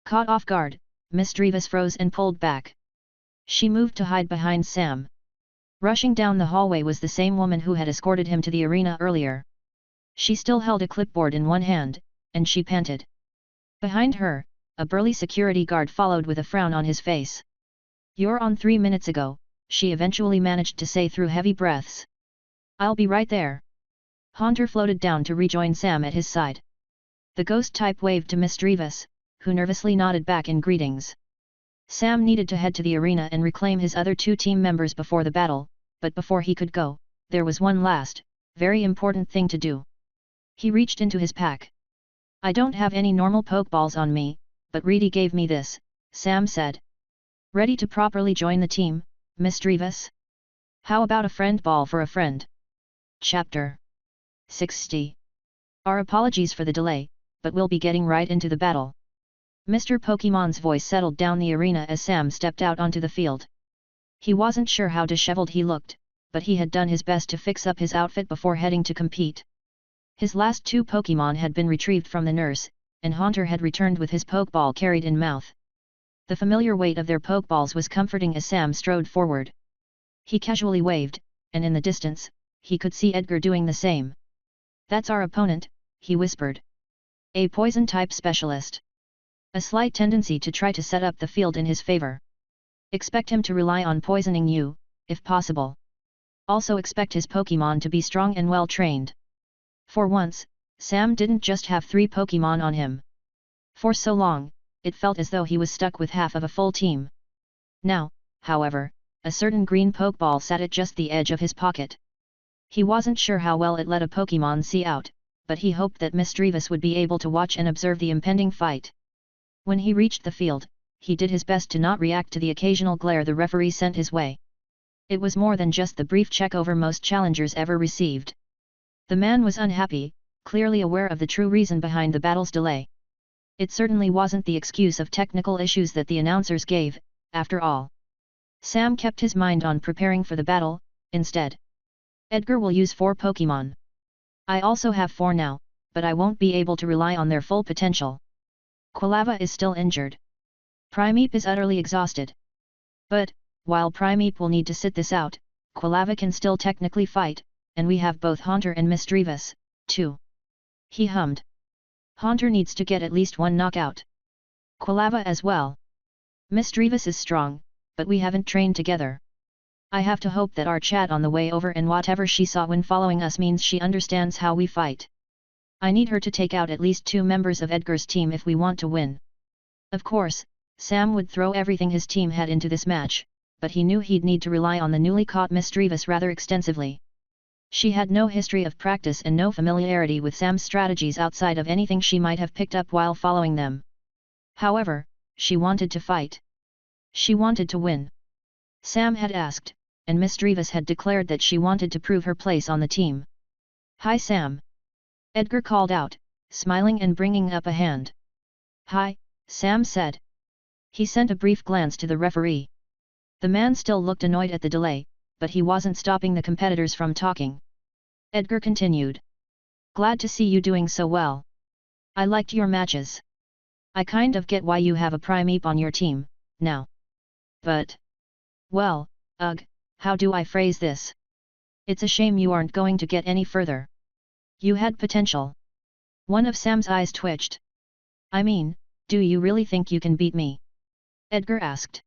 Caught off guard, Misdreavus froze and pulled back. She moved to hide behind Sam. Rushing down the hallway was the same woman who had escorted him to the arena earlier. She still held a clipboard in one hand, and she panted. Behind her, a burly security guard followed with a frown on his face. You're on 3 minutes ago, she eventually managed to say through heavy breaths. I'll be right there. Haunter floated down to rejoin Sam at his side. The ghost type waved to Misdreavus, who nervously nodded back in greetings. Sam needed to head to the arena and reclaim his other 2 team members before the battle, but before he could go, there was one last, very important thing to do. He reached into his pack. I don't have any normal Pokeballs on me, but Reedy gave me this, Sam said. Ready to properly join the team, Misdreavus? How about a friend ball for a friend? Chapter 60. Our apologies for the delay, but we'll be getting right into the battle. Mr. Pokemon's voice settled down the arena as Sam stepped out onto the field. He wasn't sure how disheveled he looked, but he had done his best to fix up his outfit before heading to compete. His last 2 Pokemon had been retrieved from the nurse, and Haunter had returned with his Pokeball carried in mouth. The familiar weight of their Pokeballs was comforting as Sam strode forward. He casually waved, and in the distance, he could see Edgar doing the same. That's our opponent, he whispered. A poison-type specialist. A slight tendency to try to set up the field in his favor. Expect him to rely on poisoning you, if possible. Also expect his Pokemon to be strong and well-trained. For once, Sam didn't just have 3 Pokemon on him. For so long, it felt as though he was stuck with half of a full team. Now, however, a certain green Pokeball sat at just the edge of his pocket. He wasn't sure how well it let a Pokemon see out, but he hoped that Misdreavus would be able to watch and observe the impending fight. When he reached the field, he did his best to not react to the occasional glare the referee sent his way. It was more than just the brief check-over most challengers ever received. The man was unhappy, clearly aware of the true reason behind the battle's delay. It certainly wasn't the excuse of technical issues that the announcers gave, after all. Sam kept his mind on preparing for the battle, instead. Edgar will use 4 Pokémon. I also have 4 now, but I won't be able to rely on their full potential. Quilava is still injured. Primeape is utterly exhausted. But, while Primeape will need to sit this out, Quilava can still technically fight, and we have both Haunter and Misdreavus, too. He hummed. Haunter needs to get at least 1 knockout. Quilava as well. Misdreavus is strong, but we haven't trained together. I have to hope that our chat on the way over and whatever she saw when following us means she understands how we fight. I need her to take out at least 2 members of Edgar's team if we want to win. Of course, Sam would throw everything his team had into this match, but he knew he'd need to rely on the newly caught Misdreavus rather extensively. She had no history of practice and no familiarity with Sam's strategies outside of anything she might have picked up while following them. However, she wanted to fight. She wanted to win. Sam had asked, and Misdreavus had declared that she wanted to prove her place on the team. "Hi Sam!" Edgar called out, smiling and bringing up a hand. "Hi," Sam said. He sent a brief glance to the referee. The man still looked annoyed at the delay, but he wasn't stopping the competitors from talking. Edgar continued. "Glad to see you doing so well. I liked your matches. I kind of get why you have a Primeape on your team, now. But... well, how do I phrase this? It's a shame you aren't going to get any further. You had potential." One of Sam's eyes twitched. "I mean, do you really think you can beat me?" Edgar asked.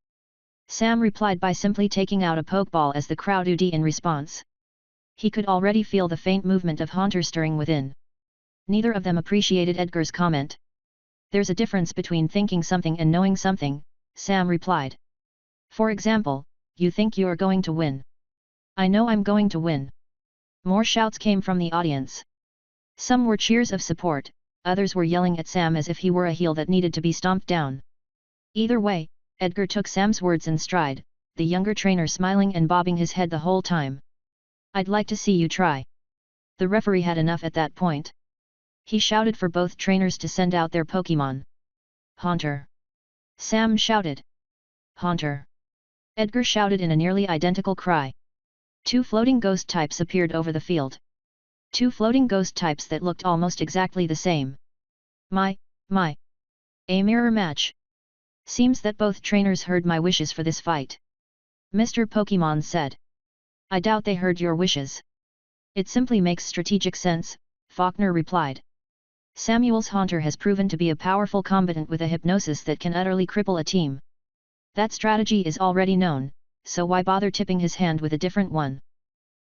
Sam replied by simply taking out a Pokeball as the crowd oohed in response. He could already feel the faint movement of Haunter stirring within. Neither of them appreciated Edgar's comment. "There's a difference between thinking something and knowing something," Sam replied. "For example, you think you're going to win. I know I'm going to win." More shouts came from the audience. Some were cheers of support, others were yelling at Sam as if he were a heel that needed to be stomped down. Either way, Edgar took Sam's words in stride, the younger trainer smiling and bobbing his head the whole time. "I'd like to see you try." The referee had enough at that point. He shouted for both trainers to send out their Pokémon. "Haunter!" Sam shouted. "Haunter!" Edgar shouted in a nearly identical cry. 2 floating ghost types appeared over the field. 2 floating ghost types that looked almost exactly the same. My. A mirror match. Seems that both trainers heard my wishes for this fight. Mr. Pokémon said. "I doubt they heard your wishes. It simply makes strategic sense," Faulkner replied. "Samuel's Haunter has proven to be a powerful combatant with a hypnosis that can utterly cripple a team. That strategy is already known, so why bother tipping his hand with a different one?"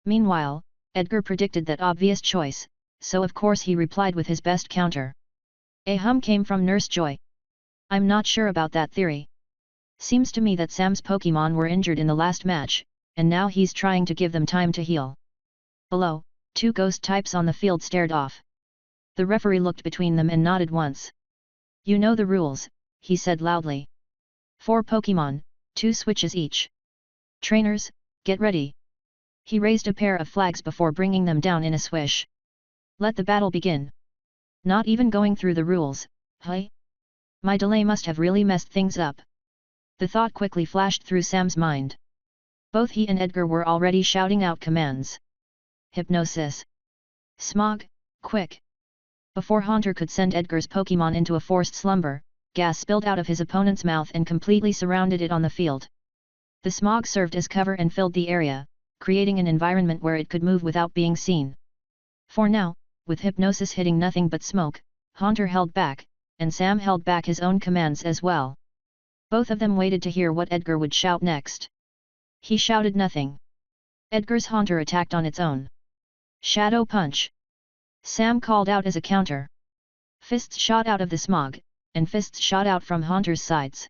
Meanwhile, Edgar predicted that obvious choice, so of course he replied with his best counter. A hum came from Nurse Joy. "I'm not sure about that theory. Seems to me that Sam's Pokémon were injured in the last match, and now he's trying to give them time to heal." Below, 2 ghost types on the field stared off. The referee looked between them and nodded once. "You know the rules," he said loudly. 4 Pokémon, 2 switches each. Trainers, get ready." He raised a pair of flags before bringing them down in a swish. "Let the battle begin." Not even going through the rules, hey? My delay must have really messed things up. The thought quickly flashed through Sam's mind. Both he and Edgar were already shouting out commands. "Hypnosis! Smog, quick!" Before Haunter could send Edgar's Pokémon into a forced slumber, gas spilled out of his opponent's mouth and completely surrounded it on the field. The smog served as cover and filled the area, creating an environment where it could move without being seen. For now, with hypnosis hitting nothing but smoke, Haunter held back, and Sam held back his own commands as well. Both of them waited to hear what Edgar would shout next. He shouted nothing. Edgar's Haunter attacked on its own. "Shadow Punch!" Sam called out as a counter. Fists shot out of the smog, and fists shot out from Haunter's sides.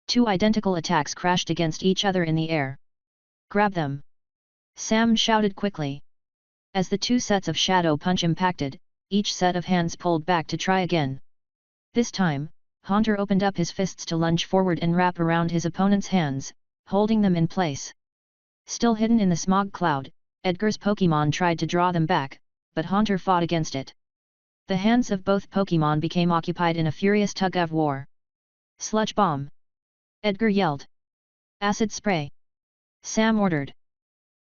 2 identical attacks crashed against each other in the air. "Grab them!" Sam shouted quickly. As the 2 sets of Shadow Punch impacted, each set of hands pulled back to try again. This time, Haunter opened up his fists to lunge forward and wrap around his opponent's hands, holding them in place. Still hidden in the smog cloud, Edgar's Pokémon tried to draw them back, but Haunter fought against it. The hands of both Pokémon became occupied in a furious tug-of-war. Sludge Bomb! Edgar yelled. Acid Spray! Sam ordered.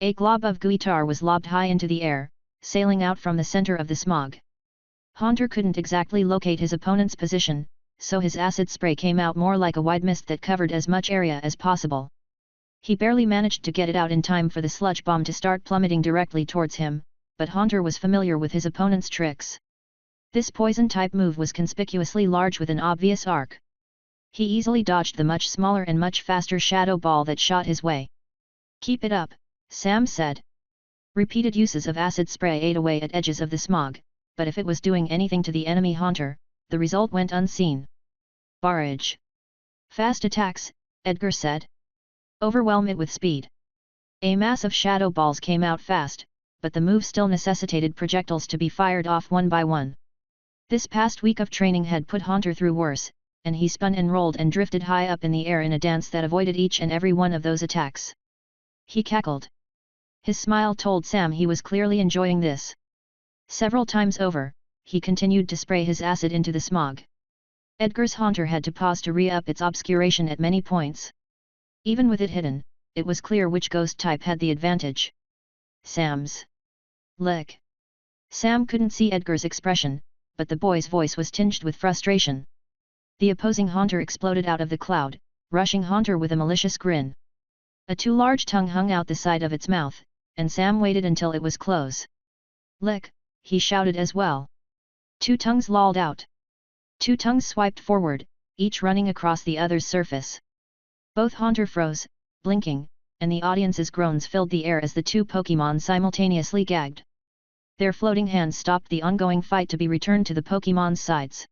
A glob of gooey tar was lobbed high into the air, sailing out from the center of the smog. Haunter couldn't exactly locate his opponent's position, so his acid spray came out more like a wide mist that covered as much area as possible. He barely managed to get it out in time for the sludge bomb to start plummeting directly towards him, but Haunter was familiar with his opponent's tricks. This poison-type move was conspicuously large with an obvious arc. He easily dodged the much smaller and much faster shadow ball that shot his way. Keep it up, Sam said. Repeated uses of acid spray ate away at edges of the smog, but if it was doing anything to the enemy Haunter, the result went unseen. Barrage. Fast attacks, Edgar said. Overwhelm it with speed. A mass of shadow balls came out fast, but the move still necessitated projectiles to be fired off one by one. This past week of training had put Haunter through worse, and he spun and rolled and drifted high up in the air in a dance that avoided each and every one of those attacks. He cackled. His smile told Sam he was clearly enjoying this. Several times over, he continued to spray his acid into the smog. Edgar's Haunter had to pause to re-up its obscuration at many points. Even with it hidden, it was clear which ghost type had the advantage. Sam's. Lick. Sam couldn't see Edgar's expression, but the boy's voice was tinged with frustration. The opposing Haunter exploded out of the cloud, rushing Haunter with a malicious grin. A too large tongue hung out the side of its mouth, and Sam waited until it was close. Lick, he shouted as well. Two tongues lolled out. Two tongues swiped forward, each running across the other's surface. Both Haunter froze, blinking, and the audience's groans filled the air as the two Pokémon simultaneously gagged. Their floating hands stopped the ongoing fight to be returned to the Pokémon's sides.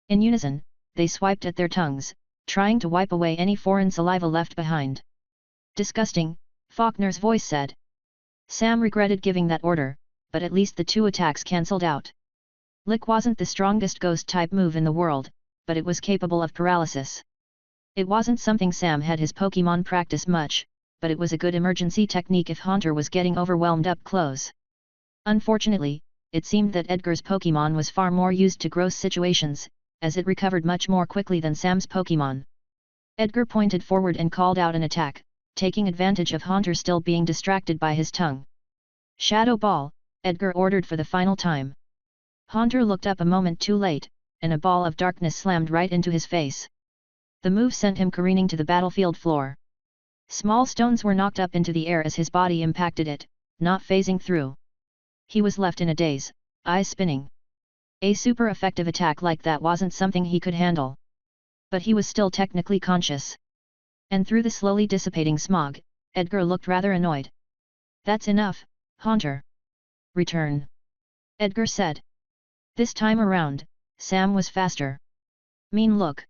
In unison, they swiped at their tongues, trying to wipe away any foreign saliva left behind. Disgusting, Faulkner's voice said. Sam regretted giving that order, but at least the two attacks cancelled out. Lick wasn't the strongest ghost-type move in the world, but it was capable of paralysis. It wasn't something Sam had his Pokémon practice much, but it was a good emergency technique if Haunter was getting overwhelmed up close. Unfortunately, it seemed that Edgar's Pokémon was far more used to gross situations, as it recovered much more quickly than Sam's Pokémon. Edgar pointed forward and called out an attack, taking advantage of Haunter still being distracted by his tongue. Shadow Ball, Edgar ordered for the final time. Haunter looked up a moment too late, and a ball of darkness slammed right into his face. The move sent him careening to the battlefield floor. Small stones were knocked up into the air as his body impacted it, not phasing through. He was left in a daze, eyes spinning. A super effective attack like that wasn't something he could handle. But he was still technically conscious. And through the slowly dissipating smog, Edgar looked rather annoyed. That's enough, Haunter. Return. Edgar said. This time around, Sam was faster. Mean look.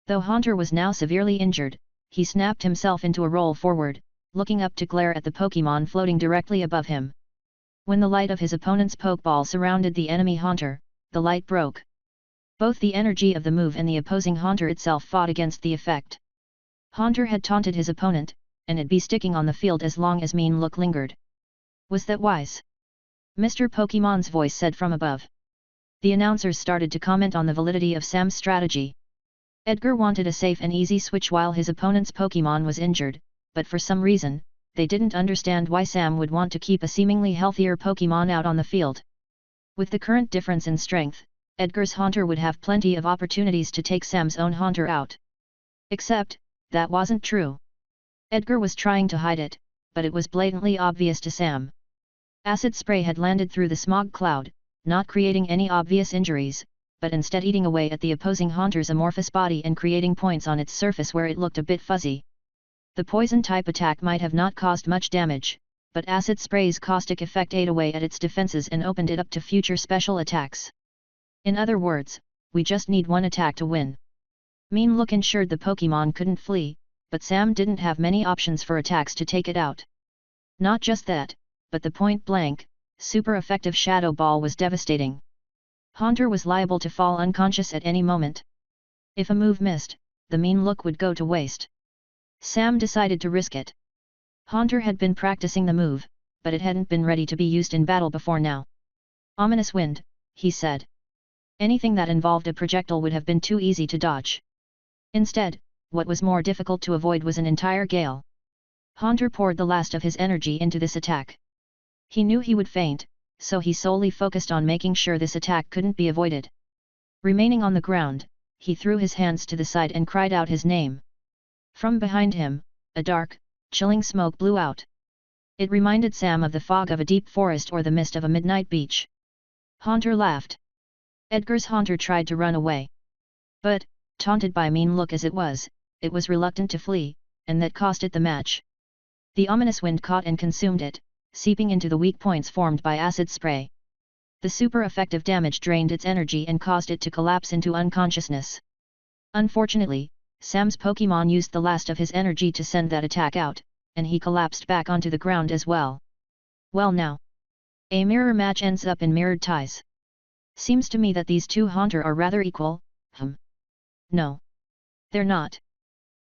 Though Haunter was now severely injured, he snapped himself into a roll forward, looking up to glare at the Pokémon floating directly above him. When the light of his opponent's Pokeball surrounded the enemy Haunter, the light broke. Both the energy of the move and the opposing Haunter itself fought against the effect. Haunter had taunted his opponent, and it'd be sticking on the field as long as Mean Look lingered. Was that wise? Mr. Pokémon's voice said from above. The announcers started to comment on the validity of Sam's strategy. Edgar wanted a safe and easy switch while his opponent's Pokémon was injured, but for some reason, they didn't understand why Sam would want to keep a seemingly healthier Pokémon out on the field. With the current difference in strength, Edgar's Haunter would have plenty of opportunities to take Sam's own Haunter out. Except, that wasn't true. Edgar was trying to hide it, but it was blatantly obvious to Sam. Acid spray had landed through the smog cloud, not creating any obvious injuries, but instead eating away at the opposing Haunter's amorphous body and creating points on its surface where it looked a bit fuzzy. The poison-type attack might have not caused much damage, but acid spray's caustic effect ate away at its defenses and opened it up to future special attacks. In other words, we just need one attack to win. Mean Look ensured the Pokémon couldn't flee, but Sam didn't have many options for attacks to take it out. Not just that, but the point-blank, super effective Shadow Ball was devastating. Haunter was liable to fall unconscious at any moment. If a move missed, the Mean Look would go to waste. Sam decided to risk it. Haunter had been practicing the move, but it hadn't been ready to be used in battle before now. Ominous wind, he said. Anything that involved a projectile would have been too easy to dodge. Instead, what was more difficult to avoid was an entire gale. Haunter poured the last of his energy into this attack. He knew he would faint, so he solely focused on making sure this attack couldn't be avoided. Remaining on the ground, he threw his hands to the side and cried out his name. From behind him, a dark, chilling smoke blew out. It reminded Sam of the fog of a deep forest or the mist of a midnight beach. Haunter laughed. Edgar's Haunter tried to run away. But, taunted by Mean Look as it was reluctant to flee, and that cost it the match. The ominous wind caught and consumed it, seeping into the weak points formed by acid spray. The super effective damage drained its energy and caused it to collapse into unconsciousness. Unfortunately, Sam's Pokémon used the last of his energy to send that attack out, and he collapsed back onto the ground as well. Well now. A mirror match ends up in mirrored ties. Seems to me that these two Haunter are rather equal. No. They're not.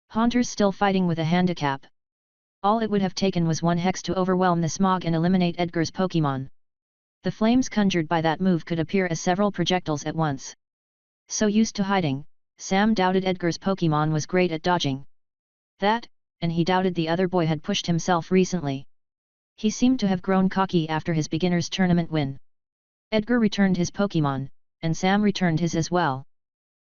Haunter's still fighting with a handicap. All it would have taken was one hex to overwhelm the smog and eliminate Edgar's Pokémon. The flames conjured by that move could appear as several projectiles at once. So used to hiding, Sam doubted Edgar's Pokémon was great at dodging. That, and he doubted the other boy had pushed himself recently. He seemed to have grown cocky after his beginner's tournament win. Edgar returned his Pokémon, and Sam returned his as well.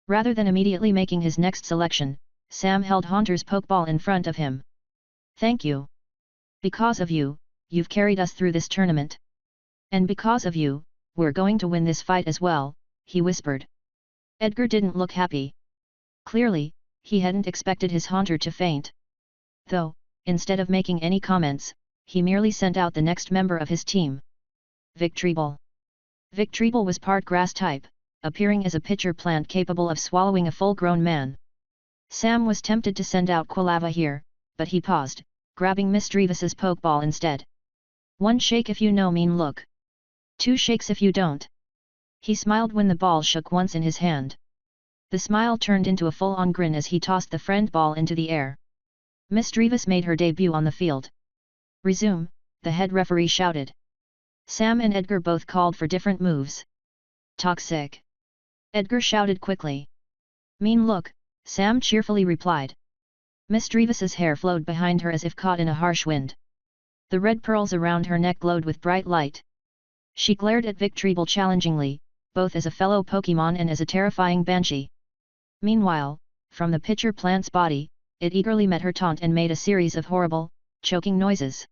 Rather than immediately making his next selection, Sam held Haunter's Pokeball in front of him. Thank you. Because of you, you've carried us through this tournament. And because of you, we're going to win this fight as well, he whispered. Edgar didn't look happy. Clearly, he hadn't expected his Haunter to faint. Though, instead of making any comments, he merely sent out the next member of his team. Victreebel. Victreebel was part grass type, appearing as a pitcher plant capable of swallowing a full-grown man. Sam was tempted to send out Quilava here, but he paused, grabbing Misdreavus's Pokeball instead. One shake if you know Mean Look. Two shakes if you don't. He smiled when the ball shook once in his hand. The smile turned into a full-on grin as he tossed the friend ball into the air. Misdreavus made her debut on the field. Resume, the head referee shouted. Sam and Edgar both called for different moves. Toxic. Edgar shouted quickly. Mean Look, Sam cheerfully replied. Misdreavus's hair flowed behind her as if caught in a harsh wind. The red pearls around her neck glowed with bright light. She glared at Victreebel challengingly, both as a fellow Pokémon and as a terrifying banshee. Meanwhile, from the pitcher plant's body, it eagerly met her taunt and made a series of horrible, choking noises.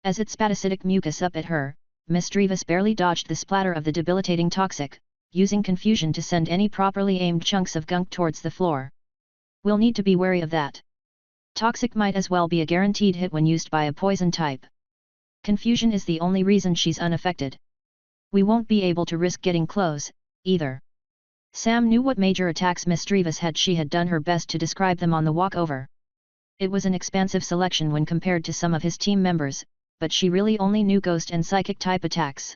As it spat acidic mucus up at her, Misdreavus barely dodged the splatter of the debilitating toxic, using confusion to send any properly aimed chunks of gunk towards the floor. We'll need to be wary of that. Toxic might as well be a guaranteed hit when used by a poison type. Confusion is the only reason she's unaffected. We won't be able to risk getting close, either. Sam knew what major attacks Misdreavus had. She had done her best to describe them on the walk over. It was an expansive selection when compared to some of his team members, but she really only knew ghost and psychic type attacks.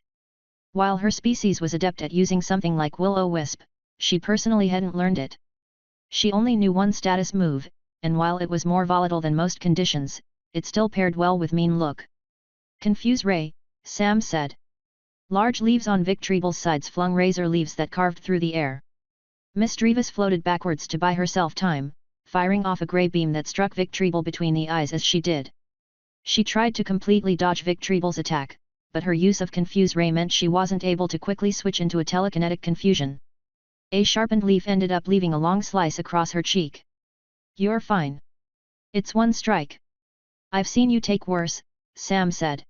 While her species was adept at using something like Will-O-Wisp, she personally hadn't learned it. She only knew one status move, and while it was more volatile than most conditions, it still paired well with Mean Look. Confuse Ray, Sam said. Large leaves on Victreebel's sides flung razor leaves that carved through the air. Misdreavus floated backwards to buy herself time, firing off a grey beam that struck Victreebel between the eyes as she did. She tried to completely dodge Victreebel's attack, but her use of Confuse Ray meant she wasn't able to quickly switch into a telekinetic confusion. A sharpened leaf ended up leaving a long slice across her cheek. You're fine. It's one strike. I've seen you take worse, Sam said.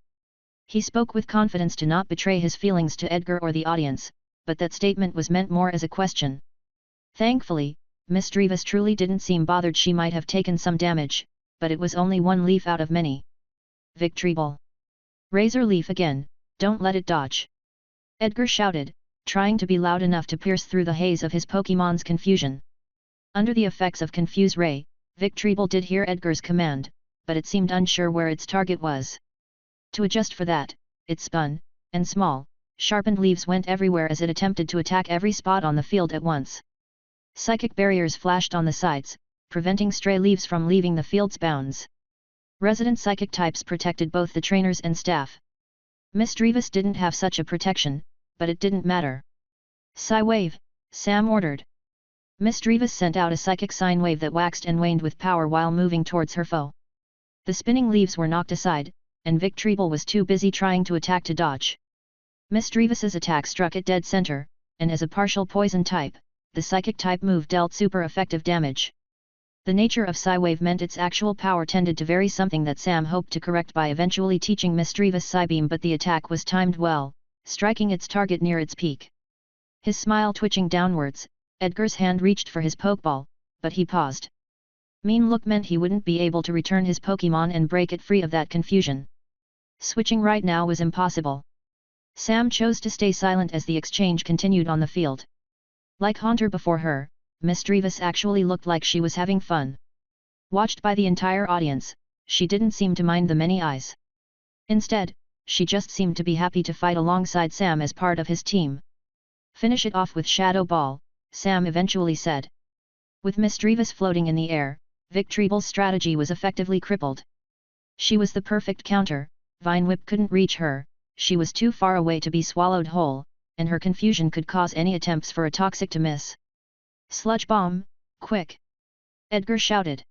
He spoke with confidence to not betray his feelings to Edgar or the audience, but that statement was meant more as a question. Thankfully, Misdreavus truly didn't seem bothered. She might have taken some damage, but it was only one leaf out of many. Victreebel. Razor leaf again, don't let it dodge. Edgar shouted, trying to be loud enough to pierce through the haze of his Pokémon's confusion. Under the effects of Confuse Ray, Victreebel did hear Edgar's command, but it seemed unsure where its target was. To adjust for that, it spun, and small, sharpened leaves went everywhere as it attempted to attack every spot on the field at once. Psychic barriers flashed on the sides, preventing stray leaves from leaving the field's bounds. Resident psychic types protected both the trainers and staff. Misdreavus didn't have such a protection, but it didn't matter. Psi wave, Sam ordered. Misdreavus sent out a psychic sine wave that waxed and waned with power while moving towards her foe. The spinning leaves were knocked aside, and Vic Treble was too busy trying to attack to dodge. Misdreavus's attack struck at dead center, and as a partial poison type, the psychic type move dealt super effective damage. The nature of Psi wave meant its actual power tended to vary, something that Sam hoped to correct by eventually teaching Misdreavus Psi beam, but the attack was timed well, striking its target near its peak. His smile twitching downwards, Edgar's hand reached for his Pokeball, but he paused. Mean look meant he wouldn't be able to return his Pokémon and break it free of that confusion. Switching right now was impossible. Sam chose to stay silent as the exchange continued on the field. Like Haunter before her, Misdreavus actually looked like she was having fun. Watched by the entire audience, she didn't seem to mind the many eyes. Instead, she just seemed to be happy to fight alongside Sam as part of his team. Finish it off with Shadow Ball, Sam eventually said. With Misdreavus floating in the air, Vic Treble's strategy was effectively crippled. She was the perfect counter, Vine Whip couldn't reach her, she was too far away to be swallowed whole, and her confusion could cause any attempts for a toxic to miss. Sludge Bomb, quick! Edgar shouted.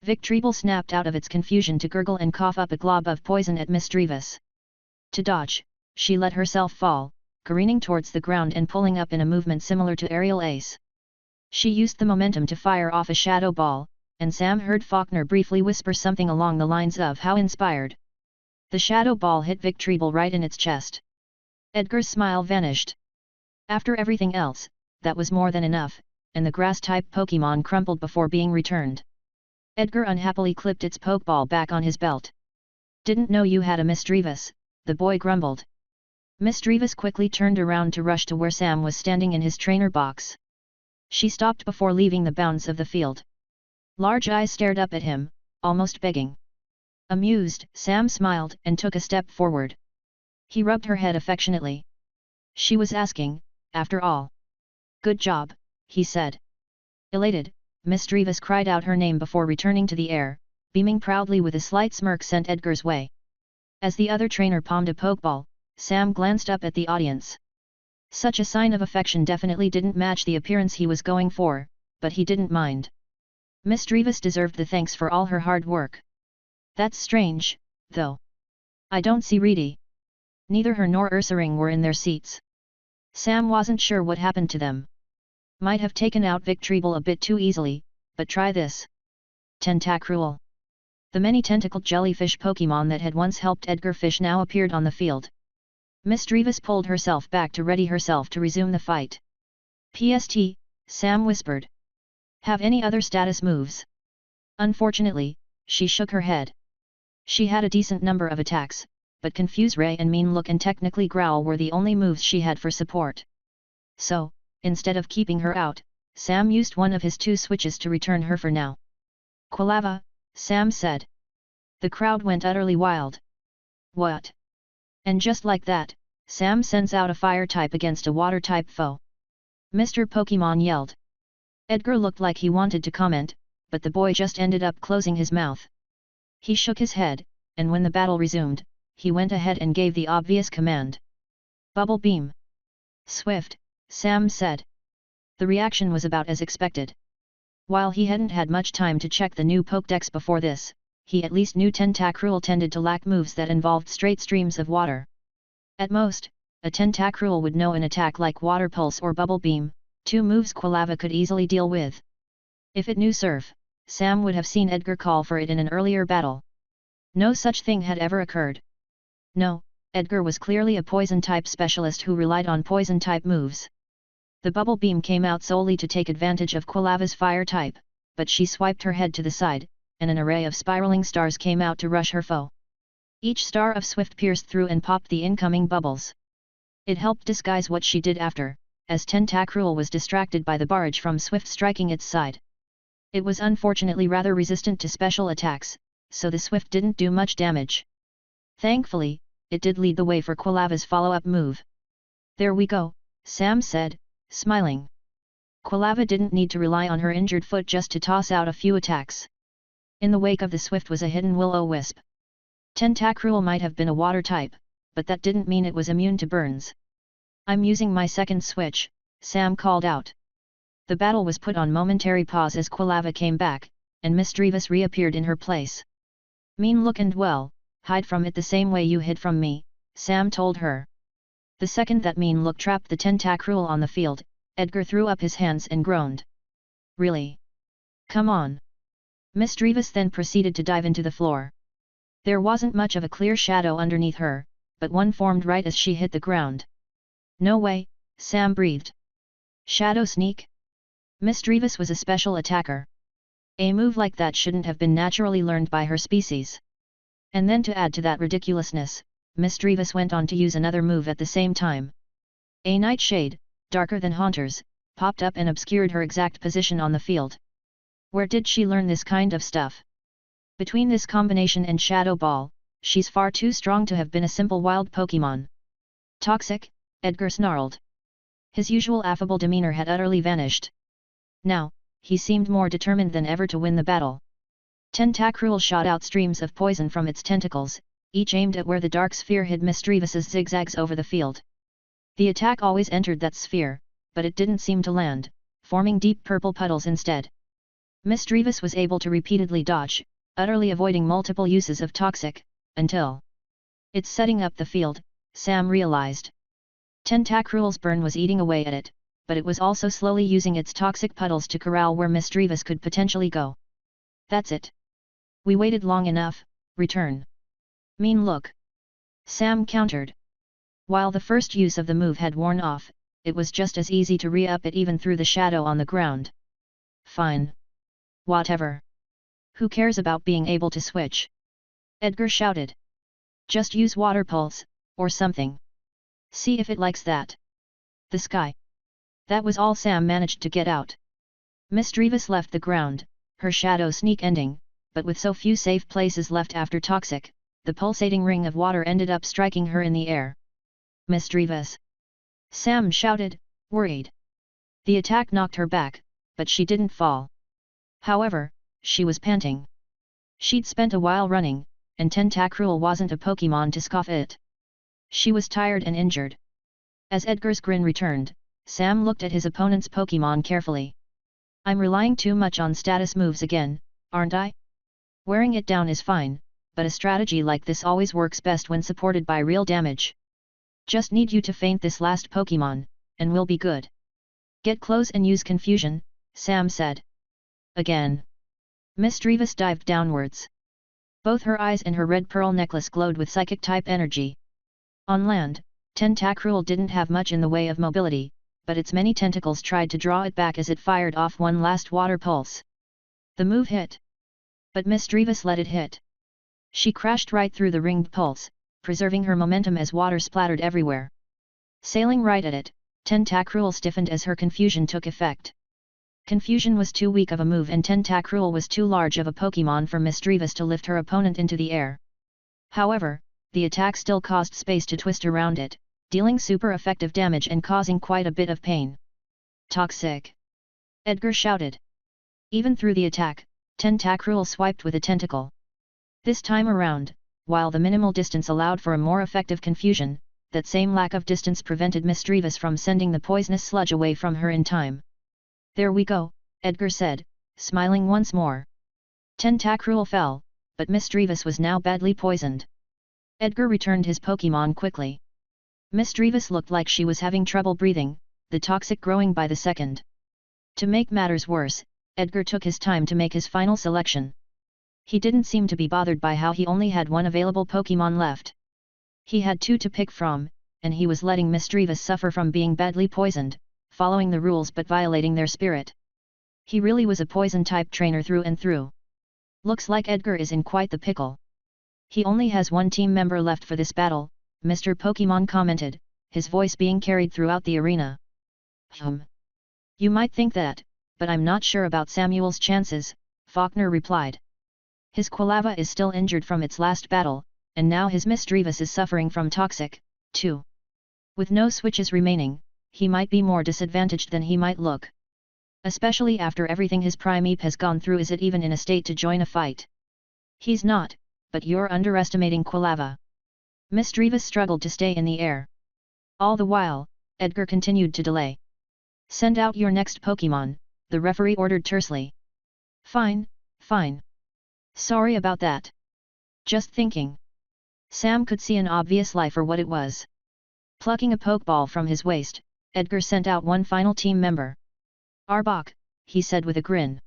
Vic Treble snapped out of its confusion to gurgle and cough up a glob of poison at Misdreavus. To dodge, she let herself fall, careening towards the ground and pulling up in a movement similar to aerial ace. She used the momentum to fire off a shadow ball, and Sam heard Faulkner briefly whisper something along the lines of "How inspired." The shadow ball hit Vic Treble right in its chest. Edgar's smile vanished. After everything else, that was more than enough, and the grass-type Pokémon crumpled before being returned. Edgar unhappily clipped its Pokeball back on his belt. "Didn't know you had a Misdreavus," the boy grumbled. Misdreavus quickly turned around to rush to where Sam was standing in his trainer box. She stopped before leaving the bounds of the field. Large eyes stared up at him, almost begging. Amused, Sam smiled and took a step forward. He rubbed her head affectionately. She was asking, after all. "Good job," he said. Elated, Misdreavus cried out her name before returning to the air, beaming proudly with a slight smirk sent Edgar's way. As the other trainer palmed a Pokeball, Sam glanced up at the audience. Such a sign of affection definitely didn't match the appearance he was going for, but he didn't mind. Misdreavus deserved the thanks for all her hard work. That's strange, though. I don't see Reedy. Neither her nor Ursaring were in their seats. Sam wasn't sure what happened to them. Might have taken out Vic Treble a bit too easily, but try this. Tentacruel. The many tentacled jellyfish Pokémon that had once helped Edgar fish now appeared on the field. Misdreavus pulled herself back to ready herself to resume the fight. "PST," Sam whispered. "Have any other status moves?" Unfortunately, she shook her head. She had a decent number of attacks, but Confuse Ray and Mean Look and technically Growl were the only moves she had for support. So, instead of keeping her out, Sam used one of his two switches to return her for now. "Quilava," Sam said. The crowd went utterly wild. "What?" And just like that, Sam sends out a fire type against a water type foe. Mr. Pokémon yelled. Edgar looked like he wanted to comment, but the boy just ended up closing his mouth. He shook his head, and when the battle resumed, he went ahead and gave the obvious command. "Bubble Beam." "Swift," Sam said. The reaction was about as expected. While he hadn't had much time to check the new Pokédex before this, he at least knew Tentacruel tended to lack moves that involved straight streams of water. At most, a Tentacruel would know an attack like Water Pulse or Bubble Beam, two moves Quilava could easily deal with. If it knew Surf, Sam would have seen Edgar call for it in an earlier battle. No such thing had ever occurred. No, Edgar was clearly a Poison-type specialist who relied on Poison-type moves. The Bubble Beam came out solely to take advantage of Quilava's Fire type, but she swiped her head to the side, and an array of spiraling stars came out to rush her foe. Each star of Swift pierced through and popped the incoming bubbles. It helped disguise what she did after, as Tentacruel was distracted by the barrage from Swift striking its side. It was unfortunately rather resistant to special attacks, so the Swift didn't do much damage. Thankfully, it did lead the way for Quilava's follow-up move. "There we go," Sam said, smiling. Quilava didn't need to rely on her injured foot just to toss out a few attacks. In the wake of the swift was a hidden will-o-wisp. Tentacruel might have been a water type, but that didn't mean it was immune to burns. I'm using my second switch, Sam called out. The battle was put on momentary pause as Quilava came back, and Misdreavus reappeared in her place. Mean look and well, hide from it the same way you hid from me, Sam told her. The second that mean look trapped the Tentacruel on the field, Edgar threw up his hands and groaned. Really? Come on. Misdreavus then proceeded to dive into the floor. There wasn't much of a clear shadow underneath her, but one formed right as she hit the ground. No way, Sam breathed. Shadow sneak? Misdreavus was a special attacker. A move like that shouldn't have been naturally learned by her species. And then to add to that ridiculousness, Misdreavus went on to use another move at the same time. A nightshade, darker than Haunter's, popped up and obscured her exact position on the field. Where did she learn this kind of stuff? Between this combination and Shadow Ball, she's far too strong to have been a simple wild Pokémon. Toxic, Edgar snarled. His usual affable demeanor had utterly vanished. Now, he seemed more determined than ever to win the battle. Tentacruel shot out streams of poison from its tentacles, each aimed at where the dark sphere hid Misdreavus's zigzags over the field. The attack always entered that sphere, but it didn't seem to land, forming deep purple puddles instead. Misdreavus was able to repeatedly dodge, utterly avoiding multiple uses of Toxic, until it's setting up the field, Sam realized. Tentacruel's burn was eating away at it, but it was also slowly using its toxic puddles to corral where Misdreavus could potentially go. That's it. We waited long enough, return. Mean look. Sam countered. While the first use of the move had worn off, it was just as easy to re-up it even through the shadow on the ground. Fine. Whatever. Who cares about being able to switch? Edgar shouted. Just use water pulse, or something. See if it likes that. The sky. That was all Sam managed to get out. Misdreavus left the ground, her shadow sneak ending, but with so few safe places left after Toxic, the pulsating ring of water ended up striking her in the air. Misdreavus! Sam shouted, worried. The attack knocked her back, but she didn't fall. However, she was panting. She'd spent a while running, and Tentacruel wasn't a Pokémon to scoff at. She was tired and injured. As Edgar's grin returned, Sam looked at his opponent's Pokémon carefully. I'm relying too much on status moves again, aren't I? Wearing it down is fine, but a strategy like this always works best when supported by real damage. Just need you to feint this last Pokémon, and we'll be good. Get close and use confusion, Sam said. Again. Misdreavus dived downwards. Both her eyes and her red pearl necklace glowed with psychic-type energy. On land, Tentacruel didn't have much in the way of mobility, but its many tentacles tried to draw it back as it fired off one last water pulse. The move hit. But Misdreavus let it hit. She crashed right through the ringed pulse, preserving her momentum as water splattered everywhere. Sailing right at it, Tentacruel stiffened as her confusion took effect. Confusion was too weak of a move and Tentacruel was too large of a Pokémon for Misdreavus to lift her opponent into the air. However, the attack still caused space to twist around it, dealing super effective damage and causing quite a bit of pain. Toxic! Edgar shouted. Even through the attack, Tentacruel swiped with a tentacle. This time around, while the minimal distance allowed for a more effective confusion, that same lack of distance prevented Misdreavus from sending the poisonous sludge away from her in time. There we go, Edgar said, smiling once more. Tentacruel fell, but Misdreavus was now badly poisoned. Edgar returned his Pokémon quickly. Misdreavus looked like she was having trouble breathing, the toxic growing by the second. To make matters worse, Edgar took his time to make his final selection. He didn't seem to be bothered by how he only had one available Pokémon left. He had two to pick from, and he was letting Misdreavus suffer from being badly poisoned, following the rules but violating their spirit. He really was a poison-type trainer through and through. Looks like Edgar is in quite the pickle. He only has one team member left for this battle, Mr. Pokémon commented, his voice being carried throughout the arena. You might think that, but I'm not sure about Samuel's chances, Faulkner replied. His Quilava is still injured from its last battle, and now his Misdreavus is suffering from Toxic, too. With no switches remaining, he might be more disadvantaged than he might look. Especially after everything his Primeape has gone through. Is it even in a state to join a fight? He's not, but you're underestimating Quilava. Misdreavus struggled to stay in the air. All the while, Edgar continued to delay. Send out your next Pokémon, the referee ordered tersely. Fine, fine. Sorry about that. Just thinking. Sam could see an obvious lie for what it was. Plucking a Pokeball from his waist, Edgar sent out one final team member. Arbok, he said with a grin.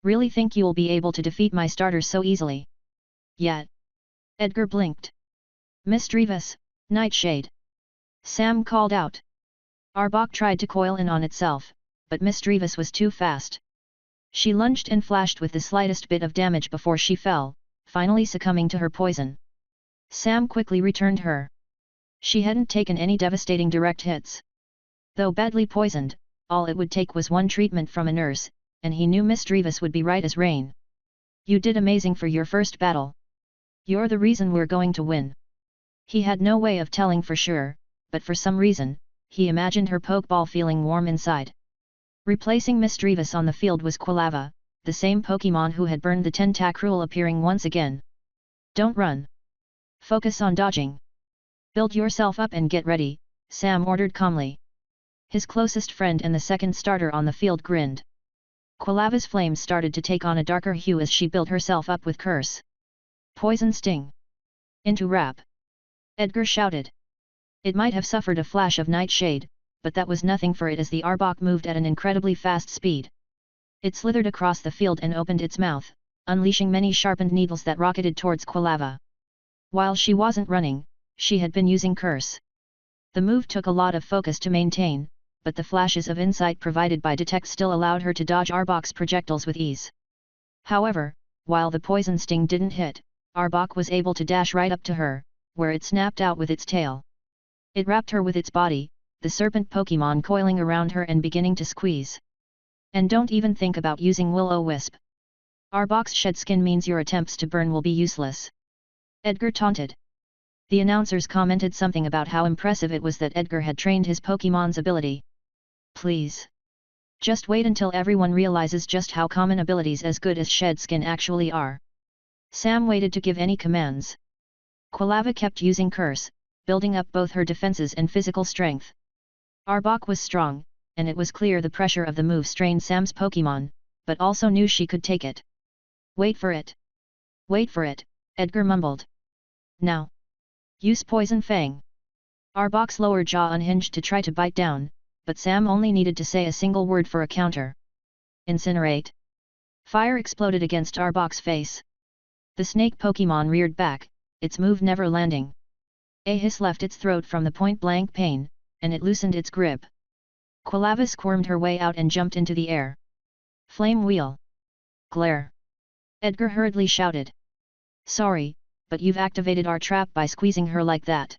Really think you'll be able to defeat my starters so easily? Yet. Edgar blinked. Misdreavus, Nightshade. Sam called out. Arbok tried to coil in on itself, but Misdreavus was too fast. She lunged and flashed with the slightest bit of damage before she fell, finally succumbing to her poison. Sam quickly returned her. She hadn't taken any devastating direct hits. Though badly poisoned, all it would take was one treatment from a nurse, and he knew Misdreavus would be right as rain. You did amazing for your first battle. You're the reason we're going to win. He had no way of telling for sure, but for some reason, he imagined her Pokeball feeling warm inside. Replacing Misdreavus on the field was Quilava, the same Pokémon who had burned the Tentacruel appearing once again. Don't run. Focus on dodging. Build yourself up and get ready, Sam ordered calmly. His closest friend and the second starter on the field grinned. Quilava's flames started to take on a darker hue as she built herself up with Curse. Poison Sting. Into Wrap. Edgar shouted. It might have suffered a flash of Nightshade, but that was nothing for it as the Arbok moved at an incredibly fast speed. It slithered across the field and opened its mouth, unleashing many sharpened needles that rocketed towards Quilava. While she wasn't running, she had been using Curse. The move took a lot of focus to maintain, but the flashes of insight provided by Detect still allowed her to dodge Arbok's projectiles with ease. However, while the poison sting didn't hit, Arbok was able to dash right up to her, where it snapped out with its tail. It wrapped her with its body, the serpent Pokémon coiling around her and beginning to squeeze. And don't even think about using Will-O-Wisp. Arbok's shed skin means your attempts to burn will be useless. Edgar taunted. The announcers commented something about how impressive it was that Edgar had trained his Pokémon's ability. Please. Just wait until everyone realizes just how common abilities as good as shed skin actually are. Sam waited to give any commands. Quilava kept using Curse, building up both her defenses and physical strength. Arbok was strong, and it was clear the pressure of the move strained Sam's Pokémon, but also knew she could take it. Wait for it. Wait for it, Edgar mumbled. Now. Use Poison Fang. Arbok's lower jaw unhinged to try to bite down, but Sam only needed to say a single word for a counter. Incinerate. Fire exploded against Arbok's face. The snake Pokémon reared back, its move never landing. A hiss left its throat from the point-blank pain, and it loosened its grip. Quilava squirmed her way out and jumped into the air. Flame Wheel. Glare. Edgar hurriedly shouted. Sorry, but you've activated our trap by squeezing her like that.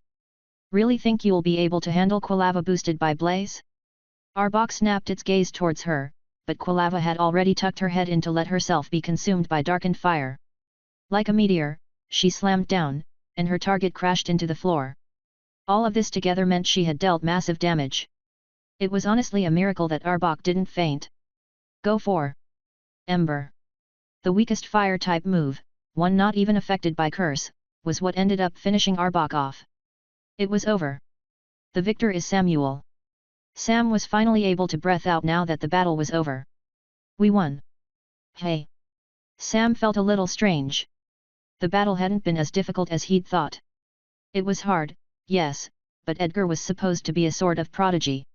Really think you'll be able to handle Quilava boosted by Blaze? Arbok snapped its gaze towards her, but Quilava had already tucked her head in to let herself be consumed by darkened fire. Like a meteor, she slammed down, and her target crashed into the floor. All of this together meant she had dealt massive damage. It was honestly a miracle that Arbok didn't faint. Go for Ember. The weakest fire-type move, one not even affected by Curse, was what ended up finishing Arbok off. It was over. The victor is Samuel. Sam was finally able to breath out now that the battle was over. We won. Hey. Sam felt a little strange. The battle hadn't been as difficult as he'd thought. It was hard, yes, but Edgar was supposed to be a sort of prodigy.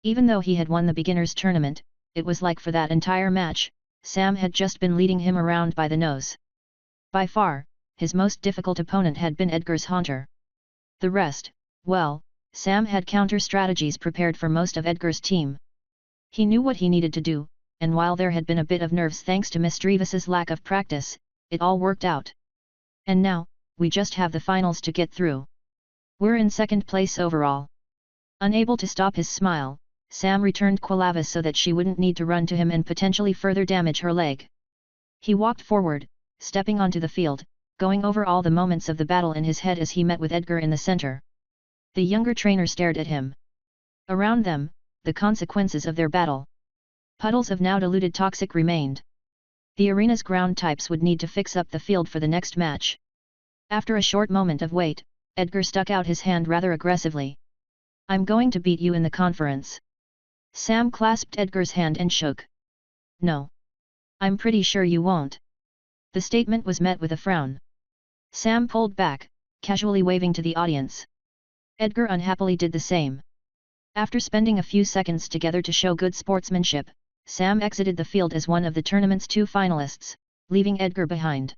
Even though he had won the beginners tournament, it was like for that entire match, Sam had just been leading him around by the nose. By far, his most difficult opponent had been Edgar's Haunter. The rest, well, Sam had counter-strategies prepared for most of Edgar's team. He knew what he needed to do, and while there had been a bit of nerves thanks to Misdreavus's lack of practice, it all worked out. And now, we just have the finals to get through. We're in second place overall. Unable to stop his smile, Sam returned Quilava so that she wouldn't need to run to him and potentially further damage her leg. He walked forward, stepping onto the field, going over all the moments of the battle in his head as he met with Edgar in the center. The younger trainer stared at him. Around them, the consequences of their battle. Puddles of now diluted toxic remained. The arena's ground types would need to fix up the field for the next match. After a short moment of wait, Edgar stuck out his hand rather aggressively. I'm going to beat you in the conference. Sam clasped Edgar's hand and shook. No. I'm pretty sure you won't. The statement was met with a frown. Sam pulled back, casually waving to the audience. Edgar unhappily did the same. After spending a few seconds together to show good sportsmanship, Sam exited the field as one of the tournament's 2 finalists, leaving Edgar behind.